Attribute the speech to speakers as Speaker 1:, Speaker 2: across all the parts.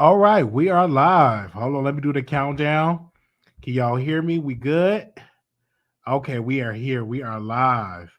Speaker 1: All right, we are live. Hold on, let me do the countdown. Can y'all hear me? We good? Okay, we are here. We are live.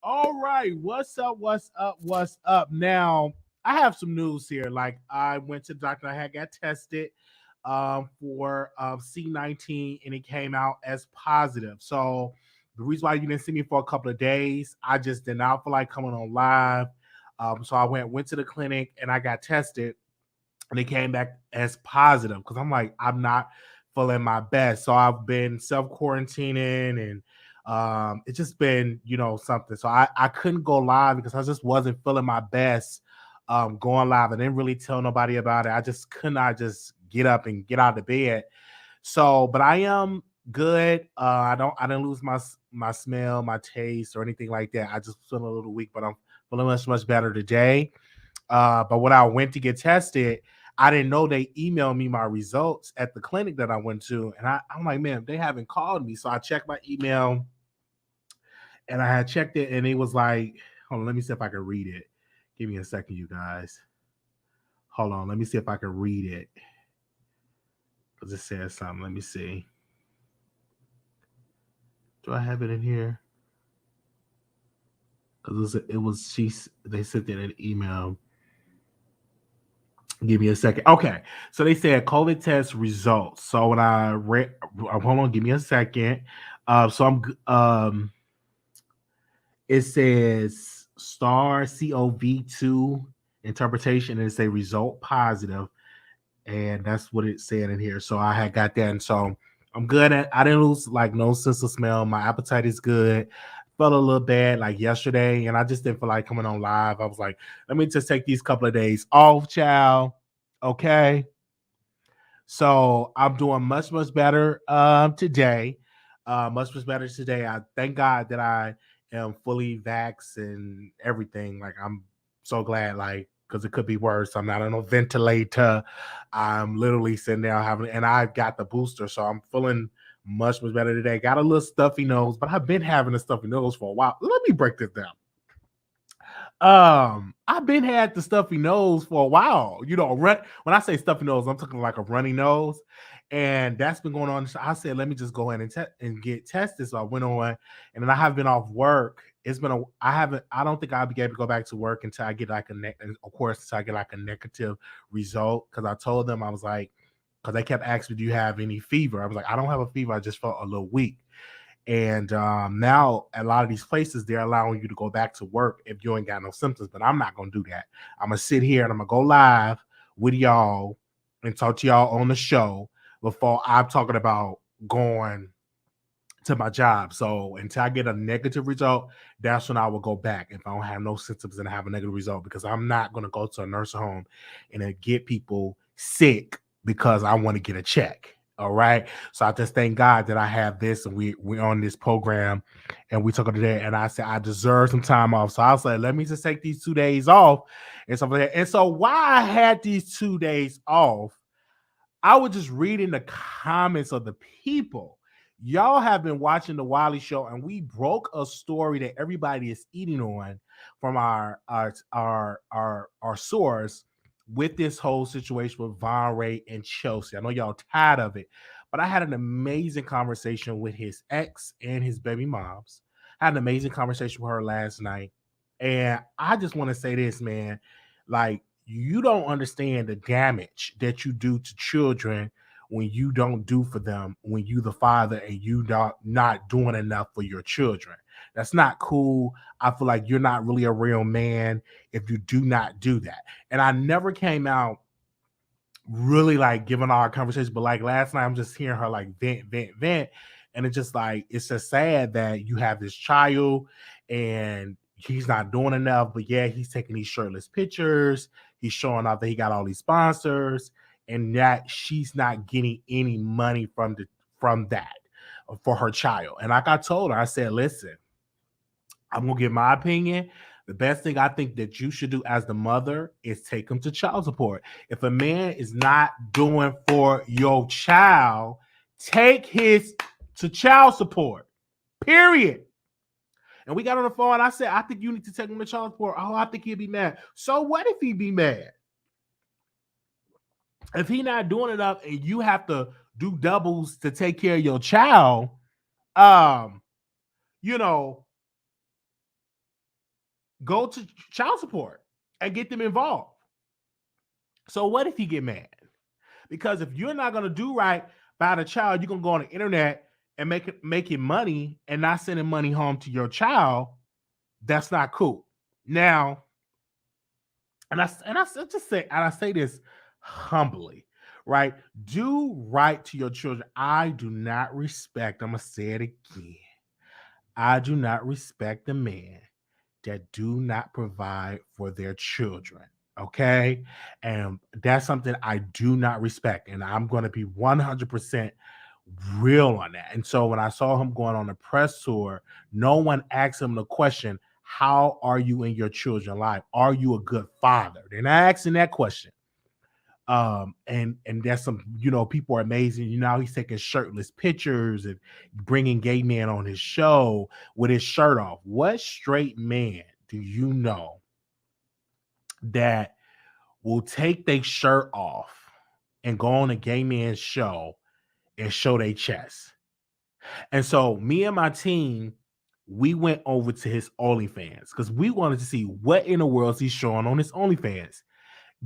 Speaker 1: All right, what's up? What's up? What's up? Now, I have some news here. Like, I went to the doctor. I had got tested for C19, and it came out as positive. So the reason why you didn't see me for a couple of days, I just did not feel like coming on live. So I went to the clinic and I got tested, and it came back as positive because I'm like, I'm not feeling my best. So I've been self quarantining, and it's just been, something. So I couldn't go live because I just wasn't feeling my best going live. I didn't really tell nobody about it. I just could not just get up and get out of bed. So, but I am good. I didn't lose my smell, my taste, or anything like that. I just feel a little weak, but I'm feeling much better today. But when I went to get tested, I didn't know they emailed me my results at the clinic that I went to. And I'm like, man, they haven't called me. So I checked my email, and I had checked it, and it was like, hold on, let me see if I can read it. Give me a second, you guys. Hold on, let me see if I can read it. Because it says something. Let me see. Do I have it in here? Because they sent it in an email. Give me a second. Okay. So they said COVID test results. So when I read, hold on, give me a second. It says star COV2 interpretation, and it's a result positive. And that's what it said in here. So I had got that. And so I'm good I didn't lose like no sense of smell. My appetite is good. Felt a little bad like yesterday, and I just didn't feel like coming on live. I was like, let me just take these couple of days off, child. Okay. So I'm doing much better today. Much better today. I thank God that I am fully vaxxed and everything. Like, I'm so glad, like, because it could be worse. I'm not on a ventilator. I'm literally sitting there having, and I've got the booster, so I'm feeling much better today. Got a little stuffy nose, but I've been having a stuffy nose for a while. Let me break this down. I've been had the stuffy nose for a while. When I say stuffy nose, I'm talking like a runny nose, and that's been going on. So I said, let me just go ahead and get tested. So I went on, and then I have been off work. It's been I don't think I'll be able to go back to work until I get like of course, until I get like a negative result. Because I told them, I was like, because they kept asking me, do you have any fever? I was like, I don't have a fever. I just felt a little weak. And now a lot of these places, they're allowing you to go back to work if you ain't got no symptoms. But I'm not gonna do that. I'm gonna sit here and I'm gonna go live with y'all and talk to y'all on the show before I'm talking about going to my job. So until I get a negative result, that's when I will go back if I don't have no symptoms and I have a negative result, because I'm not gonna go to a nursing home and then get people sick because I want to get a check. All right. So I just thank God that I have this, and we're on this program, and we took it today. And I said I deserve some time off. So I was like, let me just take these 2 days off and stuff like that. And so why I had these 2 days off, I was just reading the comments of the people. Y'all have been watching the Wiley Show, and we broke a story that everybody is eating on from our source with this whole situation with Vaughn and Chelsea. I know y'all tired of it, but I had an amazing conversation with his ex and his baby moms. I had an amazing conversation with her last night, and I just want to say this, man. Like, you don't understand the damage that you do to children when you don't do for them, when you the father and you not doing enough for your children. That's not cool. I feel like you're not really a real man if you do not do that. And I never came out really like giving our conversation, but like last night I'm just hearing her like vent, and it's just like it's just sad that you have this child and he's not doing enough, but yeah, he's taking these shirtless pictures, he's showing off that he got all these sponsors, and that she's not getting any money from that for her child. And like I told her, I said, listen, I'm gonna give my opinion. The best thing I think that you should do as the mother is take him to child support. If a man is not doing for your child, take his to child support. Period. And we got on the phone. And I said, I think you need to take him to child support. Oh, I think he'd be mad. So what if he be mad? If he not doing enough and you have to do doubles to take care of your child, you know, go to child support and get them involved. So what if he get mad? Because if you're not going to do right by the child, you're going to go on the internet and making money and not sending money home to your child. That's not cool. Now, and I just say, and I say this humbly, right? Do right to your children. I do not respect, I'm going to say it again. I do not respect the man that do not provide for their children. Okay. And that's something I do not respect. And I'm going to be 100% real on that. And so when I saw him going on a press tour, no one asked him the question, how are you in your children's life? Are you a good father? They're not asking that question. And there's some, people are amazing. He's taking shirtless pictures and bringing gay men on his show with his shirt off. What straight man do you know that will take their shirt off and go on a gay man's show and show their chest? And so me and my team, we went over to his OnlyFans because we wanted to see what in the world he's showing on his OnlyFans.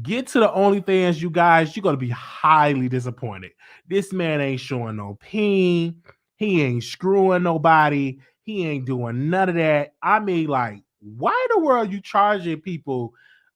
Speaker 1: Get to the OnlyFans, you guys. You're going to be highly disappointed. This man ain't showing no peen. He ain't screwing nobody. He ain't doing none of that. I mean, like, why in the world you charging people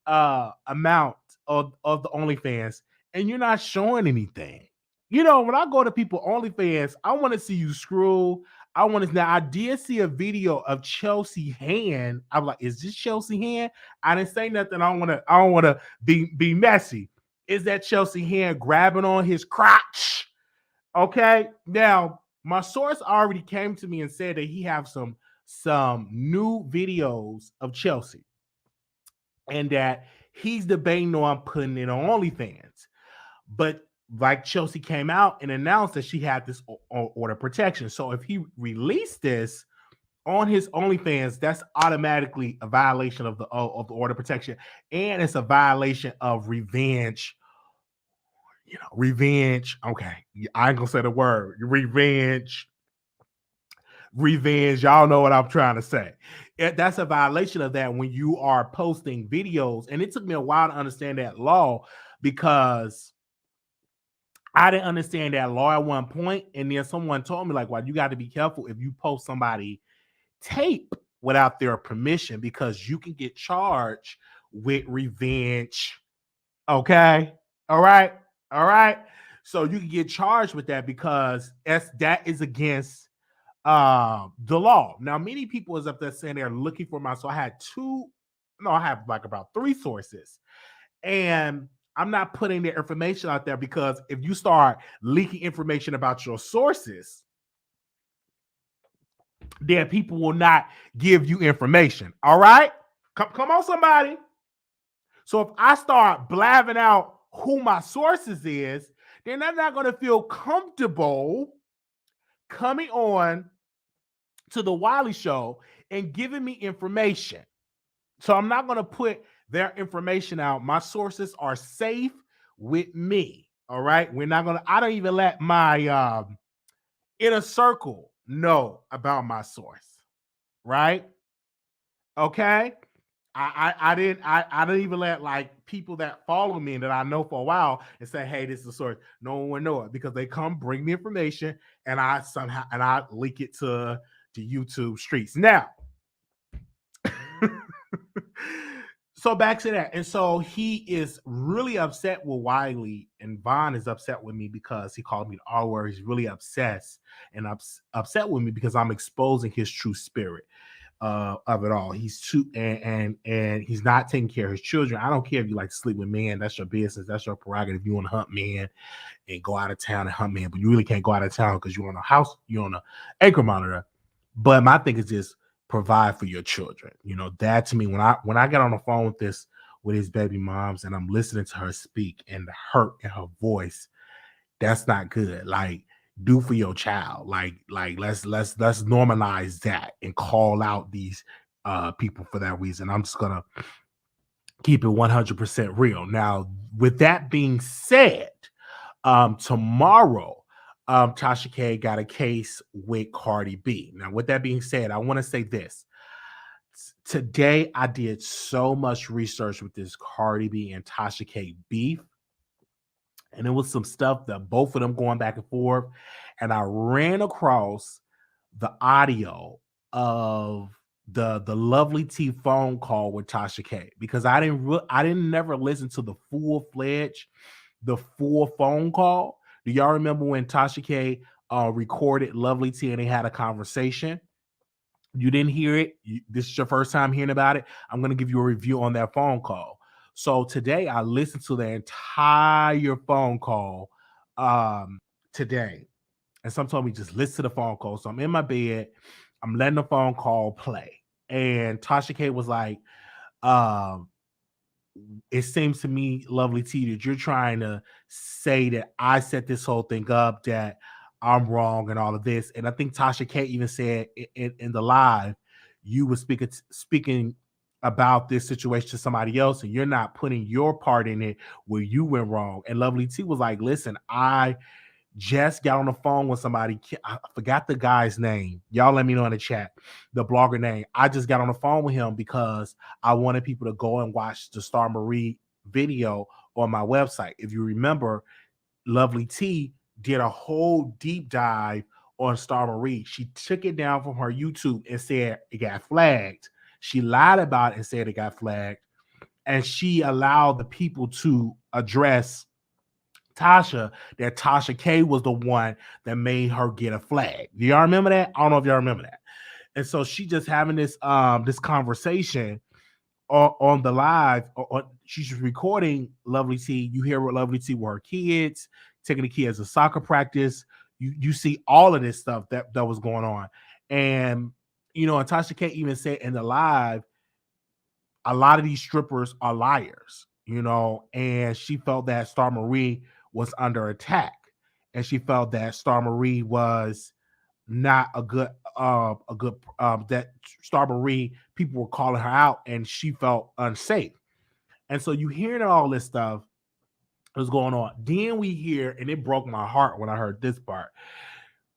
Speaker 1: amount of the OnlyFans and you're not showing anything? When I go to people OnlyFans, I want to see you screw. Now I did see a video of Chelsea hand. I'm like, is this Chelsea hand? I didn't say nothing. I don't want to be messy. Is that Chelsea hand grabbing on his crotch? Okay. Now, my source already came to me and said that he have some new videos of Chelsea and that he's debating on putting it on OnlyFans. But like Chelsea came out and announced that she had this order protection. So if he released this on his OnlyFans, that's automatically a violation of the order protection, and it's a violation of revenge. Revenge. Okay, I ain't gonna say the word revenge. Y'all know what I'm trying to say. That's a violation of that when you are posting videos. And it took me a while to understand that law because I didn't understand that law at one point, and then someone told me, like, well, you got to be careful if you post somebody tape without their permission because you can get charged with revenge. Okay? All right? So you can get charged with that because that is against the law. Now, many people is up there saying they're looking for so I have like about 3 sources. And I'm not putting their information out there because if you start leaking information about your sources, then people will not give you information. All right? Come on, somebody. So if I start blabbing out who my sources is, then they're not going to feel comfortable coming on to the Wiley Show and giving me information. So I'm not going to put their information out. My sources are safe with me. All right. I don't even let my inner circle know about my source. Right. Okay. I didn't even let like people that follow me and that I know for a while and say, hey, this is the source. No one would know it because they come bring the information and I leak it to YouTube streets. Now, so back to that. And so he is really upset with Wiley, and Vaughn is upset with me because he called me the R word. He's really obsessed and upset with me because I'm exposing his true spirit of it all. He's too and he's not taking care of his children. I don't care if you like to sleep with men. That's your business. That's your prerogative. You want to hunt men and go out of town and hunt men, but you really can't go out of town because you're on a house, you're on an anchor monitor. But my thing is just provide for your children. You know, that to me, when I get on the phone with his baby moms and I'm listening to her speak and the hurt in her voice, that's not good. Like, do for your child. Like let's normalize that and call out these people for that reason. I'm just gonna keep it 100% real. Now, with that being said, tomorrow, Tasha K got a case with Cardi B. Now, with that being said, I want to say this. Today, I did so much research with this Cardi B and Tasha K beef. And it was some stuff that both of them going back and forth. And I ran across the audio of the Lovely T phone call with Tasha K because I didn't never listen to the full phone call. Do y'all remember when Tasha K recorded Lovely T and they had a conversation? You didn't hear it. This is your first time hearing about it. I'm going to give you a review on that phone call. So today I listened to the entire phone call today. And some told me just listen to the phone call. So I'm in my bed. I'm letting the phone call play. And Tasha K was like, it seems to me, Lovely T, that you're trying to say that I set this whole thing up, that I'm wrong and all of this. And I think Tasha K even said in the live, you were speaking about this situation to somebody else and you're not putting your part in it where you went wrong. And Lovely T was like, listen, I just got on the phone with somebody. I forgot the guy's name. Y'all let me know in the chat, the blogger name. I just got on the phone with him because I wanted people to go and watch the Star Marie video on my website. If you remember, Lovely T did a whole deep dive on Star Marie. She took it down from her YouTube and said it got flagged. She lied about it and said it got flagged. And she allowed the people to address Tasha that Tasha K was the one that made her get a flag. Do y'all remember that? I don't know if y'all remember that. And so she just having this conversation on the live. She's recording Lovely T. You hear what Lovely T with her kids, taking the kids to soccer practice. You see all of this stuff that was going on. And you know, and Tasha K even said in the live, a lot of these strippers are liars, you know, and she felt that Star Marie was under attack, and she felt that Star Marie was not a good that Star Marie, people were calling her out and she felt unsafe. And so you hearing all this stuff was going on. Then we hear, and it broke my heart when I heard this part.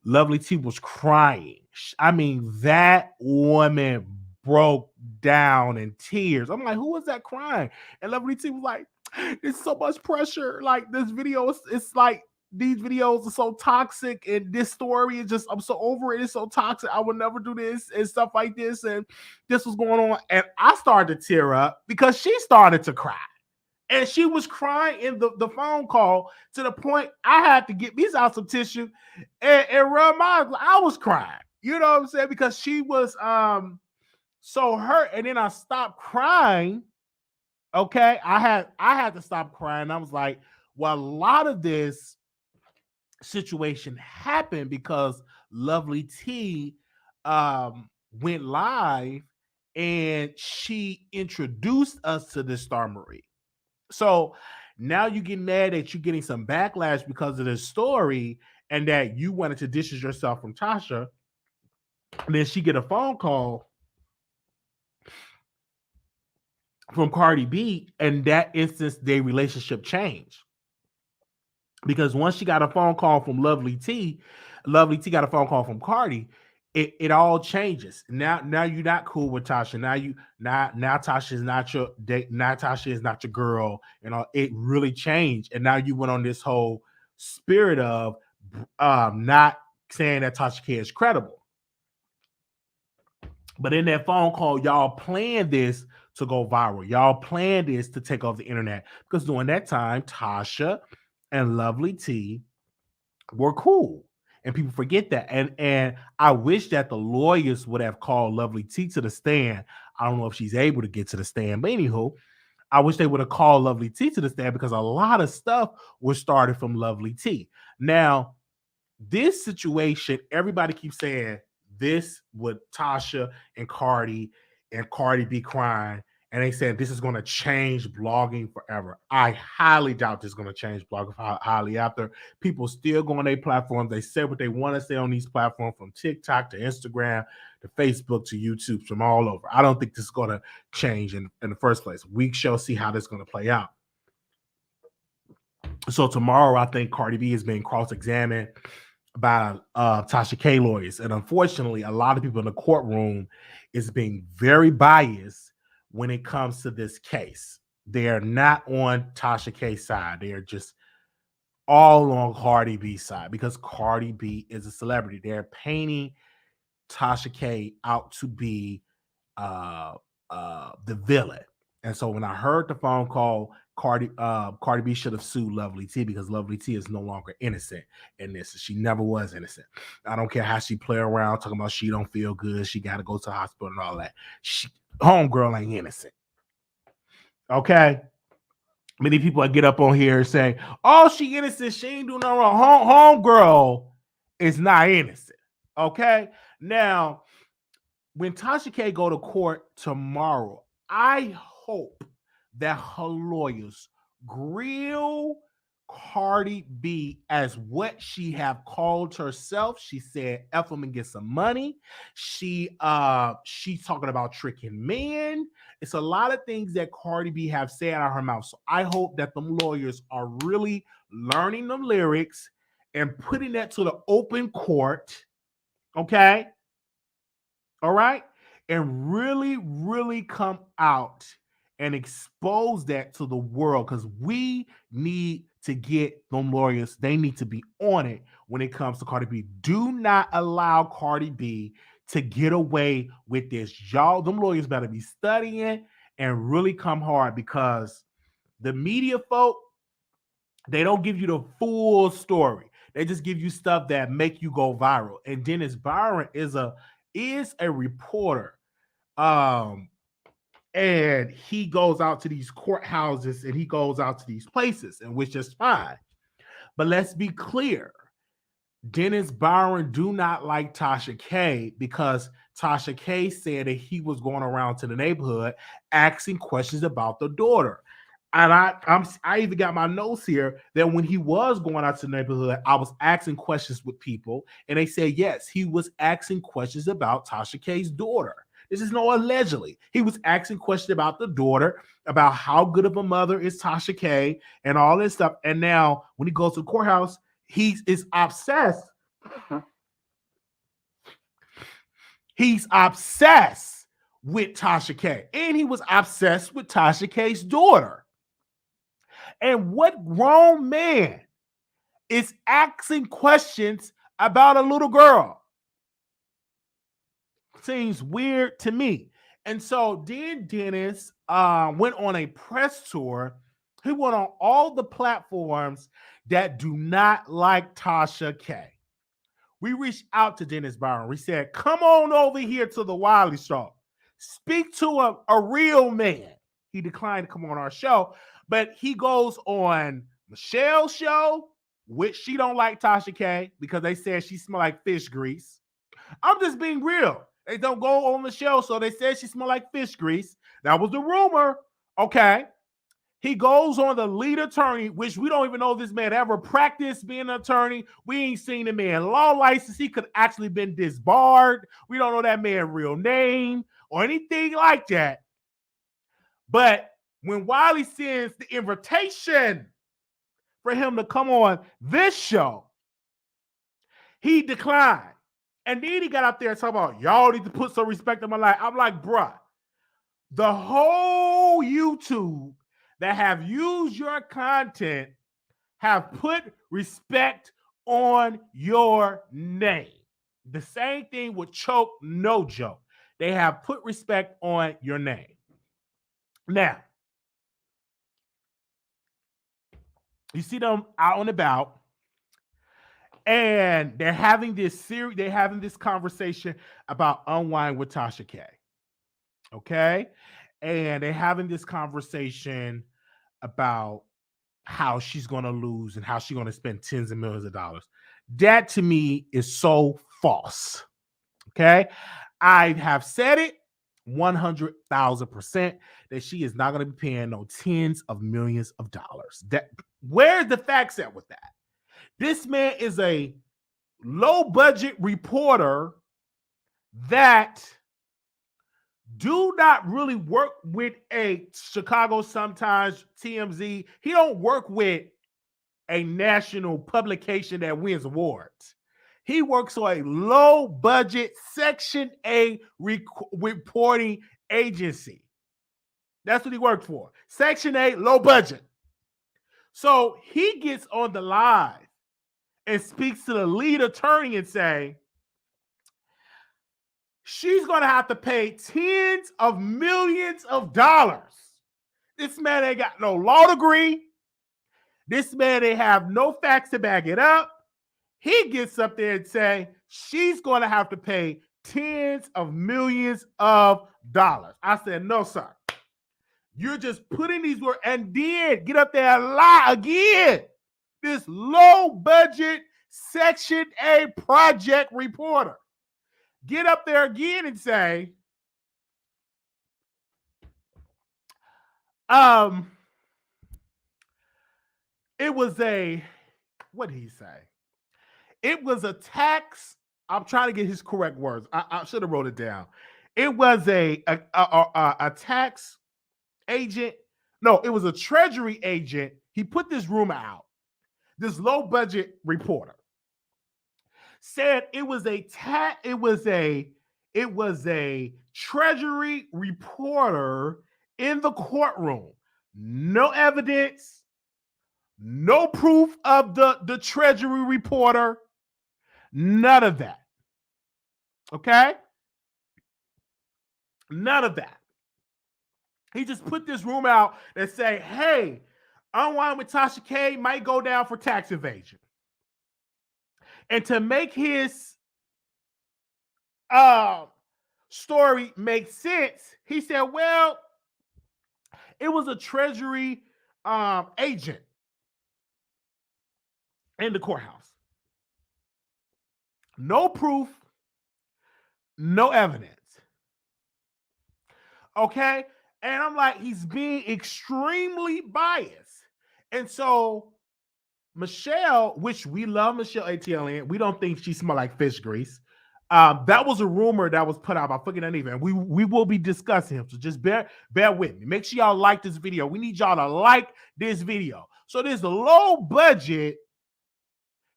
Speaker 1: Lovely T was crying. I mean, that woman broke down in tears. I'm like, who was that crying? And Lovely T was like, there's so much pressure. Like this video, it's like these videos are so toxic, and this story is just, I'm so over it. It's so toxic. I would never do this and stuff like this. And this was going on. And I started to tear up because she started to cry. And she was crying in the phone call to the point I had to get me out some tissue and rub my eyes. I was crying. You know what I'm saying? Because she was so hurt. And then I stopped crying. Okay. I had to stop crying. I was like, well, a lot of this situation happened because Lovely T went live and she introduced us to this Star Marie. So now you get mad that you're getting some backlash because of this story and that you wanted to distance yourself from Tasha. And then she get a phone call from Cardi B, and that instance, their relationship changed. Because once she got a phone call from Lovely T got a phone call from Cardi, it all changes. Now you're not cool with Tasha. Now Tasha is not your date. Now Tasha is not your girl. It really changed. And now you went on this whole spirit of not saying that Tasha K is credible. But in that phone call, y'all planned this to go viral. Y'all planned this to take off the internet because during that time, Tasha and Lovely T were cool. And people forget that. And I wish that the lawyers would have called Lovely T to the stand. I don't know if she's able to get to the stand, but anywho, I wish they would have called Lovely T to the stand because a lot of stuff was started from Lovely T. Now, this situation, everybody keeps saying this with Tasha and Cardi B crying, and they said this is going to change blogging forever. I highly doubt this is going to change blogging highly after people still go on their platforms. They say what they want to say on these platforms, from TikTok to Instagram to Facebook to YouTube, from all over. I don't think this is going to change in the first place. We shall see how this is going to play out. So tomorrow, I think Cardi B is being cross-examined by Tasha K lawyers. And unfortunately, a lot of people in the courtroom is being very biased when it comes to this case. They're not on Tasha K's side. They're just all on Cardi B's side because Cardi B is a celebrity. They're painting Tasha K out to be the villain. And so when I heard the phone call, Cardi B should have sued Lovely T because Lovely T is no longer innocent in this. She never was innocent. I don't care how she play around talking about she don't feel good, she got to go to the hospital and all that. Homegirl ain't innocent. Okay? Many people get up on here and say, oh, she innocent, she ain't doing nothing wrong. Homegirl is not innocent. Okay? Now, when Tasha K go to court tomorrow, I hope that her lawyers grill Cardi B as what she have called herself. She said, F them and get some money. She's talking about tricking men. It's a lot of things that Cardi B have said out of her mouth. So I hope that them lawyers are really learning them lyrics and putting that to the open court. Okay? All right? And really, really come out and expose that to the world, because we need to get them lawyers. They need to be on it when it comes to Cardi B. Do not allow Cardi B to get away with this. Y'all, them lawyers better be studying and really come hard, because the media folk, they don't give you the full story. They just give you stuff that make you go viral. And Dennis Byron is a reporter. And he goes out to these courthouses and he goes out to these places, and which is fine. But let's be clear. Dennis Byron do not like Tasha K because Tasha K said that he was going around to the neighborhood asking questions about the daughter. And I even got my notes here that when he was going out to the neighborhood, I was asking questions with people, and they said yes, he was asking questions about Tasha K's daughter. This is no allegedly. He was asking questions about the daughter, about how good of a mother is Tasha K, and all this stuff. And now when he goes to the courthouse, he is obsessed. He's obsessed with Tasha K, and he was obsessed with Tasha K's daughter. And what grown man is asking questions about a little girl? Seems weird to me. And so then Dennis went on a press tour. He went on all the platforms that do not like Tasha K. We reached out to Dennis Byron. We said, come on over here to the Wiley Show. Speak to a real man. He declined to come on our show, but he goes on Michelle's show, which she don't like Tasha K because they said she smell like fish grease. I'm just being real. They don't go on the show, so they said she smell like fish grease. That was the rumor. Okay. He goes on the lead attorney, which we don't even know if this man ever practiced being an attorney. We ain't seen the man law license. He could actually been disbarred. We don't know that man's real name or anything like that. But when Wiley sends the invitation for him to come on this show, he declined. And then he got up there and talking about, y'all need to put some respect in my life. I'm like, bruh, the whole YouTube that have used your content have put respect on your name. The same thing with Choke No Joke. They have put respect on your name. Now, you see them out and about, and they're having this conversation about Unwind with Tasha K. Okay? And they're having this conversation about how she's going to lose and how she's going to spend tens of millions of dollars. That to me is so false. Okay? I have said it 100,000% that she is not going to be paying no tens of millions of dollars. Where's the facts at with that? This man is a low budget reporter that do not really work with a Chicago Sun-Times, TMZ. He don't work with a national publication that wins awards. He works for a low budget Section A reporting agency. That's what he worked for. Section A, low budget. So he gets on the live and speaks to the lead attorney and say, she's going to have to pay tens of millions of dollars. This man ain't got no law degree. This man ain't have no facts to back it up. He gets up there and say she's going to have to pay tens of millions of dollars. I said, no, sir. You're just putting these words and then get up there and lie again. This low budget Section A project reporter. Get up there again and say, it was a, what did he say? It was a tax. I'm trying to get his correct words. I should have wrote it down. It was a tax agent. No, it was a treasury agent. He put this rumor out. This low budget reporter said it was a treasury reporter in the courtroom. No evidence, no proof of the treasury reporter, none of that. Okay? None of that. He just put this rumor out that say, hey, Unwind with Tasha K might go down for tax evasion. And to make his story make sense, he said, well, it was a treasury agent in the courthouse. No proof, no evidence. Okay? And I'm like, he's being extremely biased. And so Michelle, which we love Michelle ATLN, we don't think she smells like fish grease. That was a rumor that was put out by fucking Dineva, and we will be discussing him. So just bear with me. Make sure y'all like this video. We need y'all to like this video. So there's a low budget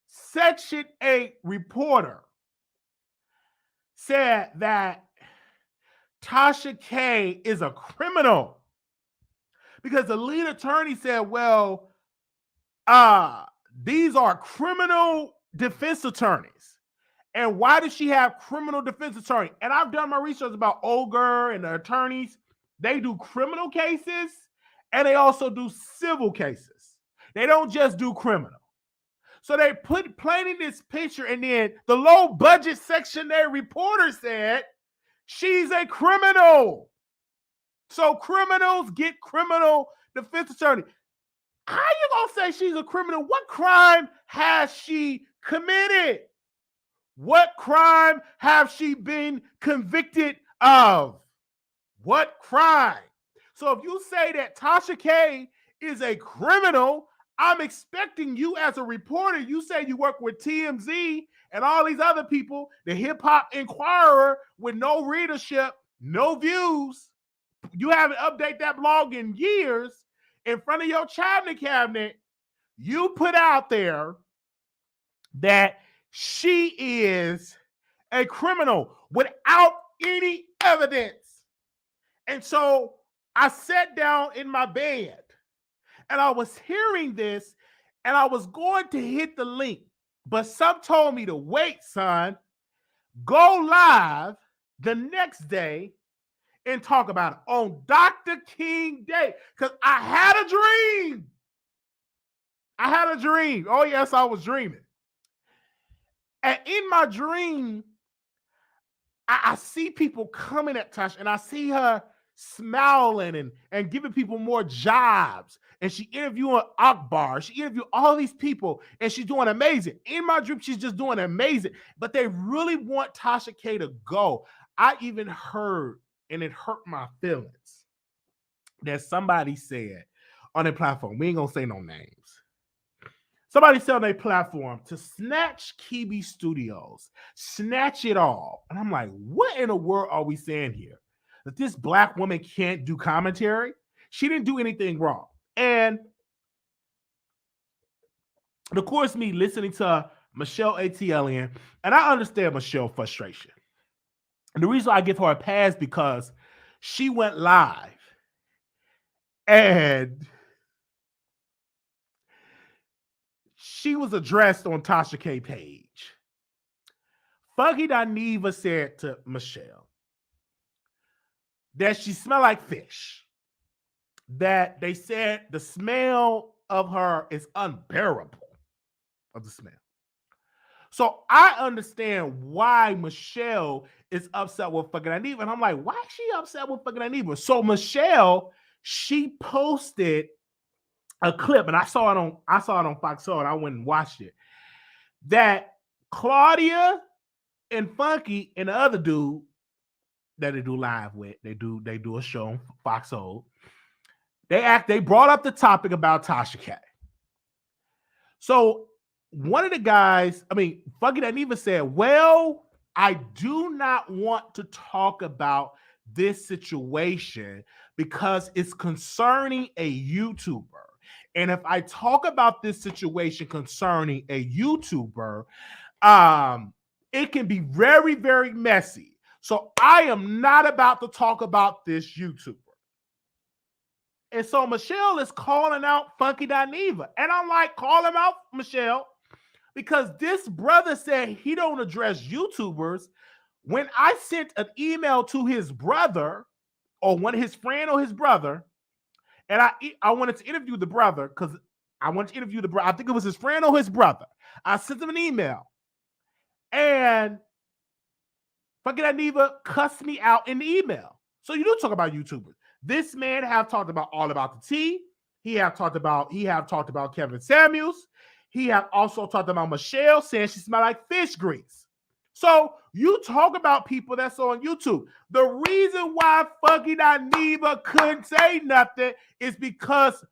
Speaker 1: Section 8 reporter said that Tasha K is a criminal because the lead attorney said, well, these are criminal defense attorneys. And why does she have criminal defense attorney? And I've done my research about Olger and the attorneys. They do criminal cases and they also do civil cases. They don't just do criminal. So they painting this picture, and then the low budget Section A reporter said she's a criminal. So criminals get criminal defense attorney. How you gonna say she's a criminal? What crime has she committed? What crime have she been convicted of? What crime? So if you say that Tasha K is a criminal, I'm expecting you as a reporter, you say you work with TMZ and all these other people, the Hip Hop Inquirer with no readership, no views. You haven't updated that blog in years. In front of your cabinet, you put out there that she is a criminal without any evidence. And so I sat down in my bed and I was hearing this and I was going to hit the link, but some told me to wait, son, go live the next day and talk about it on Dr. King Day. Because I had a dream. I had a dream. Oh, yes, I was dreaming. And in my dream, I see people coming at Tasha, and I see her smiling and giving people more jobs. And she interviewing Akbar. She interviewed all these people, and she's doing amazing. In my dream, she's just doing amazing. But they really want Tasha K to go. I even heard, and it hurt my feelings, that somebody said on a platform, we ain't gonna say no names. Somebody said on their platform to snatch Kibi Studios, snatch it all. And I'm like, what in the world are we saying here? That this black woman can't do commentary? She didn't do anything wrong. And of course, me listening to Michelle ATLian, and I understand Michelle's frustration. And the reason I give her a pass because she went live and she was addressed on Tasha K page. Funky Dineva said to Michelle that she smelled like fish. That they said the smell of her is unbearable of the smell. So I understand why Michelle is upset with fucking Dineva. And I'm like, why is she upset with fucking Dineva? So Michelle, she posted a clip, and I saw it on Fox Soul, and I went and watched it. That Claudia and Funky and the other dude that they do live with, they do a show on Fox Soul. They brought up the topic about Tasha K. So one of the guys, Funky Dineva said, well, I do not want to talk about this situation because it's concerning a YouTuber. And if I talk about this situation concerning a YouTuber, it can be very, very messy. So I am not about to talk about this YouTuber. And so Michelle is calling out Funky Dineva. And I'm like, call him out, Michelle, because this brother said he don't address YouTubers. When I sent an email to his brother, or one of his friend or his brother, and I wanted to interview the brother because I wanted to interview the brother. I think it was his friend or his brother. I sent him an email. And fucking Dineva cussed me out in the email. So you do talk about YouTubers. This man have talked about All About the Tea. He have talked about Kevin Samuels. He have also talked about Michelle saying she smelled like fish grease. So you talk about people that's on YouTube. The reason why fucking Dineva couldn't say nothing is because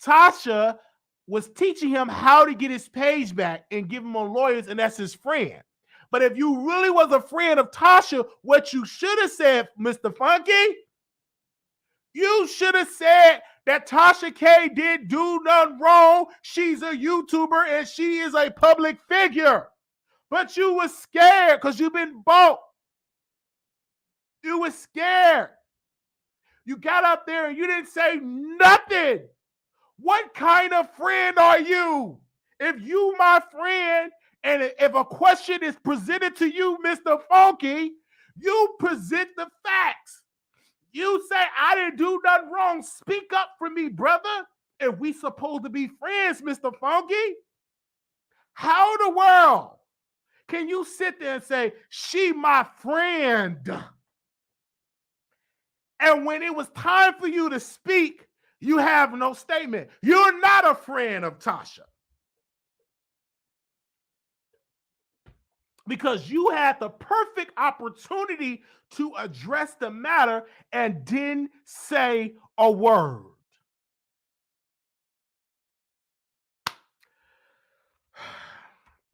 Speaker 1: Tasha was teaching him how to get his page back and give him on lawyers, and that's his friend. But if you really was a friend of Tasha, what you should have said, Mr. Funky, you should have said that Tasha K did do nothing wrong. She's a YouTuber and she is a public figure. But you were scared because you've been bought. You were scared. You got up there and you didn't say nothing. What kind of friend are you? If you my friend, and if a question is presented to you, Mr. Funky, you present the facts. You say, I didn't do nothing wrong. Speak up for me, brother. If we supposed to be friends, Mr. Funky, how in the world can you sit there and say, she my friend? And when it was time for you to speak, you have no statement. You're not a friend of Tasha. Because you had the perfect opportunity to address the matter and didn't say a word.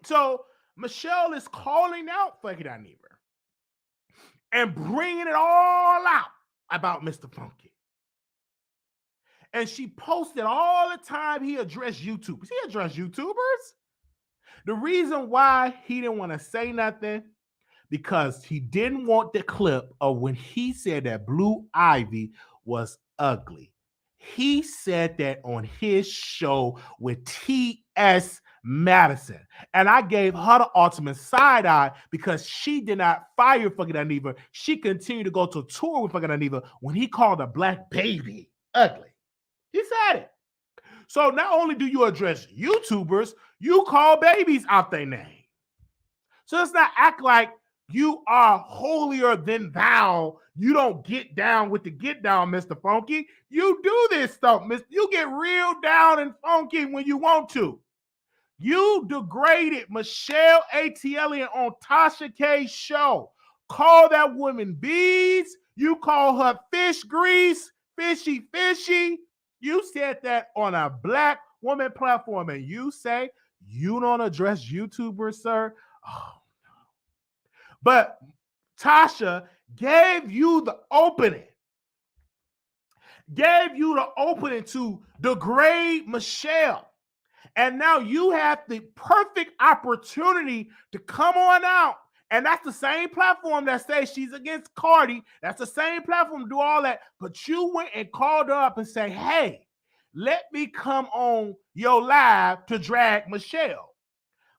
Speaker 1: So Michelle is calling out Funky Dineva and bringing it all out about Mr. Funky. And she posted all the time he addressed YouTubers. He addressed YouTubers. The reason why he didn't want to say nothing, because he didn't want the clip of when he said that Blue Ivy was ugly. He said that on his show with T.S. Madison. And I gave her the ultimate side eye because she did not fire fucking Dineva. She continued to go to tour with fucking Dineva when he called a black baby ugly. He said it. So not only do you address YouTubers, you call babies out their name. So let's not act like you are holier than thou. You don't get down with the get down, Mr. Funky. You do this stuff, Mr. You get real down and funky when you want to. You degraded Michelle Atelian on Tasha K's show. Call that woman bees. You call her fish grease, fishy, fishy. You said that on a black woman platform, and you say you don't address YouTubers, sir. Oh, no. But Tasha gave you the opening. Gave you the opening to degrade Michelle. And now you have the perfect opportunity to come on out. And that's the same platform that says she's against Cardi. That's the same platform to do all that. But you went and called her up and say, hey, let me come on your live to drag Michelle.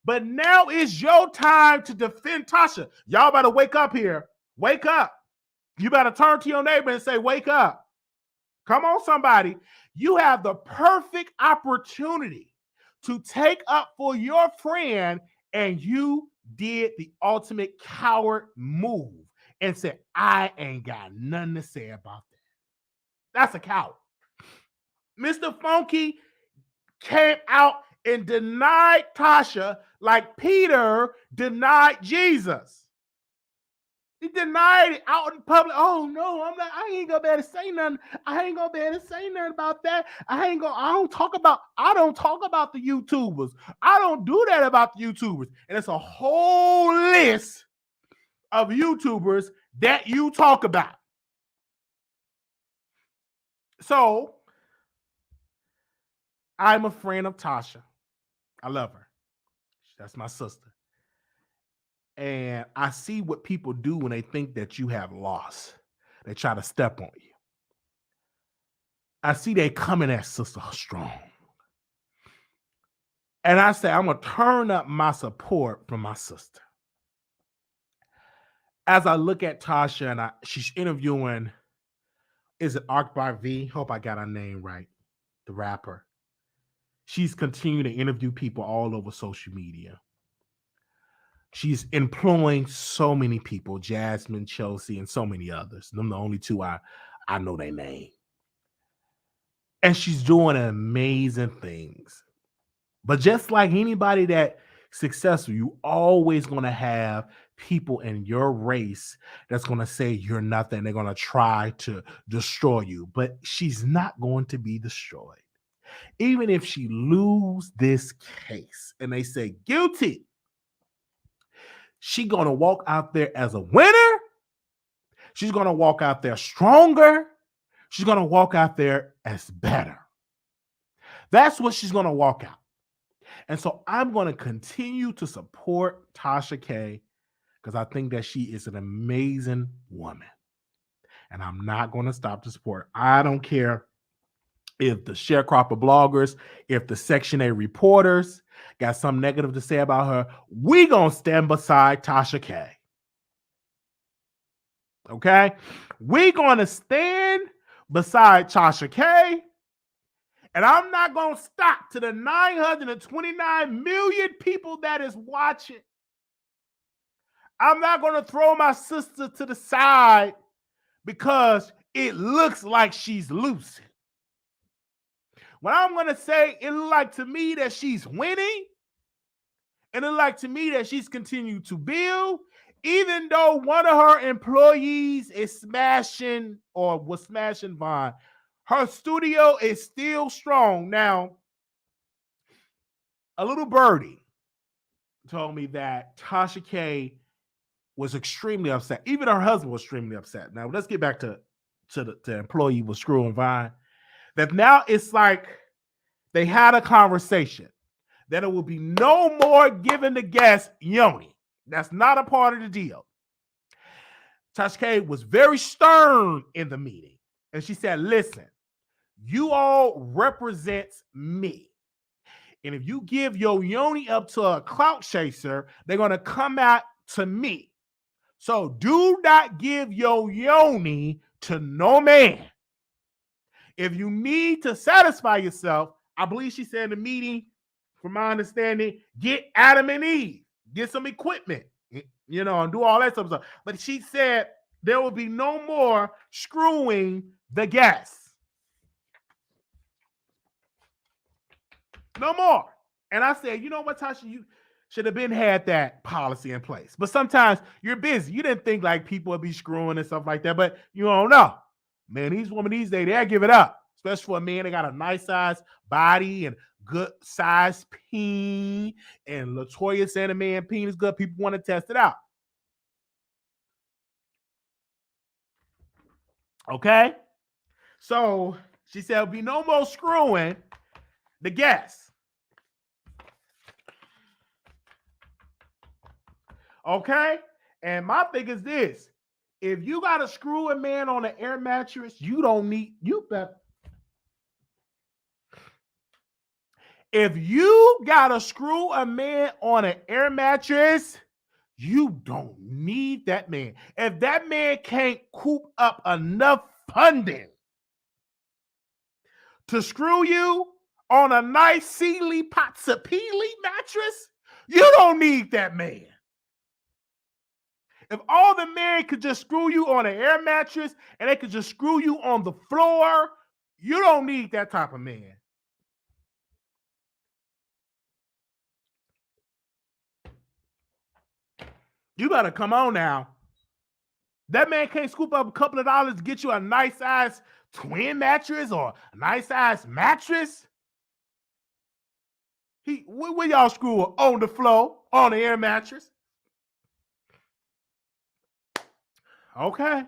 Speaker 1: But now is your time to defend Tasha. Y'all better wake up here. Wake up. You better turn to your neighbor and say, wake up. Come on, somebody. You have the perfect opportunity to take up for your friend, and you did the ultimate coward move and said, I ain't got nothing to say about that. That's a coward. Mr. Funky came out and denied Tasha like Peter denied Jesus. He denied it out in public. Oh no, I ain't gonna be able to say nothing. I ain't gonna be able to say nothing about that. I don't talk about the YouTubers. I don't do that about the YouTubers. And it's a whole list of YouTubers that you talk about. So I'm a friend of Tasha. I love her. That's my sister. And I see what people do when they think that you have lost. They try to step on you. I see they coming at sister strong. And I say, I'm going to turn up my support for my sister. As I look at Tasha and she's interviewing, is it Akbar V? Hope I got her name right, the rapper. She's continuing to interview people all over social media. She's employing so many people, Jasmine, Chelsea, and so many others. Them the only two I know their name. And she's doing amazing things. But just like anybody that's successful, you always going to have people in your race that's going to say you're nothing. They're going to try to destroy you. But she's not going to be destroyed. Even if she lose this case and they say guilty, she's going to walk out there as a winner. She's going to walk out there stronger. She's going to walk out there as better. That's what she's going to walk out. And so I'm going to continue to support Tasha K because I think that she is an amazing woman. And I'm not going to stop to support her. I don't care if the sharecropper bloggers, if the Section 8 reporters got something negative to say about her. We going to stand beside Tasha K. Okay? We're going to stand beside Tasha K. And I'm not going to stop to the 929 million people that is watching. I'm not going to throw my sister to the side because it looks like she's losing. What I'm going to say, it looks like to me that she's winning. And it looks like to me that she's continued to build, even though one of her employees is smashing or was smashing Vaughn. Her studio is still strong. Now, a little birdie told me that Tasha K was extremely upset. Even her husband was extremely upset. Now, let's get back to the employee was screwing Vaughn. That now it's like they had a conversation that it will be no more giving the guest yoni. That's not a part of the deal. Tasha K was very stern in the meeting. And she said, listen, you all represent me. And if you give your yoni up to a clout chaser, they're going to come out to me. So do not give your yoni to no man. If you need to satisfy yourself, I believe she said in the meeting, from my understanding, get Adam and Eve, get some equipment, you know, and do all that stuff. But she said there will be no more screwing the guests. No more. And I said, you know what, Tasha, you should have had that policy in place. But sometimes you're busy. You didn't think like people would be screwing and stuff like that, but you don't know. Man, these women these days, they'll give it up. Especially for a man, they got a nice size body and good size peen. And Latoya said a man peen is good. People want to test it out. Okay? So she said, there'll be no more screwing the guests. Okay? And my thing is this. If you got to screw a man on an air mattress, you don't need, you better. If you got to screw a man on an air mattress, you don't need that man. If that man can't coop up enough funding to screw you on a nice Sealy Potsapili mattress, you don't need that man. If all the men could just screw you on an air mattress and they could just screw you on the floor, you don't need that type of man. You better come on now. That man can't scoop up a couple of dollars to get you a nice size twin mattress or a nice size mattress. Where y'all screw on the floor, on the air mattress? Okay.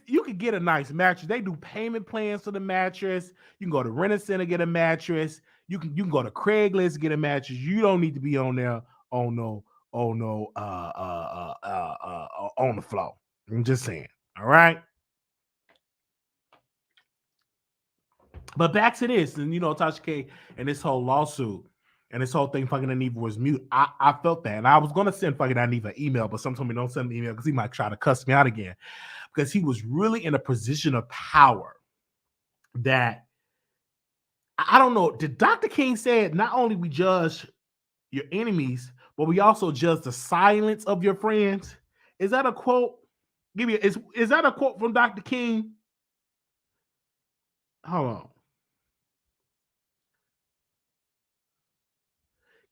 Speaker 1: You can get a nice mattress. They do payment plans for the mattress. You can go to Rent-A-Center, get a mattress. You can go to Craigslist, get a mattress. You don't need to be on there on the floor. I'm just saying. All right. But back to this, and you know, Tasha K and this whole lawsuit and this whole thing, fucking Dineva was mute. I felt that, and I was gonna send fucking Dineva an email, but some told me don't send me an email because he might try to cuss me out again. Because he was really in a position of power that I don't know. Did Dr. King say not only we judge your enemies, but we also judge the silence of your friends? Is that a quote? Is that a quote from Dr. King? Hold on.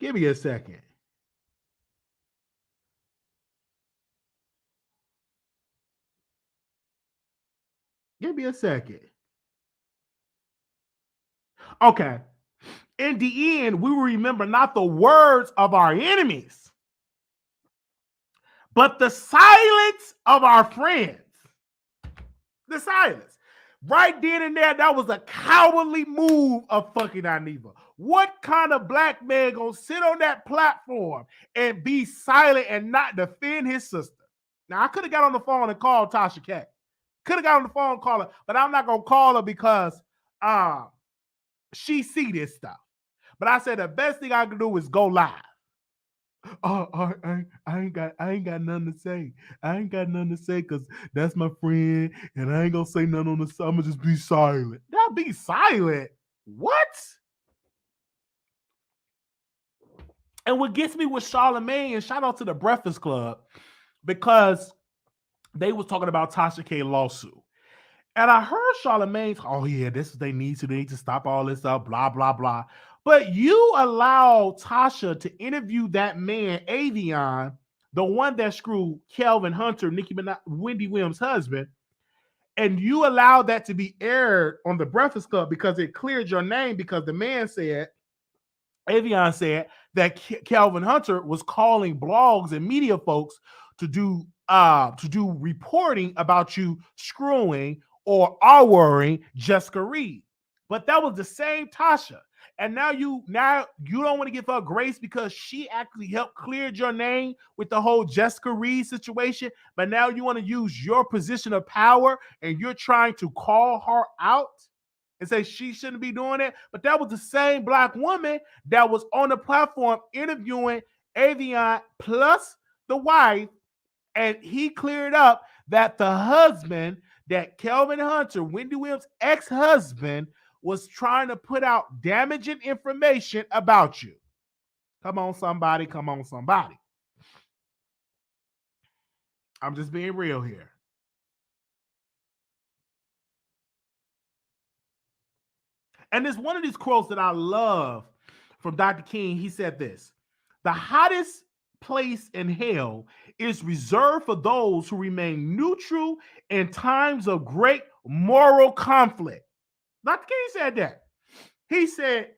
Speaker 1: Give me a second. Give me a second. Okay. In the end, we will remember not the words of our enemies, but the silence of our friends. The silence. Right then and there, that was a cowardly move of fucking Dineva. What kind of black man gonna sit on that platform and be silent and not defend his sister? Now, I could have got on the phone and called Tasha K. Could have got on the phone and called her, but I'm not gonna call her because she see this stuff. But I said the best thing I can do is go live. I ain't got nothing to say. I ain't got nothing to say because that's my friend, and I ain't gonna say nothing on the side. I'm gonna just be silent. Now be silent. What? And what gets me with Charlamagne, and shout out to the Breakfast Club, because they was talking about Tasha K lawsuit. And I heard Charlamagne, oh yeah, this is they need to stop all this up, blah, blah, blah. But you allow Tasha to interview that man, Avion, the one that screwed Kelvin Hunter, Wendy Williams' husband, and you allow that to be aired on the Breakfast Club because it cleared your name because the man said, Avion said that Kelvin Hunter was calling blogs and media folks to do reporting about you screwing or are worrying Jessica Reed. But that was the same Tasha. And now you don't want to give her grace because she actually helped clear your name with the whole Jessica Reed situation. But now you want to use your position of power and you're trying to call her out and say she shouldn't be doing it. But that was the same black woman that was on the platform interviewing Avion plus the wife, and he cleared up that the husband, that Kelvin Hunter, Wendy Williams' ex-husband, was trying to put out damaging information about you. Come on, somebody. Come on, somebody. I'm just being real here. And there's one of these quotes that I love from Dr. King. He said this: the hottest place in hell is reserved for those who remain neutral in times of great moral conflict. Dr. King said that. He said,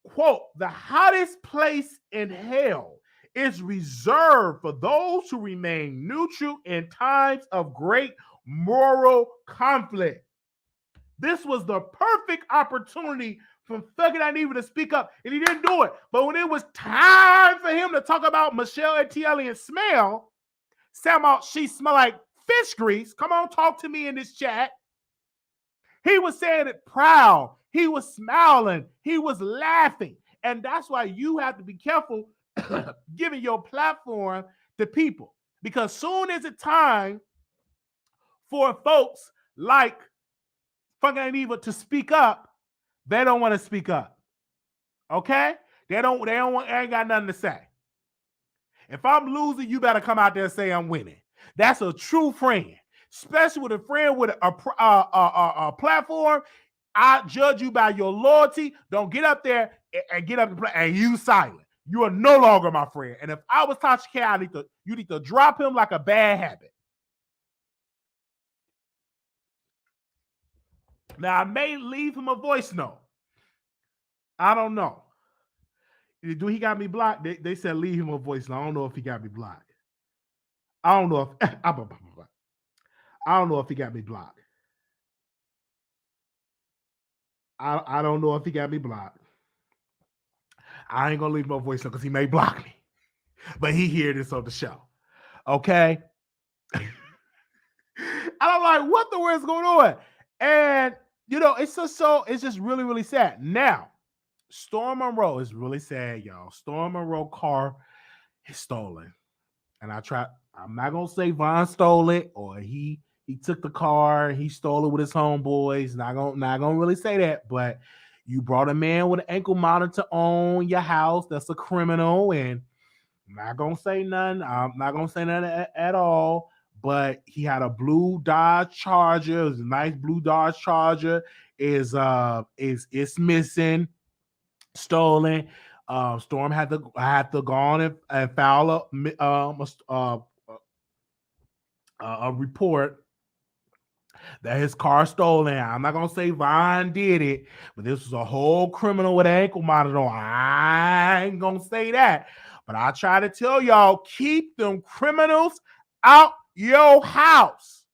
Speaker 1: quote, the hottest place in hell is reserved for those who remain neutral in times of great moral conflict. This was the perfect opportunity for fucking Dineva to speak up, and he didn't do it. But when it was time for him to talk about Michelle Etiele and smell, somehow she smell like fish grease. Come on, talk to me in this chat. He was saying it proud. He was smiling. He was laughing. And that's why you have to be careful giving your platform to people. Because soon as it's time for folks like fucking Dineva to speak up, they don't want to speak up. Okay? They ain't got nothing to say. If I'm losing, you better come out there and say I'm winning. That's a true friend. Especially with a friend with a platform. I judge you by your loyalty. Don't get up there and get up and you silent. You are no longer my friend. And if I was Tasha K, you need to drop him like a bad habit. Now, I may leave him a voice note. I don't know. Do he got me blocked? They said leave him a voice note. I don't know if he got me blocked. I don't know if I don't know if he got me blocked. I don't know if he got me blocked. I ain't gonna leave my voice note because he may block me. But he hear this on the show. Okay? And I'm like, what the world's going on? And it's just really, really sad. Now, Storm Monroe is really sad, y'all. Storm Monroe car is stolen. And I'm not gonna say Vaughn stole it or he took the car, he stole it with his homeboys. Not gonna really say that, but you brought a man with an ankle monitor on your house. That's a criminal, and I'm not gonna say nothing. I'm not gonna say nothing at all. But he had a blue Dodge Charger. It was a nice blue Dodge Charger. Is missing, stolen. Storm had to go on and file a report that his car stolen. I'm not gonna say Vaughn did it, but this was a whole criminal with an ankle monitor on. I ain't gonna say that, but I try to tell y'all, keep them criminals out your house.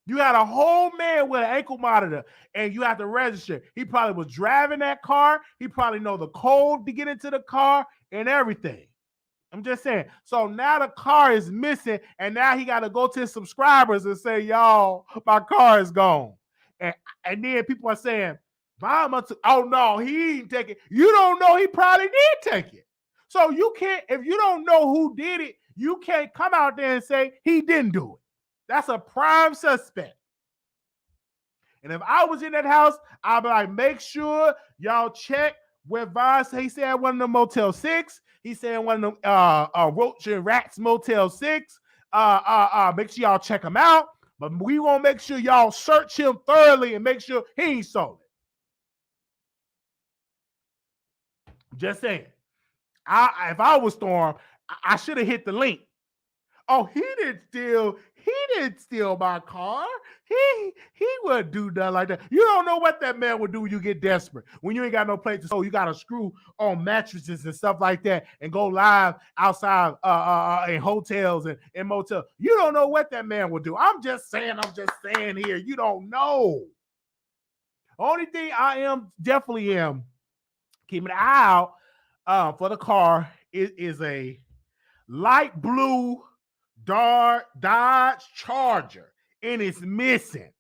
Speaker 1: You had a whole man with an ankle monitor and you have to register. He probably was driving that car. He probably know the code to get into the car and everything. I'm just saying. So now the car is missing and now he got to go to his subscribers and say, y'all, my car is gone. And then people are saying, oh no, he didn't take it. You don't know he probably did take it. So you can't, if you don't know who did it, you can't come out there and say he didn't do it. That's a prime suspect. And if I was in that house, I'd be like, make sure y'all check where Vaughn said. He said one of them Motel 6. He said one of them Roach and Rats Motel 6. Make sure y'all check him out. But we won't make sure y'all search him thoroughly and make sure he ain't sold it. Just saying. If I was Storm, I should have hit the link. Oh, he didn't steal my car. He wouldn't do nothing like that. You don't know what that man would do when you get desperate. When you ain't got no place to go, you got to screw on mattresses and stuff like that and go live outside in hotels and in motels. You don't know what that man would do. I'm just saying here. You don't know. Only thing I definitely am Keep an eye out for the car. It is a light blue Dodge Charger, and it's missing.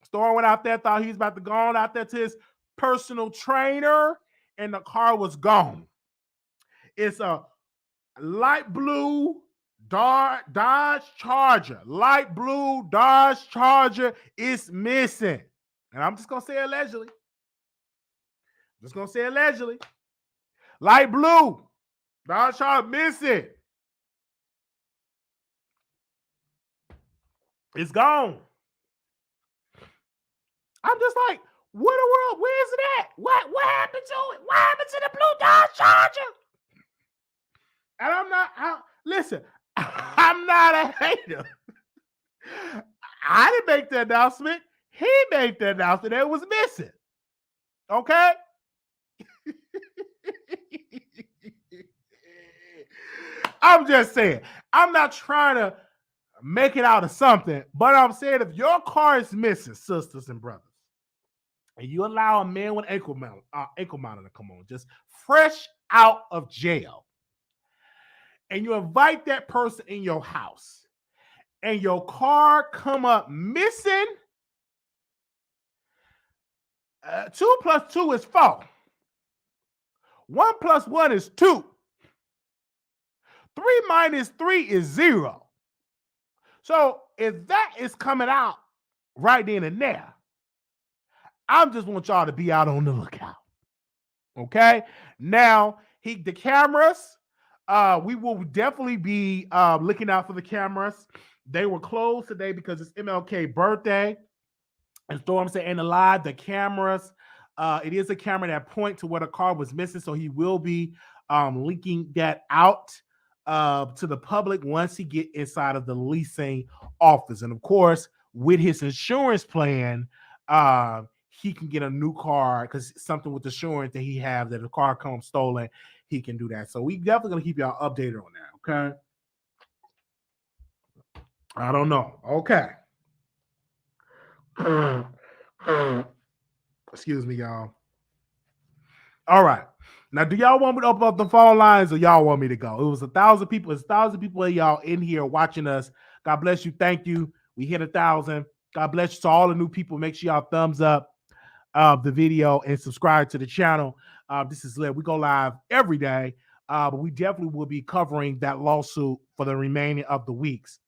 Speaker 1: Storm went out there, thought he was about to go on out there to his personal trainer, and the car was gone. It's a light blue Dodge Charger. Light blue Dodge Charger is missing. And I'm just going to say allegedly. Light blue Dodge Charger missing. It's gone. I'm just like, what in the world? Where is it at? What happened to it? What happened to the blue Dodge Charger? And I'm not a hater. I didn't make the announcement. He made the announcement that it was missing. Okay? I'm just saying. I'm not trying to make it out of something, but I'm saying if your car is missing, sisters and brothers, and you allow a man with ankle monitor to come on, just fresh out of jail, and you invite that person in your house, and your car come up missing, 2 plus 2 is 4. 1 plus 1 is 2. 3 minus 3 is 0. So if that is coming out right then and there, I just want y'all to be out on the lookout. Okay? Now, the cameras, we will definitely be looking out for the cameras. They were closed today because it's MLK birthday. And Storm said in the live, the cameras, it is a camera that points to where the car was missing. So he will be linking that out to the public once he get inside of the leasing office. And of course, with his insurance plan, he can get a new car because something with the insurance that he have that the car comes stolen, he can do that. So we definitely gonna keep y'all updated on that. Okay. I don't know. Okay. Excuse me, y'all. All right. Now, do y'all want me to open up the phone lines or y'all want me to go? It was 1,000 people. It's 1,000 people of y'all in here watching us. God bless you. Thank you. We hit 1,000. God bless you. To all the new people, make sure y'all thumbs up the video and subscribe to the channel. This is lit. We go live every day, but we definitely will be covering that lawsuit for the remaining of the weeks.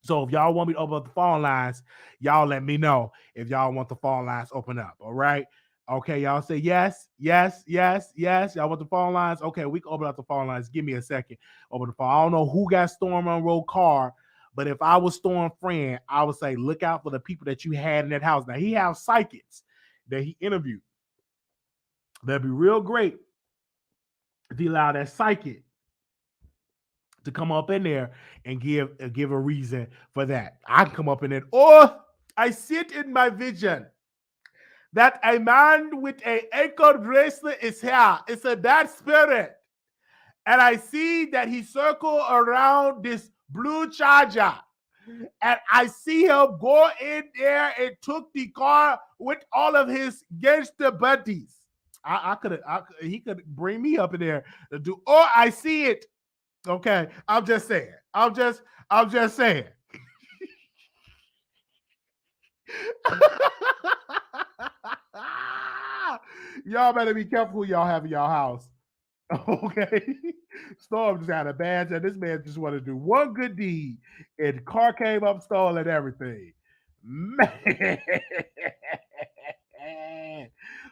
Speaker 1: So if y'all want me to open up the phone lines, y'all let me know if y'all want the phone lines open up. All right. Okay, y'all say yes, yes, yes, yes. Y'all want the phone lines? Okay, we can open up the phone lines. Give me a second. Open the phone. I don't know who got Storm Monroe car, but if I was Storm friend, I would say look out for the people that you had in that house. Now, he has psychics that he interviewed. That'd be real great if he allowed that psychic to come up in there and give a reason for that. I can come up in it. Or I see it in my vision that a man with an ankle bracelet is here. It's a bad spirit. And I see that he circled around this blue Charger. And I see him go in there and took the car with all of his gangster buddies. He could bring me up in there to do. Or I see it. Okay, I'm just saying. I'm just saying. Y'all better be careful who y'all have in y'all house. Okay. Storm just had a badge, and this man just wanted to do one good deed, and the car came up, stole and everything. Man.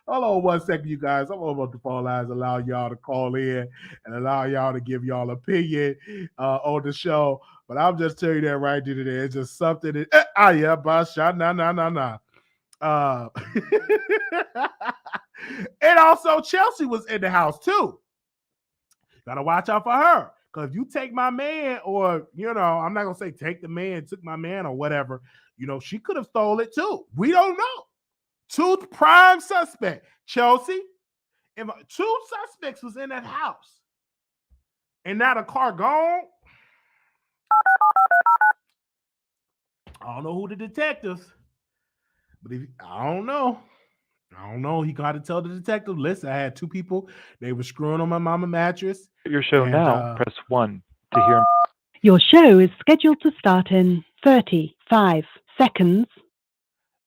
Speaker 1: Hold on 1 second, you guys. I'm over the phone lines, allow y'all to call in and allow y'all to give y'all opinion on the show. But I'm just telling you that right there. It's just something that nah. And also Chelsea was in the house too. Gotta watch out for her. Because if you take my man, or I'm not gonna say take the man, took my man or whatever, she could have stole it too. We don't know. 2 prime suspects, Chelsea, and 2 suspects was in that house. And now the car gone. I don't know who the detectives, but I don't know. I don't know. He got to tell the detective, listen, I had two people. They were screwing on my mama mattress.
Speaker 2: Your show
Speaker 1: And
Speaker 2: now. Press 1 to hear.
Speaker 3: Your show is scheduled to start in 35 seconds.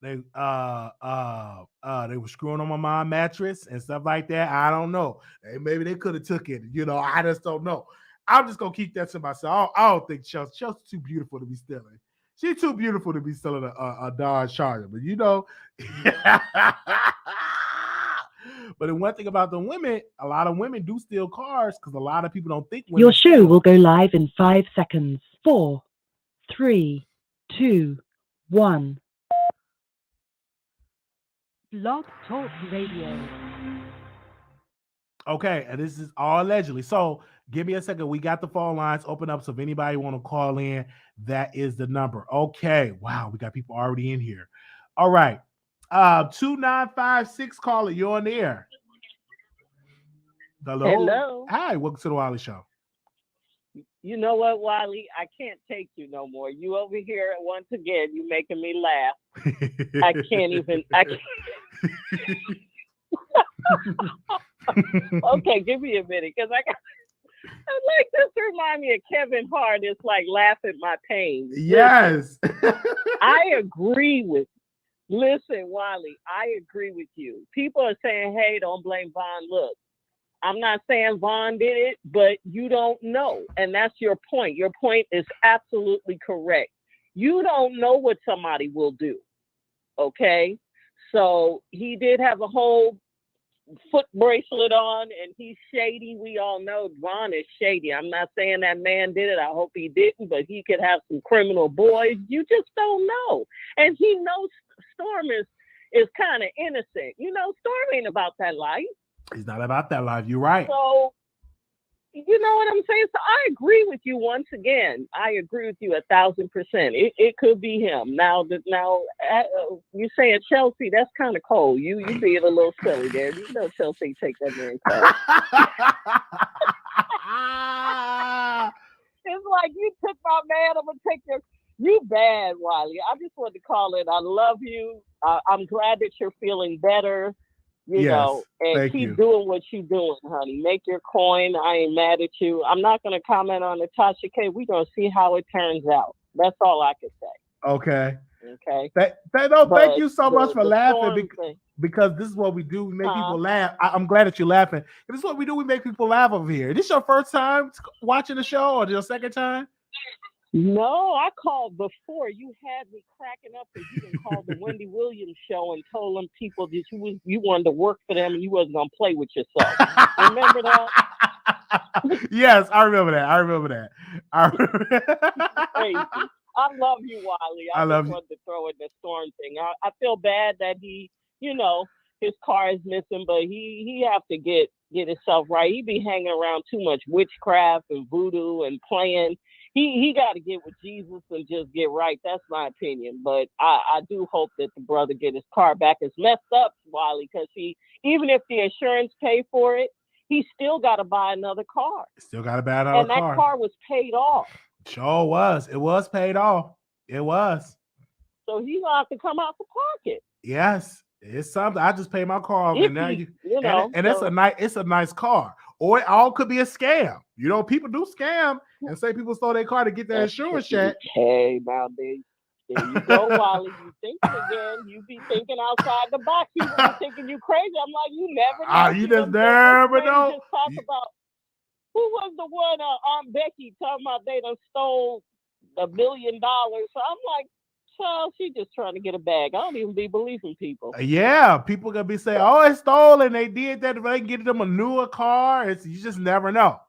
Speaker 1: they were screwing on my mom mattress and stuff like that. I don't know. Maybe they could have took it. I just don't know. I'm just gonna keep that to myself. I don't think Chelsea's too beautiful to be stealing. She's too beautiful to be stealing a Dodge Charger. But but the one thing about the women, a lot of women do steal cars because a lot of people don't think women
Speaker 3: Your show
Speaker 1: steal.
Speaker 3: will go live in 5 seconds. 4, 3, 2, 1. Blog Talk Radio.
Speaker 1: Okay, and this is all allegedly. So give me a second. We got the phone lines open up. So if anybody want to call in, that is the number. Okay. Wow, we got people already in here. All right. 2956 caller, you're on the air.
Speaker 4: Hello.
Speaker 1: Hi, welcome to the Wiley Show.
Speaker 4: You know what, Wiley? I can't take you no more. You over here once again. You making me laugh. I can't even. Okay, give me a minute, because I like this remind me of Kevin Hart. It's like laugh at my pain.
Speaker 1: Yes.
Speaker 4: I agree with. Listen, Wiley, I agree with you. People are saying, "Hey, don't blame Vaughn." Look, I'm not saying Vaughn did it, but you don't know, and that's your point. Your point is absolutely correct. You don't know what somebody will do. Okay, so he did have a whole foot bracelet on, and he's shady. We all know Vaughn is shady. I'm not saying that man did it. I hope he didn't, but he could have some criminal boys. You just don't know. And he knows Storm is kind of innocent. Storm ain't about that life.
Speaker 1: He's not about that life. You're right.
Speaker 4: So, you know what I'm saying? So I agree with you once again. I agree with you 1,000%. It could be him. Now you saying Chelsea, that's kind of cold. You being a little silly there. You know Chelsea take that man cold. It's like, you took my man, I'm going to take you bad, Wiley. I just wanted to call it. I love you. I'm glad that you're feeling better. And keep doing what you're doing, honey. Make your coin. I ain't mad at you. I'm not going to comment on the Tasha K. We're going to see how it turns out. That's all I can say.
Speaker 1: Okay.
Speaker 4: Thank
Speaker 1: you so much for laughing because this is what we do. We make people laugh. I'm glad that you're laughing. This is what we do. We make people laugh over here. Is this your first time watching the show or your second time?
Speaker 4: No, I called before. You had me cracking up because you didn't call the Wendy Williams show and told them people that you wanted to work for them and you wasn't going to play with yourself. Remember that?
Speaker 1: Yes, I remember that.
Speaker 4: Crazy. I love you, Wiley. I love just wanted to throw in the Storm thing. I feel bad that he, his car is missing, but he have to get himself right. He be hanging around too much witchcraft and voodoo and playing. He got to get with Jesus and just get right. That's my opinion. But I do hope that the brother get his car back. It's messed up, Wiley, because even if the insurance pay for it, he still got to buy another car.
Speaker 1: Still got to buy another car.
Speaker 4: And that car was paid off.
Speaker 1: Sure was. It was paid off. It was.
Speaker 4: So he's going to have to come out to pocket.
Speaker 1: Yes. It's something. I just paid my car off, and now it's a nice car. Or it all could be a scam. People do scam and say people stole their car to get their insurance check.
Speaker 4: Hey, now there you go, Wally. You thinking again? You be thinking outside the box. People be thinking you crazy. I'm like, you never know.
Speaker 1: You just never know.
Speaker 4: Just talk about who was the one Aunt Becky talking about they done stole $1 million. So I'm like, child, she just trying to get a bag. I don't even be believing people.
Speaker 1: Yeah, people gonna be saying, "Oh, it's stolen." They did that. They can get them a newer car. You just never know.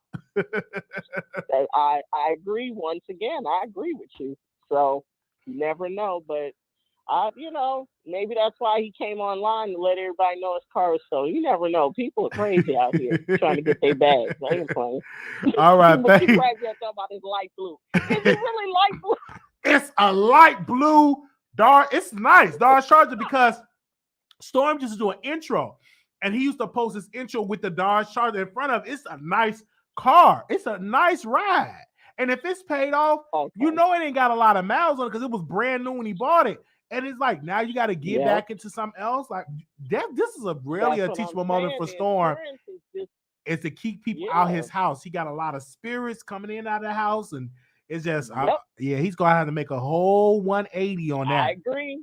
Speaker 4: I agree. Once again, I agree with you. So you never know, but maybe that's why he came online to let everybody know his car was stolen. You never know. People are crazy out here trying to get their bags. I ain't playing.
Speaker 1: All right,
Speaker 4: but you crazy about his light blue. Is it really light blue?
Speaker 1: It's a light blue dark. It's nice, Dodge Charger, because Storm just do an intro, and he used to post his intro with the Dodge Charger in front of. It's a nice car. It's a nice ride, and if it's paid off, it ain't got a lot of miles on it because it was brand new when he bought it. And it's like now you got to get back into something else. Like this is a really a teachable moment for Storm. Is to keep people out his house. He got a lot of spirits coming in out of the house, and it's just he's gonna have to make a whole 180 on that.
Speaker 4: I agree.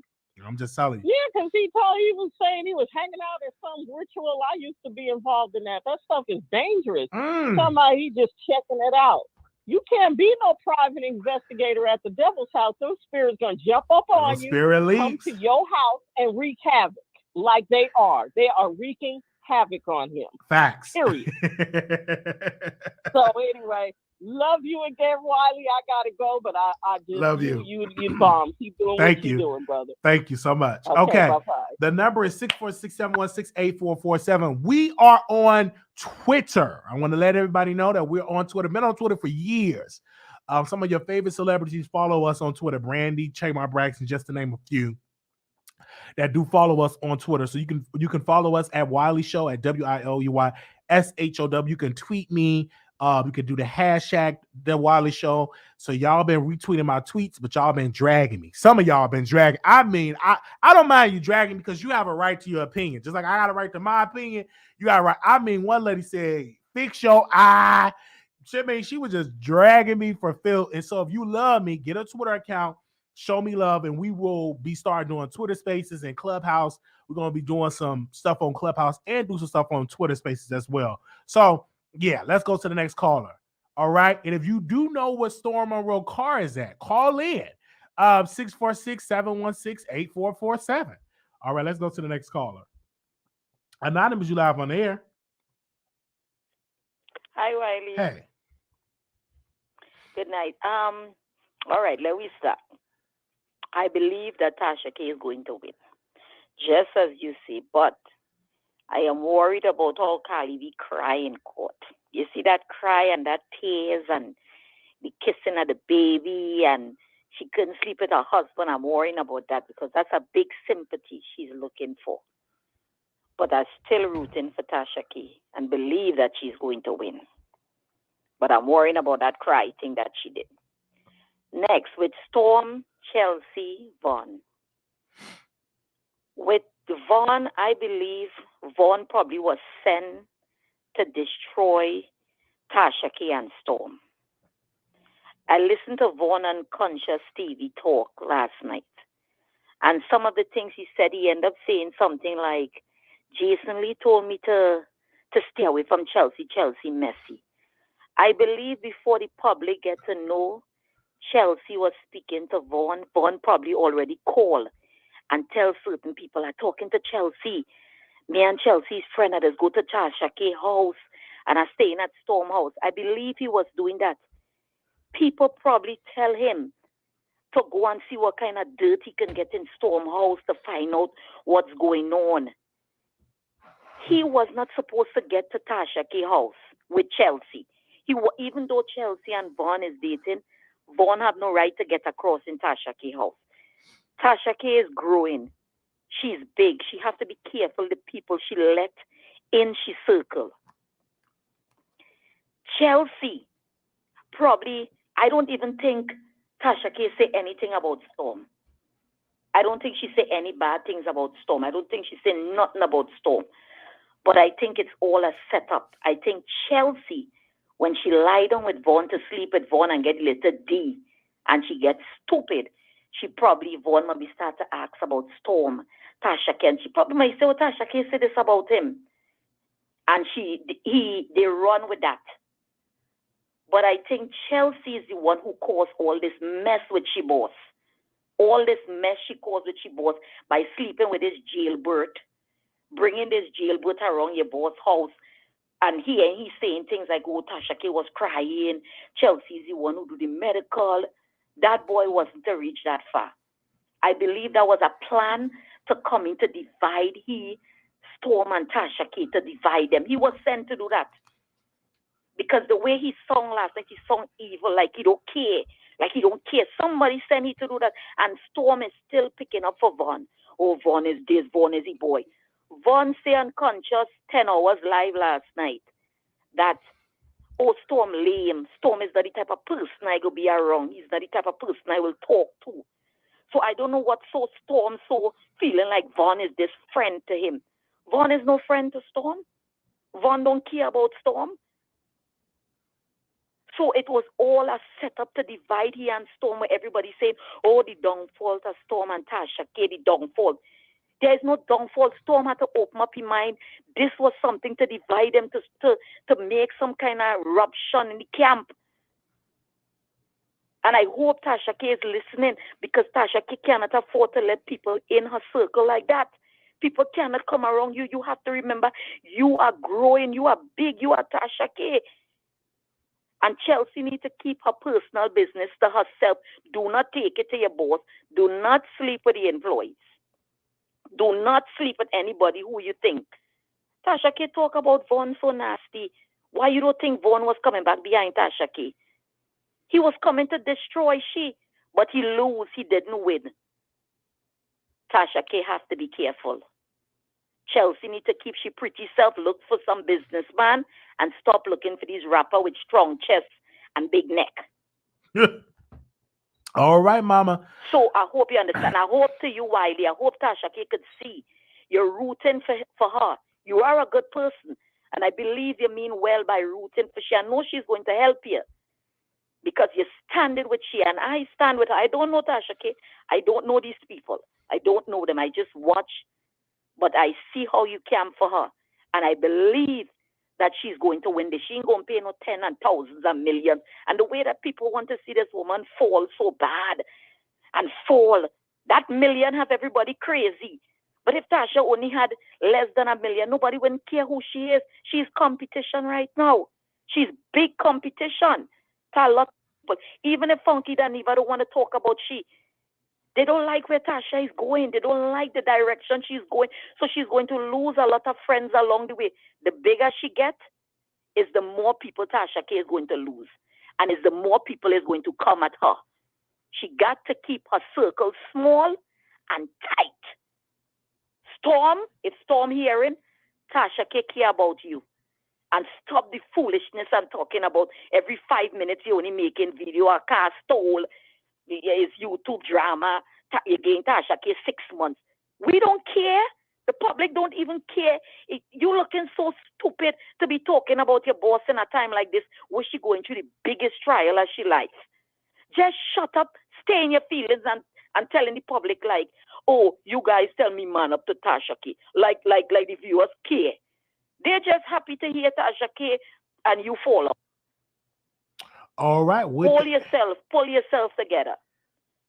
Speaker 1: I'm just telling you.
Speaker 4: Yeah, because he was saying he was hanging out at some ritual. I used to be involved in that. That stuff is dangerous. Somebody he just checking it out. You can't be no private investigator at the devil's house. Those spirits gonna jump up on you, come to your house, and wreak havoc like they are. They are wreaking havoc on him.
Speaker 1: Facts.
Speaker 4: Period. So anyway, love you again, Wiley. I gotta go, but I just
Speaker 1: love you.
Speaker 4: You bomb. Keep doing what you're doing, brother.
Speaker 1: Thank you so much. Okay.
Speaker 4: Bye-bye.
Speaker 1: The number is 646-716-8447. We are on Twitter. I want to let everybody know that we're on Twitter. Been on Twitter for years. Some of your favorite celebrities follow us on Twitter. Brandy, Chamar Braxton, just to name a few that do follow us on Twitter. So you can follow us at Wiley Show at WILEYSHOW. You can tweet me. You can do the hashtag The Wiley Show. So y'all been retweeting my tweets, but y'all been dragging me. Some of y'all been dragging. I mean, I don't mind you dragging because you have a right to your opinion. Just like I got a right to my opinion, you got a right. I mean, one lady said, "Fix your eye." She was just dragging me for filth. And so if you love me, get a Twitter account. Show me love, and we will be starting doing Twitter Spaces and Clubhouse. We're going to be doing some stuff on Clubhouse and do some stuff on Twitter Spaces as well. So, yeah, let's go to the next caller. All right? And if you do know what Storm Monroe car is at, call in. 646-716-8447. All right, let's go to the next caller. Anonymous, you live on the air.
Speaker 5: Hi, Wiley.
Speaker 1: Hey.
Speaker 5: Good night. All right, let me start. I believe that Tasha K is going to win, just as you say, but I am worried about how Cardi B cry in court. You see that cry and that tears and the kissing of the baby, and she couldn't sleep with her husband. I'm worrying about that because that's a big sympathy she's looking for. But I'm still rooting for Tasha K and believe that she's going to win. But I'm worrying about that cry thing that she did. Next, with Storm, Chelsea, Vaughn. With Vaughn, I believe Vaughn probably was sent to destroy Tasha K and Storm. I listened to Vaughn Unconscious TV talk last night. And some of the things he said, he ended up saying something like, Jason Lee told me to stay away from Chelsea. Chelsea messy. I believe before the public get to know Chelsea was speaking to Vaughn, Vaughn probably already called and tell certain people, I'm talking to Chelsea. Me and Chelsea's friend had us go to Tasha K house and I'm staying at Storm house. I believe he was doing that. People probably tell him to go and see what kind of dirt he can get in Storm house to find out what's going on. He was not supposed to get to Tasha K house with Chelsea. Even though Chelsea and Vaughn is dating, Vaughn have no right to get across in Tasha K house. Tasha K is growing. She's big. She has to be careful the people she let in she circle. Chelsea, probably, I don't even think Tasha K say anything about Storm. I don't think she say any bad things about Storm. I don't think she say nothing about Storm. But I think it's all a setup. I think Chelsea, when she lie down with Vaughn to sleep with Vaughn and get little D, and she gets stupid, she probably, Vaughn maybe start to ask about Storm, Tasha K, and she probably might say, oh, Tasha K said this about him. And they run with that. But I think Chelsea is the one who caused all this mess with she boss. All this mess she caused with she boss by sleeping with this jailbird, bringing this jailbird around your boss' house. And he's saying things like, oh, Tasha K was crying. Chelsea's the one who do the medical. That boy wasn't to reach that far. I believe that was a plan to come in to divide Storm and Tasha K, to divide them. He was sent to do that. Because the way he sung last night, he sung evil, like he don't care. Like he don't care. Somebody sent him to do that. And Storm is still picking up for Vaughn. Oh, Vaughn is this, Vaughn is the boy. Vaughn say Unconscious 10 hours live last night that, oh, Storm lame. Storm is not the type of person I go be around. He's not the type of person I will talk to. So I don't know what Storm so feeling like Vaughn is this friend to him. Vaughn is no friend to Storm. Vaughn don't care about Storm. So it was all a setup to divide he and Storm, where everybody saying, oh, the downfall of Storm and Tasha K, the downfall. There is no downfall. Storm had to open up his mind. This was something to divide them, to make some kind of eruption in the camp. And I hope Tasha K is listening, because Tasha K cannot afford to let people in her circle like that. People cannot come around you. You have to remember, you are growing. You are big. You are Tasha K. And Chelsea needs to keep her personal business to herself. Do not take it to your boss. Do not sleep with the employees. Do not sleep with anybody who you think. Tasha K talk about Vaughn so nasty. Why you don't think Vaughn was coming back behind Tasha K? He was coming to destroy she, but he lose. He didn't win. Tasha K has to be careful. Chelsea need to keep she pretty self, look for some businessman, and stop looking for these rapper with strong chests and big neck.
Speaker 1: All right, mama.
Speaker 5: So I hope you understand. I hope to you, Wiley, I hope Tasha K could see you're rooting for her. You are a good person, and I believe you mean well by rooting for she. I know she's going to help you, because you're standing with she, and I stand with her. I don't know Tasha K. I don't know these people. I don't know them. I just watch, but I see how you camp for her, and I believe that she's going to win this. She ain't going to pay no 10 and thousands and millions. And the way that people want to see this woman fall so bad and fall, that million have everybody crazy. But if Tasha only had less than $1 million, nobody wouldn't care who she is. She's competition right now. She's big competition to a lot of people. Even if Funky Dineva don't want to talk about she, they don't like where Tasha is going. They don't like the direction she's going. So she's going to lose a lot of friends along the way. The bigger she gets, is the more people Tasha K is going to lose. And is the more people is going to come at her. She got to keep her circle small and tight. Storm, if Storm hearing, Tasha K care about you. And stop the foolishness I'm talking about. Every 5 minutes you only making video, a car stole, his YouTube drama, again Tasha K 6 months. We don't care. The public don't even care. You looking so stupid to be talking about your boss in a time like this, where she going through the biggest trial of she life. Just shut up, stay in your feelings, and telling the public like, oh, you guys tell me man up to Tasha K. Like the viewers care. They're just happy to hear Tasha K and you fall off.
Speaker 1: All right.
Speaker 5: Pull yourself together.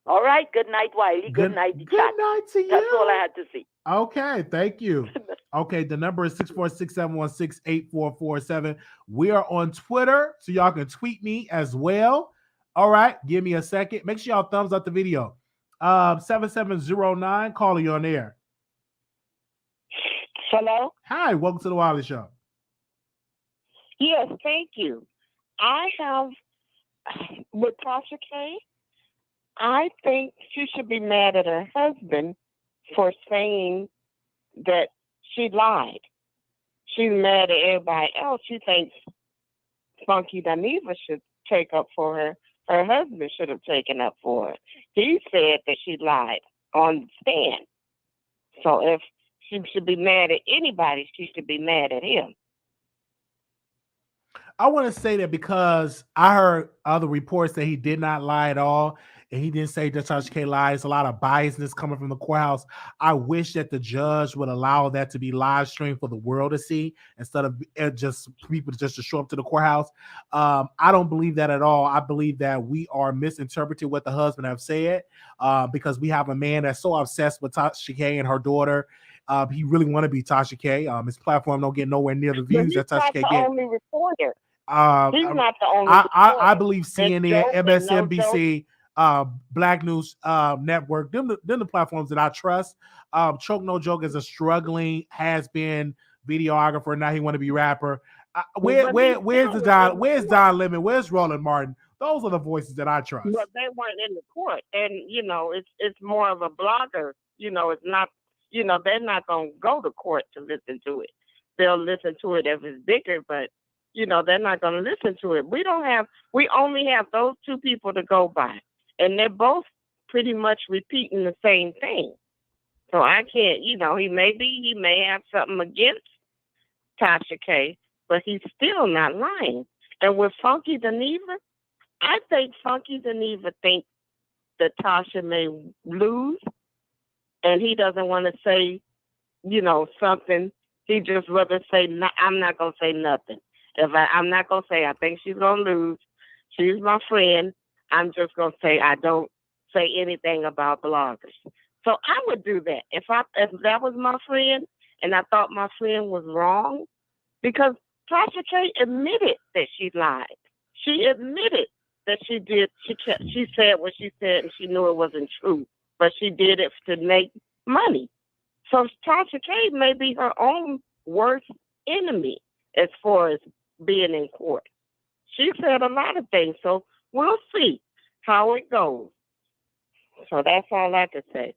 Speaker 5: All right. Good night, Wiley. Good night,
Speaker 1: Good night to you.
Speaker 5: That's all I had to say.
Speaker 1: Okay, thank you. Okay, the number is 646-716-8447. We are on Twitter, so y'all can tweet me as well. All right, give me a second. Make sure y'all thumbs up the video. 7709, calling you on air.
Speaker 4: Hello?
Speaker 1: Hi, welcome to the Wiley Show.
Speaker 4: Yes, thank you. I have, with Tasha K, I think she should be mad at her husband for saying that she lied. She's mad at everybody else. She thinks Funky Dineva should take up for her. Her husband should have taken up for her. He said that she lied on the stand. So if she should be mad at anybody, she should be mad at him.
Speaker 1: I want to say that because I heard other reports that he did not lie at all, and he didn't say that Tasha K lied. There's a lot of biasness coming from the courthouse. I wish that the judge would allow that to be live streamed for the world to see instead of just people just to show up to the courthouse. I don't believe that at all. I believe that we are misinterpreting what the husband have said because we have a man that's so obsessed with Tasha K and her daughter. He really want to be Tasha K. His platform don't get nowhere near the views that Tasha K get.
Speaker 4: Only reporter. He's not the only reporter.
Speaker 1: I believe CNN, MSNBC, Black News Network, them the platforms that I trust. Choke No Joke is a struggling has-been videographer. Now he want to be rapper. Where's Don Lemon? Where's Roland Martin? Those are the voices that I trust.
Speaker 4: But they weren't in the court, and it's more of a blogger. It's not. They're not going to go to court to listen to it. They'll listen to it if it's bigger, but they're not going to listen to it. We only have those two people to go by, and they're both
Speaker 6: pretty much repeating the same thing. So I can't, he may have something against Tasha K, but he's still not lying. And with Funky Dineva, I think Funky Dineva thinks that Tasha may lose, and he doesn't want to say, something. He just rather say, I'm not going to say nothing. I'm not going to say, I think she's going to lose. She's my friend. I'm just going to say, I don't say anything about bloggers. So I would do that. If that was my friend and I thought my friend was wrong, because Tasha K admitted that she lied. She admitted that she did. She said what she said and she knew it wasn't true, but she did it to make money. So Tasha K may be her own worst enemy as far as being in court. She said a lot of things, so we'll see how it goes. So that's all I have to say.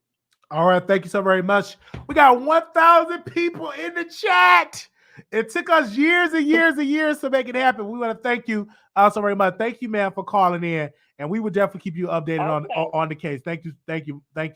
Speaker 1: All right, thank you so very much. We got 1,000 people in the chat. It took us years and years and years to make it happen. We want to thank you so very much. Thank you, man, for calling in, and we will definitely keep you updated on the case. Thank you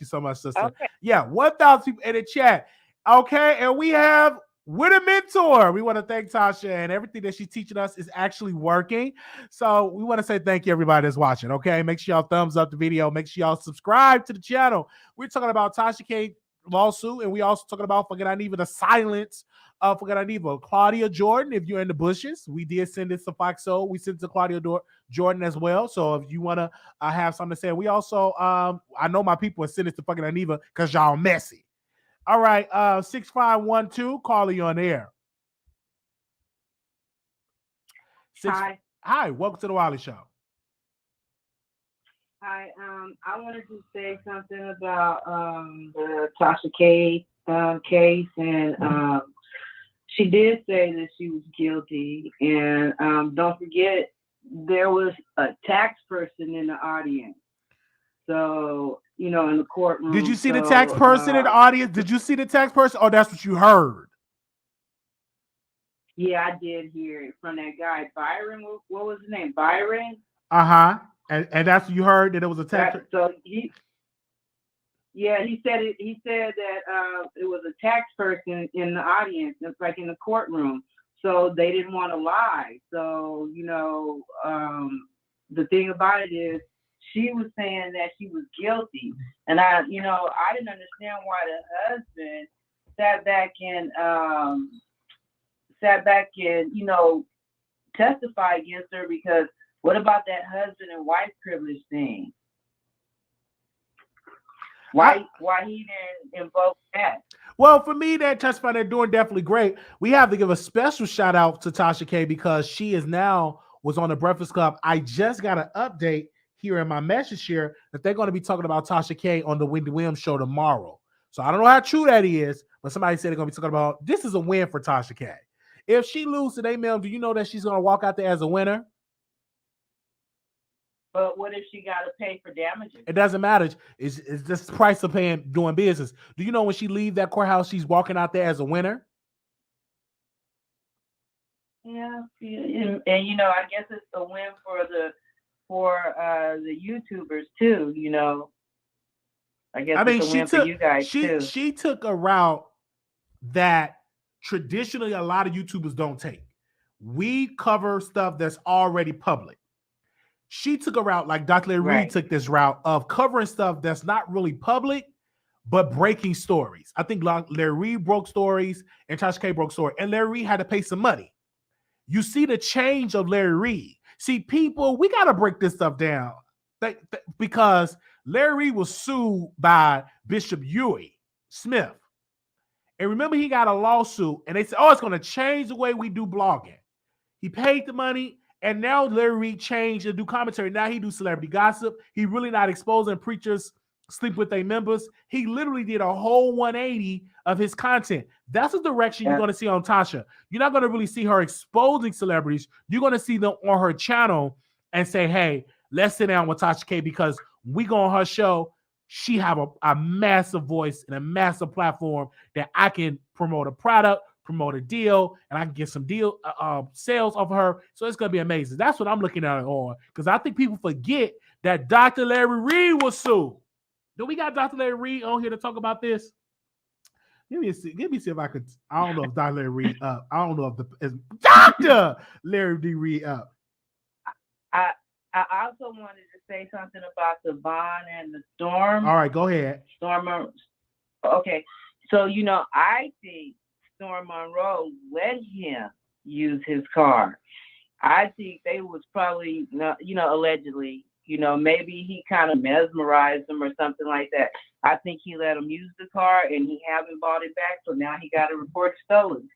Speaker 1: so much, sister.
Speaker 6: Okay.
Speaker 1: Yeah, 1,000 people in the chat. Okay, and we have with a mentor. We want to thank Tasha, and everything that she's teaching us is actually working. So we want to say thank you, everybody that's watching. Okay, make sure y'all thumbs up the video. Make sure y'all subscribe to the channel. We're talking about Tasha K lawsuit, and we also talking about the silence of Dineva. Claudia Jordan, if you're in the bushes, we did send this to Fox Soul. We sent it to Claudia Jordan as well. So if you want to have something to say, we also, I know my people are sending it to Dineva because y'all messy. All right, 6512, call you on air. Hi, welcome to the Wiley Show.
Speaker 7: Hi, I wanted to say something about the Tasha K case, and she did say that she was guilty, and don't forget there was a tax person in the audience. So, in the courtroom.
Speaker 1: Did you see the tax person in the audience? Did you see the tax person? Oh, that's what you heard.
Speaker 7: Yeah, I did hear it from that guy, Byron. What was his name? Byron?
Speaker 1: Uh-huh. And that's what you heard, that it was a tax.
Speaker 7: So he said it. He said that it was a tax person in the audience. It's like in the courtroom. So they didn't want to lie. So the thing about it is, she was saying that she was guilty, and I didn't understand why the husband sat back and testify against her, because what about that husband and wife privilege thing? Why he didn't invoke that?
Speaker 1: Well, for me, that testify they're doing definitely great. We have to give a special shout out to Tasha K because she was on the Breakfast Club. I just got an update here in my message here that they're going to be talking about Tasha K on the Wendy Williams show tomorrow. So I don't know how true that is, but somebody said they're going to be talking about this is a win for Tasha K. If she loses today, ma'am, do you know that she's going to walk out there as a winner?
Speaker 7: But what if she got to pay for damages?
Speaker 1: It doesn't matter. It's just the price of doing business. Do you know when she leaves that courthouse, she's walking out there as a winner?
Speaker 7: Yeah, and I guess it's a win for the YouTubers too. I guess it's a win for you guys too.
Speaker 1: She took a route that traditionally a lot of YouTubers don't take. We cover stuff that's already public. She took a route like Dr. Larry Reed took this route of covering stuff that's not really public, but breaking stories. I think Larry Reed broke stories and Tasha K broke stories, and Larry Reed had to pay some money. You see the change of Larry Reed. See, people, we got to break this stuff down because Larry Reed was sued by Bishop Huey Smith. And remember, he got a lawsuit, and they said, it's going to change the way we do blogging. He paid the money, and now Larry Reed changed and do commentary. Now he do celebrity gossip. He really not exposing preachers sleep with their members. He literally did a whole 180 of his content. That's the direction you're going to see on Tasha. You're not going to really see her exposing celebrities. You're going to see them on her channel and say, hey, let's sit down with Tasha K because we go on her show. She have a massive voice and a massive platform that I can promote a product, promote a deal, and I can get some deal sales off of her. So it's going to be amazing. That's what I'm looking at it on, because I think people forget that Dr. Larry Reed was sued. Do we got Dr. Larry Reed on here to talk about this? Let me see if I could. I don't know if Dr. Larry Reed up. I don't know if is Dr. Larry D. Reed up.
Speaker 7: I also wanted to say something about the Vaughn and the Storm.
Speaker 1: All right, go ahead.
Speaker 7: Storm. Okay, so I think Storm Monroe let him use his car. I think they was probably, allegedly, maybe he kind of mesmerized them or something like that. I think he let him use the car and he haven't bought it back, so now he got a report stolen.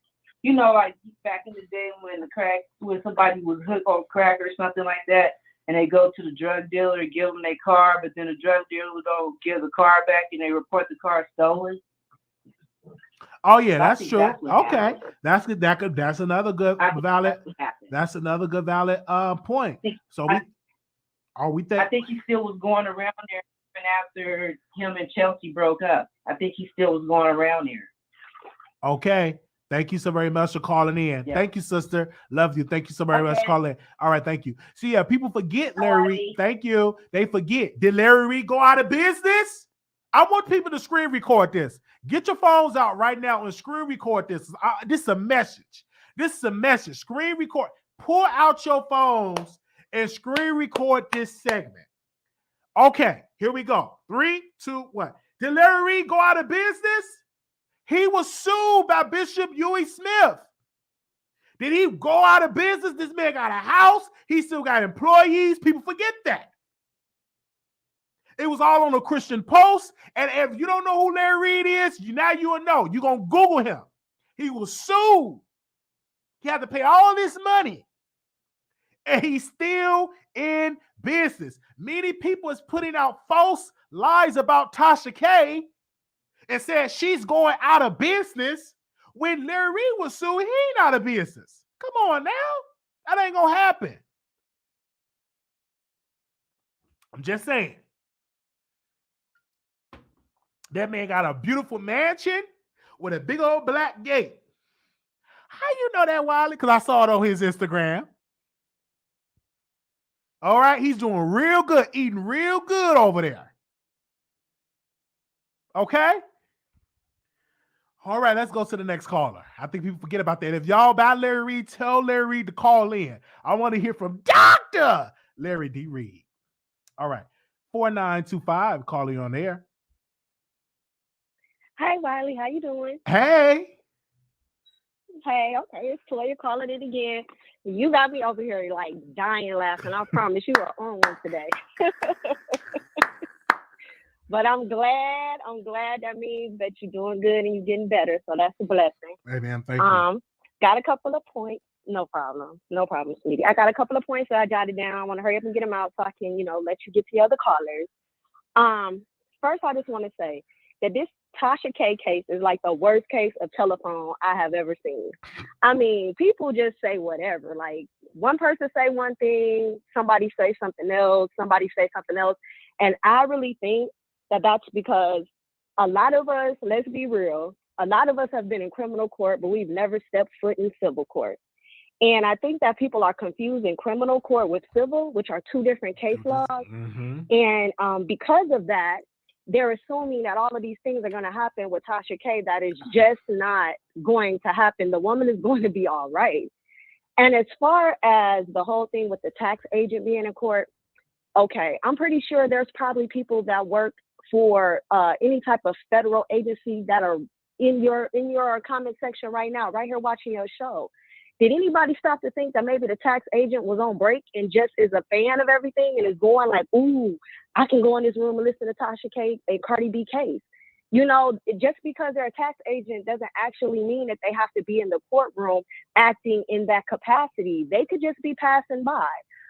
Speaker 7: Like back in the day when somebody was hooked on crack or something like that, and they go to the drug dealer and give them their car, but then the drug dealer don't give the car back and they report the car stolen.
Speaker 1: Oh yeah, that's true. Okay,
Speaker 7: happened.
Speaker 1: That's another good valid. That's another good valid point. So
Speaker 7: I think he still was going around there even after him and Chelsea broke up. I think he still was going around there.
Speaker 1: Okay. Thank you so very much for calling in. Yeah. Thank you, sister. Love you. Thank you so very much for calling in. All right, thank you. See, yeah, people forget Larry Reed. Thank you. They forget. Did Larry Reed go out of business? I want people to screen record this. Get your phones out right now and screen record this. This is a message. This is a message. Screen record. Pull out your phones and screen record this segment. Okay, here we go. 3, 2, 1. Did Larry Reed go out of business? He was sued by Bishop Huey Smith. Did he go out of business? This man got a house. He still got employees. People forget that. It was all on a Christian Post. And if you don't know who Larry Reed is, now you will know. You're going to Google him. He was sued. He had to pay all this money. And he's still in business. Many people is putting out false lies about Tasha K and said she's going out of business when Larry Reed was sued. He ain't out of business. Come on now. That ain't going to happen. I'm just saying. That man got a beautiful mansion with a big old black gate. How you know that, Wiley? Because I saw it on his Instagram. All right, he's doing real good, eating real good over there. Okay? All right, let's go to the next caller. I think people forget about that. If y'all about Larry Reed, tell Larry Reed to call in. I want to hear from Dr. Larry D. Reed. All right, 4925, calling on air.
Speaker 6: Hi, Wiley. How you doing?
Speaker 1: Hey.
Speaker 6: Hey, okay, it's Toya calling it again. You got me over here like dying laughing. I promise you are on one today. But I'm glad. That means that you're doing good and you're getting better. So that's a blessing.
Speaker 1: Hey, man, thank you.
Speaker 6: Got a couple of points. No problem, sweetie. I got a couple of points that I jotted down. I want to hurry up and get them out so I can, let you get to the other callers. First, I just want to say that this Tasha K case is like the worst case of telephone I have ever seen. I mean, people just say whatever. Like one person say one thing, somebody say something else, and I really think that that's because a lot of us, let's be real, a lot of us have been in criminal court, but we've never stepped foot in civil court. And I think that people are confusing criminal court with civil, which are two different case laws. Mm-hmm. And because of that, they're assuming that all of these things are going to happen with Tasha K. That is just not going to happen. The woman is going to be all right. And as far as the whole thing with the tax agent being in court, okay, I'm pretty sure there's probably people that work for any type of federal agency that are in your comment section right now, right here watching your show. Did anybody stop to think that maybe the tax agent was on break and just is a fan of everything and is going like, ooh, I can go in this room and listen to Tasha K, a Cardi B case? Just because they're a tax agent doesn't actually mean that they have to be in the courtroom acting in that capacity. They could just be passing by.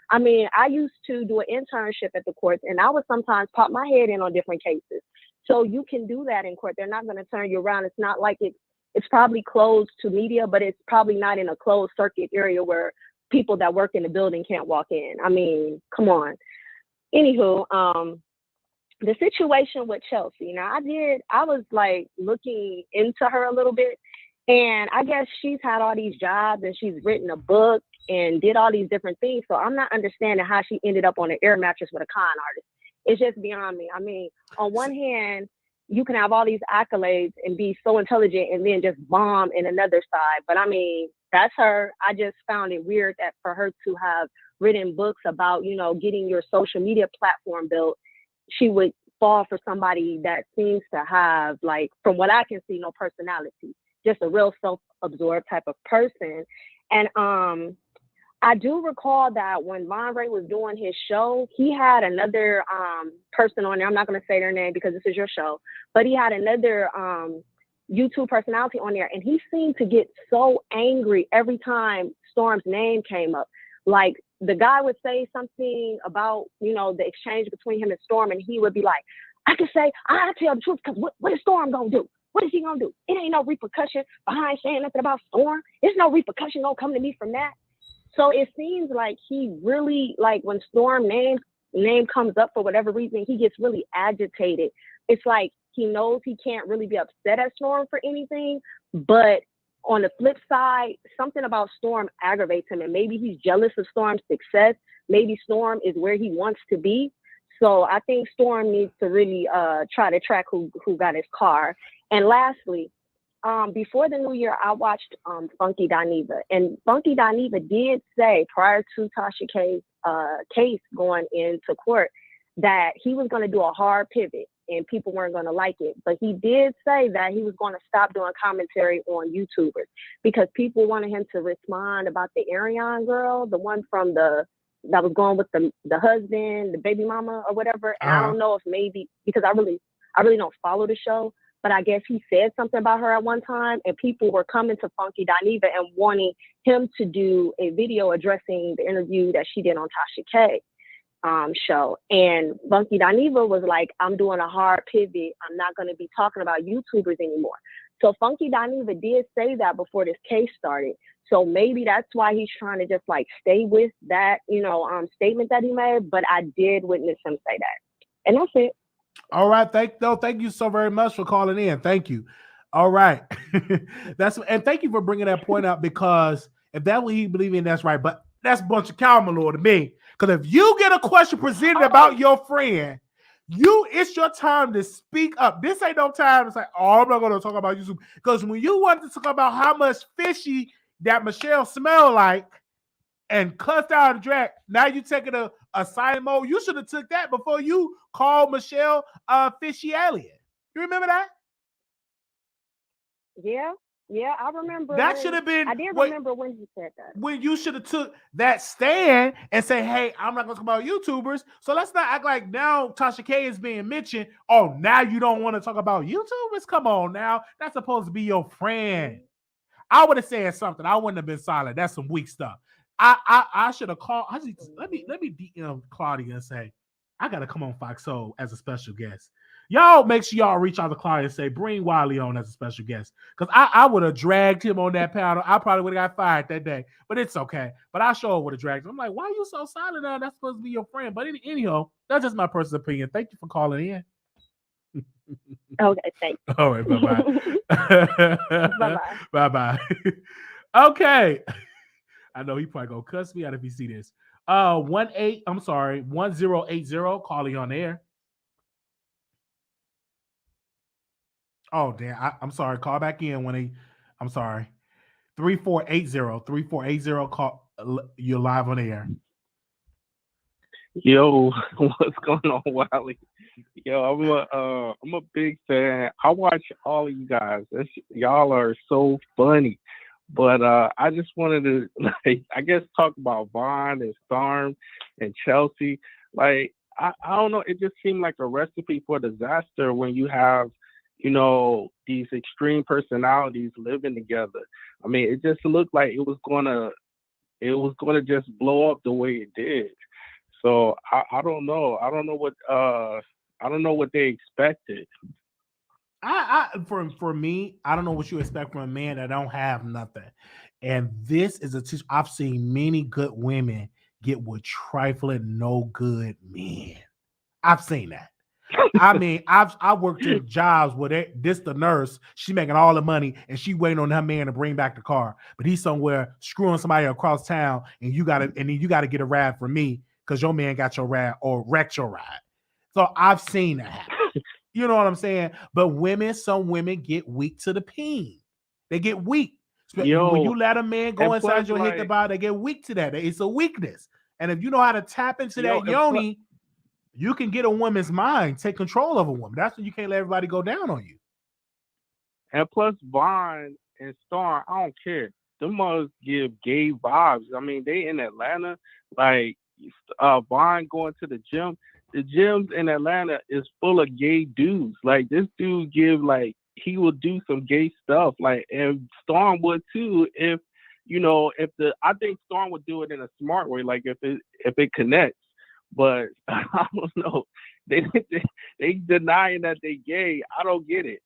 Speaker 6: I mean, I used to do an internship at the courts, and I would sometimes pop my head in on different cases. So you can do that in court. They're not going to turn you around. It's not like it's probably closed to media, but it's probably not in a closed circuit area where people that work in the building can't walk in. I mean, come on. Anywho, the situation with Chelsea. Now, I was like looking into her a little bit, and I guess she's had all these jobs and she's written a book and did all these different things. So I'm not understanding how she ended up on an air mattress with a con artist.
Speaker 8: it's just beyond me. I mean, on one hand, you can have all these accolades and be so intelligent and then just bomb in another side. But I mean, that's her. I just found it weird that for her to have written books about, you know, getting your social media platform built, she would fall for somebody that seems to have, like, from what I can see, no personality, just a real self-absorbed type of person. And I do recall that when Monroe was doing his show, he had another person on there. I'm not going to say their name because this is your show, but he had another YouTube personality on there, and he seemed to get so angry every time Storm's name came up. Like, the guy would say something about, you know, the exchange between him and Storm, and he would be like, I can say, I tell the truth, because what is Storm going to do? What is he going to do? It ain't no repercussion behind saying nothing about Storm. There's no repercussion going to come to me from that. So it seems like he really, like, when Storm name comes up for whatever reason, he gets really agitated. It's like he knows he can't really be upset at Storm for anything, but on the flip side, something about Storm aggravates him, and maybe he's jealous of Storm's success. Maybe Storm is where he wants to be. So I think Storm needs to really try to track who got his car. And lastly, before the new year, I watched Funky Dineva, and Funky Dineva did say prior to Tasha K's case going into court that he was going to do a hard pivot and people weren't going to like it. But he did say that he was going to stop doing commentary on YouTubers because people wanted him to respond about the Ariane girl, the one from that was going with the husband, the baby mama or whatever. And I don't know if maybe, because I really don't follow the show, but I guess he said something about her at one time, and people were coming to Funky Dineva and wanting him to do a video addressing the interview that she did on Tasha K show. And Funky Dineva was like, I'm doing a hard pivot. I'm not going to be talking about YouTubers anymore. So Funky Dineva did say that before this case started. So maybe that's why he's trying to just like stay with that, you know, statement that he made. But I did witness him say that. And that's it.
Speaker 1: All right. Thank you so very much for calling in. Thank you. All right. And thank you for bringing that point out, because if that's what he believes in, that's right. But that's a bunch of cow malord to me. Because if you get a question presented about your friend, it's your time to speak up. This ain't no time to say, oh, I'm not going to talk about YouTube. Because when you want to talk about how much fishy that Michelle smelled like and cussed out of drag, now you taking a silent mode. You should have took that before you called Michelle fishy alien. You remember that?
Speaker 8: Yeah, I remember.
Speaker 1: That should have been.
Speaker 8: I did remember when he said that.
Speaker 1: When you should have took that stand and say, hey, I'm not going to talk about YouTubers. So let's not act like now Tasha K is being mentioned. Oh, now you don't want to talk about YouTubers? Come on now. That's supposed to be your friend. I would have said something. I wouldn't have been silent. That's some weak stuff. I should have called. Let me DM Claudia and say, I got to come on Fox Soul as a special guest. Y'all make sure y'all reach out to Claudia and say, bring Wiley on as a special guest. Because I would have dragged him on that panel. I probably would have got fired that day. But it's okay. But I sure would have dragged him. I'm like, why are you so silent now? That's supposed to be your friend. But anyhow, that's just my personal opinion. Thank you for calling in.
Speaker 8: Okay, thanks.
Speaker 1: All right, bye-bye.
Speaker 8: Bye-bye.
Speaker 1: Bye-bye. Okay. I know he probably gonna cuss me out if he see this. 1080, calling on air. Oh, damn. I'm sorry. Call back in I'm sorry. 3480. Call. You're live on air.
Speaker 9: Yo, what's going on, Wiley? Yo, I'm a big fan. I watch all of you guys. Y'all are so funny. But I just wanted to, I guess, talk about Vaughn and Storm and Chelsea. I don't know. It just seemed like a recipe for disaster when you have, these extreme personalities living together. I mean, it just looked like it was gonna just blow up the way it did. So I don't know. I don't know what they expected.
Speaker 1: For me, I don't know what you expect from a man that don't have nothing. And this is I've seen many good women get with trifling, no good men. I've seen that. I mean, I worked in jobs where the nurse, she making all the money and she waiting on her man to bring back the car, but he's somewhere screwing somebody across town, and then you gotta get a ride from me because your man got your ride or wrecked your ride. So I've seen that happen. You know what I'm saying? But some women get weak to the peen. They get weak. When
Speaker 9: Yo,
Speaker 1: you let a man go
Speaker 9: and
Speaker 1: inside
Speaker 9: plus,
Speaker 1: your hit the
Speaker 9: like,
Speaker 1: ball, they get weak to that. It's a weakness. And if you know how to tap into
Speaker 9: yo,
Speaker 1: that yoni, you can get a woman's mind, take control of a woman. That's when you can't let everybody go down on you.
Speaker 9: and plus, Vaughn and Storm, I don't care. Them must give gay vibes. I mean, they in Atlanta, like Vaughn going to the gym. The gyms in Atlanta is full of gay dudes. Like this dude he will do some gay stuff. Like, and Storm would too if I think Storm would do it in a smart way. Like if it connects. But I don't know. They denying that they gay. I don't get it.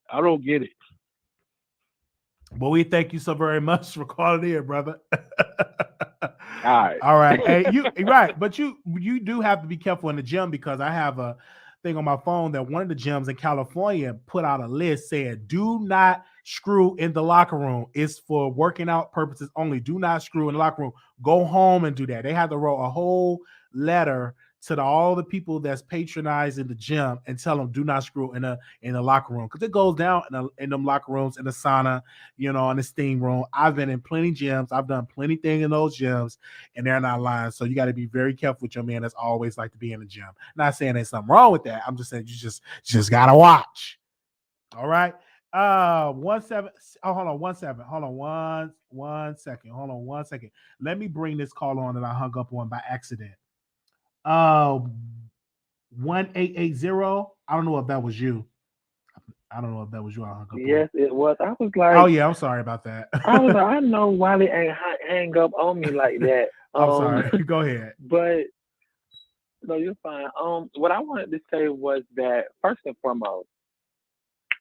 Speaker 1: Well, we thank you so very much for calling in, brother.
Speaker 9: All
Speaker 1: right. Hey, you're right, but you do have to be careful in the gym because I have a thing on my phone that one of the gyms in California put out a list saying, "Do not screw in the locker room. It's for working out purposes only. Do not screw in the locker room. Go home and do that." They had to write a whole letter to all the people that's patronizing the gym and tell them do not screw in the locker room because it goes down in them locker rooms, in the sauna, in the steam room. I've been in plenty gyms. I've done plenty things in those gyms, and they're not lying. So you got to be very careful with your man that's always like to be in the gym. Not saying there's something wrong with that. I'm just saying you just gotta watch. All right. 17. Oh, hold on 17. Hold on one second. Hold on 1 second. Let me bring this call on that I hung up on by accident. 1880. I don't know if that was you. I don't know if that was you. I hung up
Speaker 10: Yes, it was. I was like,
Speaker 1: oh yeah, I'm sorry about that.
Speaker 10: I was like, I know Wiley ain't hang up on me like that.
Speaker 1: I'm sorry. Go ahead.
Speaker 10: But no, you're fine. What I wanted to say was that first and foremost,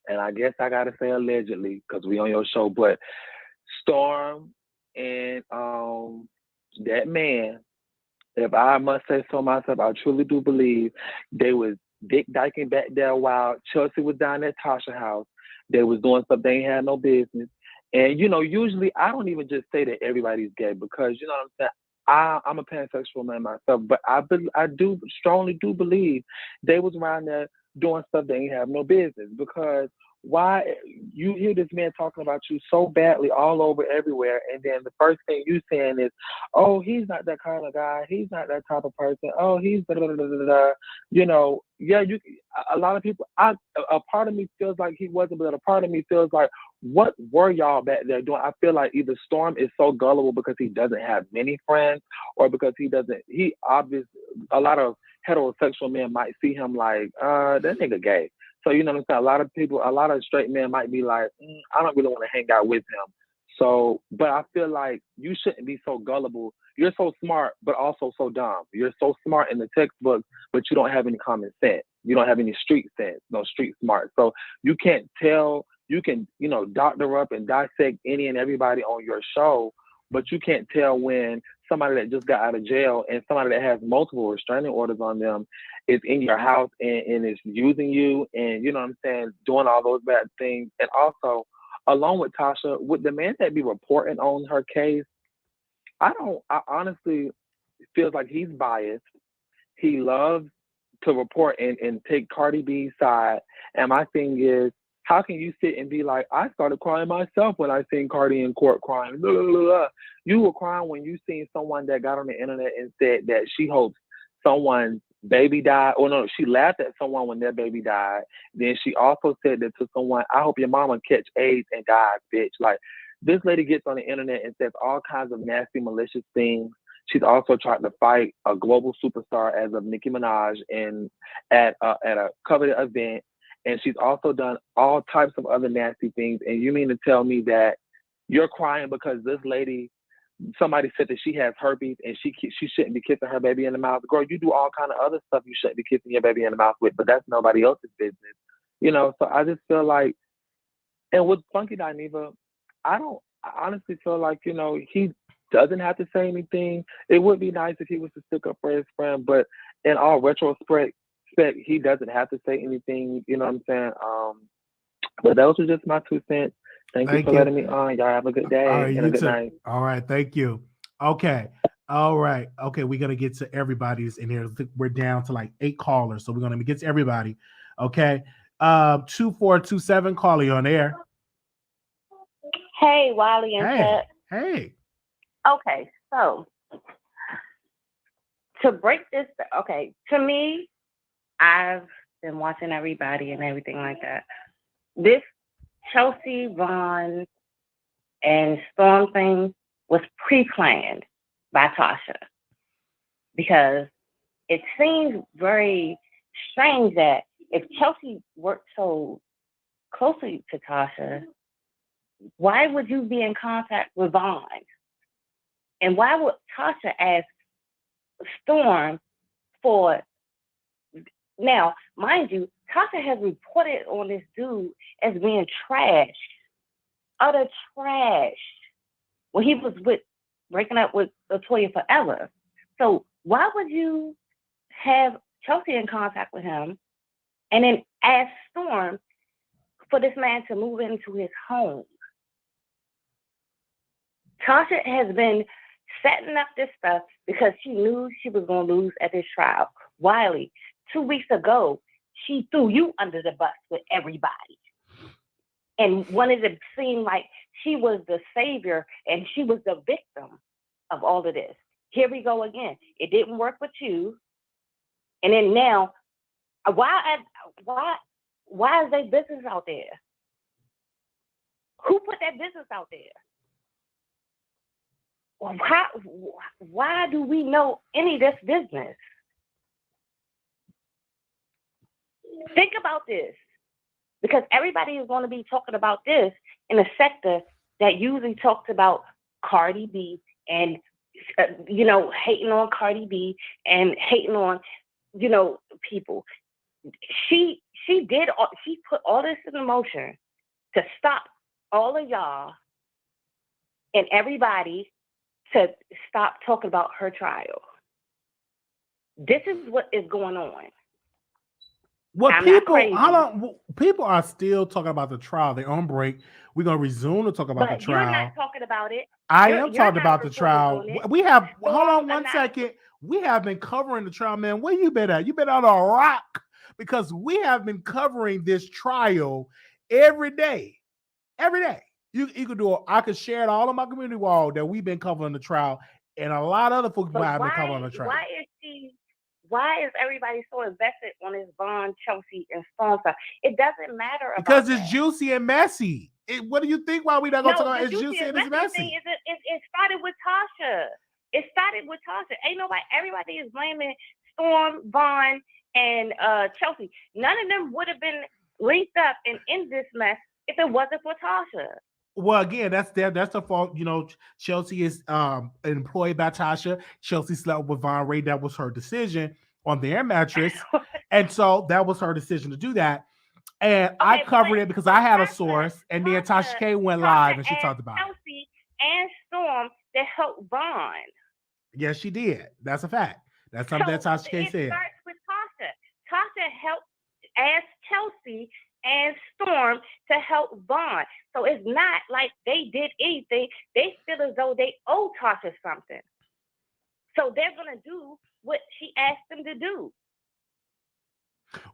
Speaker 10: and I guess I gotta say allegedly because we on your show, but Storm and that man, if I must say so myself, I truly do believe they was dick diking back there while Chelsea was down at Tasha's house. They was doing stuff they ain't had no business. And usually I don't even just say that everybody's gay because you know what I'm saying. I'm a pansexual man myself, but I do strongly do believe they was around there doing stuff they ain't have no business because why you hear this man talking about you so badly all over everywhere, and then the first thing you saying is, "Oh, he's not that kind of guy. He's not that type of person. Oh, he's blah, blah, blah, blah, blah." Yeah. A lot of people. A part of me feels like he wasn't, but a part of me feels like, what were y'all back there doing? I feel like either Storm is so gullible because he doesn't have many friends, or because he doesn't. He obviously a lot of heterosexual men might see him like, that nigga gay. So, you know what I'm saying? A lot of straight men might be like, I don't really want to hang out with him. So, but I feel like you shouldn't be so gullible. You're so smart, but also so dumb. You're so smart in the textbook, but you don't have any common sense. You don't have any street sense, no street smart. So you can't tell, you can, doctor up and dissect any and everybody on your show, but you can't tell when somebody that just got out of jail and somebody that has multiple restraining orders on them is in your house and is using you and, you know what I'm saying, doing all those bad things. And also, along with Tasha, would the man that be reporting on her case, I honestly feels like he's biased. He loves to report and take Cardi B's side. And my thing is, how can you sit and be like, I started crying myself when I seen Cardi in court crying. Blah, blah, blah, blah. You were crying when you seen someone that got on the internet and said that she hopes someone's baby died. Or no, she laughed at someone when their baby died. Then she also said that to someone, I hope your mama catch AIDS and dies, bitch. Like, this lady gets on the internet and says all kinds of nasty, malicious things. She's also tried to fight a global superstar as of Nicki Minaj at a coveted event. And she's also done all types of other nasty things. And you mean to tell me that you're crying because this lady, somebody said that she has herpes and she shouldn't be kissing her baby in the mouth? Girl, you do all kind of other stuff you shouldn't be kissing your baby in the mouth with, but that's nobody else's business. So I just feel like, and with Funky Dineva, I honestly feel like, he doesn't have to say anything. It would be nice if he was to stick up for his friend, but in all retrospect, he doesn't have to say anything, you know what I'm saying? But those are just my 2 cents. Thank you for letting me on. Y'all have a good day and a good night.
Speaker 1: All right, thank you. Okay. All right. Okay, we're gonna get to everybody's in here. I think we're down to like 8 callers, so we're gonna get to everybody. Okay. 2427, caller, you on air.
Speaker 6: Hey, Wiley and
Speaker 1: Hey,
Speaker 6: Ted.
Speaker 1: hey.
Speaker 6: Okay, so to break this, okay, to me, I've been watching everybody and everything like that. This Chelsea, Vaughn, and Storm thing was pre-planned by Tasha, because it seems very strange that if Chelsea worked so closely to Tasha, why would you be in contact with Vaughn? And why would Tasha ask Storm for... Now, mind you, Tasha has reported on this dude as being trash, utter trash, when he was breaking up with Latoya forever. So why would you have Chelsea in contact with him and then ask Storm for this man to move into his home? Tasha has been setting up this stuff because she knew she was going to lose at this trial. Wiley, 2 weeks ago, she threw you under the bus with everybody and wanted to seem like she was the savior and she was the victim of all of this. Here we go again. It didn't work with you. And then now, why is their business out there? Who put that business out there? Why do we know any of this business? Think about this, because everybody is going to be talking about this in a sector that usually talks about Cardi B and, hating on Cardi B and hating on, people. She put all this in motion to stop all of y'all and everybody to stop talking about her trial. This is what is going on.
Speaker 1: What people are still talking about the trial. They're on break. We're gonna resume to talk about the trial.
Speaker 6: You're not talking about it.
Speaker 1: I am talking about the trial. We have hold on one
Speaker 6: not.
Speaker 1: second. We have been covering the trial, man. Where you been at? You been on a rock, because we have been covering this trial every day. Every day. You could do it. I could share it all on my community wall that we've been covering the trial, and a lot of other folks have been covering the trial.
Speaker 6: Why is everybody so invested on this Vaughn, Chelsea, and Storm stuff? It doesn't matter
Speaker 1: because it's juicy and messy. What do you think? Why we not gonna talk about it's juicy and it's messy?
Speaker 6: It started with Tasha. It started with Tasha. Ain't nobody. Everybody is blaming Storm, Vaughn, and Chelsea. None of them would have been linked up and in this mess if it wasn't for Tasha.
Speaker 1: Well, again, that's the fault. Chelsea is employed by Tasha. Chelsea slept with Vaughn Ray. That was her decision on their mattress. And so that was her decision to do that. And I covered it because I had a source. And then Tasha K went live and she talked about
Speaker 6: Chelsea and Storm that helped Vaughn.
Speaker 1: Yes, she did. That's a fact. That's something that Tasha K said.
Speaker 6: It starts with Tasha. Tasha helped ask Chelsea and Storm to help Vaughn. So it's not like they did anything. They feel as though they owe Tasha something. So they're going to do what she asked them to do.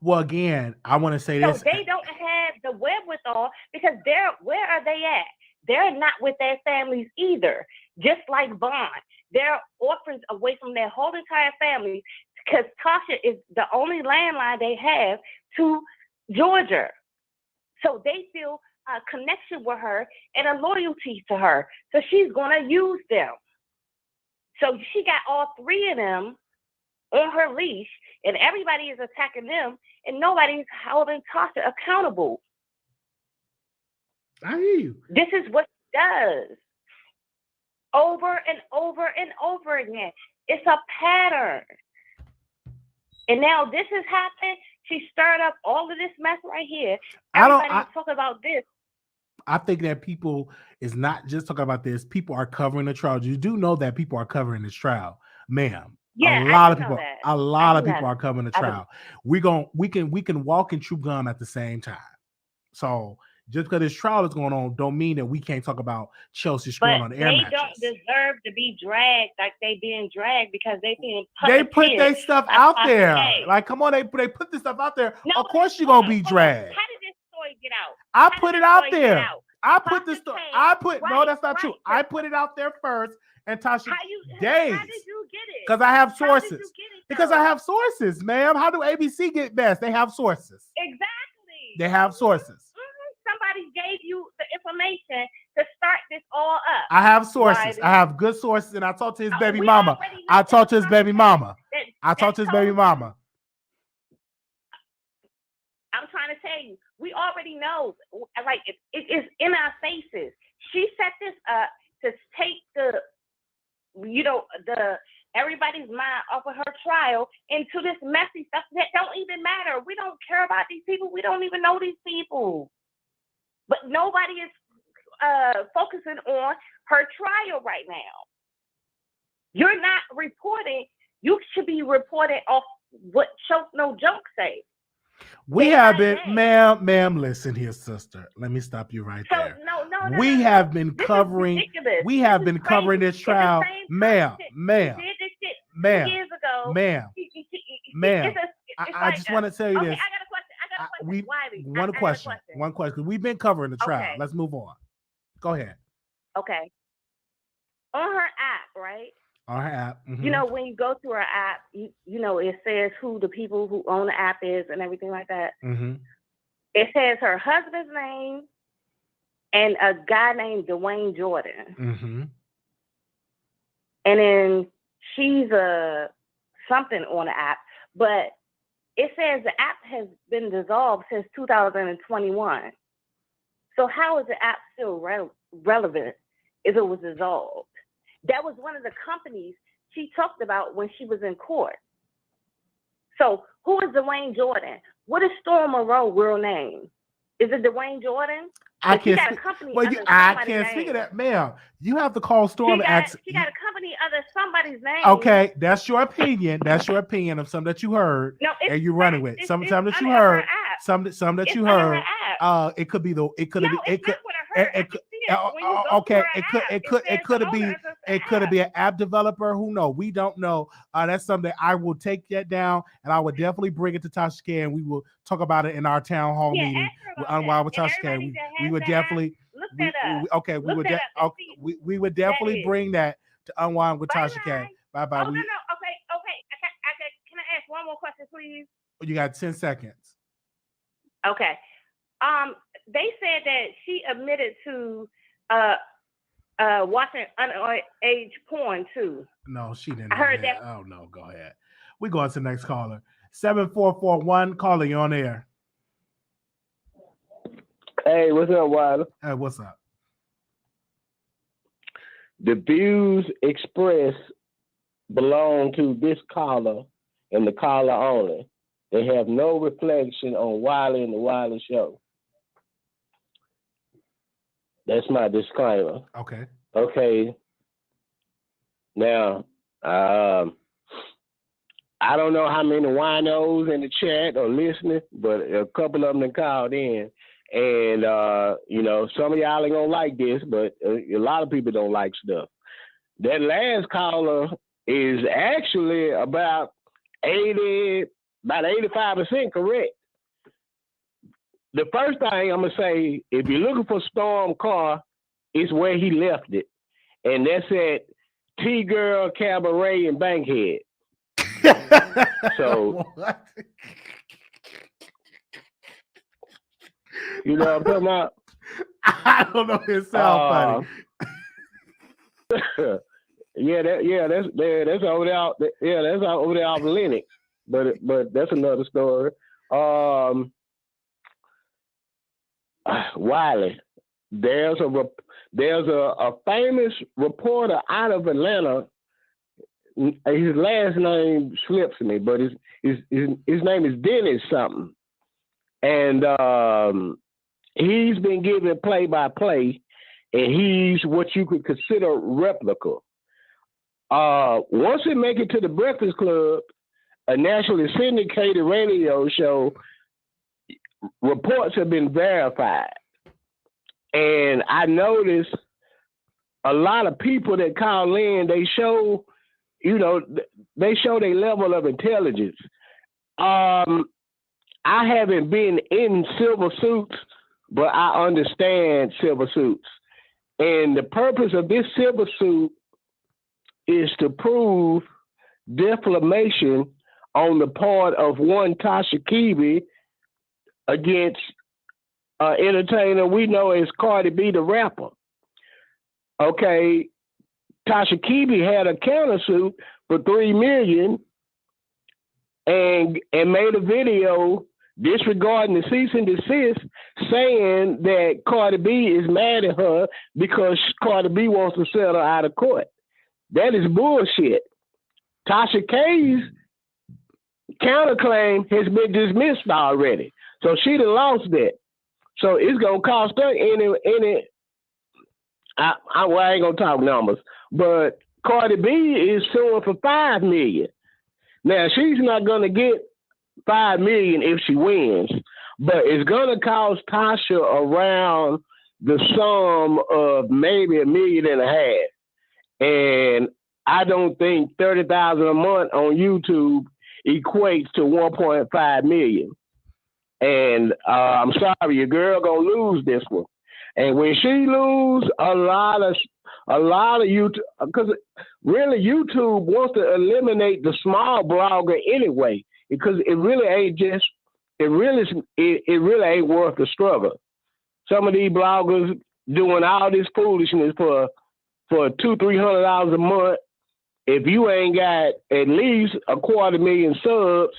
Speaker 1: Well, again, I want to say this.
Speaker 6: So they don't have the wherewithal because where are they at? They're not with their families either, just like Vaughn. They're orphans away from their whole entire family because Tasha is the only landline they have to Georgia. So they feel a connection with her and a loyalty to her. So she's going to use them. So she got all three of them on her leash, and everybody is attacking them, and nobody's holding Tasha accountable.
Speaker 1: I hear you.
Speaker 6: This is what she does over and over and over again. It's a pattern. And now this has happened. She stirred up all of this mess right here. Everybody's talking about this.
Speaker 1: I think that people is not just talking about this. People are covering the trial. You do know that people are covering this trial, ma'am.
Speaker 6: Yeah,
Speaker 1: a lot of people are covering the trial. We can walk and chew gum at the same time. So Just because this trial is going on, don't mean that we can't talk about Chelsea screwing
Speaker 6: But
Speaker 1: on the air
Speaker 6: they
Speaker 1: mattress.
Speaker 6: don't deserve to be dragged like they being dragged because they being
Speaker 1: They put their stuff out there.
Speaker 6: K.
Speaker 1: Like, come on, they put this stuff out there.
Speaker 6: No,
Speaker 1: of course you're gonna be dragged.
Speaker 6: How did this story get out?
Speaker 1: I put it out there. I put this story. No, that's not true. I put it out there first, and Tasha,
Speaker 6: How did you get it?
Speaker 1: Because I have
Speaker 6: How
Speaker 1: sources.
Speaker 6: did you get it,
Speaker 1: Because I have sources, ma'am. How do ABC get best? They have sources.
Speaker 6: Exactly.
Speaker 1: They have sources.
Speaker 6: Somebody gave you the information to start this all up.
Speaker 1: I have sources.
Speaker 6: Wiley.
Speaker 1: I have good sources, and I talked to his baby mama. I talked to his baby mama. I talked to his baby mama.
Speaker 6: I'm trying to tell you, we already know. Like it is in our faces. She set this up to take the everybody's mind off of her trial into this messy stuff that don't even matter. We don't care about these people. We don't even know these people. But nobody is focusing on her trial right now. You're not reporting. You should be reporting off what Choke No Joke say.
Speaker 1: We have been, ma'am, listen here, sister. Let me stop you right there. We have been covering this trial, ma'am. I just want to tell you this.
Speaker 6: I got a question.
Speaker 1: One question. We've been covering the trial.
Speaker 6: Okay.
Speaker 1: Let's move on. Go ahead.
Speaker 6: Okay. On her app, right?
Speaker 1: On her app. Mm-hmm.
Speaker 6: You know, when you go to her app, you know, it says who the people who own the app is and everything like that.
Speaker 1: Mm-hmm.
Speaker 6: It says her husband's name and a guy named Dwayne Jordan.
Speaker 1: Mm-hmm.
Speaker 6: And then she's something on the app, but it says the app has been dissolved since 2021. So how is the app still relevant if it was dissolved? That was one of the companies she talked about when she was in court. So who is Dwayne Jordan? What is Storm Monroe's real name? Is it Dwayne Jordan?
Speaker 1: I can't speak of that, ma'am. You have to call Storm and ask.
Speaker 6: She got a company under somebody's name.
Speaker 1: Okay, that's your opinion. That's your opinion of something that you heard and you're running with. Some that you heard. Some that you heard. It could be it could be an app developer. Who knows? We don't know. That's something that I will take that down, and I will definitely bring it to Tasha K, and we will talk about it in our town hall meeting with Unwild with Tasha K. We would definitely. We would definitely bring that to Unwind with Tasha K. Bye bye.
Speaker 6: Oh, no. Okay. Can I ask one more question, please?
Speaker 1: You got 10 seconds.
Speaker 6: Okay. They said that she admitted to watching underage porn too.
Speaker 1: No, she didn't.
Speaker 6: I heard that.
Speaker 1: Oh no, go ahead. We go on to the next caller. 7441. Caller, you on air.
Speaker 11: Hey, what's up, Wiley?
Speaker 1: Hey, what's up?
Speaker 11: The views expressed belong to this caller and the caller only. They have no reflection on Wiley and the Wiley Show. That's my disclaimer.
Speaker 1: Okay.
Speaker 11: Okay. Now, I don't know how many winos in the chat are listening, but a couple of them called in. And, some of y'all ain't gonna like this, but a lot of people don't like stuff. That last caller is actually about 85% correct. The first thing I'm gonna say, if you're looking for Storm car, it's where he left it. And that's at T-Girl Cabaret in Bankhead. So... You know what I'm talking about?
Speaker 1: I don't know. It sounds
Speaker 11: funny. That's over there. That's over there off Lennox. But that's another story. Wiley, there's a famous reporter out of Atlanta. His last name slips me, but his name is Dennis something. And he's been given play-by-play, and he's what you could consider replica. Once it make it to the Breakfast Club, a nationally syndicated radio show, reports have been verified. And I noticed a lot of people that call in, they show, they show their level of intelligence. I haven't been in civil suits, but I understand civil suits. And the purpose of this civil suit is to prove defamation on the part of one Tasha K against entertainer we know as Cardi B, the rapper. Okay, Tasha K had a countersuit for $3 million and made a video disregarding the cease and desist, saying that Cardi B is mad at her because Cardi B wants to settle out of court. That is bullshit. Tasha K's counterclaim has been dismissed already, so she done lost that. So it's gonna cost her any. I ain't gonna talk numbers, but Cardi B is suing for $5 million. Now she's not gonna get $5 million if she wins, but it's gonna cost Tasha around the sum of maybe $1.5 million. And I don't think $30,000 a month on YouTube equates to $1.5 million. And I'm sorry, your girl gonna lose this one. And when she lose, a lot of YouTube, because really YouTube wants to eliminate the small blogger anyway, because it really ain't worth the struggle. Some of these bloggers doing all this foolishness for $200-300 a month. If you ain't got at least 250,000 subs,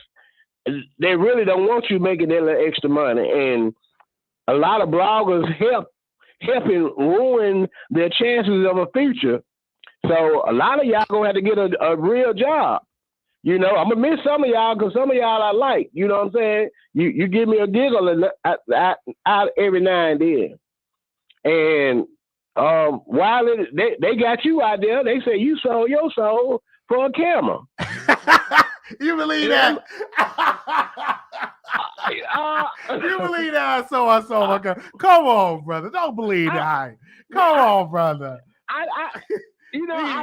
Speaker 11: they really don't want you making that little extra money. And a lot of bloggers helping ruin their chances of a future. So a lot of y'all gonna have to get a real job. I'm gonna miss some of y'all because some of y'all I like. You know what I'm saying? You give me a giggle out every now and then. And Wiley, they got you out there. They say you sold your soul for a camera.
Speaker 1: You believe that? You believe that? I sold my camera. Come on, brother. Don't believe that. Come on, brother.
Speaker 11: I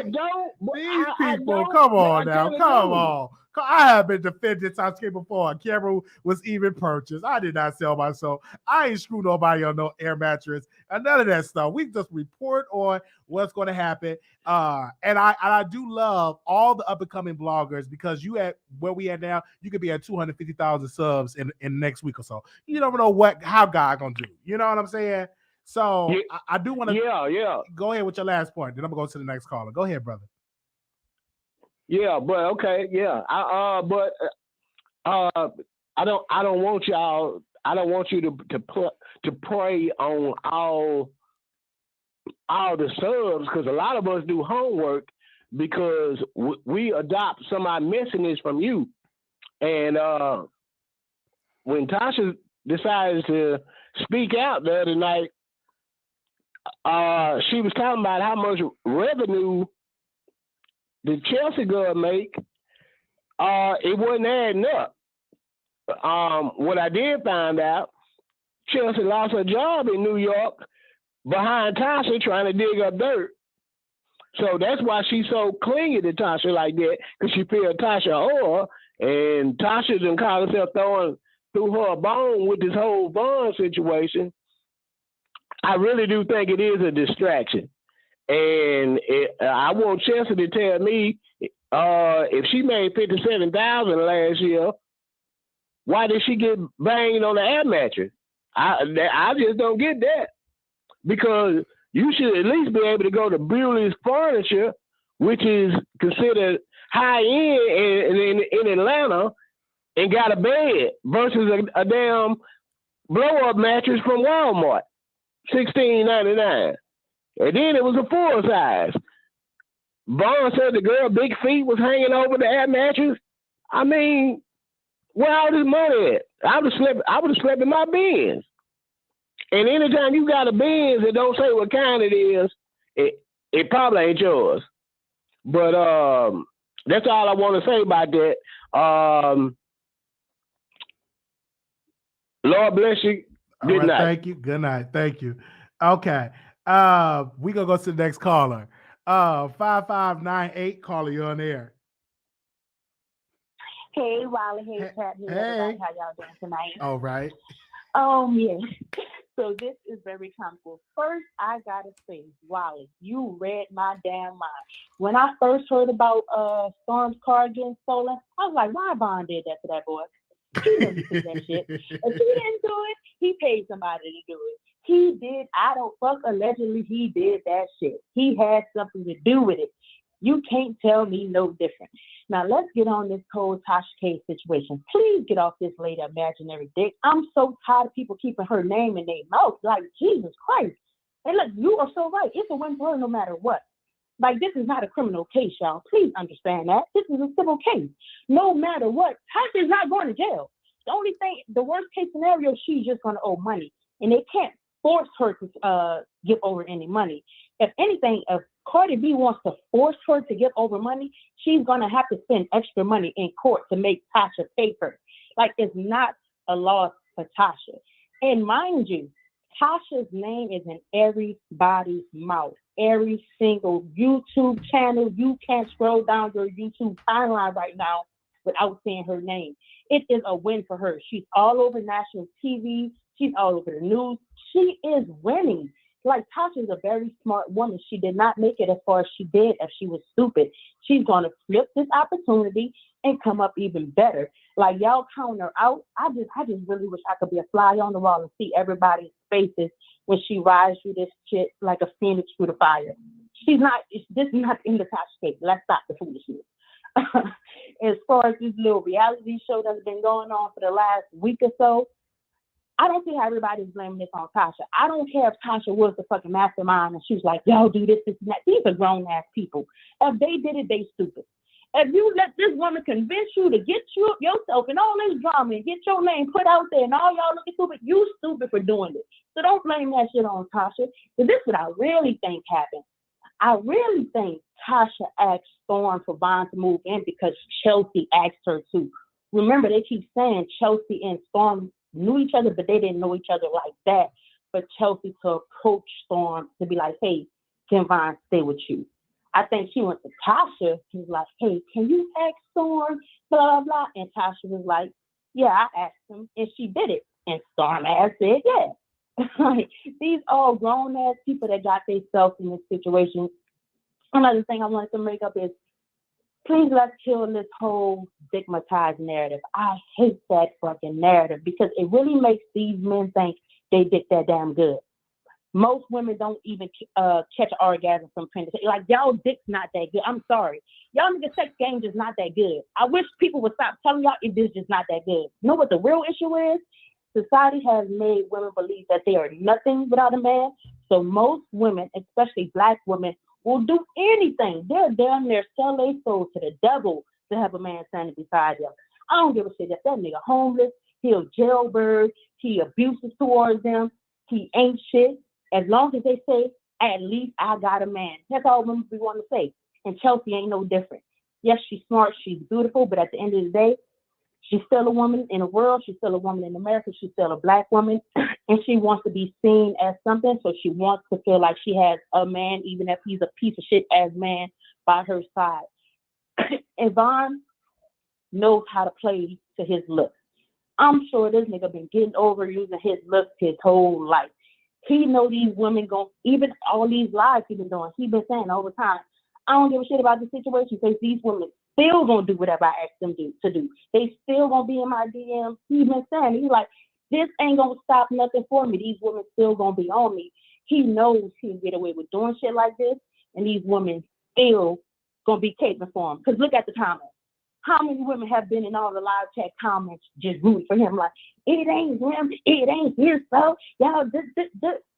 Speaker 11: don't.
Speaker 1: These people, come on now. Come on. I have been defending Tasha K before a camera was even purchased. I did not sell my soul. I ain't screwed nobody on no air mattress and none of that stuff. We just report on what's going to happen. And I do love all the up and coming bloggers, because you at where we at now, you could be at 250,000 subs in next week or so. You never know how God gonna do. You know what I'm saying? So yeah. I do want to go ahead with your last point. Then I'm gonna go to the next caller. Go ahead, brother.
Speaker 11: Yeah, but okay, yeah. I don't want y'all. I don't want you to prey on all the subs, because a lot of us do homework because we adopt some of our messiness from you. And when Tasha decided to speak out the other night, she was talking about how much revenue the Chelsea girl make. It wasn't adding up. What I did find out, Chelsea lost her job in New York behind Tasha trying to dig up dirt. So that's why she's so clingy to Tasha like that, because she feels Tasha owe her, and Tasha done called herself throwing through her a bone with this whole Vaughn situation. I really do think it is a distraction. And I want Chelsea to tell me if she made $57,000 last year, why did she get banged on the air mattress? I just don't get that, because you should at least be able to go to Bewley's Furniture, which is considered high end in Atlanta, and got a bed versus a damn blow up mattress from Walmart, $16.99. And then it was a full size. Vaughn said the girl big feet was hanging over the air mattress. I mean, where all this money at? I would have slept in my Benz. And anytime you got a Benz that don't say what kind it is, it probably ain't yours. But that's all I want to say about that. Lord bless you. Good night.
Speaker 1: Thank you. Good night. Thank you. Okay. We gonna go to the next caller. 5598 caller, you're on air.
Speaker 12: Hey, Wiley. Hey,
Speaker 1: Hey,
Speaker 12: Pat. Hey,
Speaker 1: hey.
Speaker 12: everybody. How y'all doing tonight?
Speaker 1: All right.
Speaker 12: Yeah. So this is very comical. First, I gotta say, Wiley, you read my damn mind. When I first heard about Storm's car getting stolen, I was like, why Vaughn did that to that boy? He didn't do that shit. If he didn't do it, he paid somebody to do it. He did. I don't fuck. Allegedly, he did that shit. He had something to do with it. You can't tell me no different. Now let's get on this whole Tasha K situation. Please get off this lady imaginary dick. I'm so tired of people keeping her name in their mouth. Like, Jesus Christ. And look, you are so right. It's a win for her no matter what. Like, this is not a criminal case, y'all. Please understand that. This is a civil case. No matter what, Tasha's not going to jail. The only thing, the worst case scenario, she's just going to owe money. And they can't force her to give over any money. If anything, if Cardi B wants to force her to give over money, she's going to have to spend extra money in court to make Tasha pay for it. Like, it's not a loss for Tasha. And mind you, Tasha's name is in everybody's mouth. Every single YouTube channel, you can't scroll down your YouTube timeline right now without seeing her name. It is a win for her. She's all over national TV. She's all over the news. She is winning. Like, Tasha's a very smart woman. She did not make it as far as she did if she was stupid. She's going to flip this opportunity and come up even better. Like, y'all count her out. I just really wish I could be a fly on the wall and see everybody's faces when she rides through this shit like a phoenix through the fire. This is not in the Tasha K. Let's stop the foolishness. As far as this little reality show that's been going on for the last week or so, I don't see how everybody's blaming this on Tasha. I don't care if Tasha was the fucking mastermind and she was like, yo, do this, and that. These are grown-ass people. If they did it, they stupid. If you let this woman convince you to get you yourself and all this drama and get your name put out there and all y'all looking stupid, you stupid for doing it. So don't blame that shit on Tasha. But this is what I really think happened. I really think Tasha asked Storm for Vaughn to move in because Chelsea asked her to. Remember, they keep saying Chelsea and Storm knew each other, but they didn't know each other like that. For Chelsea to approach Storm to be like, hey, can Vaughn stay with you? I think she went to Tasha. She was like, hey, can you ask Storm? Blah, blah, blah. And Tasha was like, yeah, I asked him. And she did it. And Storm ass said, yeah. Like, these all grown-ass people that got themselves in this situation. Another thing I wanted to make up is, please let's kill this whole stigmatized narrative. I hate that fucking narrative because it really makes these men think they dick that damn good. Most women don't even catch an orgasm from penetration. Like, y'all dick's not that good. I'm sorry. Y'all niggas sex game just not that good. I wish people would stop telling y'all it is just not that good. You know what the real issue is? Society has made women believe that they are nothing without a man. So most women, especially black women, will do anything. They're down there, sell their soul to the devil to have a man standing beside them. I don't give a shit if that nigga homeless, he a jailbird, he abusive towards them, he ain't shit. As long as they say, at least I got a man. That's all women we want to say. And Chelsea ain't no different. Yes, she's smart, she's beautiful, but at the end of the day, she's still a woman in the world. She's still a woman in America. She's still a black woman. And she wants to be seen as something. So she wants to feel like she has a man, even if he's a piece of shit as man by her side. And Vaughn knows how to play to his looks. I'm sure this nigga been getting over using his looks his whole life. He know these women even all these lies he been doing. He been saying all the time, I don't give a shit about the situation because these women still gonna do whatever I ask them to do. They still gonna be in my DMs. He been saying, he's like, this ain't gonna stop nothing for me. These women still gonna be on me. He knows he can get away with doing shit like this, and these women still gonna be caping for him. Because look at the comments. How many women have been in all the live chat comments just rooting for him? Like, it ain't him, it ain't his fault. Y'all, this.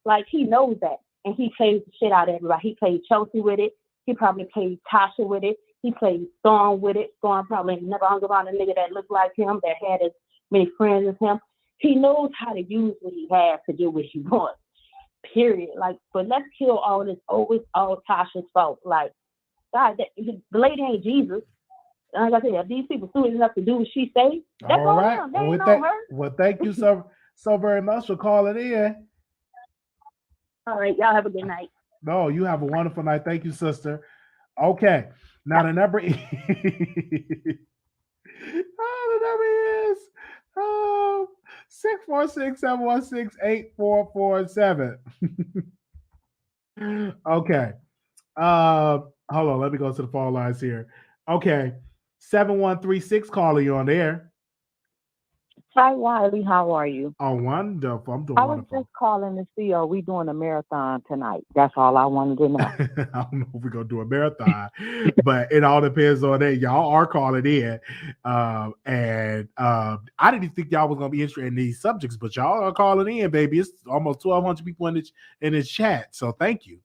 Speaker 12: Like, he knows that. And he plays the shit out of everybody. He played Chelsea with it. He probably played Tasha with it. He played Storm with it. Storm probably never hung around a nigga that looked like him, that had as many friends as him. He knows how to use what he has to do what he wants. Period. Like, but let's kill all this. Oh, it's all Tasha's fault. Like, God, the lady ain't Jesus. Like I said, if these people stupid enough to do what she say, that's all right. They ain't on her.
Speaker 1: Well, thank you so very much for calling in.
Speaker 12: All right, y'all have a good night.
Speaker 1: No, you have a wonderful night. Thank you, sister. Okay. Now the number is the number is 646-716-8447. Okay. Hold on, let me go to the phone lines here. Okay. 7136 caller, you on there.
Speaker 13: Hi, Wiley. How are you?
Speaker 1: Oh, wonderful. I'm doing
Speaker 13: I was
Speaker 1: wonderful.
Speaker 13: just calling to see, are we doing a marathon tonight? That's all I wanted to know.
Speaker 1: I don't know if we're going to do a marathon, but it all depends on that. Y'all are calling in. I didn't think y'all was going to be interested in these subjects, but y'all are calling in, baby. It's almost 1,200 people in this chat. So thank you.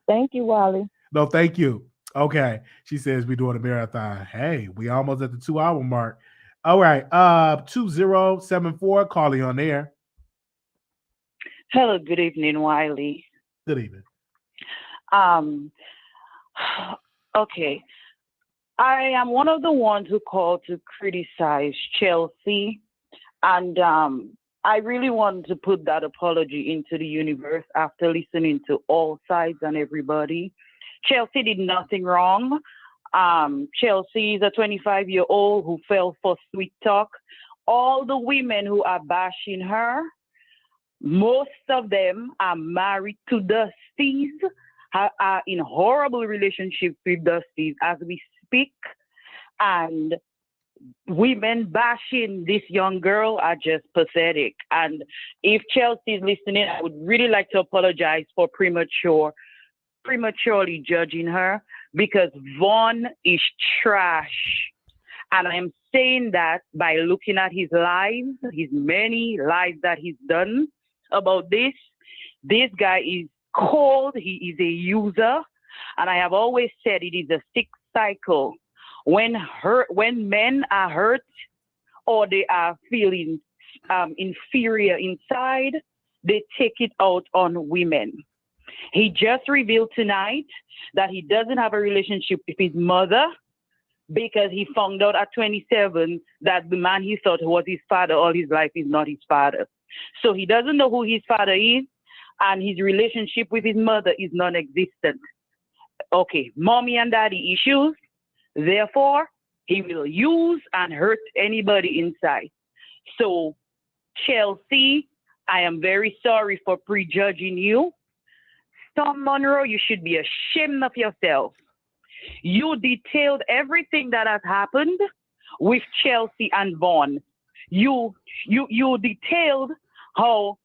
Speaker 13: Thank you, Wiley.
Speaker 1: No, thank you. Okay. She says we're doing a marathon. Hey, we almost at the 2-hour mark. All right. 2074, calling on there.
Speaker 14: Hello, good evening, Wiley.
Speaker 1: Good evening.
Speaker 14: Okay. I am one of the ones who called to criticize Chelsea, and I really wanted to put that apology into the universe after listening to all sides and everybody. Chelsea did nothing wrong. Chelsea is a 25-year-old who fell for sweet talk. All the women who are bashing her, most of them are married to Dusties, are in horrible relationships with Dusties as we speak. And women bashing this young girl are just pathetic. And if Chelsea is listening, I would really like to apologize for prematurely judging her, because Vaughn is trash. And I am saying that by looking at his lives, his many lives that he's done about this. This guy is cold. He is a user. And I have always said it is a sick cycle. When men are hurt or they are feeling inferior inside, they take it out on women. He just revealed tonight that he doesn't have a relationship with his mother because he found out at 27 that the man he thought was his father all his life is not his father. So he doesn't know who his father is, and his relationship with his mother is non-existent. Okay, mommy and daddy issues. Therefore, he will use and hurt anybody inside. So, Chelsea, I am very sorry for prejudging you. Storm Monroe, you should be ashamed of yourself. You detailed everything that has happened with Chelsea and Vaughn. You detailed how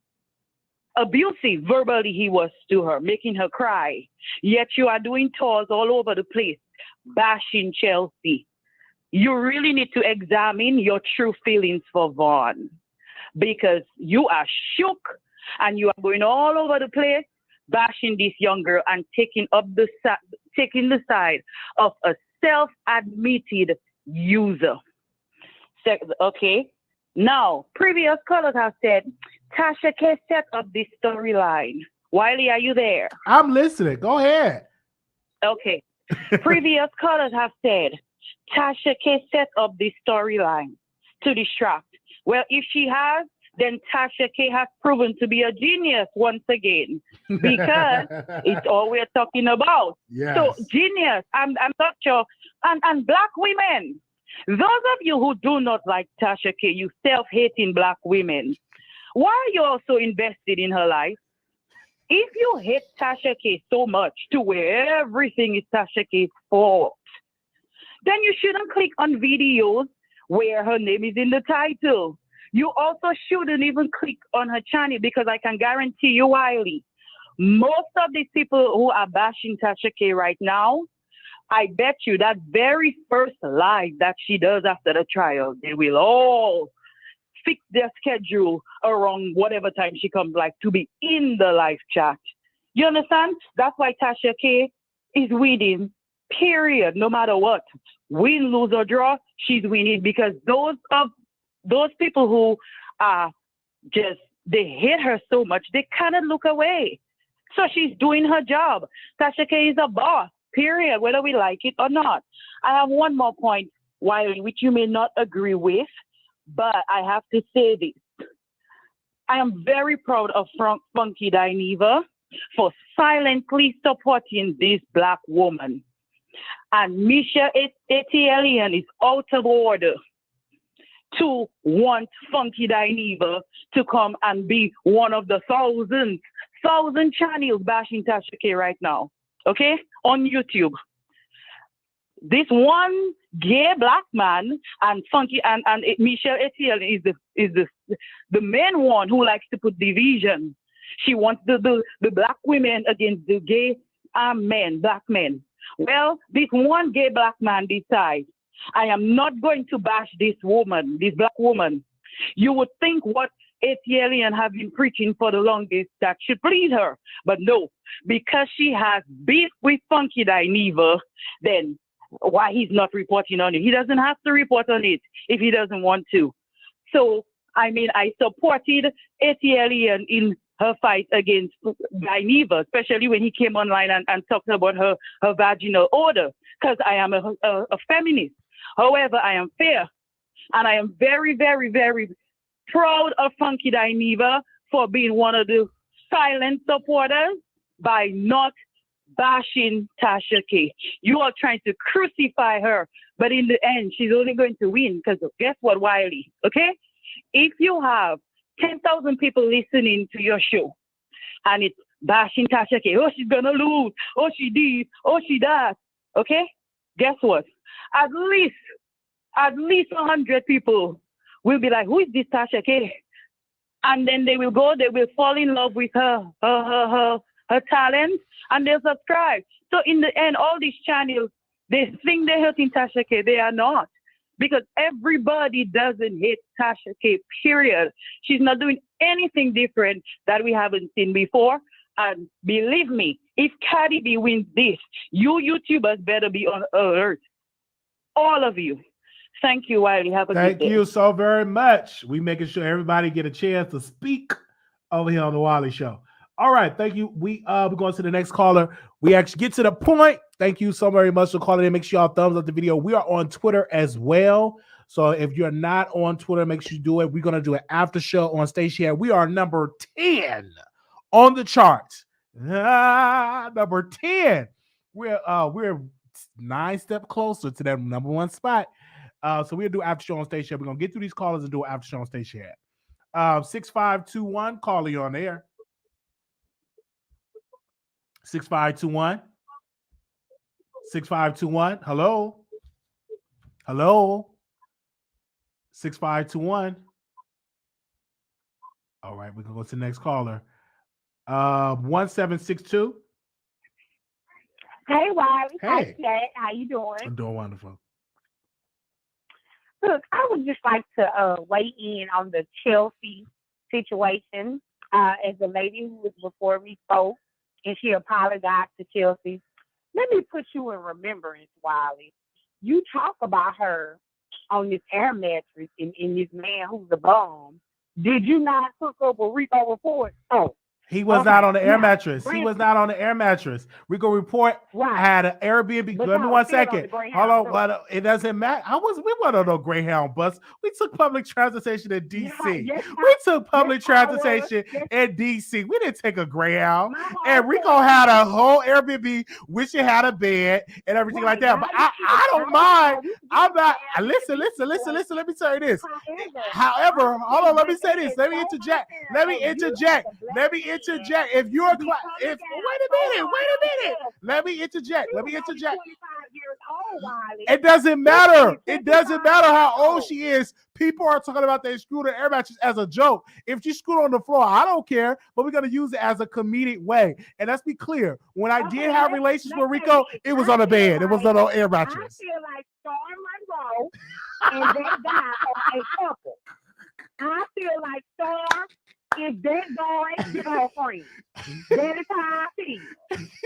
Speaker 14: abusive verbally he was to her, making her cry. Yet you are doing tours all over the place, bashing Chelsea. You really need to examine your true feelings for Vaughn, because you are shook and you are going all over the place, bashing this young girl and taking the side of a self-admitted user. Okay. Now, previous callers have said Tasha K set up this storyline. Wiley, are you there?
Speaker 1: I'm listening. Go ahead.
Speaker 14: Okay. Previous callers have said Tasha K set up this storyline to distract. Well, if she has, then Tasha K has proven to be a genius once again, because it's all we're talking about.
Speaker 1: Yes.
Speaker 14: So genius, I'm not sure. And black women, those of you who do not like Tasha K, you self-hating black women, why are you also invested in her life? If you hate Tasha K so much to where everything is Tasha K's fault, then you shouldn't click on videos where her name is in the title. You also shouldn't even click on her channel, because I can guarantee you, Wiley, most of these people who are bashing Tasha K right now, I bet you that very first live that she does after the trial, they will all fix their schedule around whatever time she comes live to be in the live chat. You understand? That's why Tasha K is winning, period, no matter what. Win, lose, or draw, she's winning, because those people who are they hate her so much, they cannot look away. So she's doing her job. Tasha K is a boss, period, whether we like it or not. I have one more point, Wiley, which you may not agree with, but I have to say this. I am very proud of Funky Dineva for silently supporting this black woman. And Misha Etielian is out of order to want Funky Dineva to come and be one of the thousand channels bashing Tasha K right now, okay, on YouTube. This one gay black man and Funky and Michelle Etienne is the main one who likes to put division. She wants the black women against the gay black men. Well, this one gay black man decides, I am not going to bash this black woman. You would think what Etienne have been preaching for the longest that should please her, but no, because she has beef with Funky Dineva, then why he's not reporting on it? He doesn't have to report on it if he doesn't want to. So, I mean, I supported Etienne in her fight against Dineva, especially when he came online and talked about her vaginal odor, because I am a feminist. However, I am fair, and I am very, very, very proud of Funky Dineva for being one of the silent supporters by not bashing Tasha K. You are trying to crucify her, but in the end, she's only going to win because guess what, Wiley? Okay? If you have 10,000 people listening to your show and it's bashing Tasha K, oh, she's gonna lose, oh, she did, oh, she that, okay? Guess what? At least 100 people will be like, who is this Tasha K? And then they will fall in love with her talent, and they'll subscribe. So in the end, all these channels, they think they're hurting Tasha K. They are not. Because everybody doesn't hate Tasha K, period. She's not doing anything different that we haven't seen before. And believe me, if Cardi B wins this, you YouTubers better be on alert. All of you. Thank you, Wiley. Have a good day.
Speaker 1: Thank you so very much. We making sure everybody get a chance to speak over here on the Wiley Show. All right, thank you. We're going to the next caller. We actually get to the point. Thank you so very much for calling in. Make sure y'all thumbs up the video. We are on Twitter as well. So if you're not on Twitter, make sure you do it. We're going to do an after show on Station. We are number 10 on the charts. Number 10. We're 9 steps closer to that number 1 spot. So we'll do after show on Station. We're going to get through these callers and do an after show on Station. 6521, call you on air. 6521. 6521. Hello. 6521. All right, we can go to the next caller. 1762.
Speaker 6: Hey, Wiley.
Speaker 1: Hey.
Speaker 6: Hi, how you doing?
Speaker 1: I'm doing wonderful.
Speaker 6: Look, I would just like to weigh in on the Chelsea situation. As the lady who was before me spoke, and she apologized to Chelsea. Let me put you in remembrance, Wiley. You talk about her on this air mattress in this man who's a bum. Did you not hook up a Rico report? Oh.
Speaker 1: He was not on the air mattress. He was not on the air mattress. Rico Report had an Airbnb.
Speaker 6: But
Speaker 1: Let me 1 second. Hold on.
Speaker 6: But
Speaker 1: it doesn't matter. We went on no Greyhound bus. We took public transportation in D.C. We took public transportation in D.C. We didn't take a Greyhound. And Rico had a whole Airbnb, which it had a bed and everything like that. But I don't mind. I'm not. Listen. Let me tell you this. However, hold on. Let me say this. Let me interject. If you're wait a minute. Let me interject. It doesn't matter. It doesn't matter how old she is. People are talking about they screwed her air mattress as a joke. If she screwed on the floor, I don't care. But we're gonna use it as a comedic way. And let's be clear. When I did have relations with Rico, it was on a bed. It was on an air mattress.
Speaker 6: I feel like Storm Monroe and that guy are a couple. I feel like Storm is that guy's girlfriend. That is how I feel.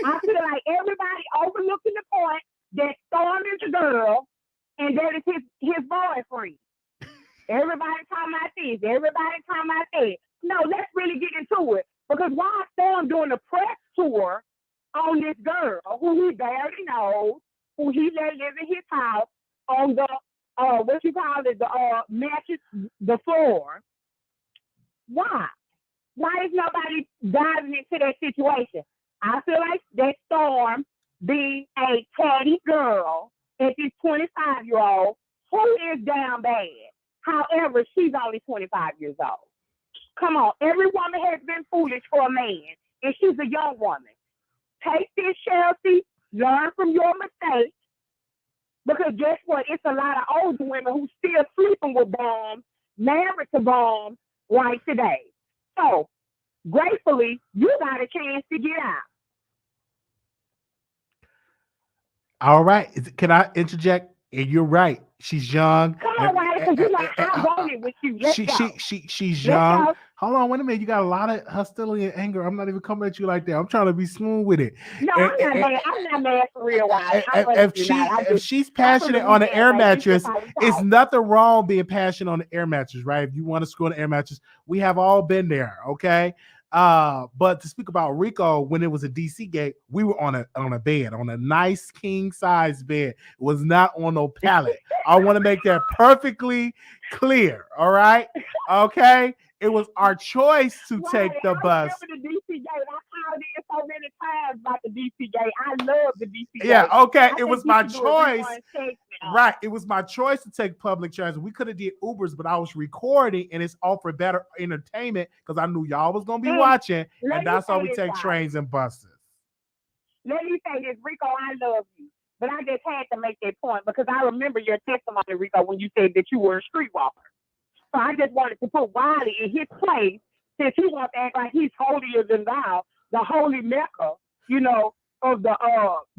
Speaker 6: I feel like everybody overlooking the point that Storm is a girl and that is his boyfriend. Everybody talking about this. Everybody talking about that. No, let's really get into it. Because why is Storm doing a press tour on this girl who he barely knows, who he let live in his house on the mattress, the floor? Why?
Speaker 12: Why is nobody diving into that situation? I feel like that Storm being a catty girl at this 25-year-old who is down bad. However, she's only 25 years old. Come on, every woman has been foolish for a man, and she's a young woman. Take this, Chelsea, learn from your mistakes, because guess what? It's a lot of older women who still sleeping with bombs, married to bombs right today. So, gratefully, you got a chance to get out.
Speaker 1: All right. Can I interject? And you're right. She's young.
Speaker 12: Come on, Wiley, because you know I voted with you. Let's go.
Speaker 1: She's
Speaker 12: Let's
Speaker 1: young.
Speaker 12: go.
Speaker 1: Hold on, wait a minute. You got a lot of hostility and anger. I'm not even coming at you like that. I'm trying to be smooth with it.
Speaker 12: No, I'm not mad. I'm not mad for real, Wiley.
Speaker 1: If she's passionate on the air mattress, it's nothing wrong being passionate on the air mattress, right? If you want to screw on the air mattress, we have all been there, okay? But to speak about Rico, when it was a DC gate, we were on a bed, on a nice king size bed. It was not on no pallet. I want to make that perfectly clear. All right. Okay. It was our choice to take the bus.
Speaker 12: I remember the DC gate. I called in so many times about the DC gate. I love the DC gate.
Speaker 1: Yeah, okay.
Speaker 12: I
Speaker 1: It was
Speaker 12: think
Speaker 1: my
Speaker 12: you should do a
Speaker 1: choice.
Speaker 12: representation.
Speaker 1: Right. It was my choice to take public transit. We could have did Ubers, but I was recording and it's all for better entertainment because I knew y'all was gonna be watching, and that's why we take trains and buses.
Speaker 12: Let me say this, Rico, I love you. But I just had to make that point because I remember your testimony, Rico, when you said that you were a streetwalker. So I just wanted to put Wiley in his place since he wants to act like he's holier than thou, the holy Mecca, you know, of the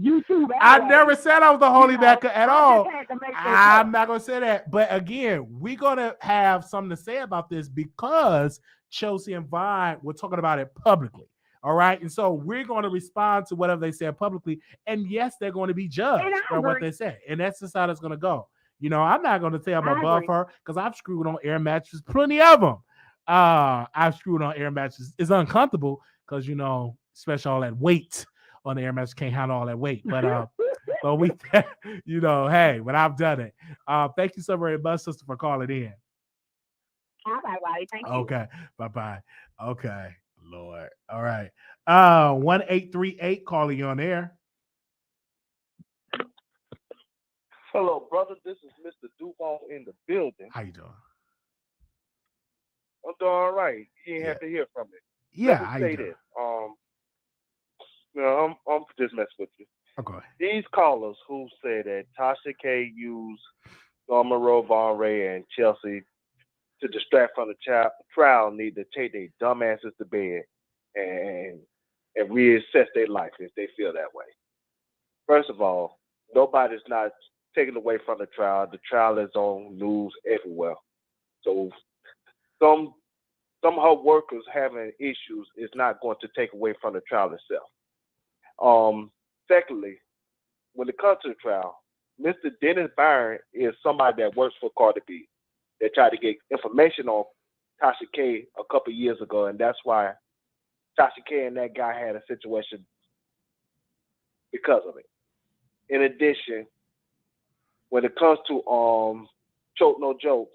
Speaker 12: YouTube.
Speaker 1: I never said I was the holy Mecca at all. I'm not gonna say that. But again, we're gonna have something to say about this because Chelsea and Vaughn were talking about it publicly. All right. And so we're going to respond to whatever they said publicly. And yes, they're going to be judged for what they say. And that's just how it's going to go. You know, I'm not going to say I'm above her because I've screwed on air mattresses, plenty of them. I've screwed on air mattresses. It's uncomfortable because, you know, especially all that weight on the air mattress, can't handle all that weight. But we, you know, hey, but I've done it. Thank you so very much, sister, for calling in.
Speaker 12: All right, Wiley. Thank you.
Speaker 1: Okay. Bye-bye. Okay. Lord. All right. 1838 calling you on air.
Speaker 15: Hello, brother. This is Mr. Duval in the building.
Speaker 1: How you doing?
Speaker 15: I'm doing all right. You ain't have to hear from me.
Speaker 1: Yeah,
Speaker 15: Let me say this. You know, I'm just messing with you.
Speaker 1: Okay.
Speaker 15: These callers who say that Tasha K used Monroe, Vaughn, and Chelsea to distract from the trial need to take their dumb asses to bed and reassess their life if they feel that way. First of all, nobody's not taken away from the trial. The trial is on news everywhere. So some of her workers having issues is not going to take away from the trial itself. Secondly, when it comes to the trial, Mr. Dennis Byron is somebody that works for Cardi B. They tried to get information on Tasha K a couple of years ago, and that's why Tasha K and that guy had a situation because of it. In addition, when it comes to Choke No Joke,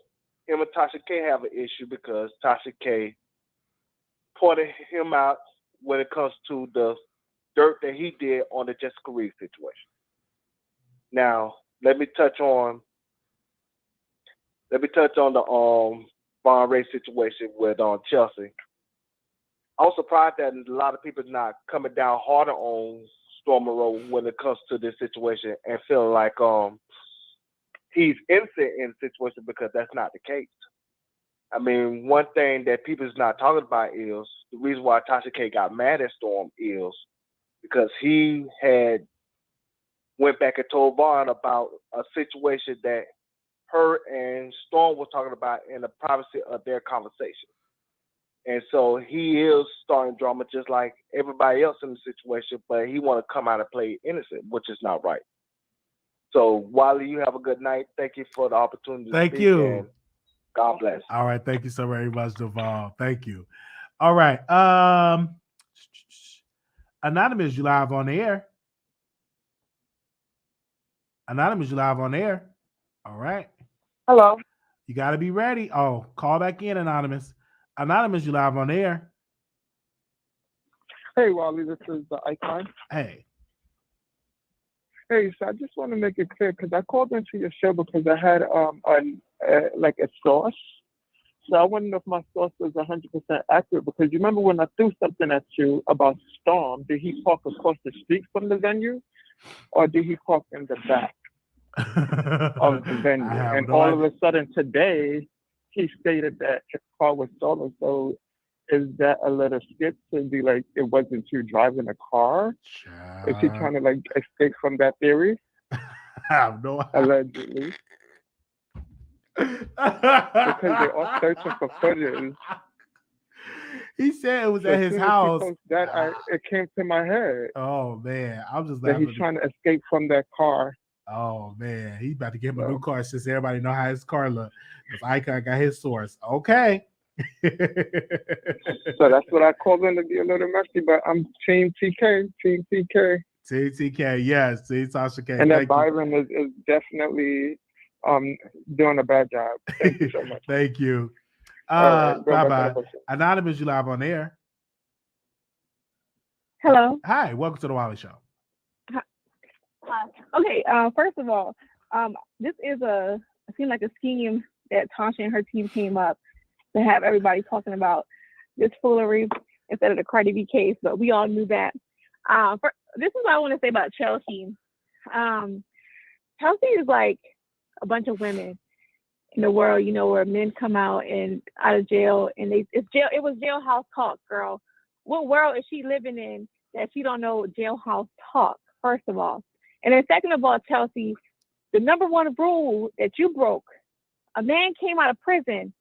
Speaker 15: him and Tasha K have an issue because Tasha K pointed him out when it comes to the dirt that he did on the Jessica Reed situation. Now, let me touch on the Vaughn Ray situation with Chelsea. I'm surprised that a lot of people not coming down harder on Storm Monroe when it comes to this situation and feeling like he's innocent in the situation because that's not the case. I mean, one thing that people is not talking about is the reason why Tasha K got mad at Storm is because he had went back and told Vaughn about a situation that her and Storm were talking about in the privacy of their conversation. And so he is starting drama just like everybody else in the situation, but he want to come out and play innocent, which is not right. So, Wiley, you have a good night. Thank you for the opportunity to speak.
Speaker 1: Thank you.
Speaker 15: And God bless.
Speaker 1: All right. Thank you so very much, Duval. Thank you. All right. Anonymous, you live on the air. Anonymous, you live on the air. All right.
Speaker 16: Hello.
Speaker 1: You got to be ready. Oh, call back in, Anonymous. Anonymous, you live on the air.
Speaker 16: Hey, Wally, this is the Icon.
Speaker 1: Hey.
Speaker 16: Hey, so I just want to make it clear because I called into your show because I had like a source. So I want to know if my source was 100% accurate because you remember when I threw something at you about Storm, did he park across the street from the venue or did he park in the back of the venue? And
Speaker 1: no
Speaker 16: all
Speaker 1: idea.
Speaker 16: of a sudden today, he stated that his car was stolen. So is that a little skip to be like, it wasn't you driving a car? Is he trying to like escape from that theory?
Speaker 1: I have no idea.
Speaker 16: Allegedly. Because they're all searching for footage.
Speaker 1: He said it was
Speaker 16: So
Speaker 1: at
Speaker 16: as
Speaker 1: his
Speaker 16: soon as he
Speaker 1: house.
Speaker 16: posted that, it came to my head
Speaker 1: Oh man, I'm just
Speaker 16: that
Speaker 1: laughing.
Speaker 16: he's trying to escape from that car.
Speaker 1: Oh man, he's about to get him a new car since everybody know how his car look. If Icon got his source, okay.
Speaker 16: So that's what I called in to be a little messy, but I'm Team TK, Team TK.
Speaker 1: Team TK, yes, Team Tasha K.
Speaker 16: And that
Speaker 1: Thank you.
Speaker 16: Byron is definitely doing a bad job. Thank you so much.
Speaker 1: Thank you.
Speaker 16: All right, go back to
Speaker 1: Bye
Speaker 16: the
Speaker 1: bye.
Speaker 16: question.
Speaker 1: Anonymous, you live on air.
Speaker 8: Hello.
Speaker 1: Hi, welcome to the Wiley Show.
Speaker 8: Okay. First of all, this is it seemed like a scheme that Tasha and her team came up to have everybody talking about this foolery instead of the Cardi B case, but we all knew that. This is what I want to say about Chelsea. Chelsea is like a bunch of women in the world, you know, where men come out of jail and it was jailhouse talk, girl. What world is she living in that she don't know jailhouse talk, first of all? And then second of all, Chelsea, the number one rule that you broke, a man came out of prison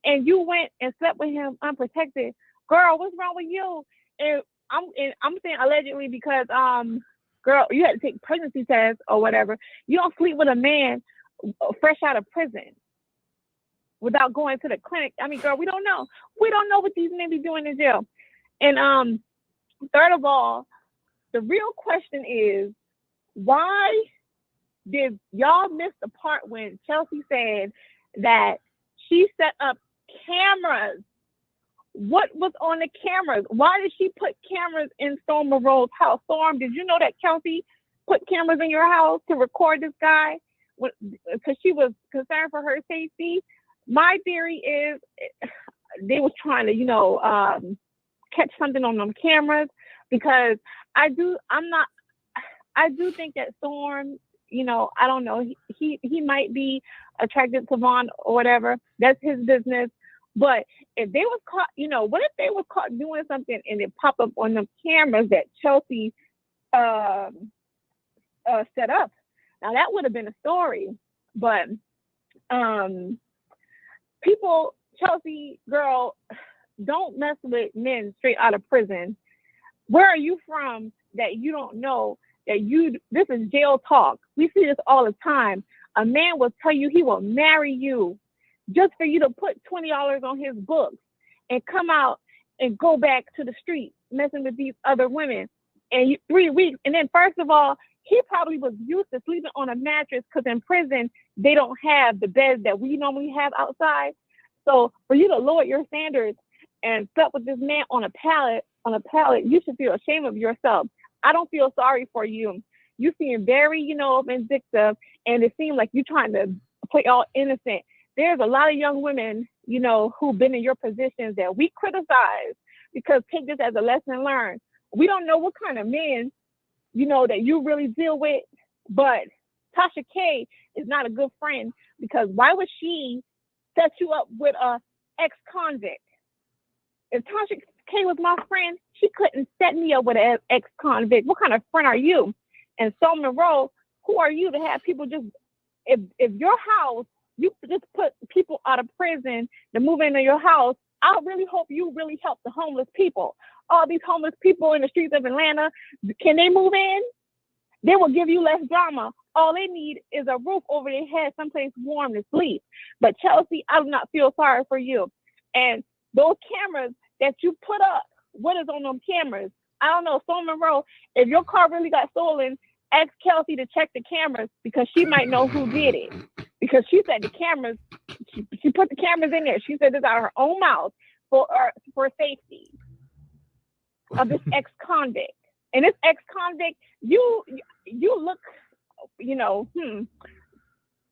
Speaker 8: and you went and slept with him unprotected. Girl, what's wrong with you? And I'm saying allegedly because girl, you had to take pregnancy tests or whatever. You don't sleep with a man fresh out of prison without going to the clinic. I mean, girl, we don't know. We don't know what these men be doing in jail. And third of all, the real question is, why did y'all miss the part when Chelsea said that she set up cameras? What was on the cameras? Why did she put cameras in Storm Monroe's house? Storm, did you know that Chelsea put cameras in your house to record this guy because she was concerned for her safety? My theory is they was trying to, catch something on them cameras because I do think that Storm, I don't know, he might be attracted to Vaughn or whatever. That's his business. But if they was caught, what if they was caught doing something and it popped up on the cameras that Chelsea set up? Now that would have been a story. But people, Chelsea, girl, don't mess with men straight out of prison. Where are you from that you don't know that this is jail talk? We see this all the time. A man will tell you he will marry you just for you to put $20 on his books and come out and go back to the street messing with these other women. And 3 weeks. And then first of all, he probably was used to sleeping on a mattress because in prison, they don't have the beds that we normally have outside. So for you to lower your standards and slept with this man on a pallet, you should feel ashamed of yourself. I don't feel sorry for you. You seem very, vindictive, and it seems like you're trying to play all innocent. There's a lot of young women, who've been in your positions that we criticize because take this as a lesson learned. We don't know what kind of men, that you really deal with, but Tasha K is not a good friend because why would she set you up with a ex-convict? If Tasha K was my friend, she couldn't set me up with an ex-convict. What kind of friend are you? And so Monroe, who are you to have people just, if your house, you just put people out of prison to move into your house, I really hope you really help the homeless people. All these homeless people in the streets of Atlanta, can they move in? They will give you less drama. All they need is a roof over their head, someplace warm to sleep. But Chelsea, I do not feel sorry for you. And those cameras that you put up, what is on them cameras? I don't know, Storm Monroe, if your car really got stolen, ask Chelsea to check the cameras because she might know who did it. Because she said the cameras, she put the cameras in there. She said this out of her own mouth for safety. of this ex-convict. And this ex-convict, you look, and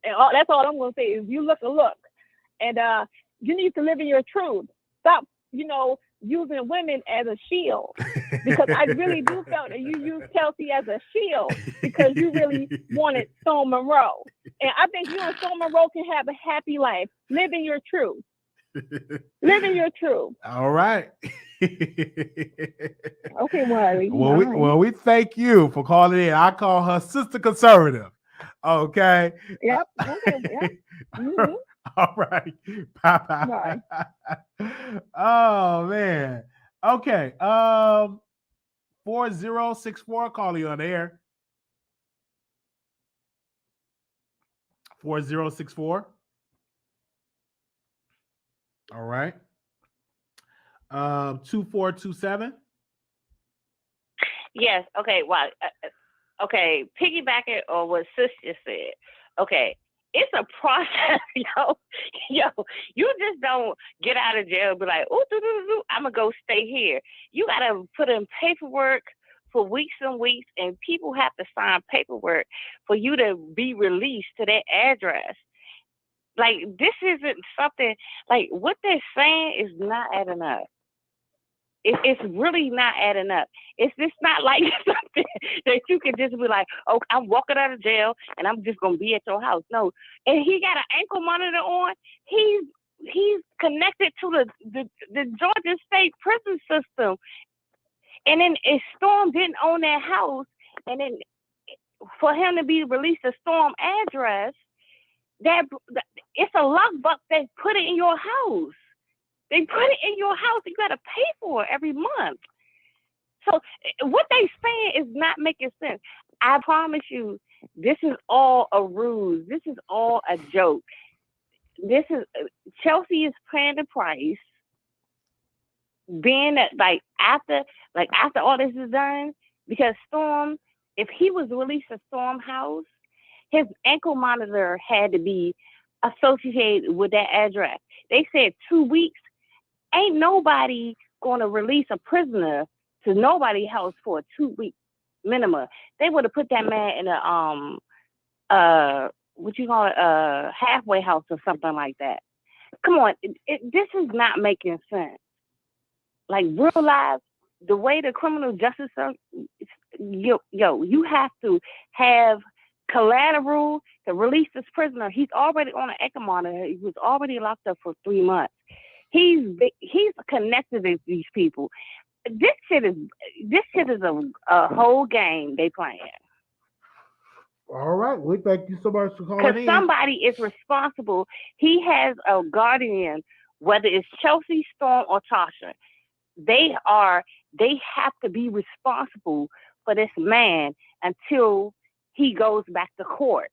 Speaker 8: that's all I'm going to say is you look a look. And you need to live in your truth. Stop, using women as a shield. Because I really do felt that you used Chelsea as a shield because you really wanted Storm Monroe. And I think you and Storm Monroe can have a happy life. Live in your truth. Live in your truth.
Speaker 1: All right.
Speaker 8: Okay, Wiley.
Speaker 1: Well, we thank you for calling in. I call her Sister Conservative. Okay.
Speaker 8: Yep. Okay. Yep. Mm-hmm.
Speaker 1: All right. Bye. Oh man. Okay. 4064, call you on air. 4064. All right. 2427.
Speaker 6: Yes. Okay. Well, okay. Piggybacking on what Sis just said. Okay. It's a process, yo. You just don't get out of jail and be like, I'm going to go stay here. You got to put in paperwork for weeks and weeks, and people have to sign paperwork for you to be released to that address. Like, this isn't something, like, what they're saying is not adding up. It's really not adding up. It's just not like something that you can just be like, oh, I'm walking out of jail and I'm just gonna be at your house. No, and he got an ankle monitor on. He's connected to the Georgia State prison system. And then if Storm didn't own that house, and then for him to be released a Storm address, that it's a lockbox they put it in your house. They put it in your house. You got to pay for it every month. So what they saying is not making sense. I promise you, this is all a ruse. This is all a joke. This is Chelsea is paying the price. Being that after all this is done, because Storm, if he was released a Storm house, his ankle monitor had to be associated with that address. They said 2 weeks. Ain't nobody going to release a prisoner to nobody's house for a 2-week minimum. They would have put that man in a halfway house or something like that. Come on, this is not making sense. Like, real life, the way the criminal justice system, you have to have collateral to release this prisoner. He's already on an ankle monitor. He was already locked up for 3 months. He's connected to these people. This shit is a whole game they playing.
Speaker 1: All right. We thank you so much for calling
Speaker 6: Because
Speaker 1: in.
Speaker 6: somebody is responsible. He has a guardian, whether it's Chelsea, Storm, or Tasha. They have to be responsible for this man until he goes back to court.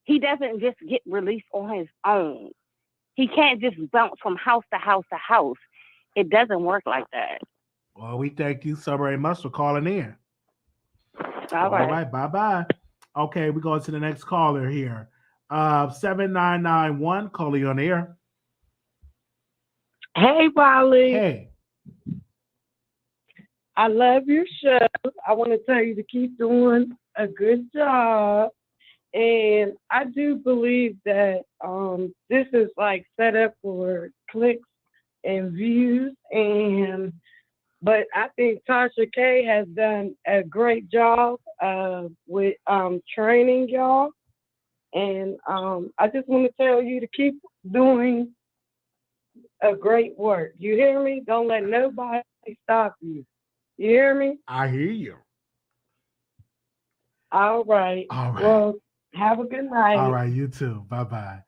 Speaker 6: He doesn't just get released on his own. He can't just bounce from house to house to house. It doesn't work like that.
Speaker 1: Well, we thank you so very much for calling in.
Speaker 6: All right.
Speaker 1: Bye-bye. Okay, we're going to the next caller here. 7991, calling on air.
Speaker 17: Hey, Wiley.
Speaker 1: Hey.
Speaker 17: I love your show. I want to tell you to keep doing a good job. And I do believe that this is like set up for clicks and views. But I think Tasha K has done a great job with training y'all. And I just want to tell you to keep doing a great work. You hear me? Don't let nobody stop you. You hear me?
Speaker 1: I hear you.
Speaker 17: All right. Well, have a good night.
Speaker 1: All right, you too. Bye-bye.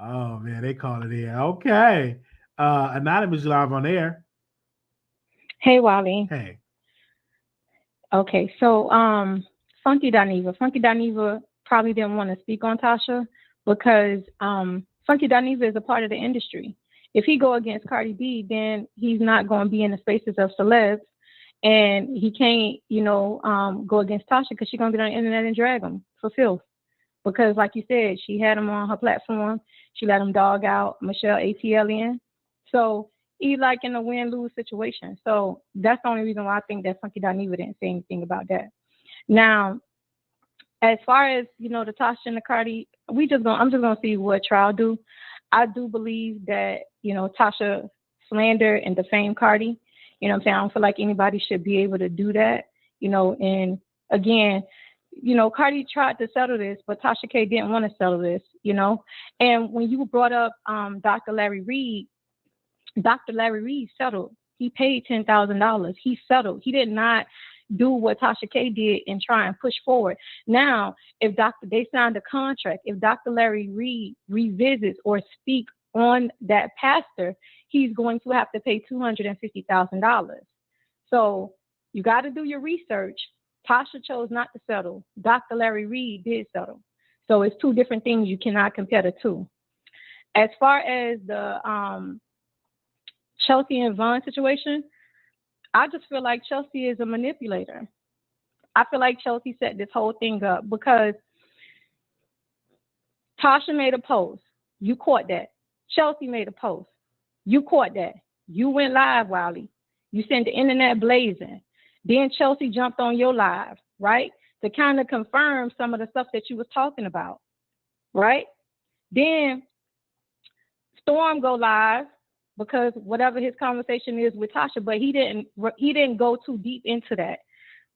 Speaker 1: Oh, man, they called it in. Okay. Anonymous live on air.
Speaker 18: Hey, Wiley.
Speaker 1: Hey.
Speaker 18: Okay, so Funky Dineva probably didn't want to speak on Tasha because Funky Dineva is a part of the industry. If he go against Cardi B, then he's not going to be in the spaces of celebs, and he can't, go against Tasha because she's going to get on the internet and drag him for filth. Because, like you said, she had him on her platform. She let him dog out Michelle ATL in. So He's like in a win-lose situation. So that's the only reason why I think that Funky Dineva didn't say anything about that. Now, as far as, the Tasha and the Cardi, I'm just gonna see what trial do. I do believe that, Tasha slander and defame Cardi. You know what I'm saying? I don't feel like anybody should be able to do that. And again, Cardi tried to settle this, but Tasha K didn't want to settle this, And when you brought up Dr. Larry Reed settled. He paid $10,000. He settled. He did not do what Tasha K did and try and push forward. Now, if they signed a contract, if Dr. Larry Reed revisits or speak on that pastor, he's going to have to pay $250,000. So you got to do your research. Tasha chose not to settle. Dr. Larry Reed did settle. So it's two different things. You cannot compare the two. As far as the Chelsea and Vaughn situation, I just feel like Chelsea is a manipulator. I feel like Chelsea set this whole thing up because Tasha made a post. You caught that. Chelsea made a post. You caught that. You went live, Wiley. You sent the internet blazing. Then Chelsea jumped on your live, right? To kind of confirm some of the stuff that you was talking about, right? Then Storm go live because whatever his conversation is with Tasha, but he didn't go too deep into that.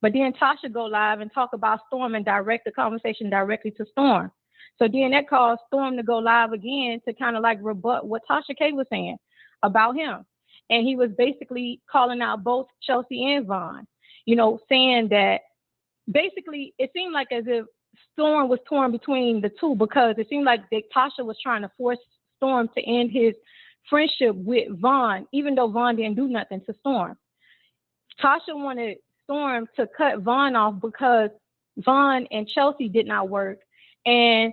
Speaker 18: But then Tasha go live and talk about Storm and direct the conversation directly to Storm. So then that caused Storm to go live again to kind of like rebut what Tasha K was saying about him. And he was basically calling out both Chelsea and Vaughn, saying that basically it seemed like as if Storm was torn between the two because it seemed like Tasha was trying to force Storm to end his friendship with Vaughn, even though Vaughn didn't do nothing to Storm. Tasha wanted Storm to cut Vaughn off because Vaughn and Chelsea did not work. And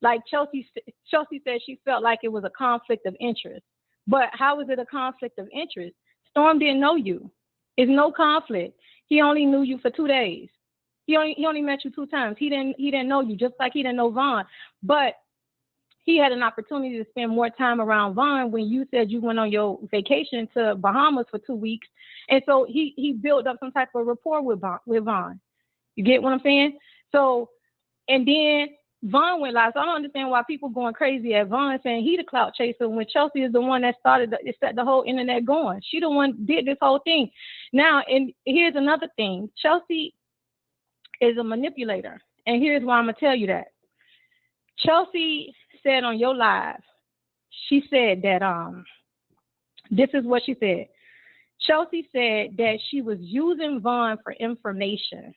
Speaker 18: like Chelsea said, she felt like it was a conflict of interest. But how is it a conflict of interest? Storm didn't know you. It's no conflict. He only knew you for 2 days. He only met you 2 times. He didn't know you, just like he didn't know Vaughn. But he had an opportunity to spend more time around Vaughn when you said you went on your vacation to Bahamas for 2 weeks. And so he built up some type of rapport with Vaughn. You get what I'm saying? So, and then Vaughn went live. So I don't understand why people going crazy at Vaughn saying he the clout chaser when Chelsea is the one that set the whole internet going. She the one did this whole thing. Now, and here's another thing. Chelsea is a manipulator. And here's why I'm going to tell you that. Chelsea said on your live, she said that, this is what she said. Chelsea said that she was using Vaughn for information.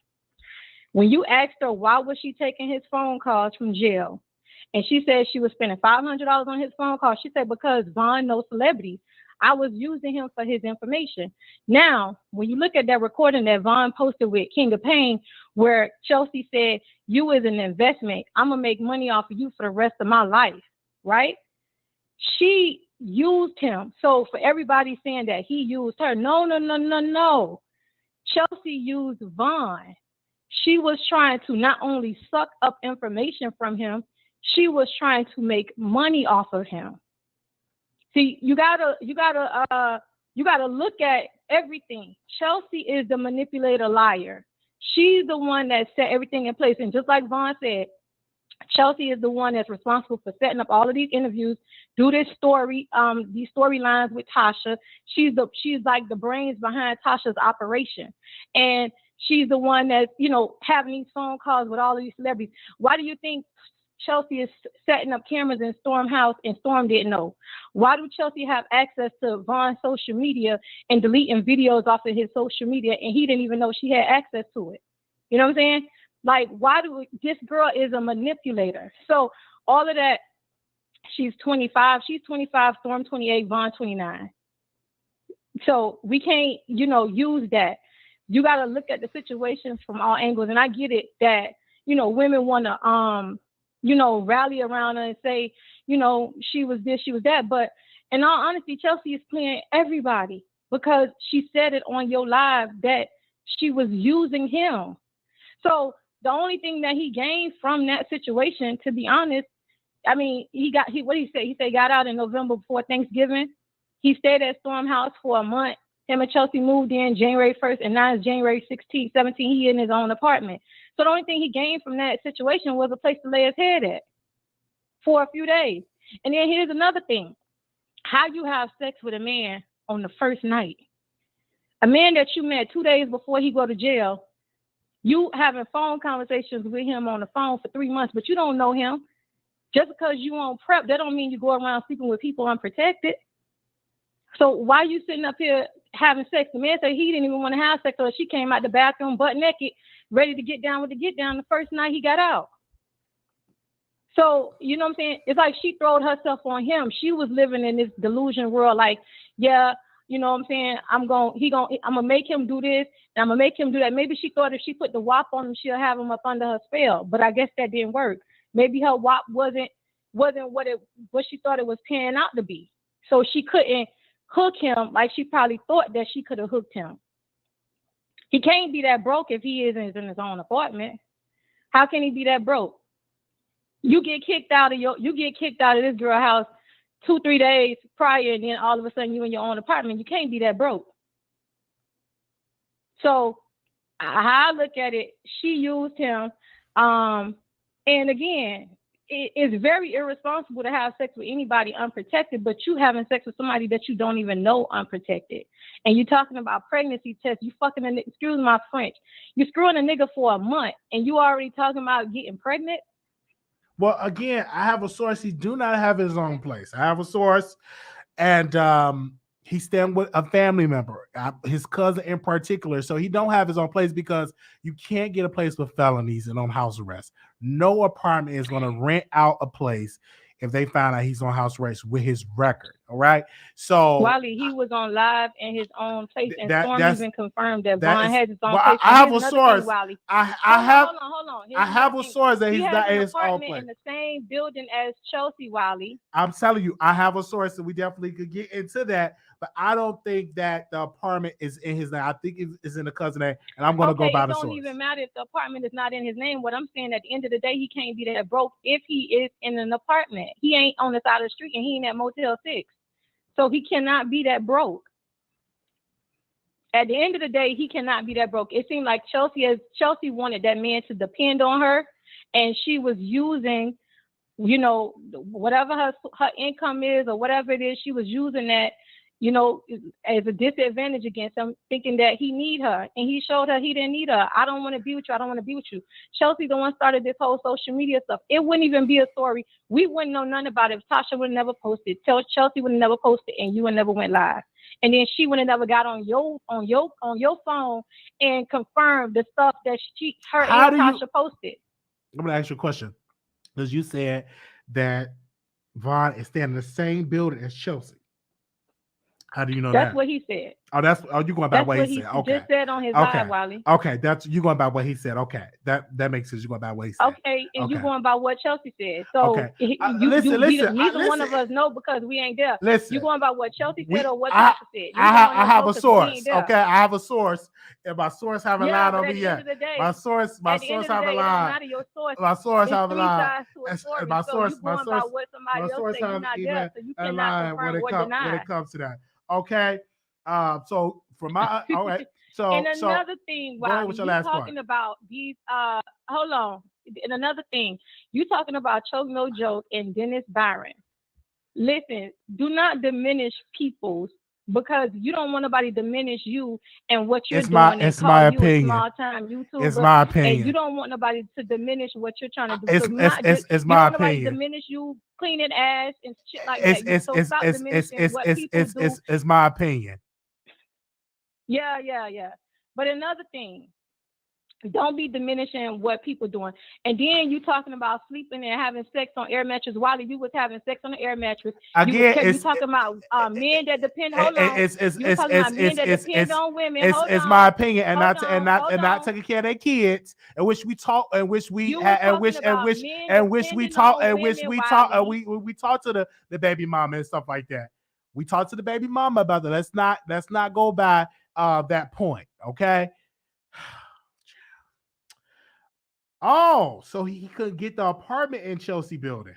Speaker 18: When you asked her why was she taking his phone calls from jail, and she said she was spending $500 on his phone calls, she said because Vaughn knows celebrities, I was using him for his information. Now, when you look at that recording that Vaughn posted with King of Pain, where Chelsea said, you is an investment, I'm going to make money off of you for the rest of my life, right? She used him. So for everybody saying that he used her, no. Chelsea used Vaughn. She was trying to not only suck up information from him, she was trying to make money off of him. See, you gotta look at everything. Chelsea is the manipulator liar. She's the one that set everything in place. And just like Vaughn said, Chelsea is the one that's responsible for setting up all of these interviews, do this story, these storylines with Tasha. She's like the brains behind Tasha's operation. And she's the one that's, having these phone calls with all of these celebrities. Why do you think Chelsea is setting up cameras in Storm's house and Storm didn't know? Why do Chelsea have access to Vaughn's social media and deleting videos off of his social media and he didn't even know she had access to it? You know what I'm saying? Like, this girl is a manipulator. So all of that, she's 25, Storm 28, Vaughn 29. So we can't, use that. You got to look at the situations from all angles. And I get it that, women want to, rally around her and say, she was this, she was that. But in all honesty, Chelsea is playing everybody because she said it on your live that she was using him. So the only thing that he gained from that situation, to be honest, I mean, what did he say? He said he got out in November before Thanksgiving. He stayed at Storm House for a month. Him and Chelsea moved in January 1st, and now it's January 16th, 17th. He in his own apartment. So the only thing he gained from that situation was a place to lay his head at for a few days. And then here's another thing. How you have sex with a man on the first night? A man that you met 2 days before he go to jail, you having phone conversations with him on the phone for 3 months, but you don't know him. Just because you on prep, that don't mean you go around sleeping with people unprotected. So why you sitting up here having sex? The man said he didn't even want to have sex, so she came out the bathroom butt naked, ready to get down with the get down the first night he got out. So, you know what I'm saying? It's like she throwed herself on him. She was living in this delusion world, like, yeah, you know what I'm saying? I'm gonna make him do this, and I'm gonna make him do that. Maybe she thought if she put the WAP on him, she'll have him up under her spell. But I guess that didn't work. Maybe her WAP wasn't what she thought it was panning out to be. So she couldn't hook him like she probably thought that she could have hooked him. He can't be that broke if he isn't in his own apartment. How can he be that broke? You get kicked out of this girl house 2-3 days prior, and then all of a sudden you in your own apartment. You can't be that broke. So how I look at it, she used him. And again, it's very irresponsible to have sex with anybody unprotected, but you having sex with somebody that you don't even know unprotected. And you talking about pregnancy tests, you fucking a nigga, excuse my French, you screwing a nigga for a month and you already talking about getting pregnant?
Speaker 1: Well, again, I have a source. He do not have his own place. I have a source, and he's staying with a family member, his cousin in particular. So he don't have his own place because you can't get a place with felonies and on house arrest. No apartment is going to rent out a place if they find out he's on house arrest with his record. All right. So
Speaker 18: Wiley, he was on live in his own place, and Storm even confirmed that
Speaker 1: that
Speaker 18: Vaughn
Speaker 1: is-
Speaker 18: has his own
Speaker 1: well,
Speaker 18: place.
Speaker 1: I have
Speaker 18: Here's
Speaker 1: a
Speaker 18: another
Speaker 1: source.
Speaker 18: thing, Wiley.
Speaker 1: I
Speaker 18: Hold on. Here's
Speaker 1: I have
Speaker 18: another
Speaker 1: a
Speaker 18: thing.
Speaker 1: source that
Speaker 18: He
Speaker 1: he's
Speaker 18: has
Speaker 1: not
Speaker 18: an
Speaker 1: in his own
Speaker 18: apartment
Speaker 1: place.
Speaker 18: in the same building as Chelsea, Wiley.
Speaker 1: I'm telling you, I have a source that we definitely could get into that, but I don't think that the apartment is in his name. I think it's in the cousin name, and I'm going to go by the
Speaker 18: It don't
Speaker 1: source.
Speaker 18: even matter if the apartment is not in his name. What I'm saying, at the end of the day, he can't be that broke if he is in an apartment. He ain't on the side of the street, and he ain't at Motel 6. So he cannot be that broke. At the end of the day, he cannot be that broke. It seemed like Chelsea wanted that man to depend on her, and she was using, you know, whatever her income is or whatever it is, she was using that, you know, as a disadvantage against him, thinking that he need her. And he showed her he didn't need her. I don't want to be with you. I don't want to be with you. Chelsea the one started this whole social media stuff. It wouldn't even be a story. We wouldn't know nothing about it if Tasha would have never posted. Chelsea would have never posted, and you would never went live. And then she would have never got on your phone and confirmed the stuff that her and Tasha posted.
Speaker 1: I'm going to ask you a question. Because you said that Vaughn is staying in the same building as Chelsea. How do you know that?
Speaker 18: That's what he said.
Speaker 1: You going by what he said? Okay.
Speaker 18: Just said on his live, Wiley.
Speaker 1: Okay, you going by what he said. Okay, that makes sense. You going by what he said.
Speaker 18: Okay, and you going by what Chelsea said. So neither one of us know because we ain't there. You going by what Chelsea said or what Tasha said?
Speaker 1: I have a source. Okay, I have a source, and my source haven't lied on me yet. My source haven't lied. My source haven't lied. My source haven't even lied when it comes to that. Okay, so for my all right. So
Speaker 18: and another thing,
Speaker 1: Wiley,
Speaker 18: you're talking about these. Hold on. And another thing, you talking about Choke No Joke and Dennis Byron. Listen, do not diminish people's, because you don't want nobody to diminish you and what you're doing.
Speaker 1: It's my opinion.
Speaker 18: Small time YouTuber.
Speaker 1: It's my opinion.
Speaker 18: And you don't want nobody to diminish what you're trying to do.
Speaker 1: It's my opinion.
Speaker 18: Diminish you cleaning ass and shit like that. So stop diminishing what people do.
Speaker 1: It's my opinion.
Speaker 18: Yeah. But another thing, don't be diminishing what people doing. And then you talking about sleeping and having sex on air mattress. While you was having sex on the air mattress, you talking about men that depend. Hold on. You talking about men that depend on women.
Speaker 1: It's my opinion, and not taking care of their kids, and which we talk to the baby mama and stuff like that. We talk to the baby mama about that. Let's not go by that point, okay? Oh, so he couldn't get the apartment in Chelsea building.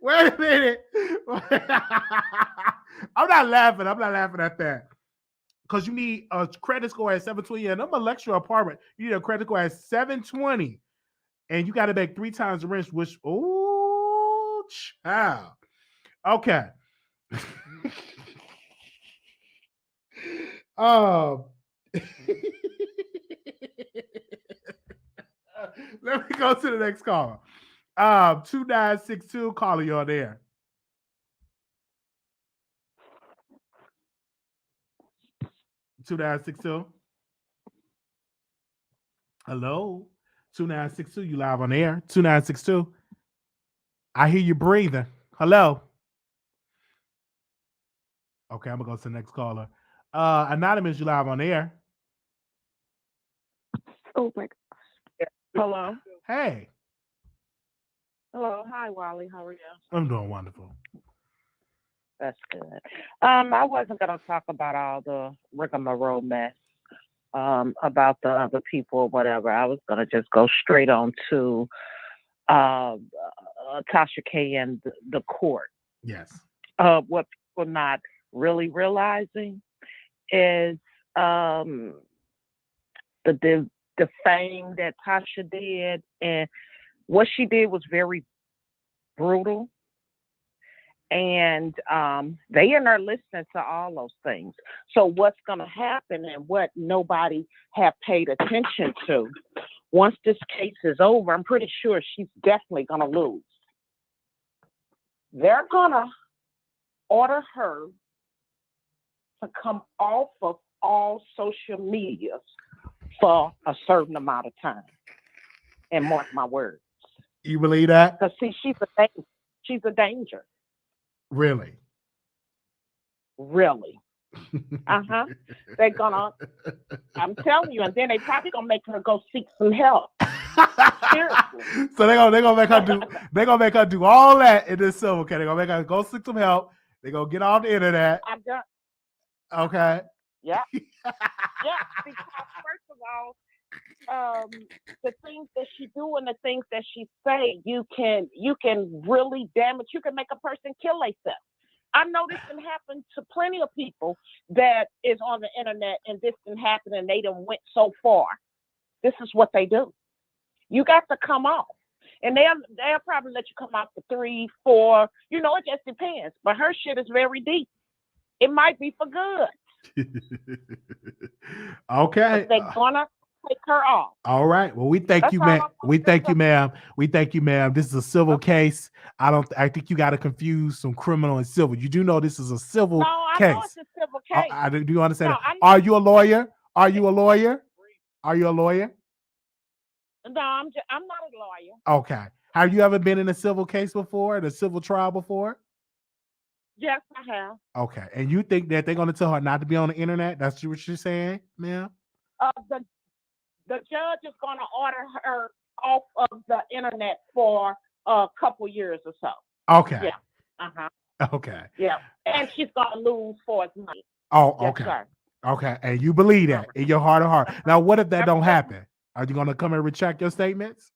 Speaker 1: Wait a minute. I'm not laughing. I'm not laughing at that. Because you need a credit score at 720. And I'm a luxury apartment. You need a credit score at 720. And you got to make 3 times the rent, which, oh, child. Okay. Let me go to the next caller. 2962, caller, you're there. (2962) Hello, 2962. You live on air. 2962. I hear you breathing. Hello. Okay, I'm gonna go to the next caller. Anonymous, you live on air.
Speaker 6: Oh my gosh. Hello.
Speaker 1: Hey.
Speaker 6: Hello. Hi, Wiley. How are you?
Speaker 1: I'm doing wonderful.
Speaker 6: That's good. I wasn't going to talk about all the rigmarole mess about the other people or whatever. I was going to just go straight on to Tasha K and the court.
Speaker 1: Yes.
Speaker 6: What people not really realizing is the thing that Tasha did, and what she did was very brutal. And they in there listening to all those things. So what's going to happen, and what nobody have paid attention to, once this case is over, I'm pretty sure she's definitely going to lose. They're going to order her to come off of all social media for a certain amount of time. And mark my words.
Speaker 1: You believe that?
Speaker 6: Because see, she's a danger.
Speaker 1: Really?
Speaker 6: Really. They're gonna, I'm telling you, and then they probably gonna make her go seek some help. Seriously.
Speaker 1: So they're gonna make her do all that in this silver. Okay, they're gonna make her go seek some help. They're gonna get off the internet.
Speaker 6: I'm done.
Speaker 1: Okay.
Speaker 6: Yeah. Yeah. Because first of all, the things that she do and the things that she say, you can really damage. You can make a person kill themselves. I know this can happen to plenty of people that is on the internet, and this can happen, and they done went so far. This is what they do. You got to come off, and they'll probably let you come off for 3, 4. You know, it just depends. But her shit is very deep. It might be for good.
Speaker 1: Okay.
Speaker 6: But they're gonna take her off.
Speaker 1: All right. Well, we thank you, ma'am. We thank you, ma'am. We thank you, ma'am. This is a civil case. I think you got to confuse some criminal and civil. You do know this is a civil case.
Speaker 6: No, I know it's a civil case.
Speaker 1: Do you understand that? Are you a lawyer? Are you a lawyer? Are you a lawyer?
Speaker 6: No, I'm not a lawyer.
Speaker 1: Okay. Have you ever been in a civil case before, in a civil trial before?
Speaker 6: Yes, I have.
Speaker 1: Okay. And you think that they're going to tell her not to be on the internet? That's what you're saying, ma'am?
Speaker 6: The judge is going to order her off of the internet for a couple years or so.
Speaker 1: Okay.
Speaker 6: Yeah.
Speaker 1: Okay.
Speaker 6: Yeah. And she's going to lose for his money.
Speaker 1: Oh,
Speaker 6: Yes,
Speaker 1: okay.
Speaker 6: sir.
Speaker 1: Okay. And you believe that in your heart of heart. Now, what if that don't happen? Are you going to come and retract your statements?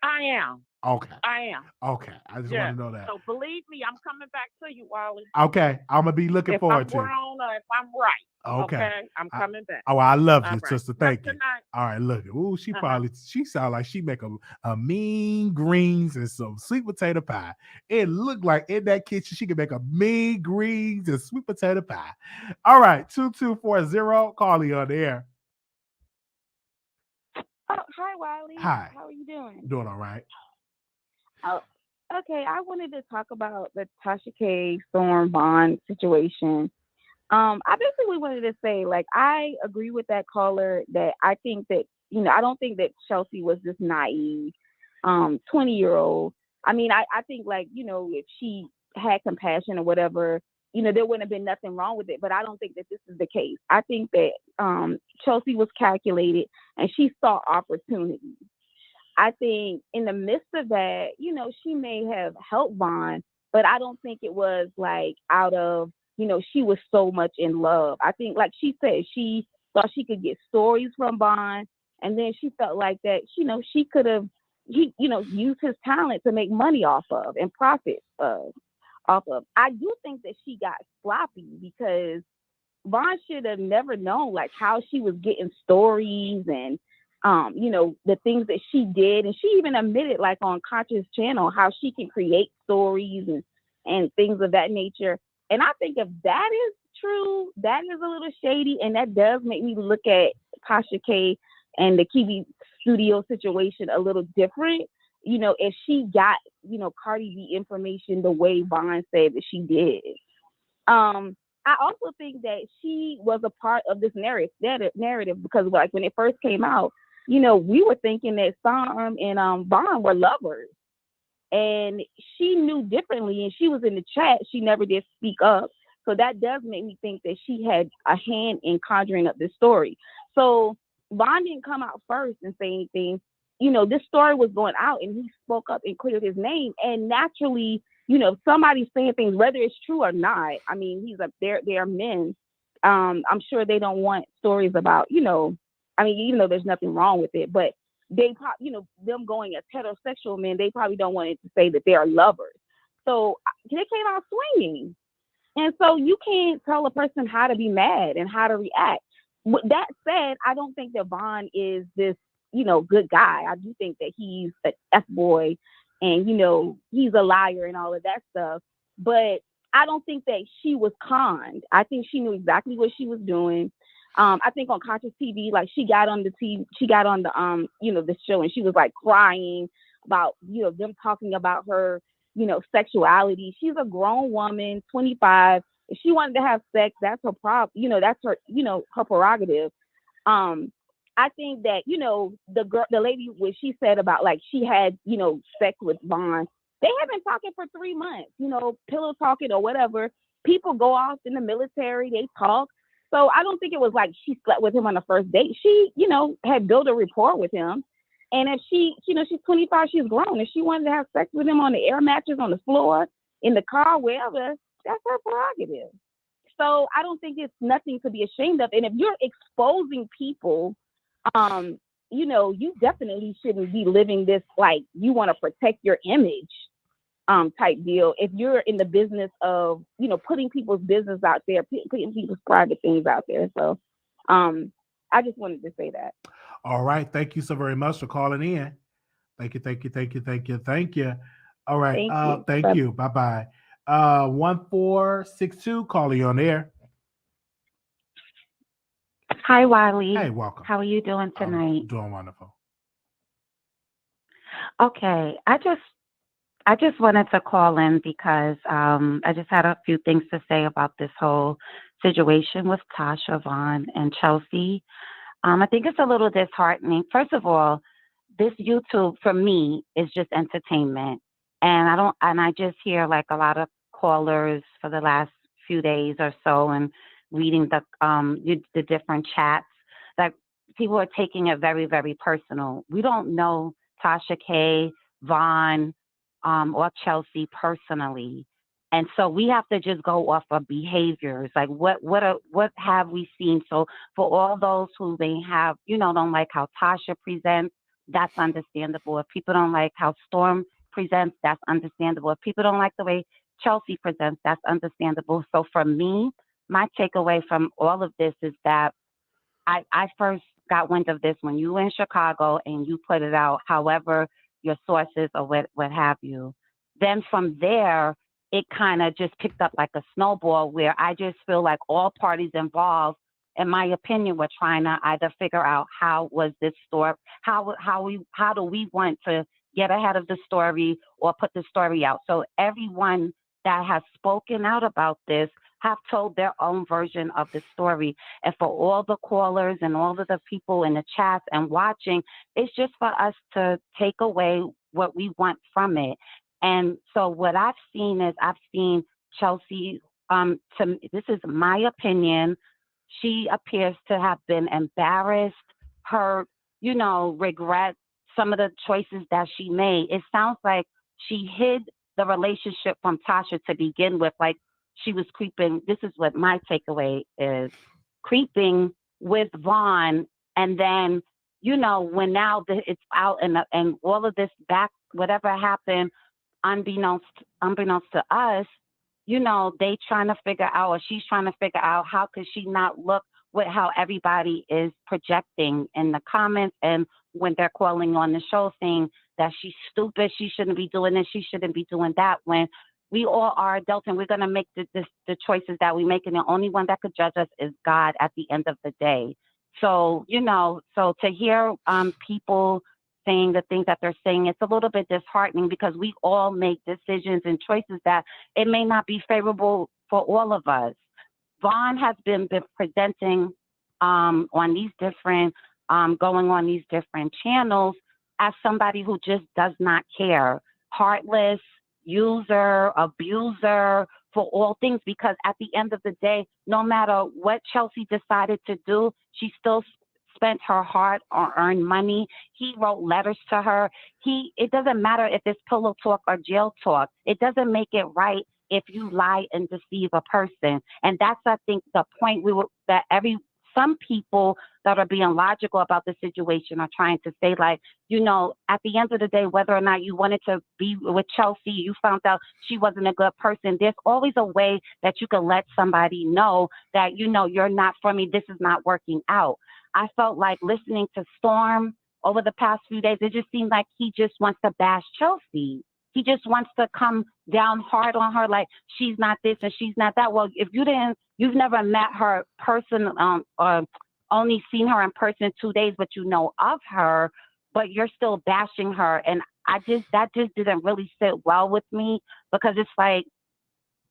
Speaker 6: I am.
Speaker 1: Okay.
Speaker 6: I am.
Speaker 1: Okay. I just want to know that.
Speaker 6: So believe me, I'm coming back to you, Wiley.
Speaker 1: Okay. I'm going to be looking forward to it.
Speaker 6: If I'm wrong or if I'm right.
Speaker 1: Okay.
Speaker 6: I'm coming back.
Speaker 1: Oh, I love you,
Speaker 6: All right.
Speaker 1: sister. Thank you.
Speaker 6: Tonight.
Speaker 1: All right, look. Ooh, she sound like she make a mean greens and some sweet potato pie. It looked like in that kitchen she could make a mean greens and sweet potato pie. All right, 2240, Carly on the air.
Speaker 18: Oh, hi, Wiley.
Speaker 1: Hi.
Speaker 18: How are you doing?
Speaker 1: Doing all right.
Speaker 18: Oh, okay. I wanted to talk about the Tasha K, Storm, Vaughn situation. I basically wanted to say, like, I agree with that caller that I think that, I don't think that Chelsea was this naive 20-year-old. I mean, I think, like, if she had compassion or whatever, there wouldn't have been nothing wrong with it. But I don't think that this is the case. I think that Chelsea was calculated and she saw opportunities. I think in the midst of that, she may have helped Vaughn, but I don't think it was like out of, she was so much in love. I think, like she said, she thought she could get stories from Vaughn, and then she felt like that, she could have
Speaker 6: he, use his talent to make money off of and profit off of. I do think that she got sloppy because Vaughn should have never known like how she was getting stories and the things that she did. And she even admitted like on Conscious Channel how she can create stories and things of that nature. And I think if that is true, that is a little shady. And that does make me look at Tasha K and the Kiwi studio situation a little different. If she got, Cardi B information the way Vaughn said that she did. I also think that she was a part of this narrative because like when it first came out, we were thinking that Storm and Vaughn were lovers. And she knew differently, and she was in the chat. She never did speak up. So that does make me think that she had a hand in conjuring up this story. So Vaughn didn't come out first and say anything. This story was going out, and he spoke up and cleared his name. And naturally, if somebody's saying things, whether it's true or not, I mean, they're men. I'm sure they don't want stories about, even though there's nothing wrong with it, but they probably, them going as heterosexual men, they probably don't want it to say that they are lovers. So they came out swinging. And so you can't tell a person how to be mad and how to react. With that said, I don't think that Vaughn is this, good guy. I do think that he's an F-boy and, he's a liar and all of that stuff. But I don't think that she was conned. I think she knew exactly what she was doing. I think on Conscious TV, like she got on the the show and she was like crying about, them talking about her, sexuality. She's a grown woman, 25. If she wanted to have sex, that's her problem. That's her, her prerogative. I think that, the lady, what she said about like she had, sex with Vaughn, they have been talking for 3 months, pillow talking or whatever. People go off in the military, they talk. So I don't think it was like she slept with him on the first date. She, had built a rapport with him. And if she, she's 25, she's grown. If she wanted to have sex with him on the air mattress, on the floor, in the car, wherever, that's her prerogative. So I don't think it's nothing to be ashamed of. And if you're exposing people, you definitely shouldn't be living this like you want to protect your image type deal. If you're in the business of, putting people's business out there, putting people's private things out there. So I just wanted to say that.
Speaker 1: All right. Thank you so very much for calling in. Thank you. All right. Thank you. Bye-bye. 1462, calling you on air.
Speaker 19: Hi, Wiley.
Speaker 1: Hey, welcome.
Speaker 19: How are you doing tonight?
Speaker 1: I'm doing wonderful.
Speaker 19: Okay. I just wanted to call in because I just had a few things to say about this whole situation with Tasha, Vaughn, and Chelsea. I think it's a little disheartening. First of all, this YouTube for me is just entertainment, and I just hear like a lot of callers for the last few days or so, and reading the different chats that people are taking it very, very personal. We don't know Tasha K, Vaughn, or Chelsea personally. And so we have to just go off of behaviors. Like what have we seen? So for all those who may have, don't like how Tasha presents, that's understandable. If people don't like how Storm presents, that's understandable. If people don't like the way Chelsea presents, that's understandable. So for me, my takeaway from all of this is that I first got wind of this when you were in Chicago and you put it out, however your sources or what have you. Then from there, it kind of just picked up like a snowball where I just feel like all parties involved, in my opinion, were trying to either figure out how was this story, how do we want to get ahead of the story or put the story out. So everyone that has spoken out about this have told their own version of the story. And for all the callers and all of the people in the chats and watching, it's just for us to take away what we want from it. And so what I've seen is Chelsea, this is my opinion, she appears to have been embarrassed, hurt, regret some of the choices that she made. It sounds like she hid the relationship from Tasha to begin with, like she was creeping. This is what my takeaway is, creeping with Vaughn, and then you know, when now it's out and all of this back, whatever happened, unbeknownst to us, you know, they trying to figure out, or she's trying to figure out, how could she not look with how everybody is projecting in the comments and when they're calling on the show saying that she's stupid, she shouldn't be doing this, she shouldn't be doing that, when we all are adults and we're going to make the choices that we make, and the only one that could judge us is God at the end of the day. So, you know, so to hear people saying the things that they're saying, it's a little bit disheartening, because we all make decisions and choices that it may not be favorable for all of us. Vaughn has been presenting on these different, going on these different channels as somebody who just does not care, heartless, user, abuser for all things, because at the end of the day, no matter what Chelsea decided to do, she still spent her hard-earned money. He wrote letters to her. It doesn't matter if it's pillow talk or jail talk. It doesn't make it right if you lie and deceive a person. And that's, I think, the point some people that are being logical about the situation are trying to say, like, you know, at the end of the day, whether or not you wanted to be with Chelsea, you found out she wasn't a good person, there's always a way that you can let somebody know that, you know, you're not for me, this is not working out. I felt like listening to Storm over the past few days, it just seemed like he just wants to bash Chelsea. He just wants to come down hard on her, like she's not this and she's not that. Well, if you've never met her person, or only seen her in person 2 days, but you know of her, but you're still bashing her. And that just didn't really sit well with me, because it's like,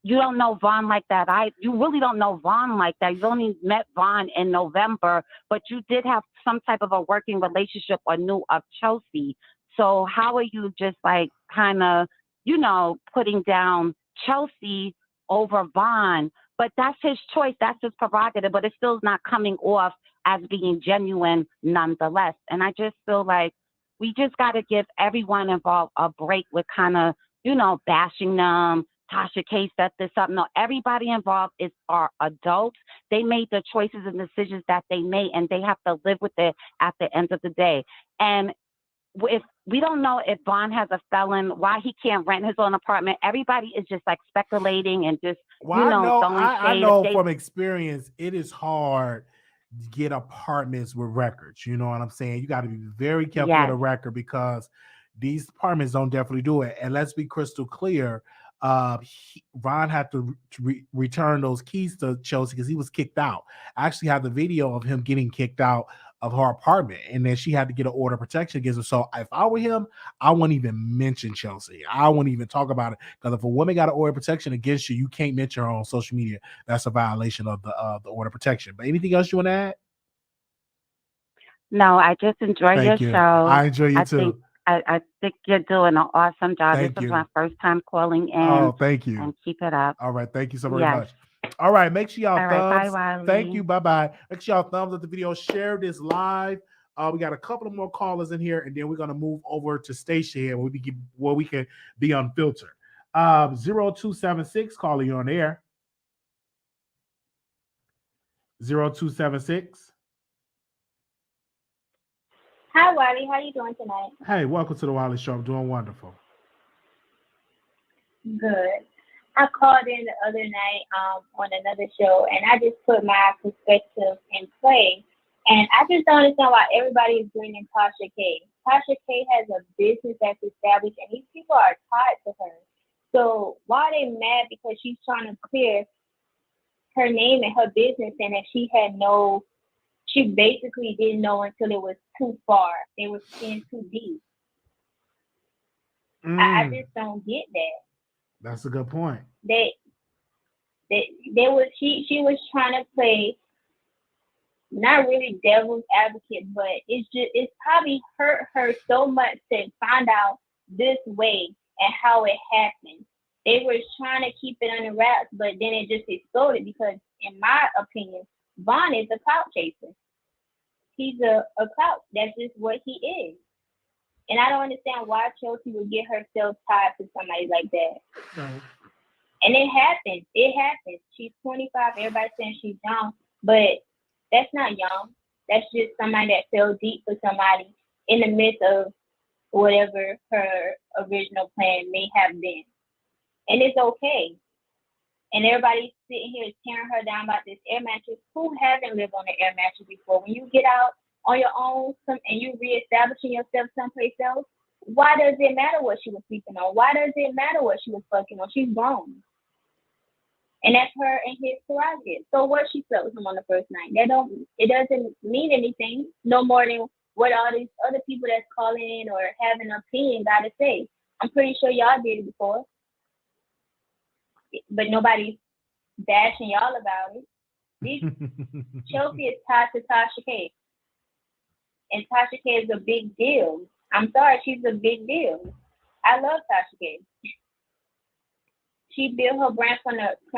Speaker 19: you don't know Vaughn like that. You really don't know Vaughn like that. You only met Vaughn in November, but you did have some type of a working relationship or knew of Chelsea. So how are you just like kind of, you know, putting down Chelsea over Vaughn? But that's his choice. That's his prerogative. But it still is not coming off as being genuine nonetheless. And I just feel like we just got to give everyone involved a break with kind of, you know, bashing them. Tasha K set this up. No, everybody involved are adults. They made the choices and decisions that they made, and they have to live with it at the end of the day. And if we don't know if Vaughn has a felon, why he can't rent his own apartment, everybody is just like speculating and just,
Speaker 1: Well,
Speaker 19: you know,
Speaker 1: I know from experience, it is hard to get apartments with records. You know what I'm saying? You got to be very careful with a record, because these apartments don't definitely do it. And let's be crystal clear. Vaughn had to return those keys to Chelsea because he was kicked out. I actually have the video of him getting kicked out of her apartment, and then she had to get an order of protection against him. So if I were him, I wouldn't even mention Chelsea. I wouldn't even talk about it, because if a woman got an order of protection against you, you can't mention her on social media. That's a violation of the order of protection. But anything else you want to add?
Speaker 19: No, I just enjoy your show.
Speaker 1: I enjoy you too.
Speaker 19: I think you're doing an awesome job.
Speaker 1: Thank
Speaker 19: this
Speaker 1: you.
Speaker 19: is my first time calling in.
Speaker 1: Oh, thank you.
Speaker 19: And keep it up.
Speaker 1: All right. Thank you so very much. All right. Make sure y'all thumbs.
Speaker 19: Bye, Wiley.
Speaker 1: Thank you. Bye-bye. Make sure y'all thumbs up the video. Share this live. We got a couple of more callers in here, and then we're going to move over to Stacia here where we can be unfiltered. 0276, calling you on air. 0276.
Speaker 20: Hi, Wiley. How you doing tonight?
Speaker 1: Hey, welcome to the Wiley Show. I'm doing wonderful.
Speaker 20: Good. I called in the other night on another show, and I just put my perspective in play. And I just don't understand why everybody is bringing Tasha K. Tasha K has a business that's established, and these people are tied to her. So why are they mad because she's trying to clear her name and her business, and that she basically didn't know until it was too far. They were in too deep. I just don't get that.
Speaker 1: That's a good point.
Speaker 20: She was trying to play not really devil's advocate, but it's probably hurt her so much to find out this way and how it happened. They were trying to keep it under wraps, but then it just exploded because, in my opinion, Vaughn is a clout chaser. He's a clout. That's just what he is. And I don't understand why Chelsea would get herself tied to somebody like that.
Speaker 1: Right.
Speaker 20: And it happens. It happens. She's 25. Everybody's saying she's young, but that's not young. That's just somebody that fell deep for somebody in the midst of whatever her original plan may have been. And it's okay. And everybody's sitting here tearing her down about this air mattress. Who haven't lived on an air mattress before? When you get out on your own and you reestablishing yourself someplace else, why does it matter what she was sleeping on? Why does it matter what she was fucking on? She's grown. And that's her and his prerogative. So what she slept with him on the first night? It doesn't mean anything no more than what all these other people that's calling in or having an opinion got to say. I'm pretty sure y'all did it before. But nobody's bashing y'all about it. Chelsea is tied to Tasha K. And Tasha K is a big deal. I'm sorry, she's a big deal. I love Tasha K. She built her brand from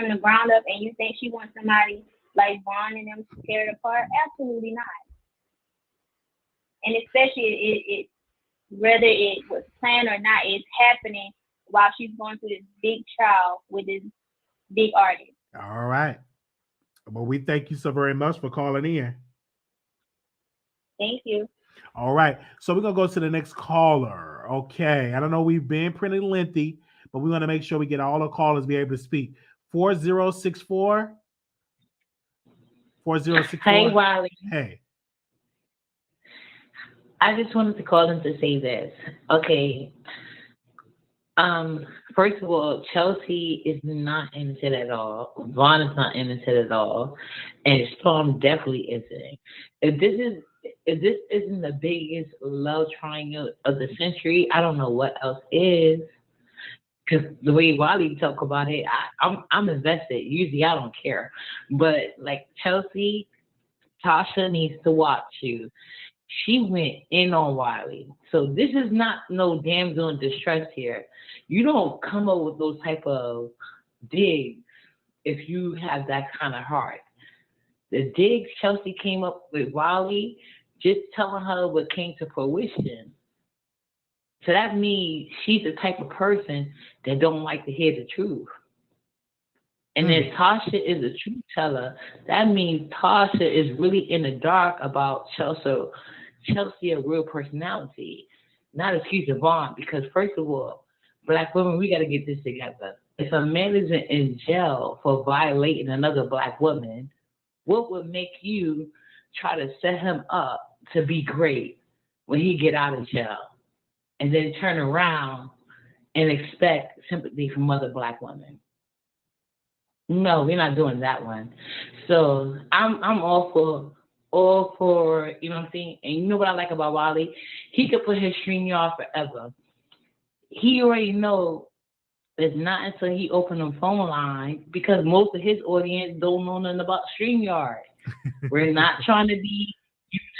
Speaker 20: the ground up, and you think she wants somebody like Vaughn and them to tear it apart? Absolutely not. And especially it whether it was planned or not, it's happening while she's going through this big trial with this big artist.
Speaker 1: All right. Well, we thank you so very much for calling in.
Speaker 20: Thank you.
Speaker 1: All right. So we're going to go to the next caller. Okay. I don't know, we've been pretty lengthy, but we want to make sure we get all the callers be able to speak. 4064. 4064.
Speaker 21: Hey, Wiley.
Speaker 1: Hey.
Speaker 21: I just wanted to call in to say this. Okay. First of all, Chelsea is not innocent at all. Vaughn is not innocent at all. And Storm definitely isn't. If this isn't the biggest love triangle of the century, I don't know what else is. Because the way Wiley talk about it, I'm invested. Usually I don't care. But like Chelsea, Tasha needs to watch you. She went in on Wiley. So this is not no damsel in distress here. You don't come up with those type of digs if you have that kind of heart. The digs Chelsea came up with Wiley, just telling her what came to fruition. So that means she's the type of person that don't like to hear the truth. And then Tasha is a truth teller. That means Tasha is really in the dark about Chelsea a real personality, not accusing Vaughn. Because first of all, Black women, we got to get this together. If a man is in jail for violating another Black woman, what would make you try to set him up to be great when he get out of jail, and then turn around and expect sympathy from other Black women? No, we're not doing that one. So I'm all for, you know what I'm saying? And you know what I like about Wiley? He could put his StreamYard forever. He already know it's not until he open the phone line, because most of his audience don't know nothing about StreamYard. We're not trying to be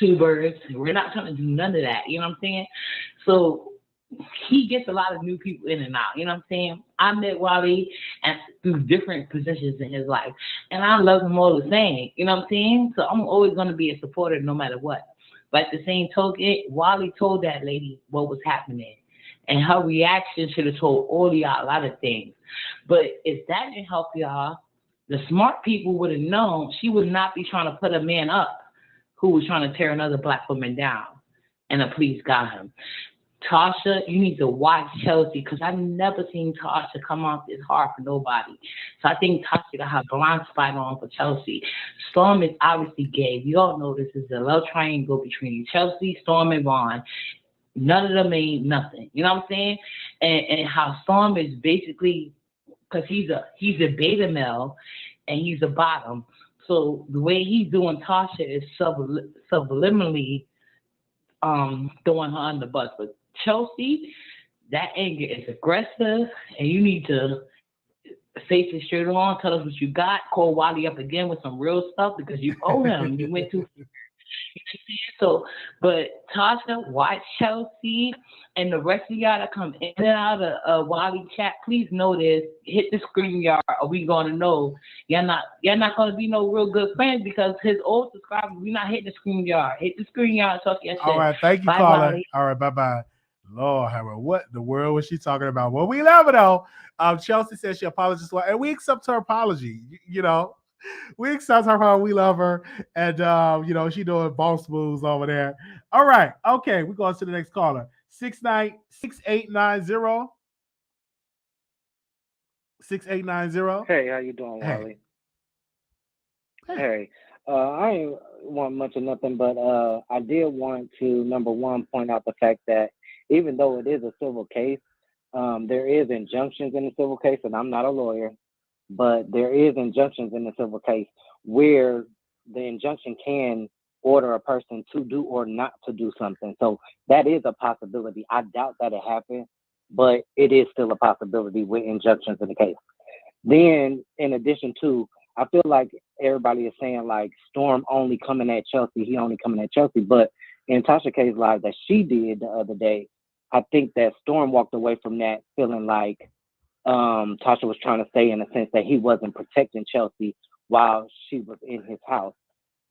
Speaker 21: YouTubers. We're not trying to do none of that. You know what I'm saying? So he gets a lot of new people in and out. You know what I'm saying? I met Wiley through different positions in his life, and I love him all the same. You know what I'm saying? So I'm always going to be a supporter no matter what. But at the same token, Wiley told that lady what was happening, and her reaction should have told all of y'all a lot of things. But if that didn't help y'all, the smart people would have known she would not be trying to put a man up who was trying to tear another Black woman down, and the police got him. Tasha, you need to watch Chelsea, because I've never seen Tasha come off this hard for nobody. So I think Tasha got her blind spot on for Chelsea. Storm is obviously gay. We all know this is a love triangle between Chelsea, Storm, and Vaughn. None of them ain't nothing. You know what I'm saying? And how Storm is basically, because he's a beta male and he's a bottom. So the way he's doing Tasha is subliminally throwing her under the bus. But Chelsea, that anger is aggressive, and you need to face it straight on. Tell us what you got. Call Wiley up again with some real stuff, because you owe him. You went too far. You know what I'm saying? So, but Tasha, watch Chelsea, and the rest of y'all that come in and out of Wiley chat, please know this. Hit the StreamYard, or we gonna know y'all not gonna be no real good friends, because his old subscribers, we not hitting the StreamYard. Hit the StreamYard, talk your shit.
Speaker 1: All right, thank you,
Speaker 21: Bye,
Speaker 1: caller.
Speaker 21: Wiley.
Speaker 1: All right, bye-bye. Lord, what the world was she talking about? Well, we love it, though. Chelsea says she apologized, and we accept her apology. You know, We accept her. We love her. And, she doing boss moves over there. All right. Okay. We're going to the next caller. 6890. 6890.
Speaker 2: Hey, how you doing,
Speaker 1: Hey.
Speaker 2: Wiley? Hey, I ain't want much of nothing, but I did want to, number one, point out the fact that even though it is a civil case, there is injunctions in the civil case, and I'm not a lawyer, but there is injunctions in the civil case where the injunction can order a person to do or not to do something. So that is a possibility. I doubt that it happened, but it is still a possibility with injunctions in the case. Then, in addition to, I feel like everybody is saying like Storm only coming at Chelsea, he only coming at Chelsea. But in Tasha K's live that she did the other day, I think that Storm walked away from that feeling like Tasha was trying to say in a sense that he wasn't protecting Chelsea while she was in his house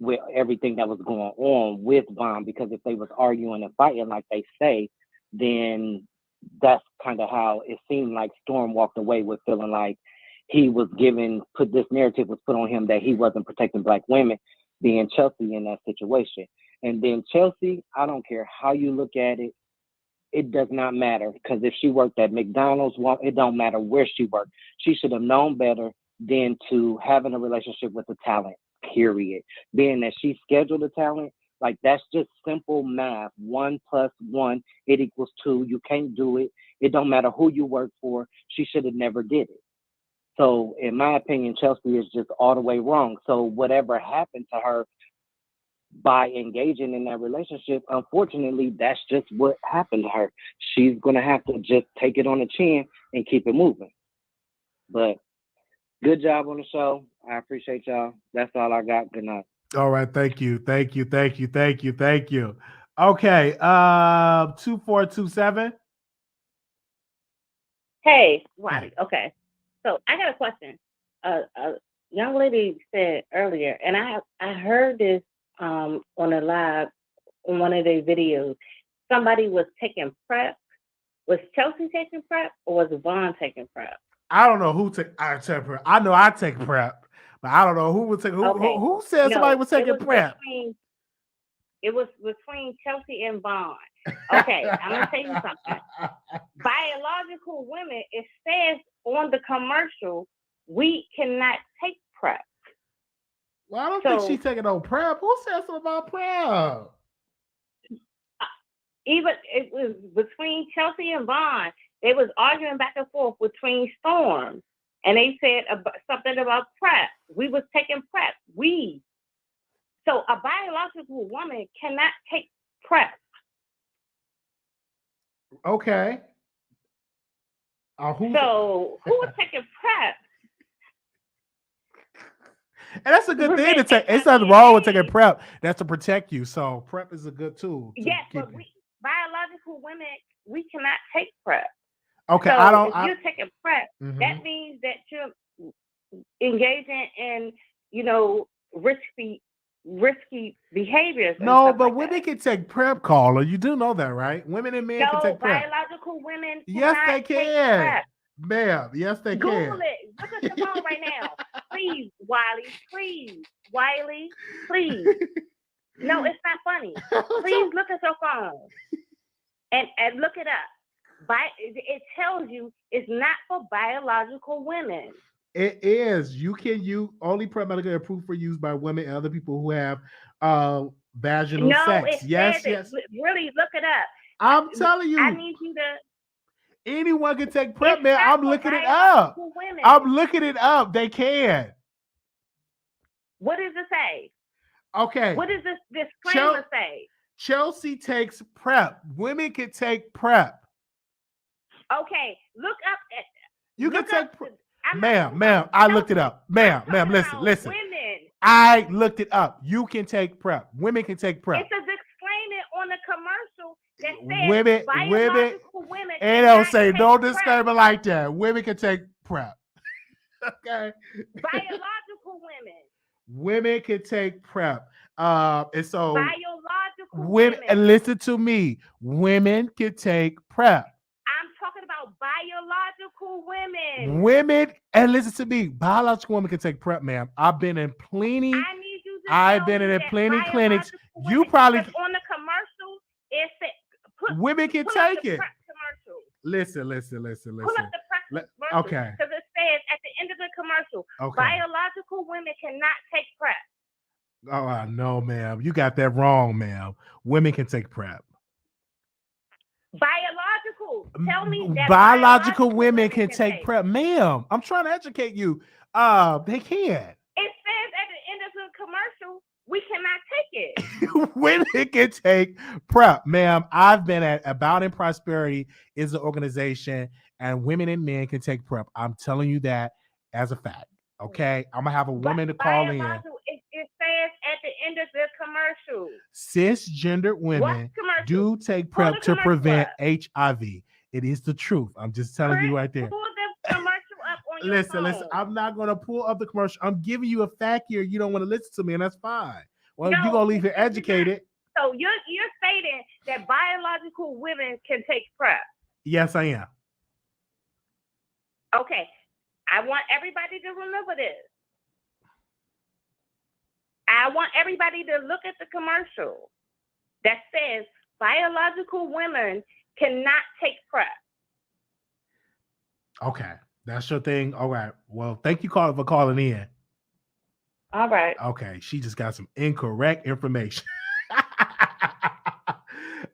Speaker 2: with everything that was going on with Vaughn, because if they was arguing and fighting like they say, then that's kind of how it seemed like Storm walked away with, feeling like he was this narrative was put on him that he wasn't protecting Black women, being Chelsea in that situation. And then Chelsea, I don't care how you look at it, it does not matter, because if she worked at McDonald's, it don't matter where she worked. She should have known better than to having a relationship with the talent, period. Being that she scheduled the talent, like that's just simple math. 1 + 1, it equals 2. You can't do it. It don't matter who you work for. She should have never did it. So in my opinion, Chelsea is just all the way wrong. So whatever happened to her by engaging in that relationship, unfortunately, that's just what happened to her. She's going to have to just take it on the chin and keep it moving. But good job on the show. I appreciate y'all. That's all I got. Good night.
Speaker 1: All right. Thank you. Thank you. Thank you. Thank you. Thank you. Okay. 2427.
Speaker 6: Hey, Wiley. Okay. So I got a question. A young lady said earlier, and I heard this on a live in one of their videos. Somebody was taking PrEP. Was Chelsea taking PrEP or was Vaughn taking PrEP?
Speaker 1: I don't know who take PrEP. I know I take PrEP, but I don't know who would take who said somebody was taking PrEP.
Speaker 6: It was between Chelsea and Vaughn. Okay, I'm gonna tell you something. Biological women, it says on the commercial, we cannot take PrEP.
Speaker 1: Well, I don't think she's taking no PrEP. Who said something about PrEP?
Speaker 6: Even it was between Chelsea and Vaughn. They was arguing back and forth between Storm, and they said something about PrEP. We was taking PrEP. So a biological woman cannot take PrEP.
Speaker 1: Okay.
Speaker 6: Who was taking PrEP?
Speaker 1: And that's a good thing to take. It's nothing wrong with taking PrEP. That's to protect you. So PrEP is a good tool.
Speaker 6: Yes, but biological women, we cannot take PrEP.
Speaker 1: Okay,
Speaker 6: so if you're taking PrEP, that means that you're engaging in, risky behaviors.
Speaker 1: No, but women can take PrEP, caller. You do know that, right? Women and men can take PrEP.
Speaker 6: Biological women
Speaker 1: yes, they can.
Speaker 6: PrEP.
Speaker 1: Ma'am, yes, they
Speaker 6: Google
Speaker 1: can.
Speaker 6: Google it. Look at your phone right now. Please, Wiley. Please. Wiley. Please. No, it's not funny. Please look at your phone and look it up. It tells you it's not for biological women.
Speaker 1: It is. You only PrEP medical approved for use by women and other people who have vaginal sex. Yes.
Speaker 6: Really, look it up.
Speaker 1: I'm telling you.
Speaker 6: I need you to.
Speaker 1: Anyone can take PrEP, man. I'm looking it up. I'm looking it up. They can.
Speaker 6: What does it say?
Speaker 1: Okay.
Speaker 6: What does this disclaimer say?
Speaker 1: Chelsea takes PrEP. Women can take PrEP.
Speaker 6: Okay. Look up.
Speaker 1: You can take PrEP. Ma'am, I looked it up. Ma'am, listen. Women. I looked it up. You can take PrEP. Women can take PrEP.
Speaker 6: It's a disclaimer on the commercial that says biological women
Speaker 1: and they'll say no disclaimer like that. Women can take PrEP. Okay.
Speaker 6: Biological women.
Speaker 1: Women can take PrEP. And so
Speaker 6: biological
Speaker 1: women, and listen to me. Women can take PrEP.
Speaker 6: I'm talking about biological women.
Speaker 1: Women, and listen to me, biological women can take PrEP, ma'am. I've been in plenty.
Speaker 6: I need you to
Speaker 1: I've
Speaker 6: tell
Speaker 1: been
Speaker 6: me
Speaker 1: in
Speaker 6: that
Speaker 1: plenty clinics.
Speaker 6: biological
Speaker 1: You
Speaker 6: women,
Speaker 1: probably
Speaker 6: because on the commercial, it said,
Speaker 1: women can
Speaker 6: pull up
Speaker 1: take
Speaker 6: the
Speaker 1: it.
Speaker 6: PrEP commercial.
Speaker 1: Listen.
Speaker 6: Pull up the PrEP commercial.
Speaker 1: Okay.
Speaker 6: Because it says at the end of the commercial,
Speaker 1: Okay.
Speaker 6: biological women cannot take PrEP.
Speaker 1: Oh no, ma'am. You got that wrong, ma'am. Women can take PrEP.
Speaker 6: Biological. Tell me that
Speaker 1: Biological women can take PrEP, ma'am. I'm trying to educate you. They can.
Speaker 6: It says at the end of the commercial, we cannot take it.
Speaker 1: Women can take PrEP, ma'am. I've been at About in Prosperity is an organization, and women and men can take PrEP. I'm telling you that as a fact. Okay, I'm gonna have a woman to call in.
Speaker 6: It says at the end of the commercial.
Speaker 1: Cisgendered women do take PrEP to prevent HIV. It is the truth. I'm just telling you right there.
Speaker 6: Pull the commercial up on your phone.
Speaker 1: Listen. I'm not gonna pull up the commercial. I'm giving you a fact here. You don't want to listen to me, and that's fine. Well, you're gonna leave here educated.
Speaker 6: So you're stating that biological women can take PrEP.
Speaker 1: Yes, I am.
Speaker 6: Okay. I want everybody to remember this. I want everybody to look at the commercial that says biological women cannot take PrEP.
Speaker 1: Okay, that's your thing. All right. Well, thank you for calling in.
Speaker 6: All right.
Speaker 1: Okay, she just got some incorrect information.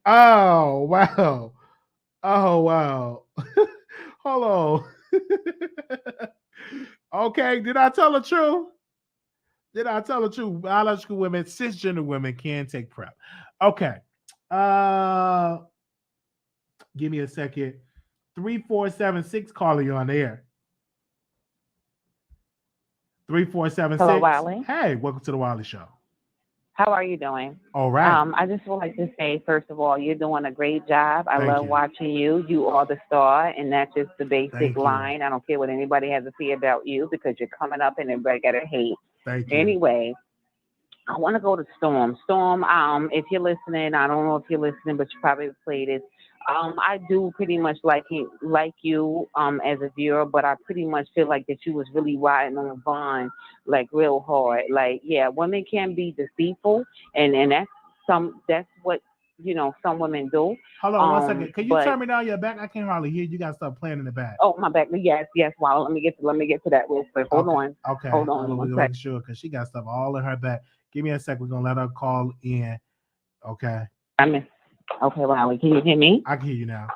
Speaker 1: Oh wow. Hold on. Okay, did I tell the truth? Biological women, cisgender women can take PrEP. Okay. Give me a second. 3476 caller, you on the air. 3476.
Speaker 3: Hello, Wiley.
Speaker 1: Hey, welcome to the Wiley Show.
Speaker 3: How are you doing?
Speaker 1: All right.
Speaker 3: I just would like to say, first of all, you're doing a great job. I
Speaker 1: Thank
Speaker 3: love
Speaker 1: you.
Speaker 3: watching you. You are the star, and that's just the
Speaker 1: Thank
Speaker 3: basic
Speaker 1: you.
Speaker 3: line. I don't care what anybody has to say about you because you're coming up and everybody got to hate.
Speaker 1: Thank you.
Speaker 3: Anyway, I want to go to Storm. Storm, if you're listening, I don't know if you're listening, but you probably played it. I do pretty much like you as a viewer, but I pretty much feel like that you was really riding on Vaughn like real hard. Like, yeah, women can be deceitful, and that's what some women do.
Speaker 1: Hold on 1 second. Can you
Speaker 3: but-
Speaker 1: turn me down your back? I can't hardly hear you. You got stuff playing in the back.
Speaker 3: Oh, my back. Yes. Wow. Let me get to that real quick. Hold on.
Speaker 1: Okay.
Speaker 3: Hold on.
Speaker 1: We're
Speaker 3: 1
Speaker 1: make
Speaker 3: second.
Speaker 1: sure because she got stuff all in her back. Give me a sec. We're gonna let her call in. Okay.
Speaker 3: Okay, Wiley, can you hear me?
Speaker 1: I can hear you now.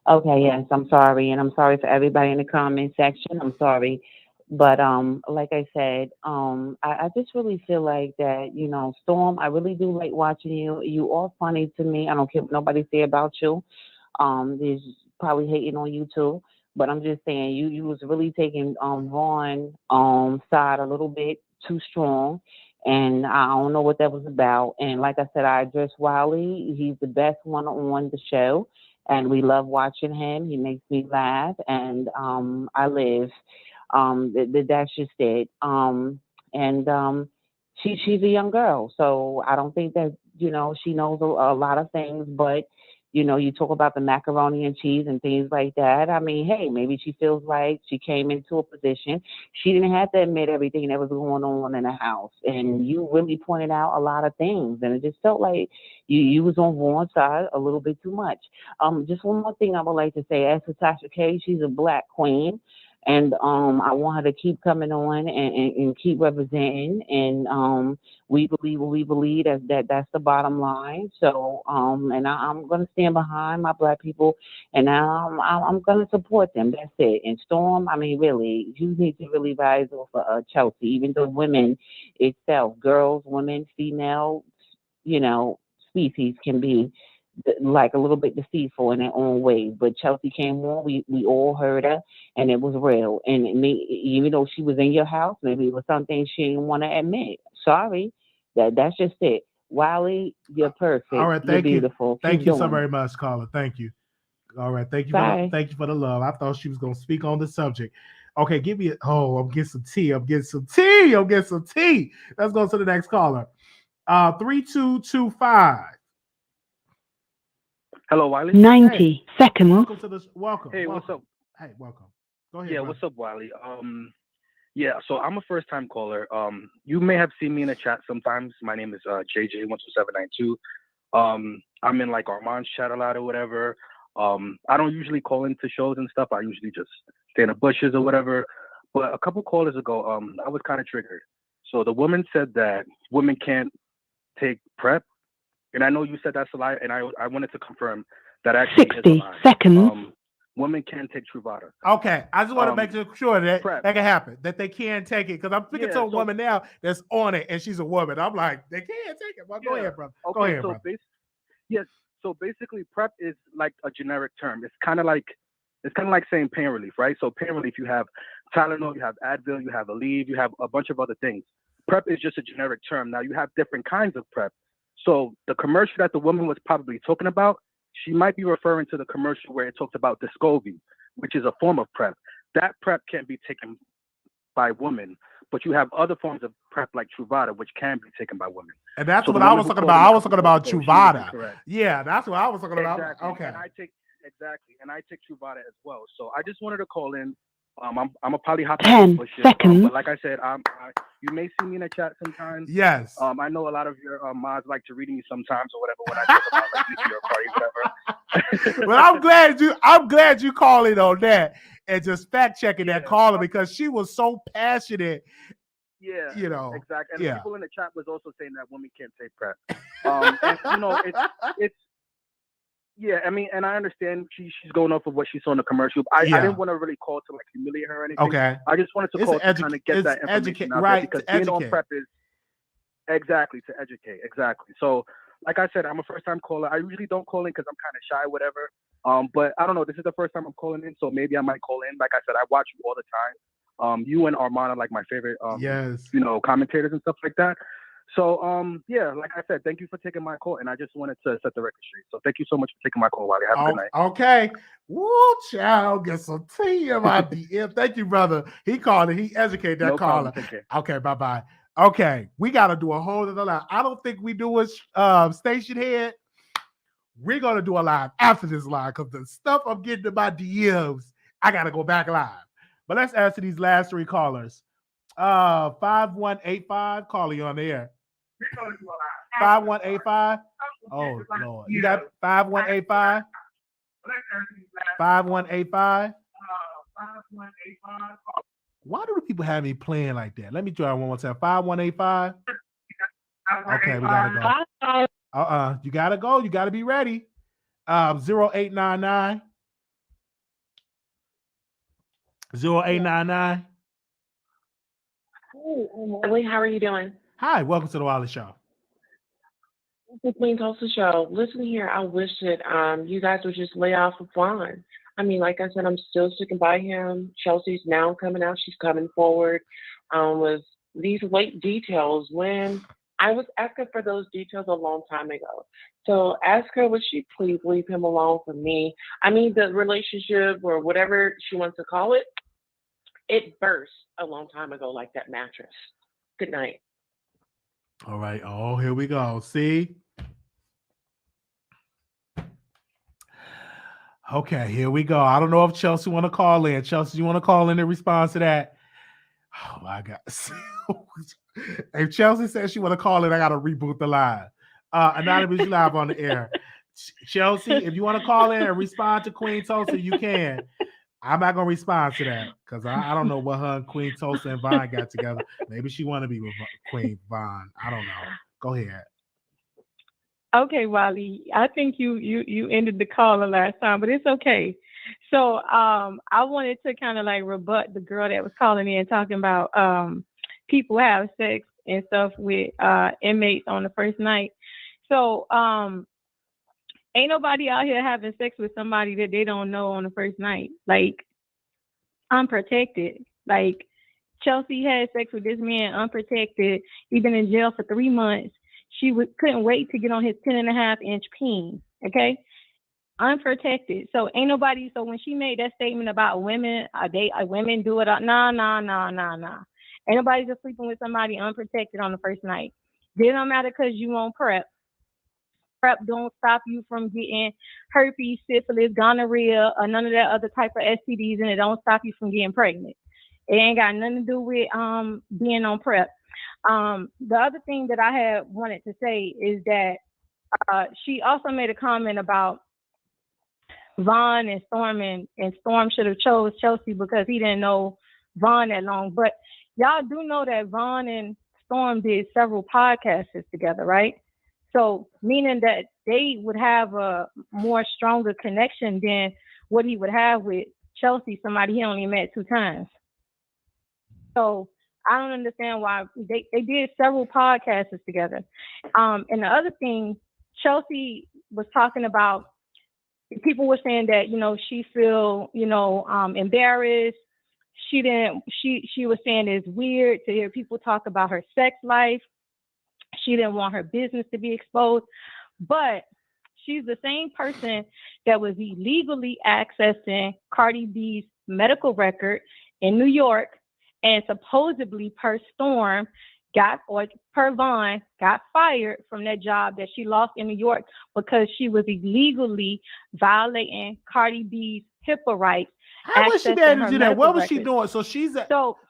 Speaker 3: Okay, yes, I'm sorry, and I'm sorry for everybody in the comment section. I'm sorry, but like I said, I just really feel like that, Storm. I really do like watching you. You are funny to me. I don't care what nobody say about you. There's probably hating on you too, but I'm just saying you was really taking Vaughn side a little bit too strong. And I don't know what that was about. And like I said, I address Wiley. He's the best one on the show. And we love watching him. He makes me laugh. And I live. That's just it. She's a young girl. So I don't think that, she knows a lot of things. But, you talk about the macaroni and cheese and things like that. I mean, hey, maybe she feels like she came into a position. She didn't have to admit everything that was going on in the house. And you really pointed out a lot of things. And it just felt like you was on Vaughn's side a little bit too much. Just one more thing I would like to say. As for Tasha K, she's a black queen. And I want her to keep coming on and keep representing. And we believe what we believe. That's the bottom line. So and I'm gonna stand behind my black people, and I'm gonna support them. That's it. And Storm, I mean, really, you need to really rise off of Chelsea. Even though women itself, girls, women, female, species can be like a little bit deceitful in their own way. But Chelsea came on, we all heard her, and it was real. And even though she was in your house, maybe it was something she didn't want to admit. Sorry, that's just it. Wiley, you're perfect.
Speaker 1: All right,
Speaker 3: you're
Speaker 1: thank you.
Speaker 3: beautiful.
Speaker 1: Thank
Speaker 3: Keep
Speaker 1: you so
Speaker 3: doing
Speaker 1: very
Speaker 3: it.
Speaker 1: much, caller. Thank you. All right, thank you
Speaker 3: Bye.
Speaker 1: thank you for the love. I thought she was gonna speak on the subject. Okay, give me I'm getting some tea. Let's go to the next caller. 3225.
Speaker 5: Hello, Wiley.
Speaker 1: 90
Speaker 5: seconds.
Speaker 1: Welcome to the welcome.
Speaker 5: Hey,
Speaker 1: welcome.
Speaker 5: what's up?
Speaker 1: Hey, welcome. Go ahead.
Speaker 5: Yeah,
Speaker 1: brother.
Speaker 5: what's up, Wiley? Yeah, so I'm a first time caller. You may have seen me in the chat sometimes. My name is JJ12792. I'm in like Armand's chat a lot or whatever. I don't usually call into shows and stuff. I usually just stay in the bushes or whatever. But a couple callers ago, I was kind of triggered. So the woman said that women can't take PrEP, and I know you said that's a lie, and I wanted to confirm that actually is a
Speaker 1: 60
Speaker 5: lie.
Speaker 1: seconds.
Speaker 5: Women can take Truvada.
Speaker 1: Okay, I just want to make sure that
Speaker 5: PrEP.
Speaker 1: that can happen, that they can take it. Because I'm speaking to a
Speaker 5: so-
Speaker 1: woman now that's on it, and she's a woman. I'm like, they can't take it. Well, go ahead, brother.
Speaker 5: Okay,
Speaker 1: Go ahead,
Speaker 5: so
Speaker 1: brother.
Speaker 5: yes, so basically PrEP is like a generic term. It's kind of like saying pain relief, right? So pain relief, you have Tylenol, you have Advil, you have Aleve, you have a bunch of other things. PrEP is just a generic term. Now you have different kinds of PrEP. So the commercial that the woman was probably talking about, she might be referring to the commercial where it talks about Descovy, which is a form of PrEP. That PrEP can't be taken by women, but you have other forms of PrEP like Truvada, which can be taken by women.
Speaker 1: And that's
Speaker 5: So
Speaker 1: what
Speaker 5: the
Speaker 1: I
Speaker 5: woman
Speaker 1: was
Speaker 5: who
Speaker 1: talking
Speaker 5: called
Speaker 1: about.
Speaker 5: in a
Speaker 1: I was
Speaker 5: couple
Speaker 1: talking about
Speaker 5: calls ago, she was
Speaker 1: Truvada.
Speaker 5: incorrect.
Speaker 1: Yeah, that's what I was talking about.
Speaker 5: Exactly.
Speaker 1: Okay.
Speaker 5: And I take Truvada as well. So I just wanted to call in. I'm a probably hop
Speaker 1: 10 seconds.
Speaker 5: but like I said, you may see me in the chat sometimes.
Speaker 1: Yes.
Speaker 5: I know a lot of your mods like to read me sometimes or whatever when I talk about like nuclear party, whatever.
Speaker 1: Well, I'm glad you called in on that and just fact checking that caller because she was so passionate.
Speaker 5: Yeah,
Speaker 1: You know,
Speaker 5: exactly. And
Speaker 1: yeah.
Speaker 5: people in the chat was also saying that women can't take PrEP. And you know, it's yeah. I mean, and I understand she's going off of what she saw in the commercial. I didn't want to really call to like humiliate her or anything.
Speaker 1: Okay.
Speaker 5: I just wanted to
Speaker 1: It's
Speaker 5: call to kind of get that information out there because being on PrEP is exactly to educate. Exactly. So, like I said, I'm a first time caller. I usually don't call in because I'm kind of shy, whatever. But I don't know. This is the first time I'm calling in, so maybe I might call in. Like I said, I watch you all the time. You and Armand are like my favorite,
Speaker 1: yes,
Speaker 5: commentators and stuff like that. So, yeah, like I said, thank you for taking my call, and I just wanted to set the record straight. So, thank you so much for taking my call, Wiley. Have a good night.
Speaker 1: Okay. Woo, child, get some tea in my DM. Thank you, brother. He called it. He educated that
Speaker 5: No
Speaker 1: caller.
Speaker 5: problem. Take care.
Speaker 1: Okay, bye-bye. Okay, we got to do a whole other live. I don't think we do a station head. We're going to do a live after this live because the stuff I'm getting in my DMs, I got to go back live. But let's answer these last three callers. 5185, calling you on the air. 5185. Oh, Lord. You got 5185? 5185? Why do the people have me playing like that? Let me try one more time. 5185. Okay, we gotta go. You gotta go. You gotta be ready. 0899. 0899.
Speaker 22: Wiley, how are you doing?
Speaker 1: Hi, welcome to the Wiley Show.
Speaker 22: The Queen Tulsa Show. Listen here, I wish that you guys would just lay off of Vaughn. I mean, like I said, I'm still sticking by him. Chelsea's now coming out. She's coming forward with these late details when I was asking for those details a long time ago. So ask her, would she please leave him alone for me? I mean, the relationship or whatever she wants to call it, it burst a long time ago like that mattress. Good night.
Speaker 1: All right. Oh, here we go. See? Okay, here we go. I don't know if Chelsea want to call in. Chelsea, you want to call in and respond to that? Oh, my God. If Chelsea says she want to call in, I got to reboot the live. Anonymous live on the air. Chelsea, if you want to call in and respond to Queen Tulsa, you can. I'm not going to respond to that because I don't know what her and Queen Tulsa and Vaughn got together. Maybe she want to be with Queen Vaughn. I don't know. Go ahead.
Speaker 18: Okay, Wiley, I think you ended the call the last time, but it's okay. So I wanted to kind of like rebut the girl that was calling in talking about people have sex and stuff with inmates on the first night. So ain't nobody out here having sex with somebody that they don't know on the first night. Like, unprotected. Like, Chelsea had sex with this man unprotected. He's been in jail for 3 months. She couldn't wait to get on his 10.5-inch peen. Okay? Unprotected. So ain't nobody. So when she made that statement about women, women do it. Nah. Ain't nobody just sleeping with somebody unprotected on the first night. It don't matter because you on PrEP. PrEP don't stop you from getting herpes, syphilis, gonorrhea, or none of that other type of STDs, and it don't stop you from getting pregnant. It ain't got nothing to do with being on PrEP. The other thing that I had wanted to say is that she also made a comment about Vaughn and Storm, and Storm should have chose Chelsea because he didn't know Vaughn that long. But y'all do know that Vaughn and Storm did several podcasts together, right? So meaning that they would have a more stronger connection than what he would have with Chelsea, somebody he only met 2 times. So I don't understand why they did several podcasts together. And the other thing, Chelsea was talking about, people were saying that, she feel, embarrassed. She was saying it's weird to hear people talk about her sex life. She didn't want her business to be exposed. But she's the same person that was illegally accessing Cardi B's medical record in New York, and supposedly per Vaughn got fired from that job that she lost in New York because she was illegally violating Cardi B's HIPAA rights.
Speaker 1: How was she able to do that? What was she doing? So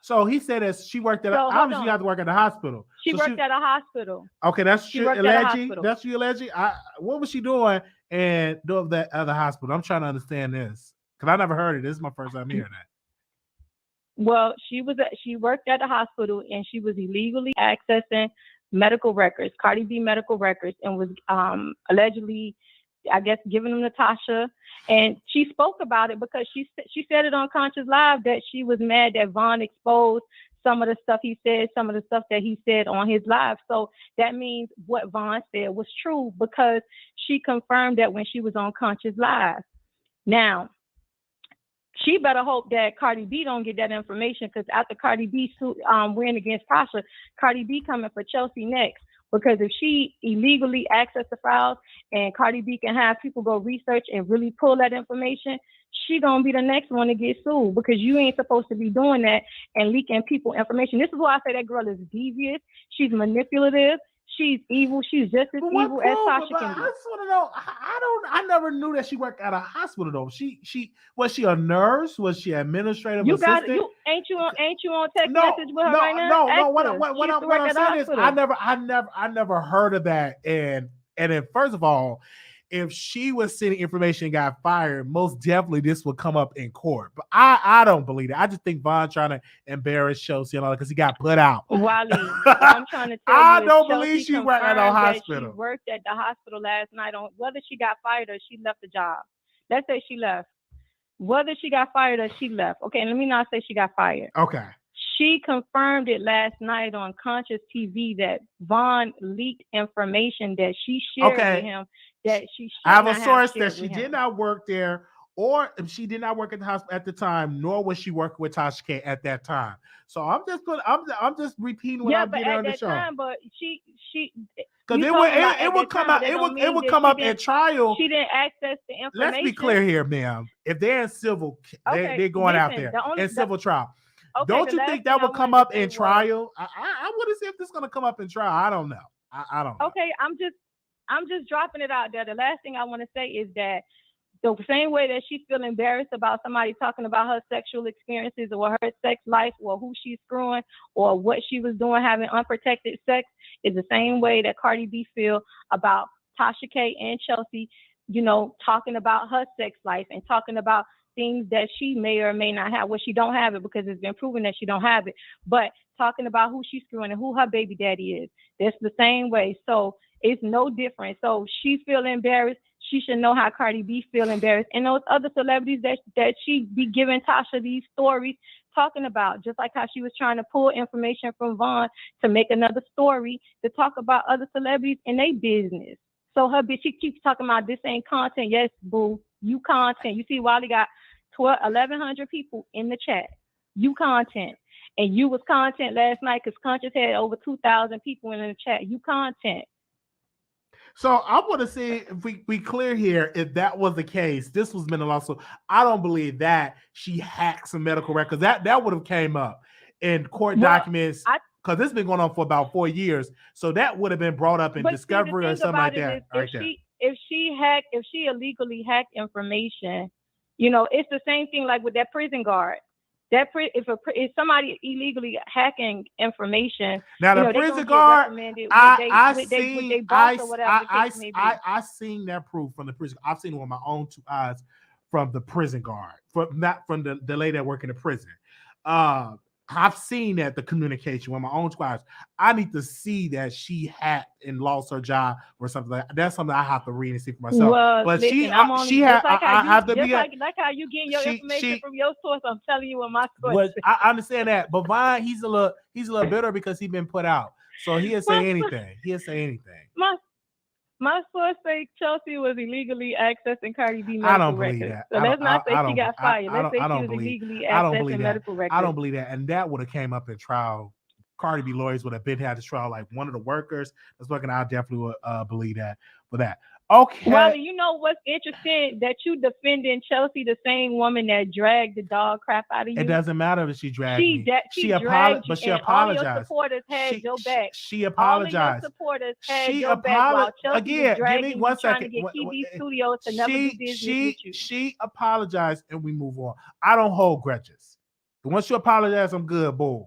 Speaker 1: so he said that she worked at obviously you have to work at the hospital.
Speaker 18: She worked at a hospital.
Speaker 1: Okay, that's
Speaker 18: she worked at a hospital.
Speaker 1: That's you alleging. What was she doing and doing that other hospital? I'm trying to understand this because I never heard it. This is my first time hearing that.
Speaker 18: Well, she worked at the hospital and she was illegally accessing medical records, Cardi B medical records, and was allegedly, I guess, giving them to Tasha. And she spoke about it because she said it on Conscious Live that she was mad that Vaughn exposed some of the stuff he said, some of the stuff that he said on his live. So that means what Vaughn said was true because she confirmed that when she was on Conscious Live. Now, she better hope that Cardi B don't get that information, because after Cardi B win against Tasha, Cardi B coming for Chelsea next. Because if she illegally access the files and Cardi B can have people go research and really pull that information, she gonna be the next one to get sued, because you ain't supposed to be doing that and leaking people information. This is why I say that girl is devious. She's manipulative. She's evil. She's just as evil as Tasha can be.
Speaker 1: I just want to know. I never knew that she worked at a hospital though. She was she a nurse? Was she administrative assistant?
Speaker 18: Ain't you on text message with her right now?
Speaker 1: No. What I'm saying is I never heard of that. And then first of all, if she was sending information and got fired, most definitely this would come up in court. But I don't believe it. I just think Vaughn trying to embarrass Chelsea and all that because he got put out.
Speaker 18: Wiley, I'm trying to tell you.
Speaker 1: I don't believe she worked at a hospital.
Speaker 18: She worked at the hospital last night on whether she got fired or she left the job. Let's say she left. Whether she got fired or she left. Okay, let me not say she got fired.
Speaker 1: Okay.
Speaker 18: She confirmed it last night on Conscious TV that Vaughn leaked information that she shared with him. That she
Speaker 1: I have a source that she did not work there, or she did not work at the hospital at the time, nor was she working with Tasha K at that time. So I'm just repeating what I'm getting on the show.
Speaker 18: Time, but she
Speaker 1: because it would come out. It would come up in trial.
Speaker 18: She didn't access the information.
Speaker 1: Let's be clear here, ma'am. If they're in civil, they're going out there in civil trial. Okay, don't you think that would come up in trial? I want to see if this is going to come up in trial. I don't know. I don't know.
Speaker 18: Okay, I'm just dropping it out there. The last thing I want to say is that the same way that she feel embarrassed about somebody talking about her sexual experiences or her sex life or who she's screwing or what she was doing having unprotected sex is the same way that Cardi B feel about Tasha K and Chelsea, talking about her sex life and talking about things that she may or may not have. Well, she don't have it because it's been proven that she don't have it, but talking about who she's screwing and who her baby daddy is. That's the same way. So it's no different. So she feel embarrassed. She should know how Cardi B feel embarrassed. And those other celebrities that she be giving Tasha these stories talking about, just like how she was trying to pull information from Vaughn to make another story to talk about other celebrities in their business. So she keeps talking about this ain't content. Yes, boo, you content. You see Wiley got 1,100 people in the chat. You content. And you was content last night because Conscious had over 2,000 people in the chat. You content.
Speaker 1: So I want to see if we clear here if that was the case. This was been a lawsuit. I don't believe that she hacked some medical records. That would have came up in court documents because this has been going on for about 4 years. So that would have been brought up in discovery or something like that.
Speaker 18: if she illegally hacked information, you know, it's the same thing like with that prison guard. If somebody illegally hacking information,
Speaker 1: Now
Speaker 18: you
Speaker 1: the
Speaker 18: know, they
Speaker 1: prison
Speaker 18: gonna get
Speaker 1: guard,
Speaker 18: reprimanded with
Speaker 1: I
Speaker 18: they boss or whatever the case may be.
Speaker 1: I seen that proof from the prison. I've seen it with my own two eyes from the prison guard, not from the lady that work in the prison. I've seen that the communication with my own two eyes. I need to see that she hacked and lost her job or something like that. That's something I have to read and see for myself.
Speaker 18: Well,
Speaker 1: But
Speaker 18: listen,
Speaker 1: she had.
Speaker 18: like
Speaker 1: I have to
Speaker 18: just
Speaker 1: be
Speaker 18: like how you getting your information from your source. I'm telling you what my source
Speaker 1: was.
Speaker 18: is.
Speaker 1: I understand that, but Vaughn, he's a little bitter because he's been put out, so he'll say anything. He'll say anything.
Speaker 18: My source say Chelsea was illegally accessing Cardi B
Speaker 1: I
Speaker 18: medical
Speaker 1: don't believe
Speaker 18: records.
Speaker 1: that.
Speaker 18: So let's not say she got fired.
Speaker 1: I
Speaker 18: Let's say she
Speaker 1: don't
Speaker 18: was
Speaker 1: believe.
Speaker 18: illegally
Speaker 1: I don't believe
Speaker 18: accessing
Speaker 1: that.
Speaker 18: medical records.
Speaker 1: I don't believe that, and that would have came up in trial. Cardi B lawyers would have been had this trial. Like one of the workers that's working, I definitely would believe that for that. Okay.
Speaker 18: Well, you know what's interesting? That you defending Chelsea, the same woman that dragged the dog crap out of you.
Speaker 1: It doesn't matter if she dragged me.
Speaker 18: She apologized,
Speaker 1: but she
Speaker 18: and
Speaker 1: apologized.
Speaker 18: all your supporters had your back.
Speaker 1: She apologized.
Speaker 18: All of your supporters had your back while Chelsea was dragging
Speaker 1: give me 1
Speaker 18: trying to
Speaker 1: second.
Speaker 18: get TV Studios to never do business with you.
Speaker 1: She apologized, and we move on. I don't hold grudges. Once you apologize, I'm good. Boom.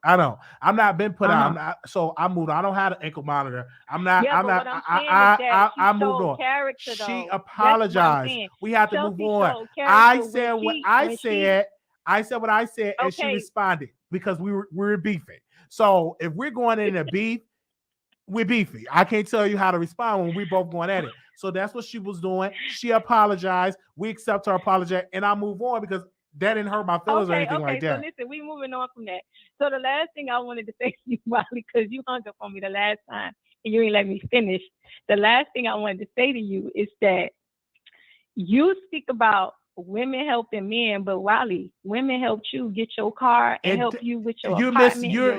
Speaker 1: I don't. I'm not been put out. So I moved on. I don't have an ankle monitor. I'm not.
Speaker 18: Yeah,
Speaker 1: I'm not. I moved on. She apologized. We have to move on. I said what I said. I said what I said, and she responded because we were beefing. So if we're going in a beef, we're beefy. I can't tell you how to respond when we both going at it. So that's what she was doing. She apologized. We accept her apology, and I move on because that didn't hurt my feelings or anything like that.
Speaker 18: So listen, we moving on from that. So the last thing I wanted to say to you, Wiley, because you hung up on me the last time and you didn't let me finish. The last thing I wanted to say to you is that you speak about women helping men, but Wiley, women helped you get your car and help you with your apartment.
Speaker 1: You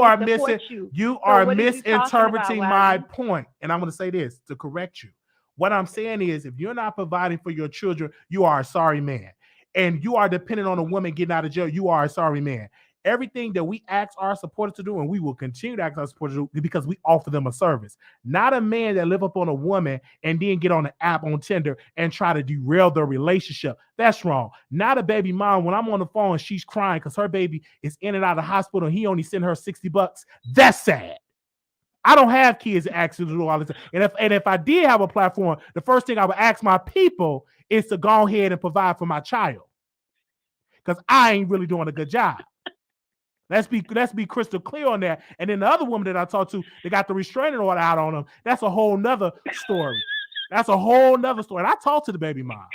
Speaker 1: are missing. You are misinterpreting my point, and I'm going to say this to correct you. What I'm saying is, if you're not providing for your children, you are a sorry man. And you are dependent on a woman getting out of jail, you are a sorry man. Everything that we ask our supporters to do, and we will continue to ask our supporters to do because we offer them a service. Not a man that live up on a woman and then get on the app on Tinder and try to derail their relationship. That's wrong. Not a baby mom. When I'm on the phone, she's crying because her baby is in and out of the hospital and he only sent her $60. That's sad. I don't have kids that ask you to do all this. And if I did have a platform, the first thing I would ask my people is to go ahead and provide for my child. Because I ain't really doing a good job. Let's be crystal clear on that. And then the other woman that I talked to, they got the restraining order out on them. That's a whole nother story. That's a whole nother story. And I talked to the baby mom.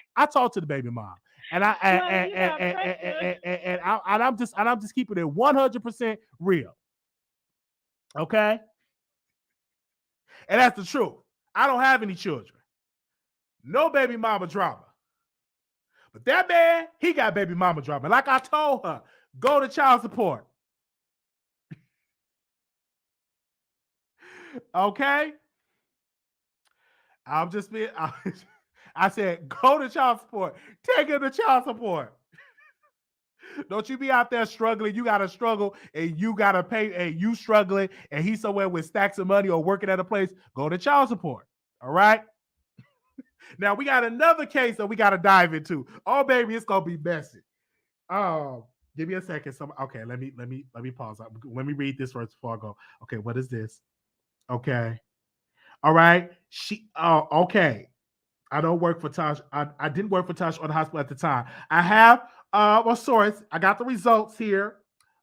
Speaker 1: And I'm just keeping it 100% real. Okay? And that's the truth. I don't have any children. No baby mama drama. But that man, he got baby mama drama. Like I told her, go to child support. Okay? I said, go to child support. Take him to child support. Don't you be out there struggling. You got to struggle and you got to pay, and you struggling and he's somewhere with stacks of money or working at a place. Go to child support. All right? Now we got another case that we got to dive into. Oh, baby, it's going to be messy. Oh, give me a second. Okay, let me pause. Let me read this first before I go. Okay, what is this? Okay. All right. Okay. I don't work for Tasha. I didn't work for Tasha or the hospital at the time. I have a source. I got the results here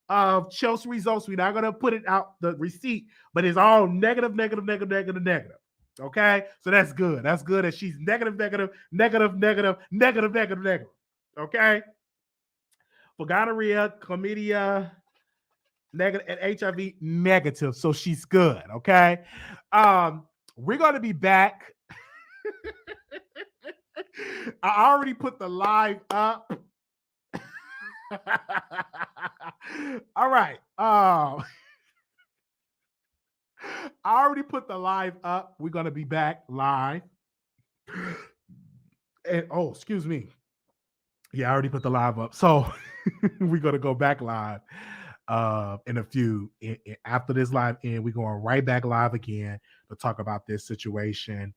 Speaker 1: of Chelsea results. We're not going to put it out, the receipt, but it's all negative. Okay. So that's good. That's good that she's negative. Okay. For gonorrhea, chlamydia, negative, and HIV negative. So she's good. Okay. We're going to be back. I already put the live up. All right. I already put the live up. We're going to be back live. And excuse me. Yeah, I already put the live up. So we're going to go back live in a few. After this live end, we're going right back live again to talk about this situation.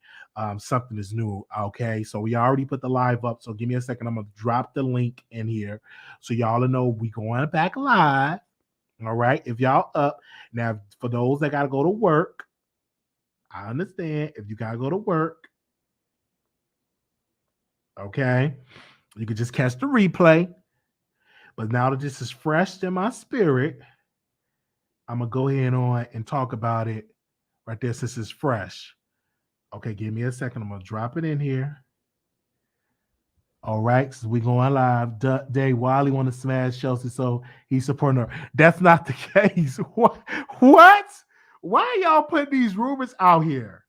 Speaker 1: Something is new. Okay, so we already put the live up. So give me a second. I'm gonna drop the link in here so y'all know we going back live. All right, if y'all up now, for those that gotta go to work, I understand. If you gotta go to work, okay, you can just catch the replay. But now that this is fresh in my spirit, I'm gonna go ahead on and talk about it right there since it's fresh. Okay, give me a second. I'm gonna drop it in here. All right, so we going live. Day Wiley want to smash Chelsea, so he's supporting her. That's not the case. What? What? Why y'all putting these rumors out here?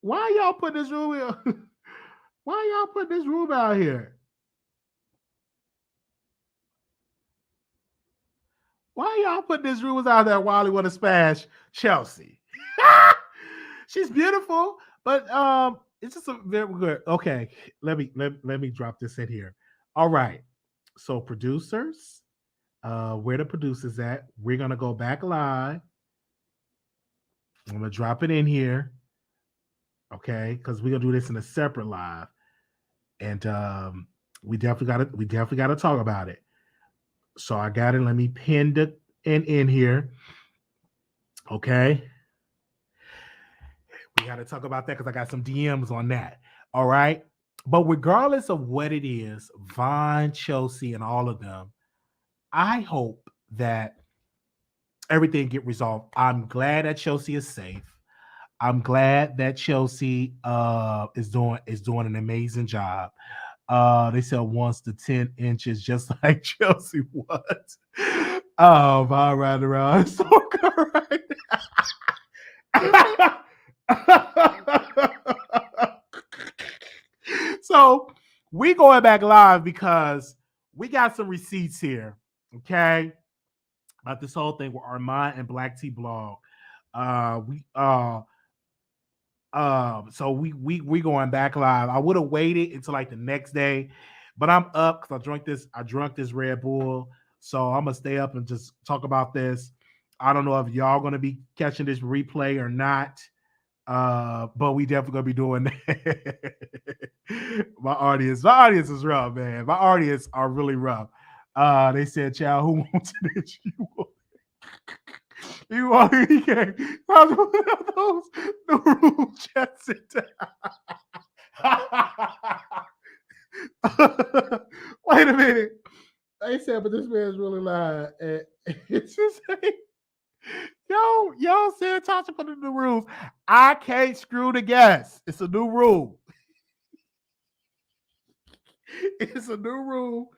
Speaker 1: Why y'all put this rumor? Why y'all put this rumor out here? Why y'all put this rumors out there? Wiley want to smash Chelsea. She's beautiful, but it's just a very good. Okay, let me drop this in here. All right, so producers, where the producers at? We're gonna go back live. I'm gonna drop it in here, okay? Because we're gonna do this in a separate live, and we definitely gotta talk about it. So I got it. Let me pin it in here, okay? We got to talk about that because I got some DMs on that. All right. But regardless of what it is, Vaughn, Chelsea, and all of them, I hope that everything get resolved. I'm glad that Chelsea is safe. I'm glad that Chelsea is doing an amazing job. They said 1 to 10 inches, just like Chelsea was. Vaughn riding around so right. So we going back live because we got some receipts here, okay? About this whole thing with Armand and Black Tea Blog. So we going back live. I would have waited until like the next day, but I'm up because I drunk this Red Bull. So I'm gonna stay up and just talk about this. I don't know if y'all gonna be catching this replay or not. But we definitely gonna be doing that. my audience is rough, man. My audience are really rough. They said, "Child, who wants this? You want he can't those the room chat sit down." Wait a minute. They said, but this man's really lying. And it's just like, y'all said Tasha put in the rules. I can't screw the guests. It's a new rule. It's a new rule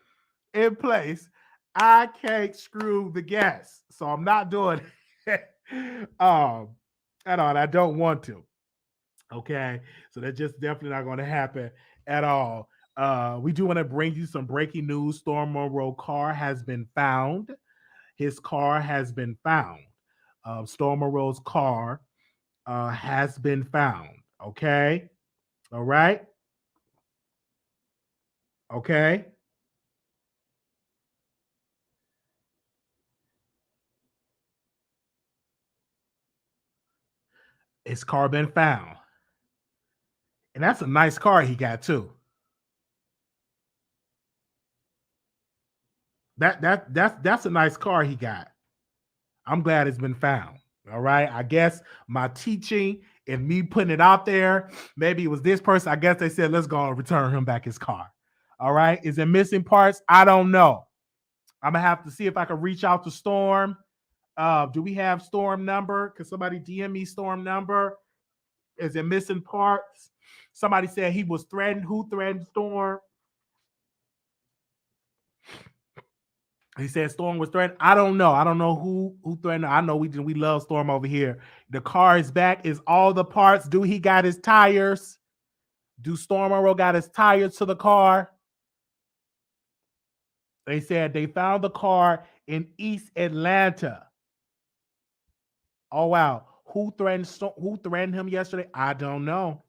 Speaker 1: in place. I can't screw the guests. So I'm not doing it. At all. I don't want to. Okay. So that's just definitely not going to happen at all. We do want to bring you some breaking news. Storm Monroe car has been found. His car has been found. Storm Monroe's car has been found. Okay. All right. Okay. His car been found. And that's a nice car he got too. That's a nice car he got. I'm glad it's been found. All right. I guess my teaching and me putting it out there, maybe it was this person. I guess they said, let's go and return him back his car. All right. Is it missing parts? I don't know. I'm going to have to see if I can reach out to Storm. Do we have Storm number? Can somebody DM me Storm number? Is it missing parts? Somebody said he was threatened. Who threatened Storm? He said Storm was threatened. I don't know. I don't know who threatened. I know we love Storm over here. The car is back. Is all the parts? Do he got his tires? Do Storm Monroe got his tires to the car? They said they found the car in East Atlanta. Oh wow. Who threatened him yesterday? I don't know.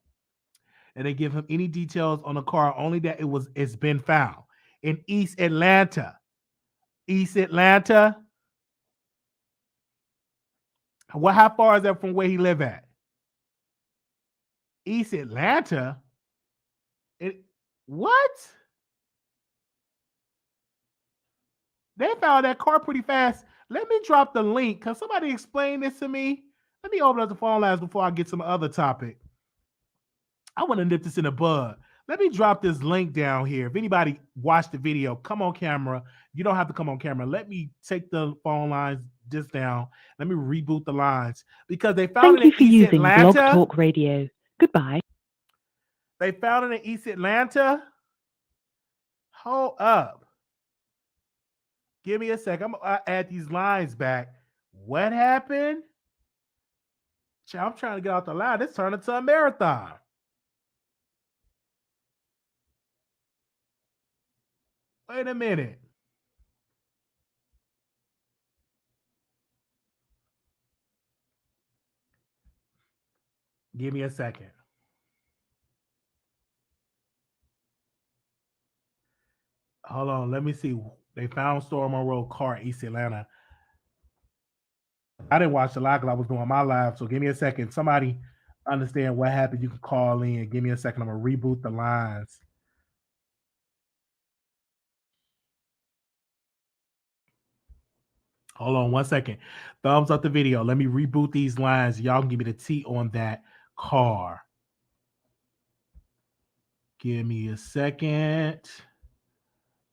Speaker 1: And they give him any details on the car, only that it's been found in East Atlanta. East Atlanta. Well, how far is that from where he live at? East Atlanta? What? They found that car pretty fast. Let me drop the link. Can somebody explain this to me? Let me open up the phone lines before I get some other topic. I want to nip this in the bud. Let me drop this link down here. If anybody watched the video, come on camera. You don't have to come on camera. Let me take the phone lines just down. Let me reboot the lines because they found
Speaker 4: Thank you
Speaker 1: it
Speaker 4: for
Speaker 1: in East
Speaker 4: using Blog
Speaker 1: Atlanta.
Speaker 4: Talk Radio. Goodbye.
Speaker 1: They found it in East Atlanta. Hold up. Give me a second. I'm gonna add these lines back. What happened? I'm trying to get out the line. This turned into a marathon. Wait a minute. Give me a second. Hold on. Let me see. They found Storm Monroe car in East Atlanta. I didn't watch the live because I was doing my live. So give me a second. Somebody understand what happened. You can call in. Give me a second. I'm going to reboot the lines. Hold on 1 second. Thumbs up the video. Let me reboot these lines. Y'all can give me the T on that car. Give me a second.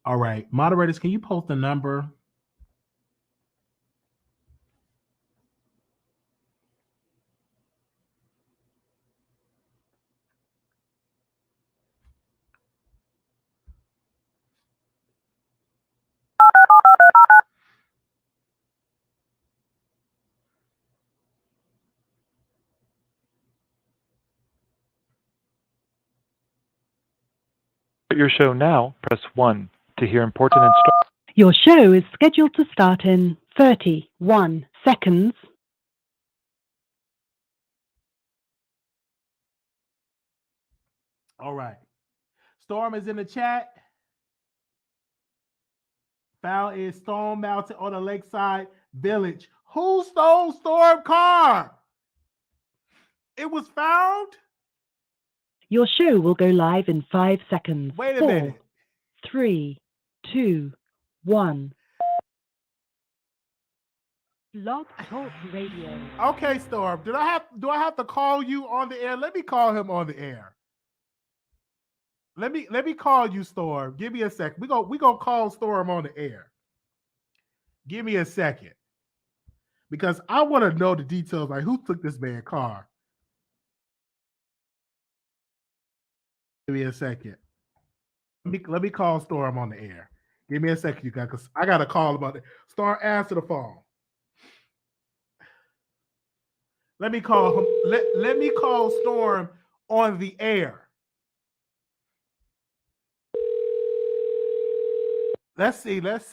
Speaker 1: All right. Moderators, can you post the number?
Speaker 7: Your show now, press 1 to hear important instructions.
Speaker 4: Your show is scheduled to start in 31 seconds.
Speaker 1: All right. Storm is in the chat. Found in Stone Mountain on the Lakeside Village. Who stole Storm car? It was found?
Speaker 4: Your show will go live in 5 seconds.
Speaker 1: Wait a
Speaker 4: 4,
Speaker 1: minute.
Speaker 4: 3, 2, 1. Blog Talk Radio.
Speaker 1: Okay, Storm. Do I have to call you on the air? Let me call him on the air. Let me call you, Storm. Give me a second. We gonna call Storm on the air. Give me a second. Because I want to know the details, like who took this man's car. Give me a second. Let me call Storm on the air. Give me a second, you guys, because I got to call about it. Storm, answer the phone. Let me call him. Let me call Storm on the air. Let's see. Because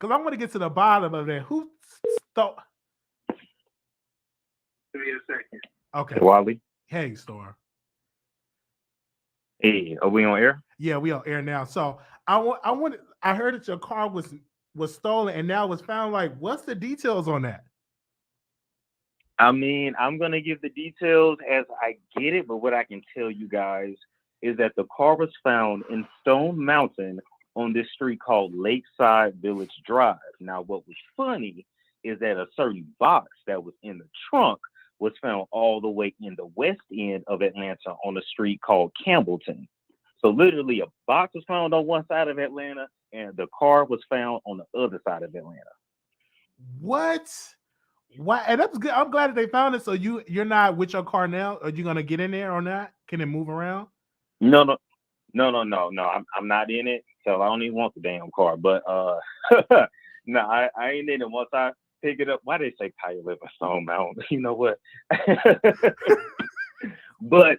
Speaker 1: I want to get to the bottom of that. Who stole?
Speaker 5: Give me a second.
Speaker 1: Okay.
Speaker 23: Wiley.
Speaker 1: Hey, Storm.
Speaker 23: Hey, are we on air?
Speaker 1: Yeah, we on air now. So I heard that your car was stolen and now was found. Like, what's the details on that?
Speaker 23: I mean, I'm going to give the details as I get it, but what I can tell you guys is that the car was found in Stone Mountain on this street called Lakeside Village Drive. Now, what was funny is that a certain box that was in the trunk was found all the way in the west end of Atlanta on a street called Campbellton. So literally a box was found on one side of Atlanta and the car was found on the other side of Atlanta.
Speaker 1: What? Why? And that's good. I'm glad that they found it. So you're not with your car now? Are you gonna get in there or not? Can it move around?
Speaker 23: No. I'm not in it, so I don't even want the damn car. But no, I ain't in it. Once I pick it up, why they say Kyle live in Stone Mountain? You know what? But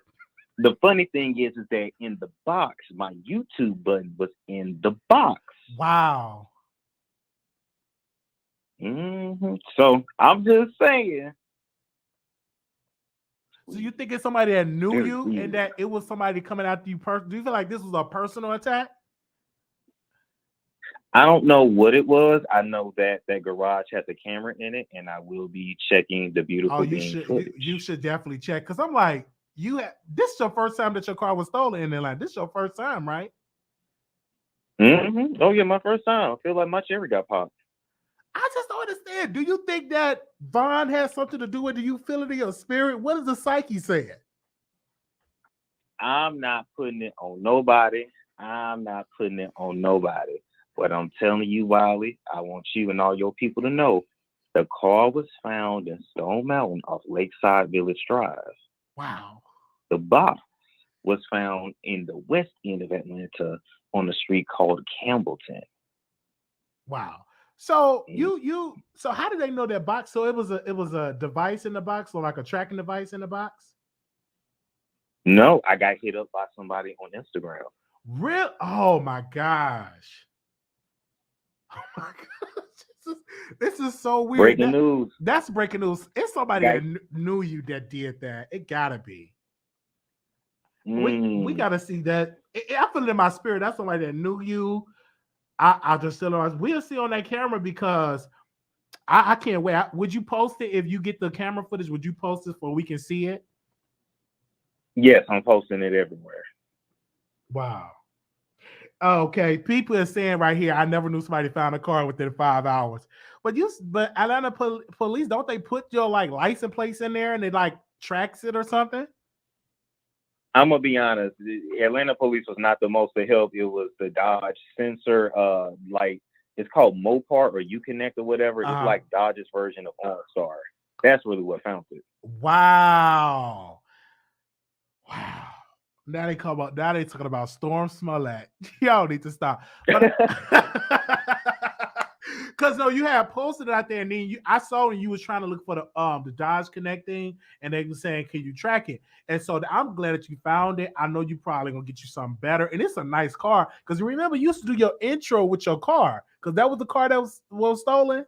Speaker 23: the funny thing is that in the box, my YouTube button was in the box.
Speaker 1: Wow.
Speaker 23: So I'm just saying.
Speaker 1: So you think it's somebody that knew you and that it was somebody coming after you personally? Do you feel like this was a personal attack?
Speaker 23: I don't know what it was. I know that that garage has a camera in it, and I will be checking the
Speaker 1: Oh,
Speaker 23: beautiful
Speaker 1: you
Speaker 23: being
Speaker 1: should
Speaker 23: footage.
Speaker 1: you should definitely check because I'm like, this is your first time that your car was stolen in Atlanta. This is your first time, right?
Speaker 23: Oh yeah, my first time. I feel like my cherry got popped.
Speaker 1: I just don't understand. Do you think that Vaughn has something to do with it? Do you feel it in your spirit? What is the psyche saying?
Speaker 23: I'm not putting it on nobody. I'm not putting it on nobody. But I'm telling you, Wiley, I want you and all your people to know the car was found in Stone Mountain off Lakeside Village Drive.
Speaker 1: Wow.
Speaker 23: The box was found in the west end of Atlanta on a street called Campbellton.
Speaker 1: Wow. So so how did they know that box? So it was a device in the box, or like a tracking device in the box?
Speaker 23: No, I got hit up by somebody on Instagram.
Speaker 1: Real? Oh my gosh. Oh my gosh. This is so weird.
Speaker 23: Breaking news.
Speaker 1: That's breaking news. It's somebody
Speaker 23: Guys.
Speaker 1: that knew you that did that. It gotta be. We gotta see that. I feel it in my spirit. That's somebody that knew you. I'll just tell her we'll see on that camera because I can't wait. Would you post it if you get the camera footage? Would you post it so we can see it?
Speaker 23: Yes, I'm posting it everywhere.
Speaker 1: Wow. Okay, people are saying right here, I never knew somebody found a car within 5 hours. But Atlanta police, don't they put your like license plates in there and it like tracks it or something?
Speaker 23: I'm gonna be honest. The Atlanta police was not the most to help. It was the Dodge sensor. Like it's called Mopar or Uconnect or whatever. It's like Dodge's version of OnStar. That's really what found it.
Speaker 1: Wow. Now they talking about Storm Smollett. Y'all need to stop. Because no, you had posted it out there, and then I saw when you was trying to look for the Dodge Connect thing, and they were saying, "Can you track it?" And so I'm glad that you found it. I know you probably gonna get you something better, and it's a nice car. Because remember, you used to do your intro with your car, because that was the car that was stolen.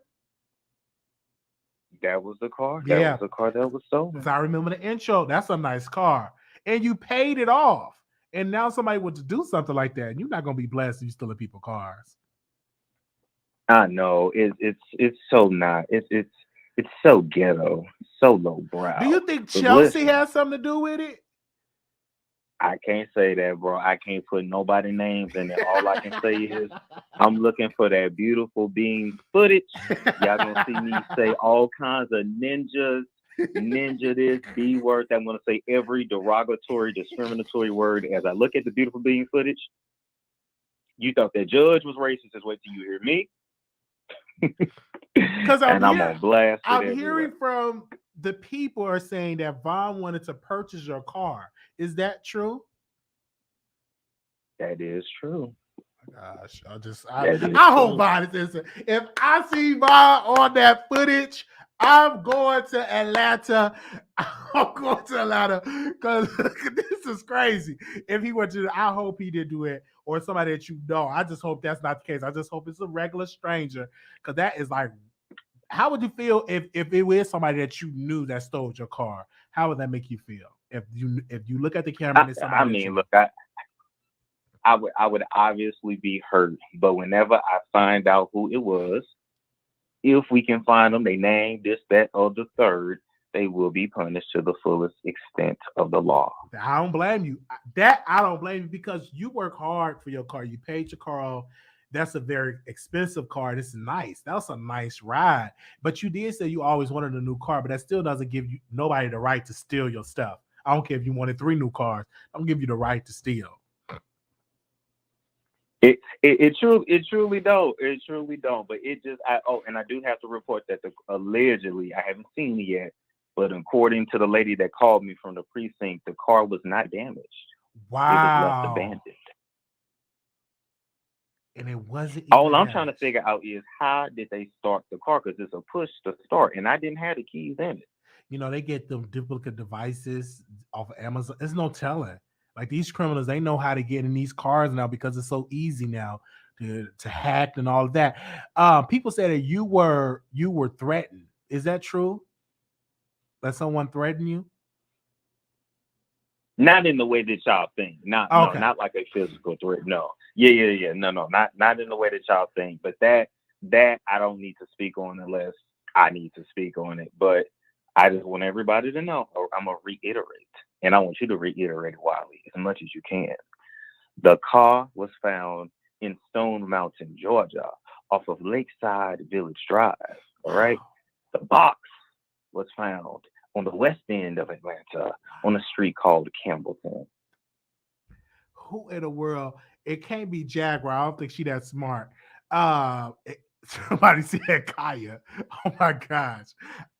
Speaker 23: That was the car.
Speaker 1: Yeah.
Speaker 23: That was the car that was stolen.
Speaker 1: Because I remember the intro. That's a nice car, and you paid it off. And now somebody wants to do something like that, and you're not gonna be blessed if you stealing people's cars.
Speaker 23: I know it's so not. It's so ghetto, so lowbrow.
Speaker 1: Do you think Chelsea has something to do with it?
Speaker 23: I can't say that, bro. I can't put nobody names in it. All I can say is I'm looking for that beautiful being footage. Y'all gonna see me say all kinds of ninja this, B words. I'm gonna say every derogatory, discriminatory word as I look at the beautiful being footage. You thought that judge was racist, just wait till you hear me.
Speaker 1: Because
Speaker 23: I'm on blast.
Speaker 1: I'm hearing from the people are saying that Vaughn wanted to purchase your car. Is that true?
Speaker 23: That is true.
Speaker 1: Gosh, I hope Vaughn is innocent. If I see Vaughn on that footage, I'm going to Atlanta. I'm going to Atlanta because this is crazy. If he were to, I hope he did do it, or somebody that you know. I just hope that's not the case. I just hope it's a regular stranger, because that is like, how would you feel if it was somebody that you knew that stole your car? How would that make you feel if you look at the camera and it's somebody?
Speaker 23: I mean, look, I would obviously be hurt, but whenever I find out who it was, if we can find them, they name this, that, or the third, they will be punished to the fullest extent of the law.
Speaker 1: I don't blame you. I don't blame you because you work hard for your car. You paid your car off. That's a very expensive car. This is nice. That's a nice ride. But you did say you always wanted a new car, but that still doesn't give you nobody the right to steal your stuff. I don't care if you wanted 3 new cars. I don't give you the right to steal.
Speaker 23: It truly don't. It truly don't. But it just and I do have to report that allegedly, I haven't seen it yet, but according to the lady that called me from the precinct, the car was not damaged.
Speaker 1: Wow.
Speaker 23: It was left abandoned.
Speaker 1: And it wasn't.
Speaker 23: All I'm trying to figure out is how did they start the car? Because it's a push to start, and I didn't have the keys in it.
Speaker 1: You know, they get them duplicate devices off of Amazon. There's no telling. Like these criminals, they know how to get in these cars now because it's so easy now to hack and all of that. People say that you were threatened. Is that true? That someone threatened you?
Speaker 23: Not in the way that y'all think. No, not like a physical threat. No. Yeah. No, not in the way that y'all think. But that I don't need to speak on unless I need to speak on it. But I just want everybody to know, or I'm gonna reiterate, and I want you to reiterate, Wiley, as much as you can. The car was found in Stone Mountain, Georgia, off of Lakeside Village Drive. All right. The box was found on the west end of Atlanta on a street called Campbellton.
Speaker 1: Who in the world? It can't be Jaguar. I don't think she that smart. Somebody said Kaya. Oh my gosh.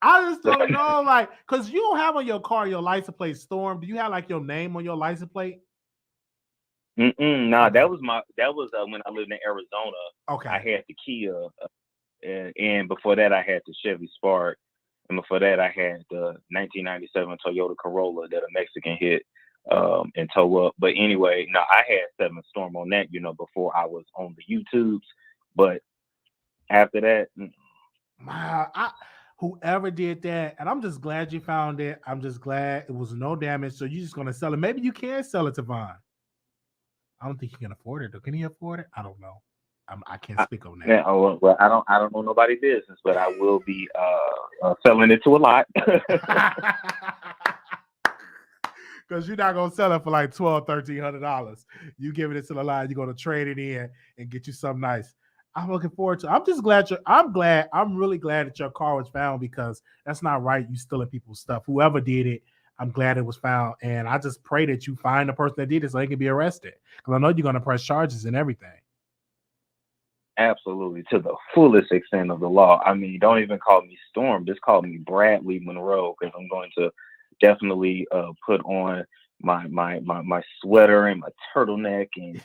Speaker 1: I just don't know, like, because you don't have on your car your license plate Storm. Do you have like your name on your license plate?
Speaker 23: Nah, that was when I lived in Arizona.
Speaker 1: Okay.
Speaker 23: I had the Kia, and before that I had the Chevy Spark, and before that I had the 1997 Toyota Corolla that a Mexican hit and tow up. But anyway, no, I had 7 Storm on that, before I was on the YouTubes. But after that,
Speaker 1: wow, whoever did that, and I'm just glad you found it. I'm just glad it was no damage. So you're just gonna sell it. Maybe you can sell it to Vaughn. I don't think he can afford it. Or can he afford it? I don't know. I can't speak on that.
Speaker 23: Yeah, well, I don't know nobody's business, but I will be selling it to a lot.
Speaker 1: Because you're not gonna sell it for like $1,200-$1,300. You giving it to the line, you're gonna trade it in and get you something nice. I'm looking forward to. I'm just glad I'm really glad that your car was found, because that's not right. You stealing people's stuff. Whoever did it, I'm glad it was found, and I just pray that you find the person that did it so they can be arrested. Because I know you're gonna press charges and everything.
Speaker 23: Absolutely, to the fullest extent of the law. I mean, don't even call me Storm. Just call me Bradley Monroe, because I'm going to definitely put on my sweater and my turtleneck, and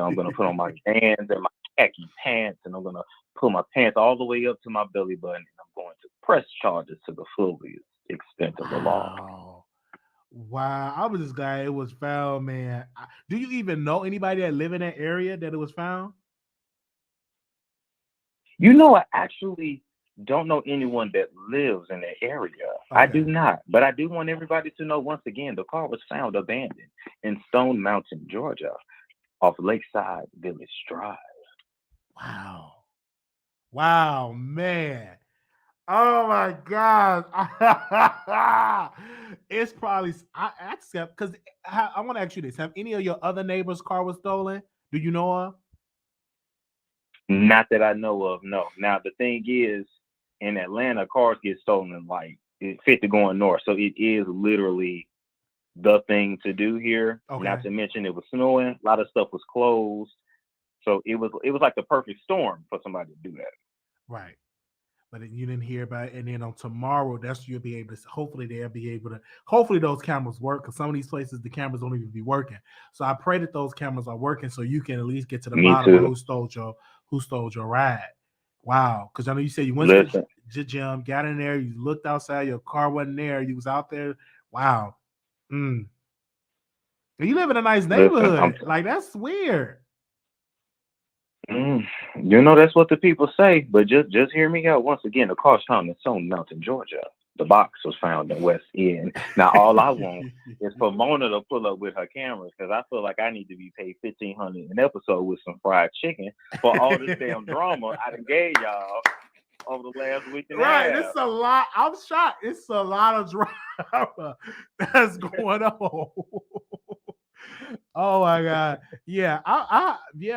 Speaker 23: I'm going to put on my Vans and my khaki pants, and I'm going to pull my pants all the way up to my belly button, and I'm going to press charges to the fullest extent of the law.
Speaker 1: Wow, I was just glad it was found, man. Do you even know anybody that live in that area that it was found?
Speaker 23: I actually don't know anyone that lives in that area. Okay. I do not. But I do want everybody to know, once again, the car was found abandoned in Stone Mountain, Georgia, off Lakeside Village Drive.
Speaker 1: Wow, man. Oh my God. It's probably, I accept, because I want to ask you this. Have any of your other neighbors' car was stolen? Do you know of?
Speaker 23: Not that I know of, no. Now, the thing is, in Atlanta, cars get stolen like 50 going north. So it is literally the thing to do here. Okay. Not to mention it was snowing. A lot of stuff was closed. So it was like the perfect storm for somebody to do that.
Speaker 1: Right. But you didn't hear about it. And then on tomorrow, you'll be able to, hopefully those cameras work, because some of these places, the cameras don't even be working. So I pray that those cameras are working so you can at least get to the bottom of who stole your ride. Wow. Because I know you said you went to the gym, got in there, you looked outside, your car wasn't there, you was out there. Wow. And you live in a nice neighborhood. Like, that's weird.
Speaker 23: That's what the people say, but just hear me out. Once again, the car was found in Stone Mountain, Georgia. The box was found in West End. Now, all I want is for Mona to pull up with her cameras, because I feel like I need to be paid $1,500 an episode with some fried chicken for all this damn drama I done gave y'all over the last week and a half.
Speaker 1: Right, it's a lot. I'm shocked. It's a lot of drama that's going on. Oh my God. Yeah.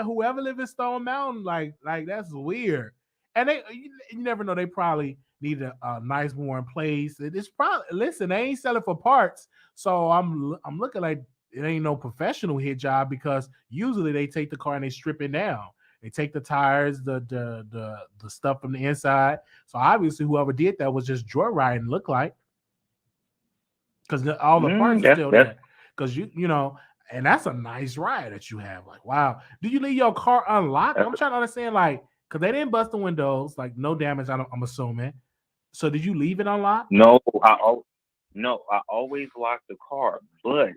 Speaker 1: Whoever lives in Stone Mountain, like that's weird. And you never know, they probably need a nice warm place. It's probably, listen, they ain't selling for parts. So I'm looking like it ain't no professional hit job, because usually they take the car and they strip it down. They take the tires, the stuff from the inside. So obviously whoever did that was just joyriding, look like. Because all the parts are still there. Because and that's a nice ride that you have. Like, wow. Do you leave your car unlocked? I'm trying to understand, like, because they didn't bust the windows, like no damage, I'm assuming. So did you leave it unlocked?
Speaker 23: No, I always lock the car. But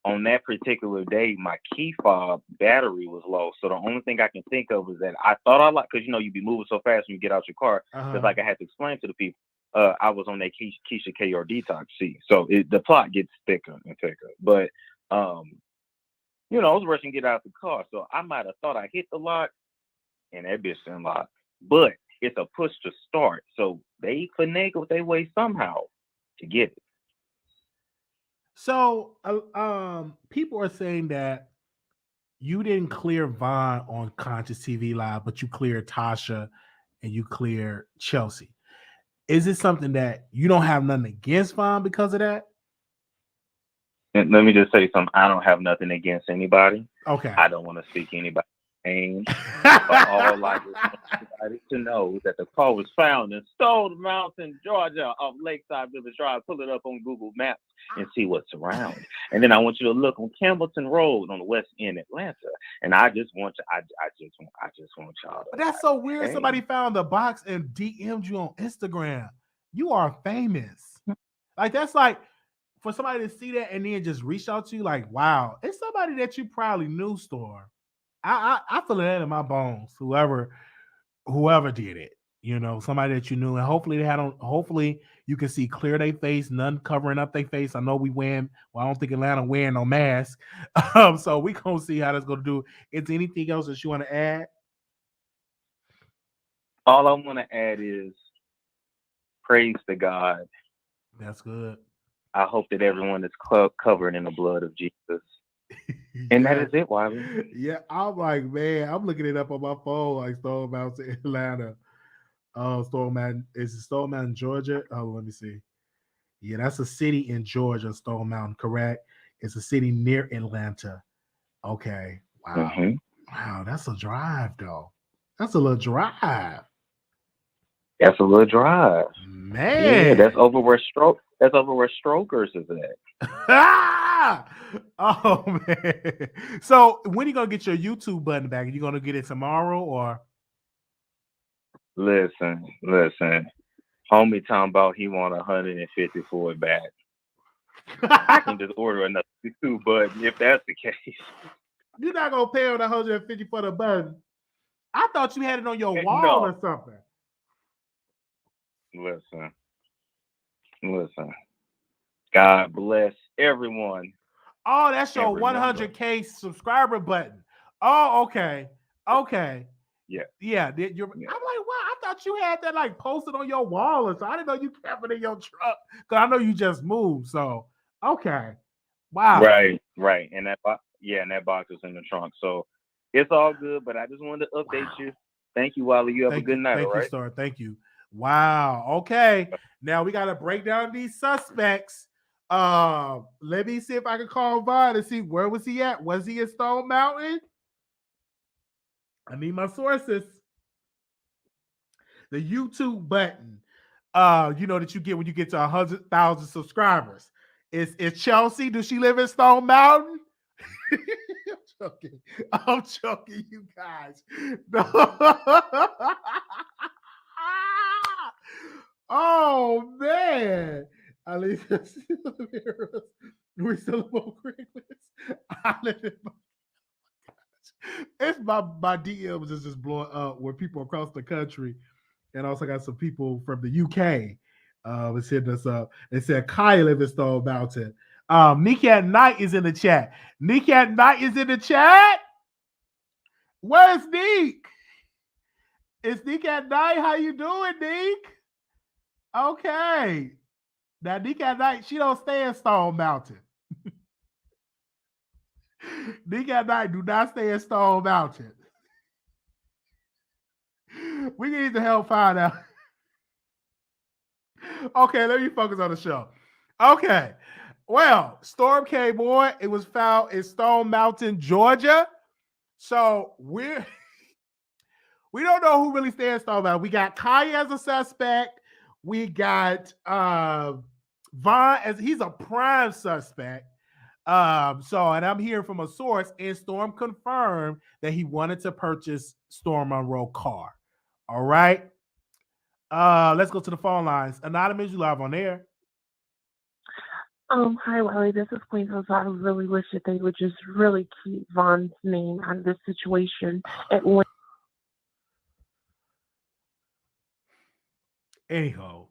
Speaker 23: on that particular day, my key fob battery was low. So the only thing I can think of is that I thought I locked, because you'd be moving so fast when you get out your car. It's like I had to explain to the people. I was on that Keisha K or Detox C. So the plot gets thicker and thicker. But you know, I was rushing to get out the car, so I might have thought I hit the lock, and that bitch didn't lock. But it's a push to start, so they finagle their way somehow to get it.
Speaker 1: So, people are saying that you didn't clear Vaughn on Conscious TV Live, but you cleared Tasha and you cleared Chelsea. Is it something that you don't have nothing against Vaughn because of that?
Speaker 23: And let me just say something. I don't have nothing against anybody.
Speaker 1: Okay.
Speaker 23: I don't want to speak anybody's name. But all I just want everybody to know is that the car was found in Stone Mountain, Georgia, off Lakeside Village Drive. Pull it up on Google Maps and see what's around. And then I want you to look on Campbellton Road on the West End, Atlanta. And I just want you, I just want y'all to.
Speaker 1: But that's so weird.
Speaker 23: Hey.
Speaker 1: Somebody found the box and DM'd you on Instagram. You are famous. Like, that's like, for somebody to see that and then just reach out to you, like, wow, it's somebody that you probably knew, Storm. I feel that in my bones. Whoever did it, you know, somebody that you knew, and hopefully you can see clear their face, none covering up their face. I know I don't think Atlanta wearing no mask. So we gonna see how that's gonna do. Is there anything else that you want to add?
Speaker 23: All I want to add is praise to God.
Speaker 1: That's good.
Speaker 23: I hope that everyone is covered in the blood of Jesus. And that is it, Wiley.
Speaker 1: Yeah, I'm like, man, I'm looking it up on my phone, like Stone Mountain, Atlanta. Stone Mountain, is it Stone Mountain, Georgia? Oh, let me see. Yeah, that's a city in Georgia, Stone Mountain, correct? It's a city near Atlanta. Okay. Wow.
Speaker 23: Mm-hmm.
Speaker 1: Wow, that's a drive, though. That's a little drive.
Speaker 23: That's a little drive.
Speaker 1: Man.
Speaker 23: Yeah, that's over where Strokers is at.
Speaker 1: Oh, man. So when are you going to get your YouTube button back? Are you going to get it tomorrow or?
Speaker 23: Listen. Homie talking about he want 150 for it back. I can just order another YouTube button if that's the case.
Speaker 1: You're not going to pay on 150 for the button. I thought you had it on your wall
Speaker 23: No.
Speaker 1: or something.
Speaker 23: Listen. God bless everyone.
Speaker 1: Oh, that's your
Speaker 23: And remember.
Speaker 1: 100K subscriber button. Oh, okay.
Speaker 23: Yeah.
Speaker 1: I'm like, wow, I thought you had that like posted on your wall or so. I didn't know you kept it in your truck because I know you just moved. So, okay. Wow.
Speaker 23: Right. And that box is in the trunk. So it's all good, but I just wanted to update you. Thank you, Wiley. You have a good night, all right?
Speaker 1: Thank you, Star. Thank you. Wow. Okay. Now we got to break down these suspects. Let me see if I can call Vaughn and see where was he at. Was he in Stone Mountain? I need my sources. The YouTube button, you know, that you get when you get to 100,000 subscribers. Is Chelsea? Does she live in Stone Mountain? I'm joking, you guys. No. Oh man. At least we still on Craigslist. It's my DMs is just blowing up with people across the country, and also got some people from the UK. It's hitting us up. They said Kyle live in Stone Mountain. Nikat Knight is in the chat. Nikat Knight is in the chat. Where's Nick? It's Nikat Knight. How you doing, Nick? Okay. Now Nikat Knight, she don't stay in Stone Mountain. Nikat Knight do not stay in Stone Mountain. We need to help find out. Okay, let me focus on the show. Okay. Well, Storm K, boy, it was found in Stone Mountain, Georgia. So we don't know who really stands Stone Mountain. We got Kai as a suspect. We got Vaughn as he's a prime suspect. And I'm hearing from a source, and Storm confirmed that he wanted to purchase Storm Monroe car. All right. Let's go to the phone lines. Anonymous, you live on air.
Speaker 22: Hi, Wiley. This is Queen. I really wish that they would just really keep Vaughn's name out of this situation.
Speaker 1: Anyhow,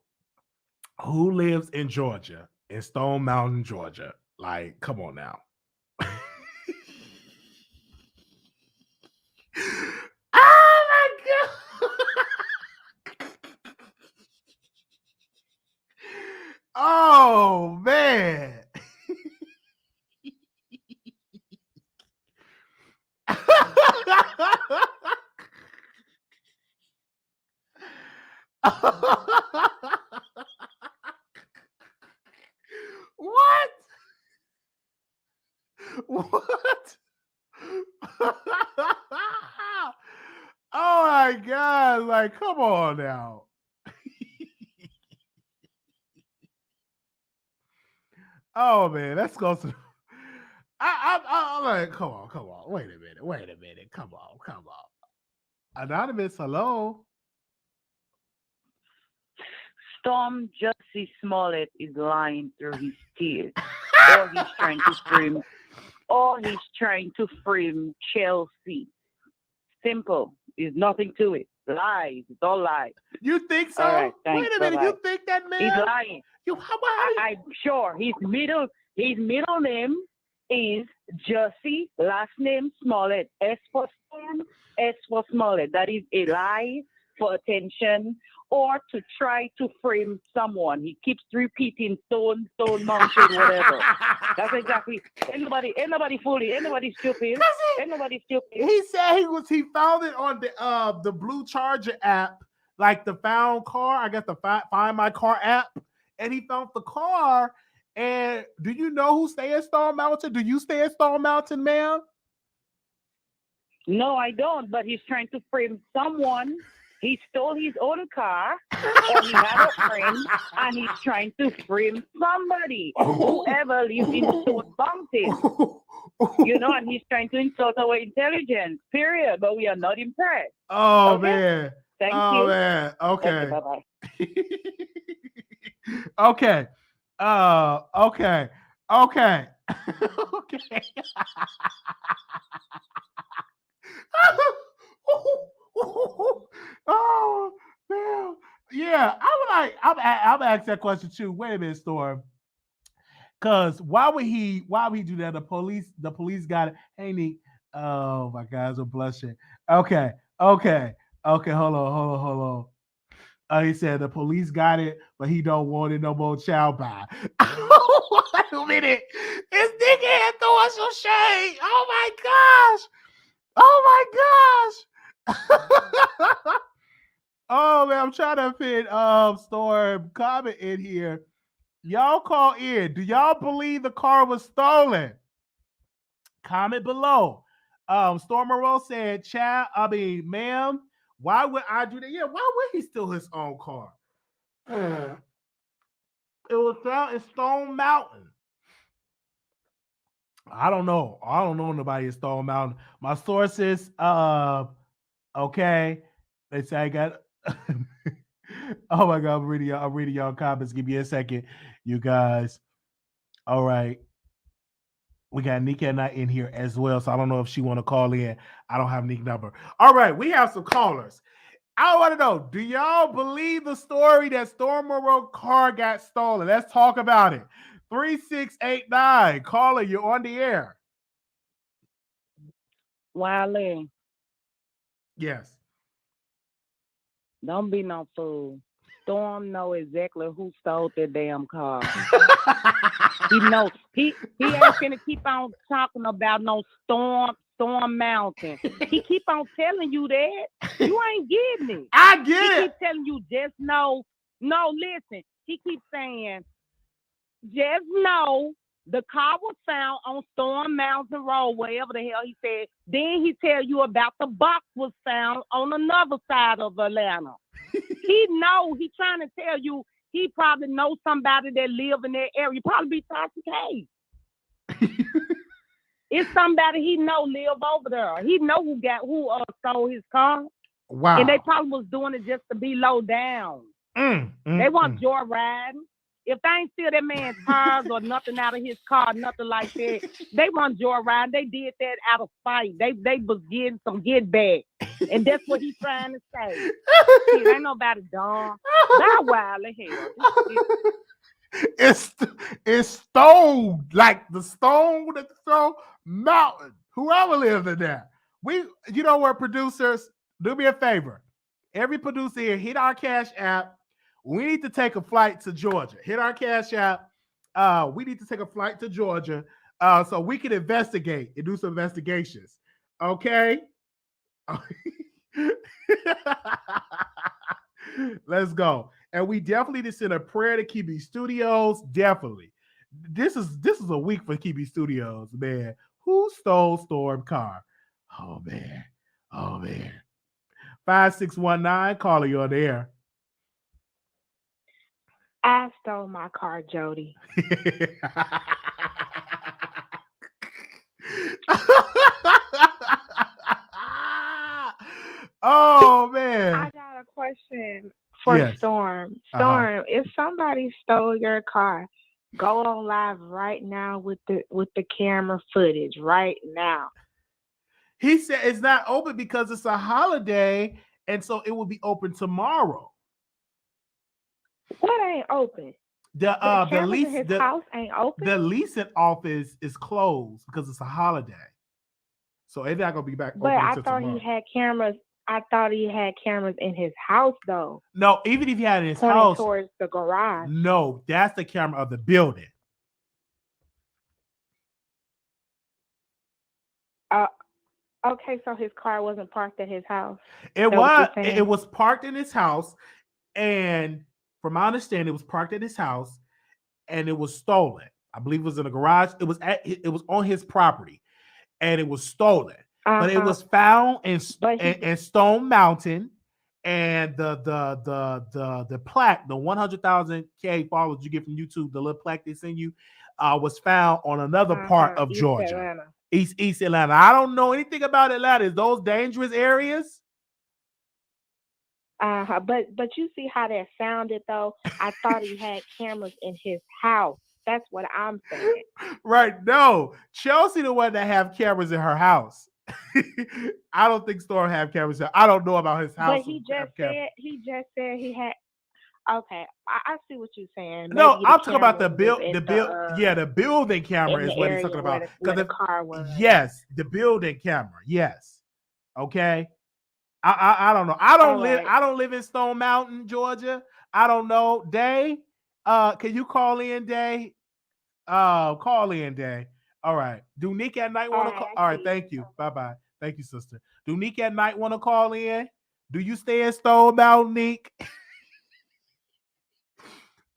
Speaker 1: Who lives in Georgia, in Stone Mountain, Georgia? Like, come on now. Oh my God. Oh man. What? What? Oh my God. Like, come on now. Oh man, let's go to. I'm like, come on. Wait a minute. Come on. Anonymous, hello.
Speaker 14: Storm Jussie Smollett is lying through his tears. Or he's trying to frame Chelsea. Simple. There's nothing to it. Lies. It's all lies.
Speaker 1: You think so?
Speaker 14: All right, thanks.
Speaker 1: Wait a minute.
Speaker 14: Bye-bye.
Speaker 1: You think that man?
Speaker 14: He's lying. I'm sure his middle name is Jussie, last name Smollett. S for Storm, S for Smollett. That is a lie for attention or to try to frame someone. He keeps repeating Stone Mountain, whatever. That's exactly. Ain't nobody fooling. Ain't nobody stupid.
Speaker 1: He said he found it on the Blue Charger app, like the Found Car. I got the Find My Car app, and he found the car. And do you know who stay in Stone Mountain? Do you stay in Stone Mountain, ma'am?
Speaker 14: No, I don't. But he's trying to frame someone. He stole his own car, or he had a friend, and he's trying to frame somebody, whoever lives in Stone Mountain. And he's trying to insult our intelligence, period. But we are not impressed.
Speaker 1: Oh,
Speaker 14: okay?
Speaker 1: man.
Speaker 14: Thank
Speaker 1: you. Man. Okay.
Speaker 14: Bye-bye.
Speaker 1: Okay. Okay. Okay. Oh man, yeah. I'm ask that question too. Wait a minute, Storm. Cause why would he do that? The police got it. Hey, Nick. Oh my God, I'm blushing. Okay. Hold on. He said the police got it, but he don't want it no more. Child by. Wait a minute. This nigga had throwing some shade. Oh my gosh. Oh man, I'm trying to fit Storm comment in here. Y'all call in. Do y'all believe the car was stolen? Comment below. Storm Monroe said, ma'am, why would I do that? Yeah, why would he steal his own car? It was found in Stone Mountain. I don't know nobody in Stone Mountain. My sources, okay. They say I got oh my God, I'm reading y'all comments. Give me a second, you guys. All right. We got Nika Night in here as well, so I don't know if she want to call in. I don't have Nick's number. All right, we have some callers. I want to know, do y'all believe the story that Storm Monroe car got stolen? Let's talk about it. 3689, caller, you're on the air.
Speaker 14: Wiley.
Speaker 1: Yes.
Speaker 14: Don't be no fool. Storm know exactly who stole that damn car. He knows. He ain't gonna keep on talking about no Storm Mountain. He keep on telling you that. You ain't getting it.
Speaker 1: I get it.
Speaker 14: He keep telling you just know. No, listen. He keeps saying, just know the car was found on Storm Mountain Road, wherever the hell he said. Then he tell you about the box was found on another side of Atlanta. He know. He trying to tell you he probably knows somebody that live in that area. Probably be Tasha K. It's somebody he know live over there. He know who stole his car.
Speaker 1: Wow.
Speaker 14: And they probably was doing it just to be low down. They want joyriding. If they ain't steal that man's tires or nothing out of his car, nothing like that, they want joyriding. They did that out of spite. They was getting some get back.
Speaker 9: And that's what he's trying to say. Shit, ain't nobody dumb. Not wild as hell.
Speaker 1: It's Stone, like the Stone at the Stone Mountain. Whoever lives in there. You know what, producers? Do me a favor. Every producer here, hit our Cash App. We need to take a flight to Georgia. Hit our Cash App. We need to take a flight to Georgia so we can investigate and do some investigations. Okay? Let's go. And we definitely need to send a prayer to KB Studios. Definitely. This is a week for KB Studios, man. Who stole Storm car? Oh man. 5619, caller, you're there.
Speaker 18: I stole my car, Jody.
Speaker 1: Oh man.
Speaker 18: I got a question for Storm. Storm, if somebody stole your car, go on live right now with the camera footage right now.
Speaker 1: He said it's not open because it's a holiday, and so it will be open tomorrow.
Speaker 18: What ain't open?
Speaker 1: The
Speaker 18: lease in his house ain't open.
Speaker 1: The leasing office is closed because it's a holiday, so it's not gonna be back.
Speaker 18: But
Speaker 1: open
Speaker 18: I
Speaker 1: until
Speaker 18: thought
Speaker 1: tomorrow.
Speaker 18: he had cameras. I thought he had cameras in his house though.
Speaker 1: No, even if he had it in his
Speaker 18: pointing
Speaker 1: house,
Speaker 18: towards the garage.
Speaker 1: no, that's the camera of the building.
Speaker 18: Okay, so his car wasn't parked at his house.
Speaker 1: It was parked in his house, and from my understanding, it was parked at his house, and it was stolen. I believe it was in a garage. It was on his property, and it was stolen. But it was found in Stone Mountain, and the plaque, the 100,000 K followers you get from YouTube, the little plaque they send you, was found on another part of Georgia.
Speaker 18: Atlanta.
Speaker 1: East Atlanta. I don't know anything about Atlanta. Is those dangerous areas?
Speaker 18: But you see how that sounded though? I thought he had cameras in his house. That's what I'm saying.
Speaker 1: Right. No. Chelsea the one that have cameras in her house. I don't think Storm have cameras. I don't know about his house.
Speaker 18: But he just said he had. Okay, I see what you're saying.
Speaker 1: No,
Speaker 18: Maybe
Speaker 1: I'm talking about the building camera is what he's talking about.
Speaker 18: Because the car was.
Speaker 1: Yes, the building camera. Yes. Okay. I don't know. I don't live in Stone Mountain, Georgia. I don't know. Day, can you call in, Day? Call in, Day. All right. Do Nick at night want to call? All right. Thank you. Bye-bye. Thank you, sister. Do Nick at night want to call in? Do you stay in Stone Mountain, Nick?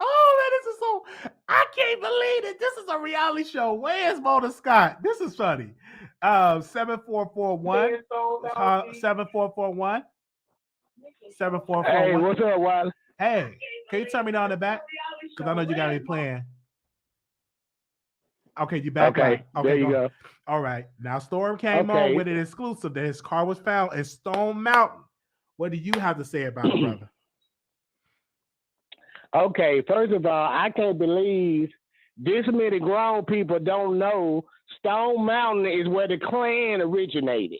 Speaker 1: Oh, man, this is so... I can't believe it. This is a reality show. Where's Mona Scott? This is funny. 7441. 7441. 7441.
Speaker 10: Hey, what's up, Wiley?
Speaker 1: Hey, can you turn me down the back? Because I know you got me playing. Okay, you back.
Speaker 10: Okay, there you go.
Speaker 1: All right. Now, Storm came on with an exclusive that his car was found in Stone Mountain. What do you have to say about it, brother?
Speaker 10: Okay, first of all, I can't believe this many grown people don't know Stone Mountain is where the Klan originated.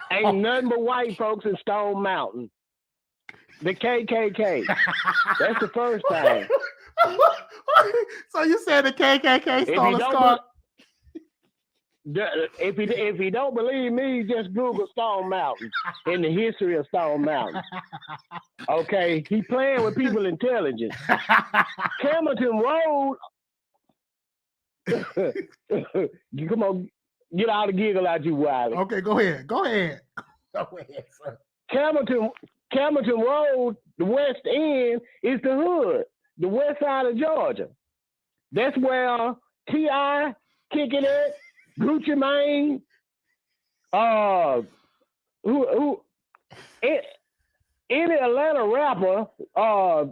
Speaker 10: Ain't nothing but white folks in Stone Mountain. The KKK. That's the first thing.
Speaker 1: So you said the KKK stole his car?
Speaker 10: If you don't believe me, just Google Stone Mountain and the history of Stone Mountain. Okay, he playing with people's intelligence. Camerton Road. Come on, get all the giggle out you, Wiley.
Speaker 1: Okay, go ahead. Go ahead, sir.
Speaker 10: Camerton Road, the West End, is the hood, the west side of Georgia. That's where T.I. kicking it. Gucci Mane, any Atlanta rapper,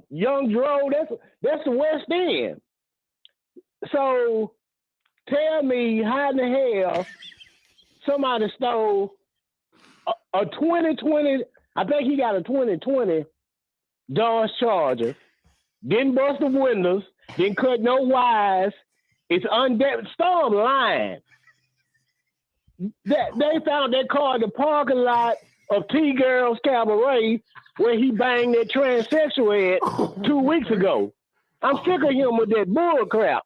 Speaker 10: Young Dro, that's the West End. So tell me how in the hell somebody stole a 2020, I think he got a 2020 Dodge Charger, didn't bust the windows, didn't cut no wires, it's Storm lying. They found that car in the parking lot of T-Girls Cabaret where he banged that transsexual at 2 weeks ago. I'm sick of him with that bull crap.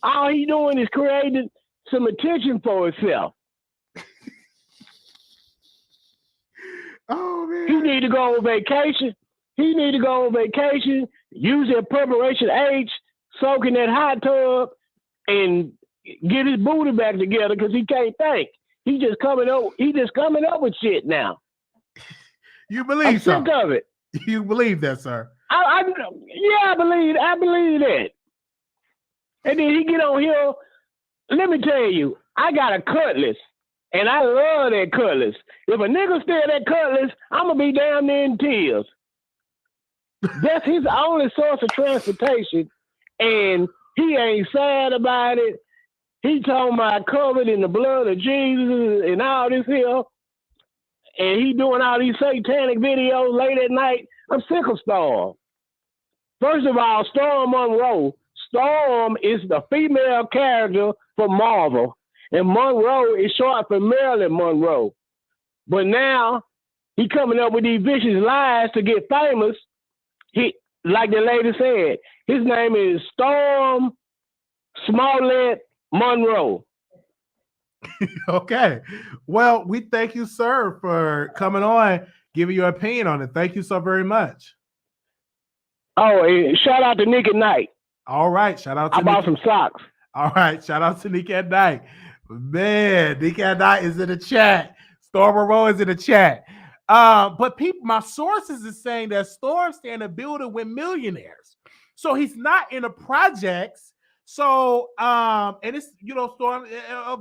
Speaker 10: All he doing is creating some attention for himself.
Speaker 1: Oh, man.
Speaker 10: He need to go on vacation. Use that preparation H, soak in that hot tub, and get his booty back together because he can't think. He just coming up with shit now.
Speaker 1: You believe
Speaker 10: I'm
Speaker 1: so?
Speaker 10: sick of it.
Speaker 1: You believe that, sir?
Speaker 10: I believe that. And then he get on here. Let me tell you, I got a Cutlass, and I love that Cutlass. If a nigga steal that Cutlass, I'm gonna be down there in tears. That's his only source of transportation, and he ain't sad about it. He talking about covered in the blood of Jesus and all this here, and he doing all these satanic videos late at night. I'm sick of Storm. First of all, Storm Monroe. Storm is the female character for Marvel, and Monroe is short for Marilyn Monroe. But now he coming up with these vicious lies to get famous. He, like the lady said, his name is Storm Smollett Monroe.
Speaker 1: Okay. Well, we thank you, sir, for coming on, giving your opinion on it. Thank you so very much.
Speaker 10: Oh, and shout out to Nick at Night.
Speaker 1: All right. Shout out to
Speaker 10: I bought some socks.
Speaker 1: All right. Shout out to Nick at Night. Man, Nick at Night is in the chat. Storm Monroe is in the chat. But people, my sources is saying that Storm stay in a building with millionaires. So he's not in the projects. So, and it's, Storm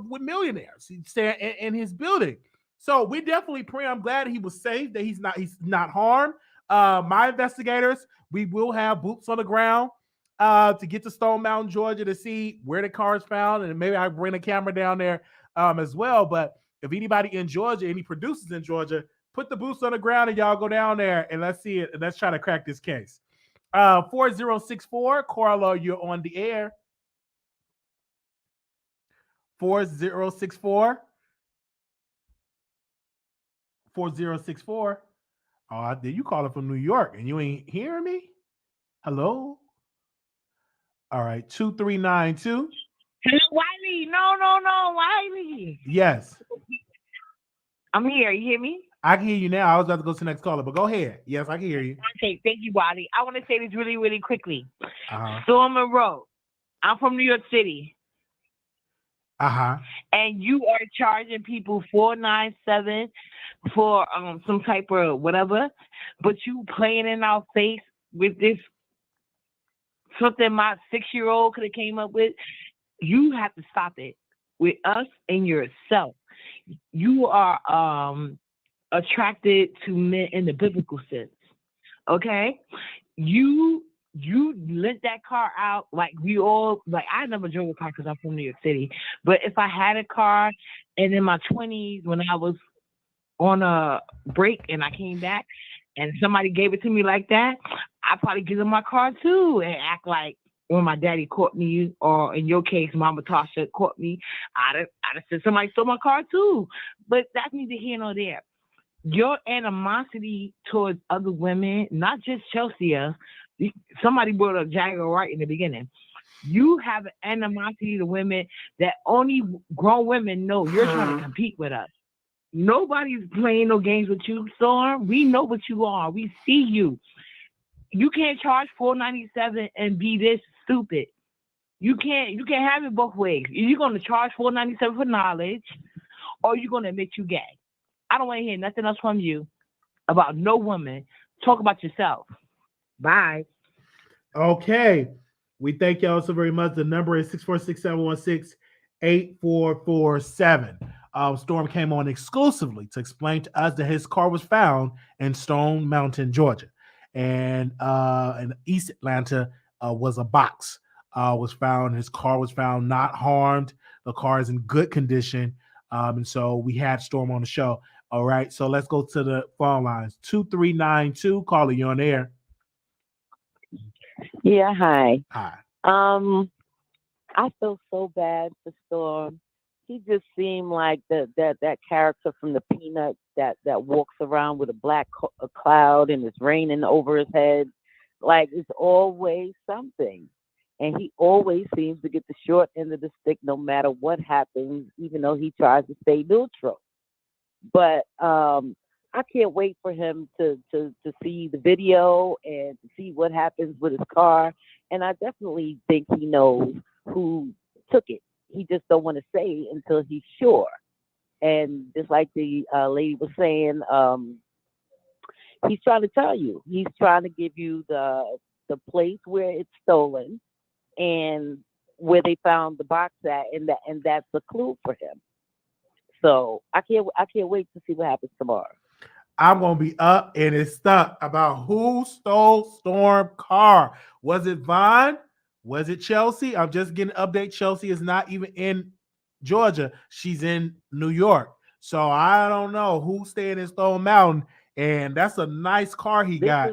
Speaker 1: with millionaires. He's staying in his building. So we definitely pray. I'm glad he was safe, that he's not harmed. My investigators, we will have boots on the ground to get to Stone Mountain, Georgia, to see where the car is found, and maybe I bring a camera down there as well. But if anybody in Georgia, any producers in Georgia, put the boots on the ground and y'all go down there and let's see it. And let's try to crack this case. 4064, Carla, you're on the air. 4064. 4064. Oh, you calling from New York and you ain't hearing me? Hello? All right, 2392.
Speaker 9: Hello, Wiley. No, Wiley.
Speaker 1: Yes.
Speaker 9: I'm here. You hear me?
Speaker 1: I can hear you now. I was about to go to the next caller, but go ahead. Yes, I can hear you.
Speaker 9: Okay, thank you, Wiley. I want to say this really, really quickly.
Speaker 1: Uh-huh.
Speaker 9: Storm Monroe. I'm from New York City.
Speaker 1: Uh-huh.
Speaker 9: And you are charging people $497 for some type of whatever, but you playing in our face with this something my 6-year-old could have came up with. You have to stop it with us and yourself. You are attracted to men in the biblical sense. Okay? You lent that car out like we all, like I never drove a car because I'm from New York City. But if I had a car and in my 20s when I was on a break and I came back and somebody gave it to me like that, I'd probably give them my car too and act like when my daddy caught me, or in your case, Mama Tasha caught me, I'd have said somebody stole my car too. But that's neither here nor there. Your animosity towards other women, not just Chelsea, somebody brought up Jagger right in the beginning. You have an animosity to women that only grown women know. You're trying to compete with us. Nobody's playing no games with you, Storm. We know what you are. We see you. You can't charge $497 and be this stupid. You can't have it both ways. You're gonna charge $497 for knowledge, or you're gonna admit you gay. I don't want to hear nothing else from you about no woman. Talk about yourself. Bye.
Speaker 1: Okay. We thank y'all so very much. The number is 646-716-8447. Storm came on exclusively to explain to us that his car was found in Stone Mountain, Georgia. And in East Atlanta was a box. Was found. His car was found not harmed. The car is in good condition. And so we had Storm on the show. All right. So let's go to the phone lines. 2392. Caller, you on air.
Speaker 11: Yeah, hi.
Speaker 1: Hi.
Speaker 11: I feel so bad for Storm. he just seemed like that character from the Peanuts that walks around with a black a cloud and it's raining over his head. Like it's always something, and he always seems to get the short end of the stick no matter what happens, even though he tries to stay neutral. But I can't wait for him to see the video and to see what happens with his car. And I definitely think he knows who took it. He just don't want to say until he's sure. And just like the lady was saying, he's trying to tell you. He's trying to give you the place where it's stolen and where they found the box at, and that's a clue for him. So I can't wait to see what happens tomorrow.
Speaker 1: I'm gonna be up and it's stuck about who stole Storm car. Was it Vaughn? Was it Chelsea? I'm just getting an update. Chelsea is not even in Georgia. She's in New York. So I don't know who's staying in Stone Mountain. And that's a nice car he got.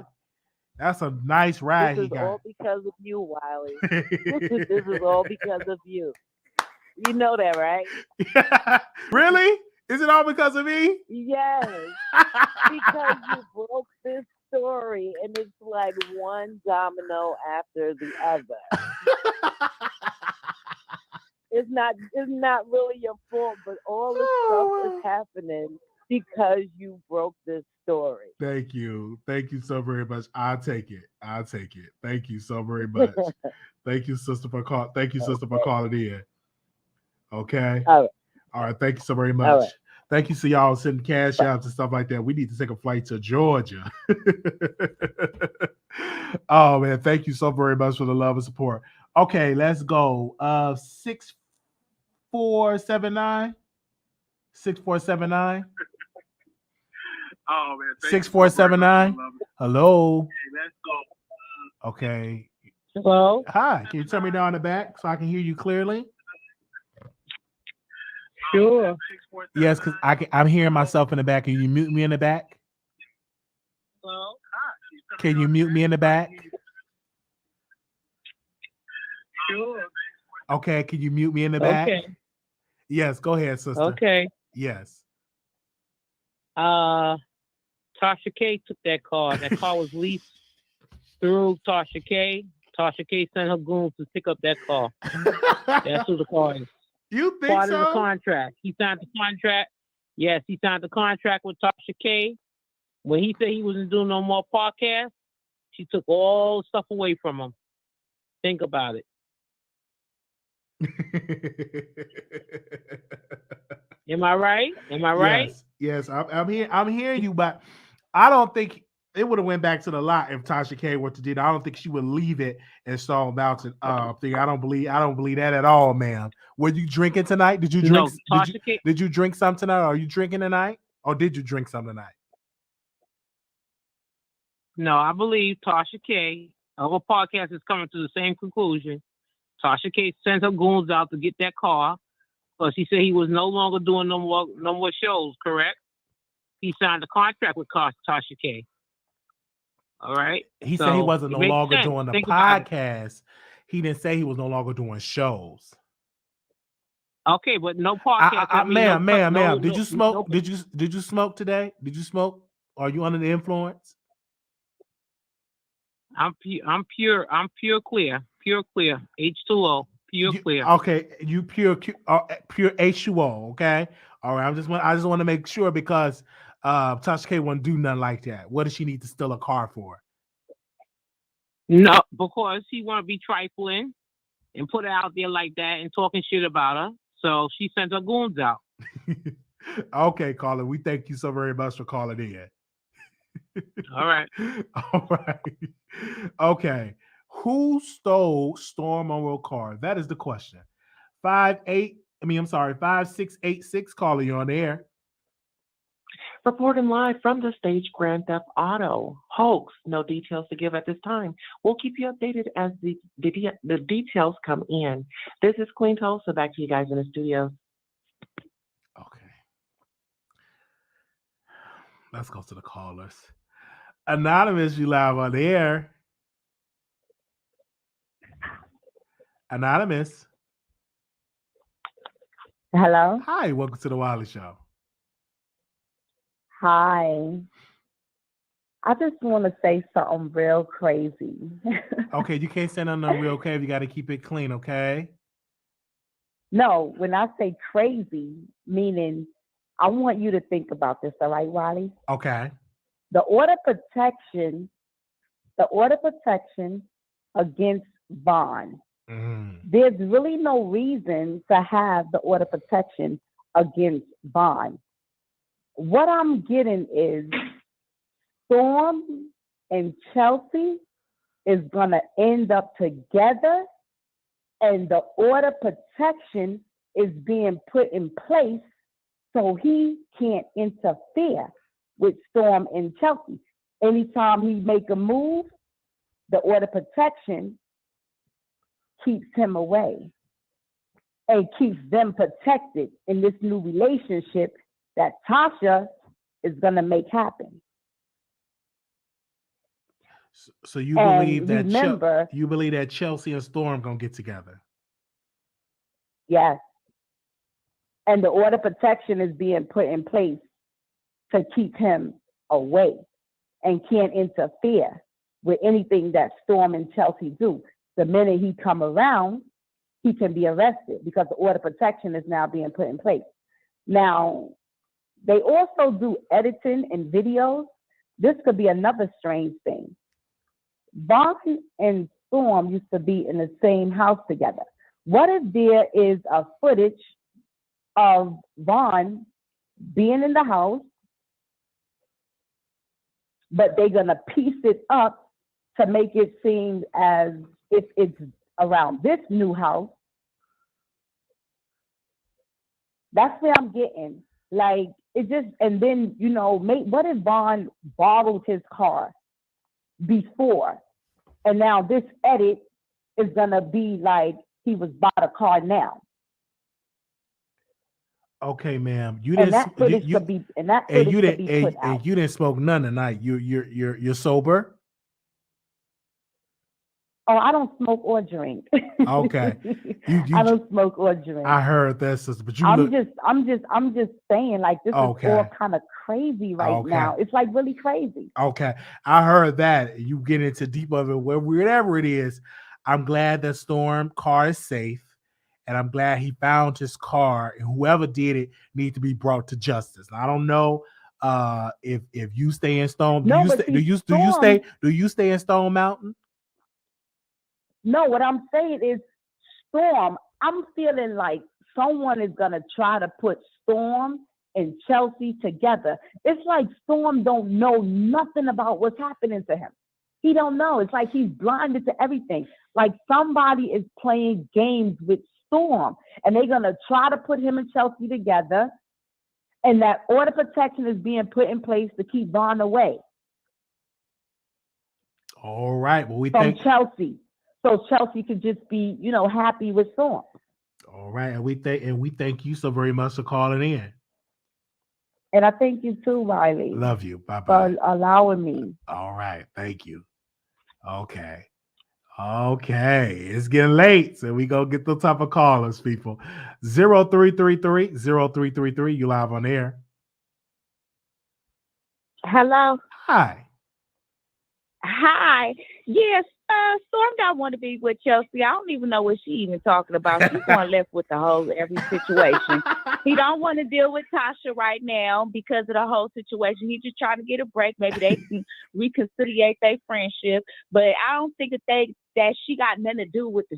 Speaker 1: That's a nice ride he
Speaker 11: This is
Speaker 1: got.
Speaker 11: all because of you, Wiley. This is all because of you. You know that, right?
Speaker 1: Really? Is it all because of me?
Speaker 11: Yes. Because you broke this story and it's like one domino after the other. It's not really your fault, but all this stuff is happening because you broke this story.
Speaker 1: Thank you. Thank you so very much. I'll take it. Thank you so very much. Thank you, sister, for calling in. Okay.
Speaker 11: All
Speaker 1: right. Thank you so very much.
Speaker 11: All right.
Speaker 1: Thank you to y'all sending cash apps and stuff like that. We need to take a flight to Georgia. Oh man, thank you so very much for the love and support. Okay, let's go. 6479. 6479.
Speaker 5: Oh man,
Speaker 1: 6479. Hello.
Speaker 5: Hey, let's go.
Speaker 1: Okay.
Speaker 11: Hello.
Speaker 1: Hi. Can you turn me down the back so I can hear you clearly?
Speaker 11: Sure.
Speaker 1: Yes, because I'm hearing myself in the back. Can you mute me in the back?
Speaker 5: Hello.
Speaker 1: Can you mute me in the back?
Speaker 5: Sure.
Speaker 1: Okay. Can you mute me in the back?
Speaker 9: Okay.
Speaker 1: Yes. Go ahead, sister.
Speaker 9: Okay.
Speaker 1: Yes.
Speaker 9: Tasha K took that car. That car was leased through Tasha K. Tasha K sent her goons to pick up that car. That's who the car is.
Speaker 1: You think
Speaker 9: Part
Speaker 1: so?
Speaker 9: of the contract. He signed the contract. Yes, he signed the contract with Tasha K. When he said he wasn't doing no more podcasts, she took all the stuff away from him. Think about it. Am I right?
Speaker 1: Yes. I'm hearing you, but I don't think it would have went back to the lot if Tasha K were to do that. I don't think she would leave it in Stone Mountain thing. I don't believe that at all, ma'am. Were you drinking tonight? Did you drink?
Speaker 9: No,
Speaker 1: did you drink some tonight? Are you drinking tonight? Or did you drink some tonight?
Speaker 9: No, I believe Tasha K. Our podcast is coming to the same conclusion. Tasha K sent her goons out to get that car because he said he was no longer doing no more shows. Correct? He signed a contract with Tasha K. All right.
Speaker 1: He said he wasn't no longer doing the
Speaker 9: Think about
Speaker 1: podcast. He didn't say he was no longer doing shows.
Speaker 9: Okay, but no podcast.
Speaker 1: Ma'am. Did you smoke? Did you smoke today? Did you smoke? Are you under the influence?
Speaker 9: I'm pure clear. H2O. Pure clear.
Speaker 1: Okay, you pure H2O. Okay, all right. I just want to make sure because Tasha K wouldn't do nothing like that. What does she need to steal a car for?
Speaker 9: No, because he want to be trifling and put it out there like that and talking shit about her. So she sent her goons out.
Speaker 1: Okay, caller. We thank you so very much for calling in.
Speaker 9: All right.
Speaker 1: All right. Okay. Who stole Storm Monroe car? That is the question. 5686 caller, you on the air.
Speaker 22: Reporting live from the stage Grand Theft Auto. Hoax. No details to give at this time. We'll keep you updated as the details come in. This is Queen Tulsa. Back to you guys in the studio.
Speaker 1: Okay. Let's go to the callers. Anonymous, you live on the air. Anonymous.
Speaker 18: Hello.
Speaker 1: Hi, welcome to the Wiley Show.
Speaker 18: Hi. I just want to say something real crazy.
Speaker 1: Okay, you can't say nothing real, okay? You got to keep it clean, okay?
Speaker 18: No, when I say crazy, meaning I want you to think about this, all right, Wiley?
Speaker 1: Okay.
Speaker 18: The order protection against Vaughn. There's really no reason to have the order protection against Vaughn. What I'm getting is Storm and Chelsea is going to end up together, and the order protection is being put in place so he can't interfere with Storm and Chelsea. Anytime he make a move, the order protection keeps him away and keeps them protected in this new relationship that Tasha is going to make happen.
Speaker 1: So you
Speaker 18: And
Speaker 1: believe that
Speaker 18: remember,
Speaker 1: you believe that Chelsea and Storm gonna get together?
Speaker 18: yes. And the order protection is being put in place to keep him away and can't interfere with anything that Storm and Chelsea do. The minute he come around, he can be arrested because the order protection is now being put in place. Now, they also do editing and videos. This could be another strange thing. Vaughn and Storm used to be in the same house together. What if there is a footage of Vaughn being in the house, but they're going to piece it up to make it seem as if it's around this new house? That's where I'm getting. Like, it just, and then, you know, what if Vaughn borrowed his car before? And now this edit is going to be like he was bought a car now.
Speaker 1: Okay, ma'am. You
Speaker 18: And
Speaker 1: didn't.
Speaker 18: that footage could be, and that footage could be put out.
Speaker 1: And you didn't smoke none tonight. You're sober.
Speaker 18: Oh, I don't smoke or drink.
Speaker 1: Okay.
Speaker 18: I don't smoke or drink.
Speaker 1: I heard that, sister. But you
Speaker 18: I'm just saying, like, this is
Speaker 1: Okay.
Speaker 18: all kind of crazy right now. It's like really crazy.
Speaker 1: Okay, I heard that. You get into deep of it, wherever it is. I'm glad that Storm car is safe, and I'm glad he found his car. And whoever did it need to be brought to justice. I don't know if you stay in Stone. Do you stay in Stone Mountain?
Speaker 18: No, what I'm saying is, Storm, I'm feeling like someone is going to try to put Storm and Chelsea together. It's like Storm don't know nothing about what's happening to him. He don't know. It's like he's blinded to everything. Like somebody is playing games with Storm, and they're going to try to put him and Chelsea together, and that order protection is being put in place to keep Vaughn away.
Speaker 1: All right. Well,
Speaker 18: from Chelsea. So Chelsea could just be, you know, happy with Storm.
Speaker 1: All right, and we thank you so very much for calling in.
Speaker 18: And I thank you too, Wiley.
Speaker 1: Love you. Bye
Speaker 18: bye. For allowing me.
Speaker 1: All right, thank you. Okay, it's getting late, so we go get the top of callers, people. 0333. You live on air.
Speaker 6: Hello.
Speaker 1: Hi.
Speaker 6: Yes. Storm don't want to be with Chelsea. I don't even know what she even talking about. She's going left with the whole every situation. He don't want to deal with Tasha right now because of the whole situation. He's just trying to get a break. Maybe they can reconciliate their friendship. But I don't think that she got nothing to do with the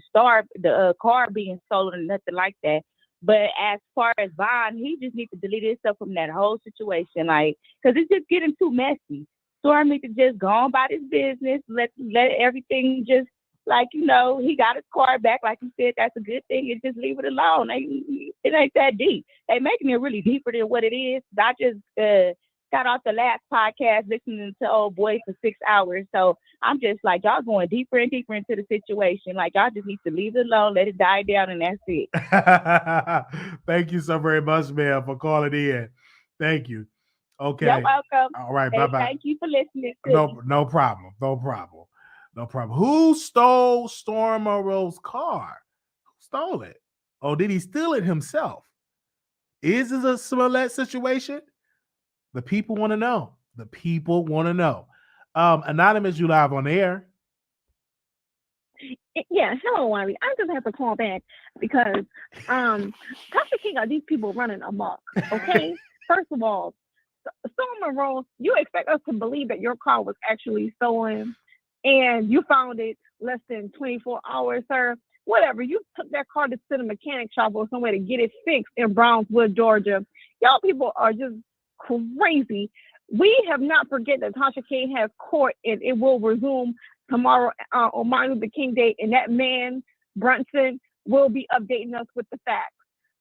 Speaker 6: car being stolen or nothing like that. But as far as Vaughn, he just needs to delete himself from that whole situation, like, because it's just getting too messy. Storm needs to just go on about his business, let everything just, like, you know, he got his car back, like you said, that's a good thing, and just leave it alone. It ain't that deep. They making it really deeper than what it is. I just got off the last podcast listening to old boy for 6 hours, so I'm just like, y'all going deeper and deeper into the situation. Like, y'all just need to leave it alone, let it die down, and that's it.
Speaker 1: Thank you so very much, ma'am, for calling in. Thank you. Okay.
Speaker 6: You're welcome.
Speaker 1: All right. Bye-bye.
Speaker 6: Thank you for listening.
Speaker 1: No problem. Who stole Storm Monroe's car? Who stole it? Oh, did he steal it himself? Is this a Smollett situation? The people want to know. The people want to know. Anonymous, you live on air.
Speaker 8: Yeah, hello, Wiley. I just have to call back because Tasha K got these people running amok. Okay, first of all, Storm Monroe, you expect us to believe that your car was actually stolen and you found it less than 24 hours, sir. Whatever, you took that car to the mechanic shop or somewhere to get it fixed in Brownswood, Georgia. Y'all people are just crazy. We have not forget that Tasha K has court and it will resume tomorrow on Martin Luther King Day, and that man, Brunson, will be updating us with the facts.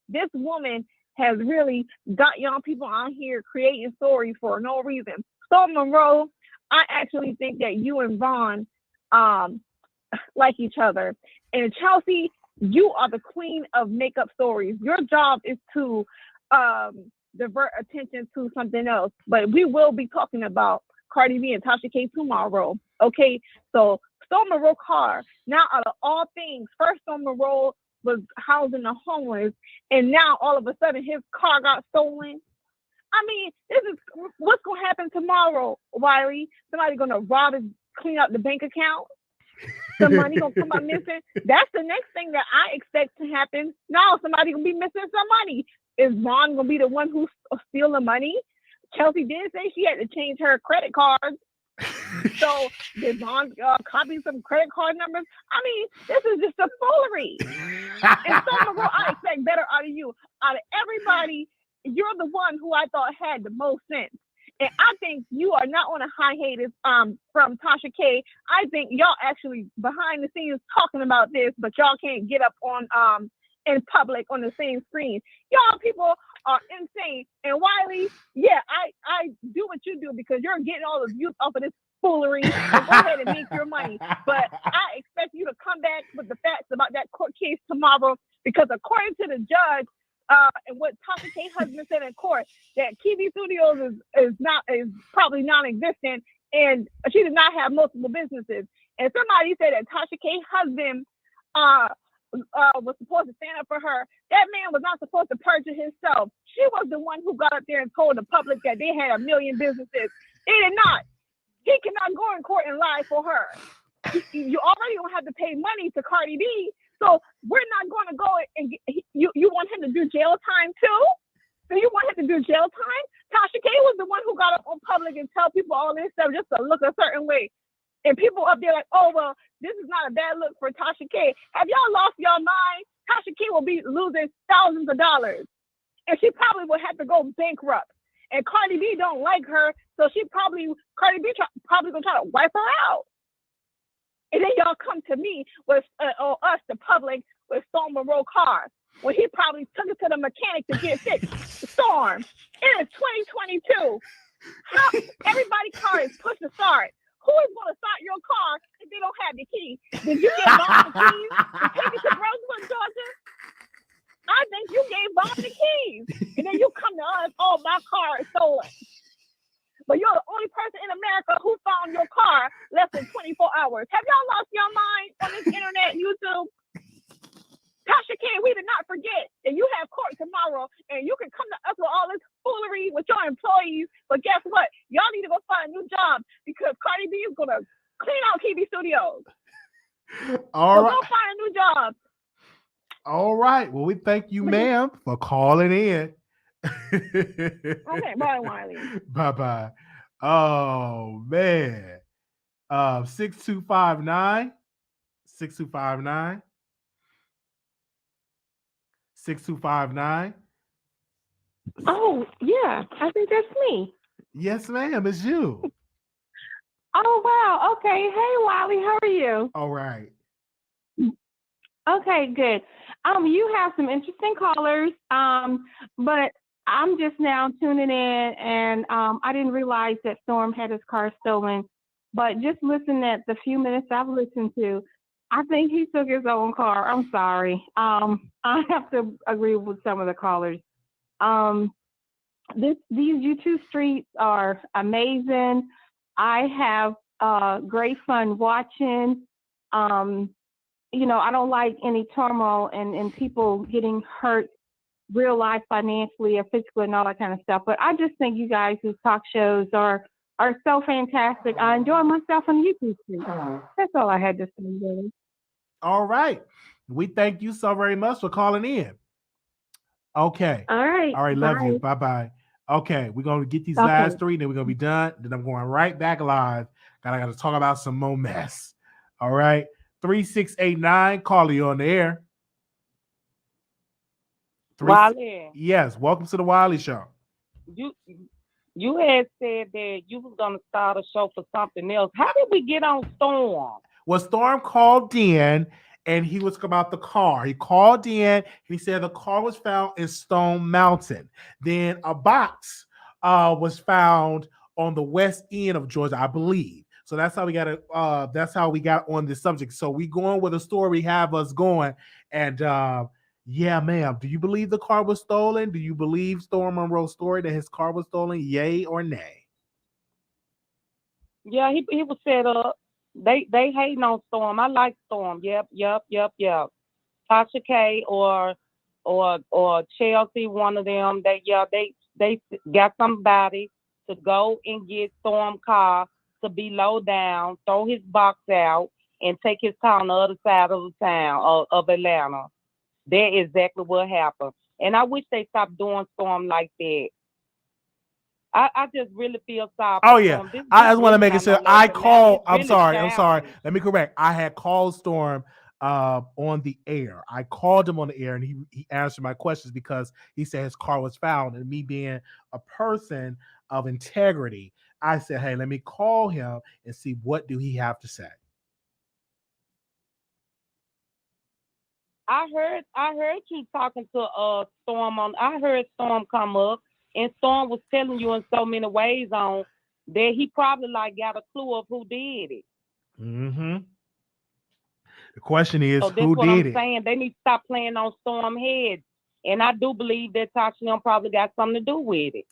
Speaker 8: This woman has really got young people on here creating stories for no reason. Storm Monroe, I actually think that you and Vaughn like each other. And Chelsea, you are the queen of makeup stories. Your job is to divert attention to something else. But we will be talking about Cardi B and Tasha K tomorrow. Okay, so Storm Monroe car. Now, out of all things, first Storm Monroe was housing the homeless, and now all of a sudden his car got stolen. I mean, this is what's gonna happen tomorrow, Wiley. Somebody gonna rob and clean up the bank account. The money gonna come up missing. That's the next thing that I expect to happen. Now somebody gonna be missing some money. Is Vaughn gonna be the one who steal the money? Chelsea did say she had to change her credit cards. So did Vaughn copy some credit card numbers? I mean, this is just a foolery. And Storm Monroe, I expect better out of you. Out of everybody, you're the one who I thought had the most sense. And I think you are not on a hiatus from Tasha K. I think y'all actually behind the scenes talking about this, but y'all can't get up on in public on the same screen. Y'all people are insane. And Wiley, yeah, I do what you do because you're getting all the youth off of this foolery. So go ahead and make your money. But I expect you to come back with the facts about that court case tomorrow because according to the judge, and what Tasha K husband said in court, that KB Studios is probably non-existent, and she did not have multiple businesses. And somebody said that Tasha K husband was supposed to stand up for her. That man was not supposed to perjure himself. She was the one who got up there and told the public that they had 1 million businesses. They did not. He cannot go in court and lie for her. You already don't have to pay money to Cardi B. So we're not going to go and you want him to do jail time too? So you want him to do jail time? Tasha K was the one who got up on public and tell people all this stuff just to look a certain way. And people up there like, oh, well, this is not a bad look for Tasha K. Have y'all lost your mind? Tasha K will be losing thousands of dollars. And she probably will have to go bankrupt. And Cardi B don't like her, so Cardi B probably going to try to wipe her out. And then y'all come to me with, or us, the public, with Storm Monroe car, when he probably took it to the mechanic to get fixed. Storm, it is 2022. How everybody's car is push to start. Who is going to start your car if they don't have the key? Did you get Vaughn the keys to take it to Brownswood, Georgia? I think you gave Vaughn the keys. And then you come to us, oh, my car is stolen. But you're the only person in America who found your car less than 24 hours. Have y'all lost your mind on this internet, YouTube? Tasha K, we did not forget that you have court tomorrow, and you can come to us with all this foolery with your employees. But guess what? Y'all need to go find a new job because Cardi B is going to clean out KB Studios.
Speaker 1: All
Speaker 8: so
Speaker 1: right.
Speaker 8: go find a new job.
Speaker 1: All right. Well, we thank you, ma'am, for calling in.
Speaker 8: Okay, bye, Wiley.
Speaker 1: Bye-bye. Oh, man. 6259. 6259. 6259.
Speaker 18: Oh, yeah. I think that's me.
Speaker 1: Yes, ma'am. It's you.
Speaker 18: Oh, wow. Okay. Hey, Wiley. How are you?
Speaker 1: All right.
Speaker 18: Okay, good. You have some interesting callers, but I'm just now tuning in, and I didn't realize that Storm had his car stolen. But just listening at the few minutes I've listened to, I think he took his own car. I'm sorry. I have to agree with some of the callers. These YouTube streets are amazing. I have great fun watching. I don't like any turmoil and people getting hurt
Speaker 12: real life financially or physically and all that kind of stuff. But I just think you guys whose talk shows are so fantastic. I enjoy myself on YouTube stream. That's all I had to say, really.
Speaker 1: All right. We thank you so very much for calling in. Okay.
Speaker 12: All right.
Speaker 1: Love you.
Speaker 12: Bye.
Speaker 1: Bye-bye. Okay, we're going to get these
Speaker 12: Okay.
Speaker 1: last three, then we're going to be done. Then I'm going right back live. I got to talk about some more mess. All right. 3689, call you on the air.
Speaker 9: Wiley.
Speaker 1: Yes, welcome to the Wiley Show.
Speaker 9: You had said that you was gonna start a show for something else. How did we get on Storm?
Speaker 1: Well, Storm called in and he was about the car. He called in and he said the car was found in Stone Mountain. Then a box was found on the west end of Georgia, I believe. So that's how we got it. That's how we got on this subject. So we going with a story, have us going, and yeah, ma'am. Do you believe the car was stolen? Do you believe Storm Monroe's story that his car was stolen? Yay or nay?
Speaker 9: Yeah, he was set up. They hating on Storm. I like Storm. Yep. Tasha K or Chelsea, one of them. They got somebody to go and get Storm car to be low down, throw his box out, and take his car on the other side of the town of Atlanta. That is exactly what happened. And I wish they stopped doing Storm like that. I just really feel sorry for Storm.
Speaker 1: I just want to make it sure. I called.
Speaker 9: Really
Speaker 1: I'm sorry. Let me correct. I had called Storm on the air. I called him on the air and he answered my questions because he said his car was found. And me being a person of integrity, I said, hey, let me call him and see what do he have to say.
Speaker 9: I heard you talking to Storm on. I heard Storm come up, and Storm was telling you in so many ways on that he probably got a clue of who did it.
Speaker 1: Mm-hmm. The question is,
Speaker 9: so
Speaker 1: who
Speaker 9: what
Speaker 1: did
Speaker 9: I'm saying. They need to stop playing on Storm heads. And I do believe that Tasha probably got something to do with it.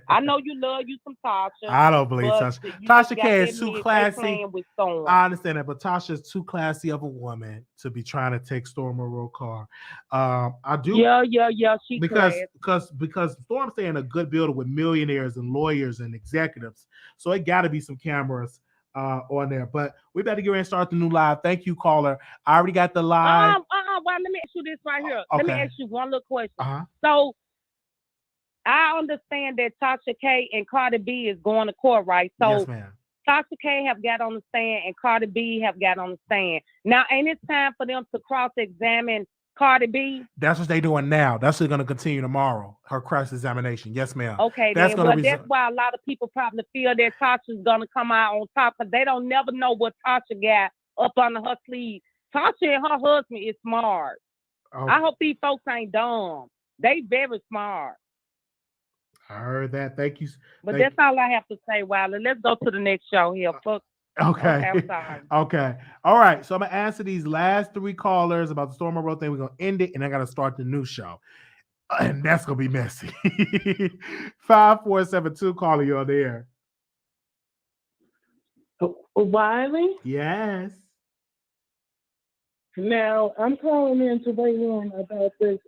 Speaker 9: I know you love you some Tasha.
Speaker 1: I don't believe Tasha. Tasha K is too classy.
Speaker 9: With Storm.
Speaker 1: I understand that, but Tasha is too classy of a woman to be trying to take Storm Monroe car. I do.
Speaker 9: Yeah. She
Speaker 1: because Storm's staying a good building with millionaires and lawyers and executives, so it got to be some cameras on there. But we better get ready and start the new live. Thank you, caller. I already got the live.
Speaker 9: Well, let me ask you this right here.
Speaker 1: Okay.
Speaker 9: Let me ask you one little question. So I understand that Tasha K and Cardi B is going to court, right? So
Speaker 1: yes, ma'am.
Speaker 9: Tasha K have got on the stand and Cardi B have got on the stand. Now, ain't it time for them to cross-examine Cardi B?
Speaker 1: That's what they're doing now. That's what's going to continue tomorrow, her cross-examination. Yes, ma'am.
Speaker 9: Okay, that's why a lot of people probably feel that Tasha's going to come out on top because they don't never know what Tasha got up under her sleeve. Tasha and her husband is smart.
Speaker 1: Oh.
Speaker 9: I hope these folks ain't dumb. They very smart.
Speaker 1: I heard that. Thank you.
Speaker 9: But that's all I have to say, Wiley. Let's go to the next show here. Fuck.
Speaker 1: Okay.
Speaker 9: I'm sorry.
Speaker 1: Okay. All right. So I'm going to answer these last three callers about the Storm Monroe thing. We're going to end it, and I got to start the new show. And that's going to be messy. 5472, calling you on the air.
Speaker 17: Wiley?
Speaker 1: Yes.
Speaker 17: Now, I'm calling in to weigh in about this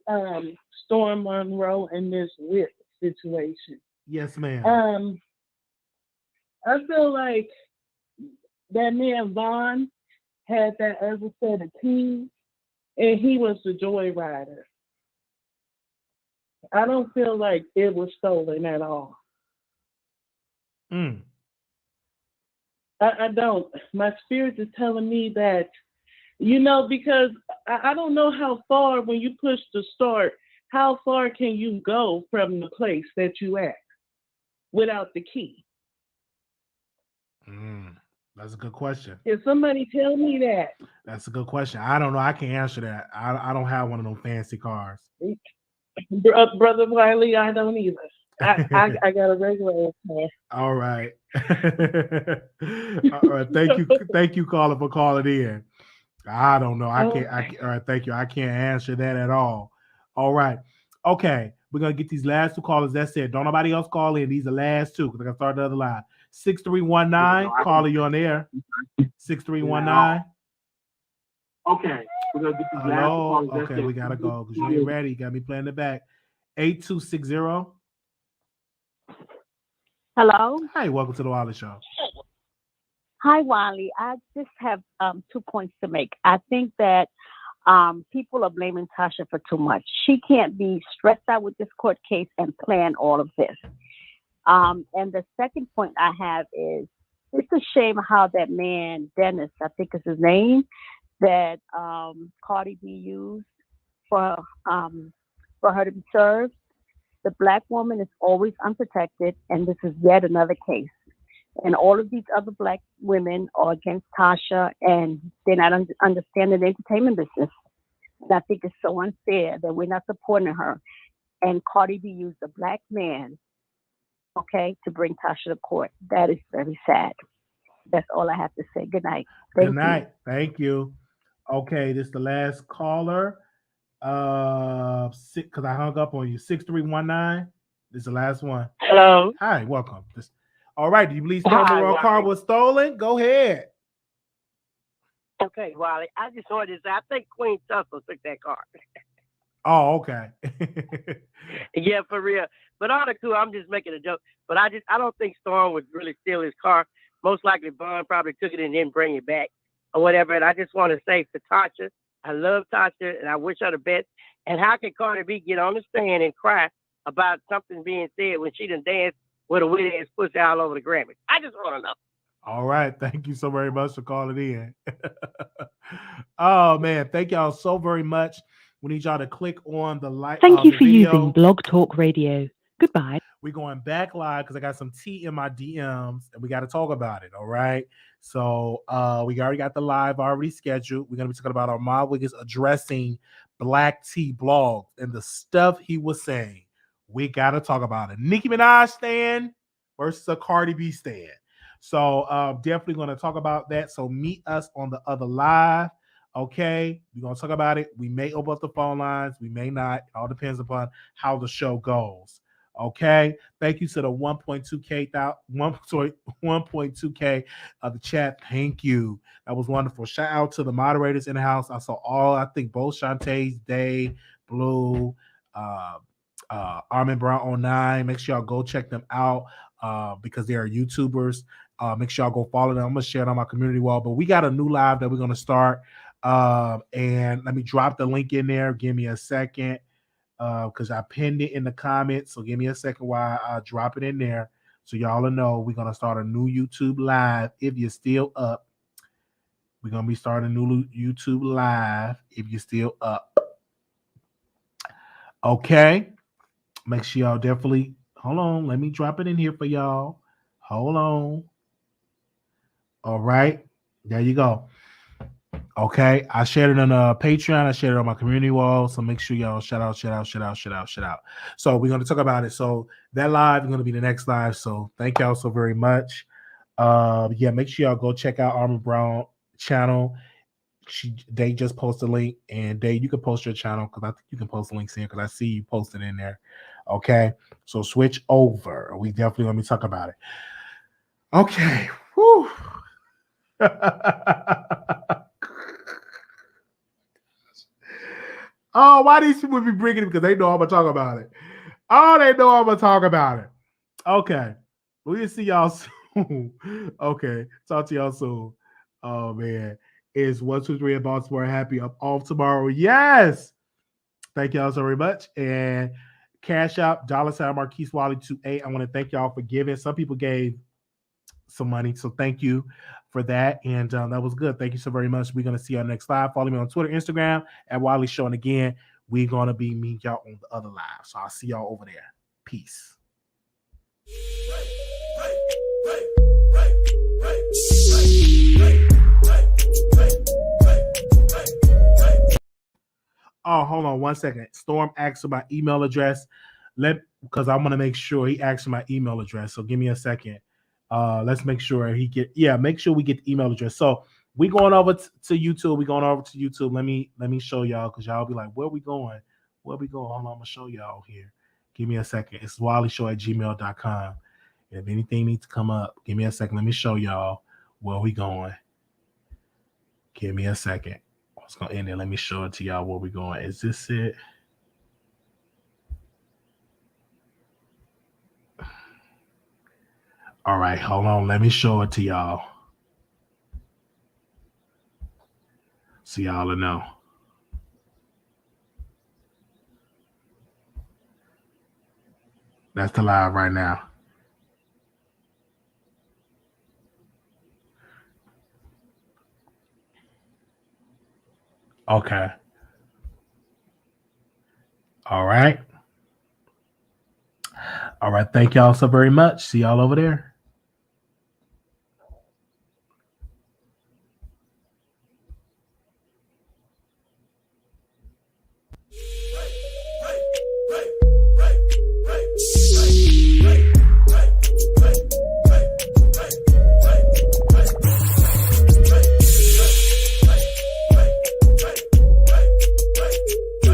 Speaker 17: Storm Monroe and this whip situation.
Speaker 1: Yes, ma'am.
Speaker 17: I feel like that man Vaughn had that other set of keys, and he was the joyrider. I don't feel like it was stolen at all. I don't. My spirit is telling me that, because I don't know how far, when you push the start, how far can you go from the place that you at without the key?
Speaker 1: That's a good question.
Speaker 17: Can somebody tell me that?
Speaker 1: That's a good question. I don't know. I can't answer that. I don't have one of them fancy cars.
Speaker 17: Brother Wiley, I don't either. I got a regular car.
Speaker 1: All right. All right. Thank you, caller, for calling in. I don't know. I can't. All right. Thank you. I can't answer that at all. All right. Okay. We're gonna get these last two callers. That's it. Don't nobody else call in. These are the last two because I gotta start the other line. 6319. Caller, you on the air. 6319.
Speaker 13: Okay. We're gonna get these last two
Speaker 1: Hello.
Speaker 13: callers.
Speaker 1: Okay, we gotta go because you ain't ready. You got me playing the back. 8260.
Speaker 13: Hello.
Speaker 1: Hi, welcome to the Wiley Show.
Speaker 13: Hi, Wiley. I just have 2 points to make. I think that people are blaming Tasha for too much. She can't be stressed out with this court case and plan all of this. And the second point I have is it's a shame how that man, Dennis, I think is his name, that Cardi B used for her to be served. The Black woman is always unprotected, and this is yet another case. And all of these other Black women are against Tasha, and they're not understanding the entertainment business. And I think it's so unfair that we're not supporting her. And Cardi B used a Black man, okay, to bring Tasha to court. That is very sad. That's all I have to say. Good night.
Speaker 1: Good night. Thank you. Okay, this is the last caller. Because I hung up on you. 6319. This is the last one.
Speaker 15: Hello.
Speaker 1: Hi, welcome. All right. Do you believe stolen Monroe car was stolen? Go ahead.
Speaker 15: Okay, Wally. I just wanted to say I think Queen Tussle took that car.
Speaker 1: Oh, okay.
Speaker 15: Yeah, for real. But all the two, I'm just making a joke. But I don't think Storm would really steal his car. Most likely Vaughn probably took it and didn't bring it back or whatever. And I just want to say to Tasha, I love Tasha and I wish her the best. And how can Cardi B get on the stand and cry about something being said when she done danced with a wet ass pussy all over the Grammy? I just want to know.
Speaker 1: All right. Thank you so very much for calling in. Oh, man. Thank y'all so very much. We need y'all to click on the like.
Speaker 4: Thank you for
Speaker 1: video.
Speaker 4: using Blog Talk Radio. Goodbye.
Speaker 1: We're going back live because I got some tea in my DMs and we got to talk about it. All right. So we already got the live already scheduled. We're going to be talking about Ahmad Wiggins addressing Black Tea Blog and the stuff he was saying. We got to talk about it. Nicki Minaj stand versus a Cardi B stand. So definitely going to talk about that. So meet us on the other live. Okay. We're going to talk about it. We may open up the phone lines. We may not. It all depends upon how the show goes. Okay. Thank you to the 1.2K of the chat. Thank you. That was wonderful. Shout out to the moderators in the house. I saw I think both Shantae's, Day, Blue, Armin Brown 09. Make sure y'all go check them out because they are YouTubers. Make sure y'all go follow them. I'm going to share it on my community wall. But we got a new live that we're going to start. And let me drop the link in there. Give me a second. Because I pinned it in the comments. So give me a second while I drop it in there. So y'all will know we're going to start a new YouTube live. If you're still up, we're going to be starting a new YouTube live. If you're still up. Okay. Make sure y'all definitely, hold on. Let me drop it in here for y'all. Hold on. All right. There you go. Okay, I shared it on Patreon. I shared it on my community wall. So make sure y'all shout out. So we're going to talk about it. So that live is going to be the next live. So thank y'all so very much. Yeah, make sure y'all go check out Armin Brown channel. They just posted a link, and Dave, you can post your channel because I think you can post links in because I see you posted in there. Okay, so switch over. We definitely going to be talking about it. Okay. Whew. Oh, why these people be bringing it? Because they know I'm going to talk about it. Oh, they know I'm going to talk about it. Okay. We'll see y'all soon. Okay. Talk to y'all soon. Oh, man. It's 123 in Baltimore. Happy I'm off tomorrow. Yes. Thank y'all so very much. And Cash App, $ Marquise Wiley 28. I want to thank y'all for giving. Some people gave some money. So thank you for that. And that was good. Thank you so very much. We're going to see y'all next live. Follow me on Twitter, Instagram at Wiley Show. And again, we're going to be meeting y'all on the other live. So I'll see y'all over there. Peace. Oh, hold on 1 second. Storm asked for my email address. Because I want to make sure he asked for my email address. So give me a second. Let's make sure make sure we get the email address. So we going over to YouTube. Let me show y'all because y'all be like, where we going? Hold on, I'm gonna show y'all here. Give me a second. It's wileyshow@gmail.com. If anything needs to come up, give me a second. Let me show y'all where we going. Give me a second. I was gonna end it. Let me show it to y'all where we going. Is this it? All right, hold on. Let me show it to y'all. So y'all will know. That's the live right now. Okay. All right. All right. Thank y'all so very much. See y'all over there.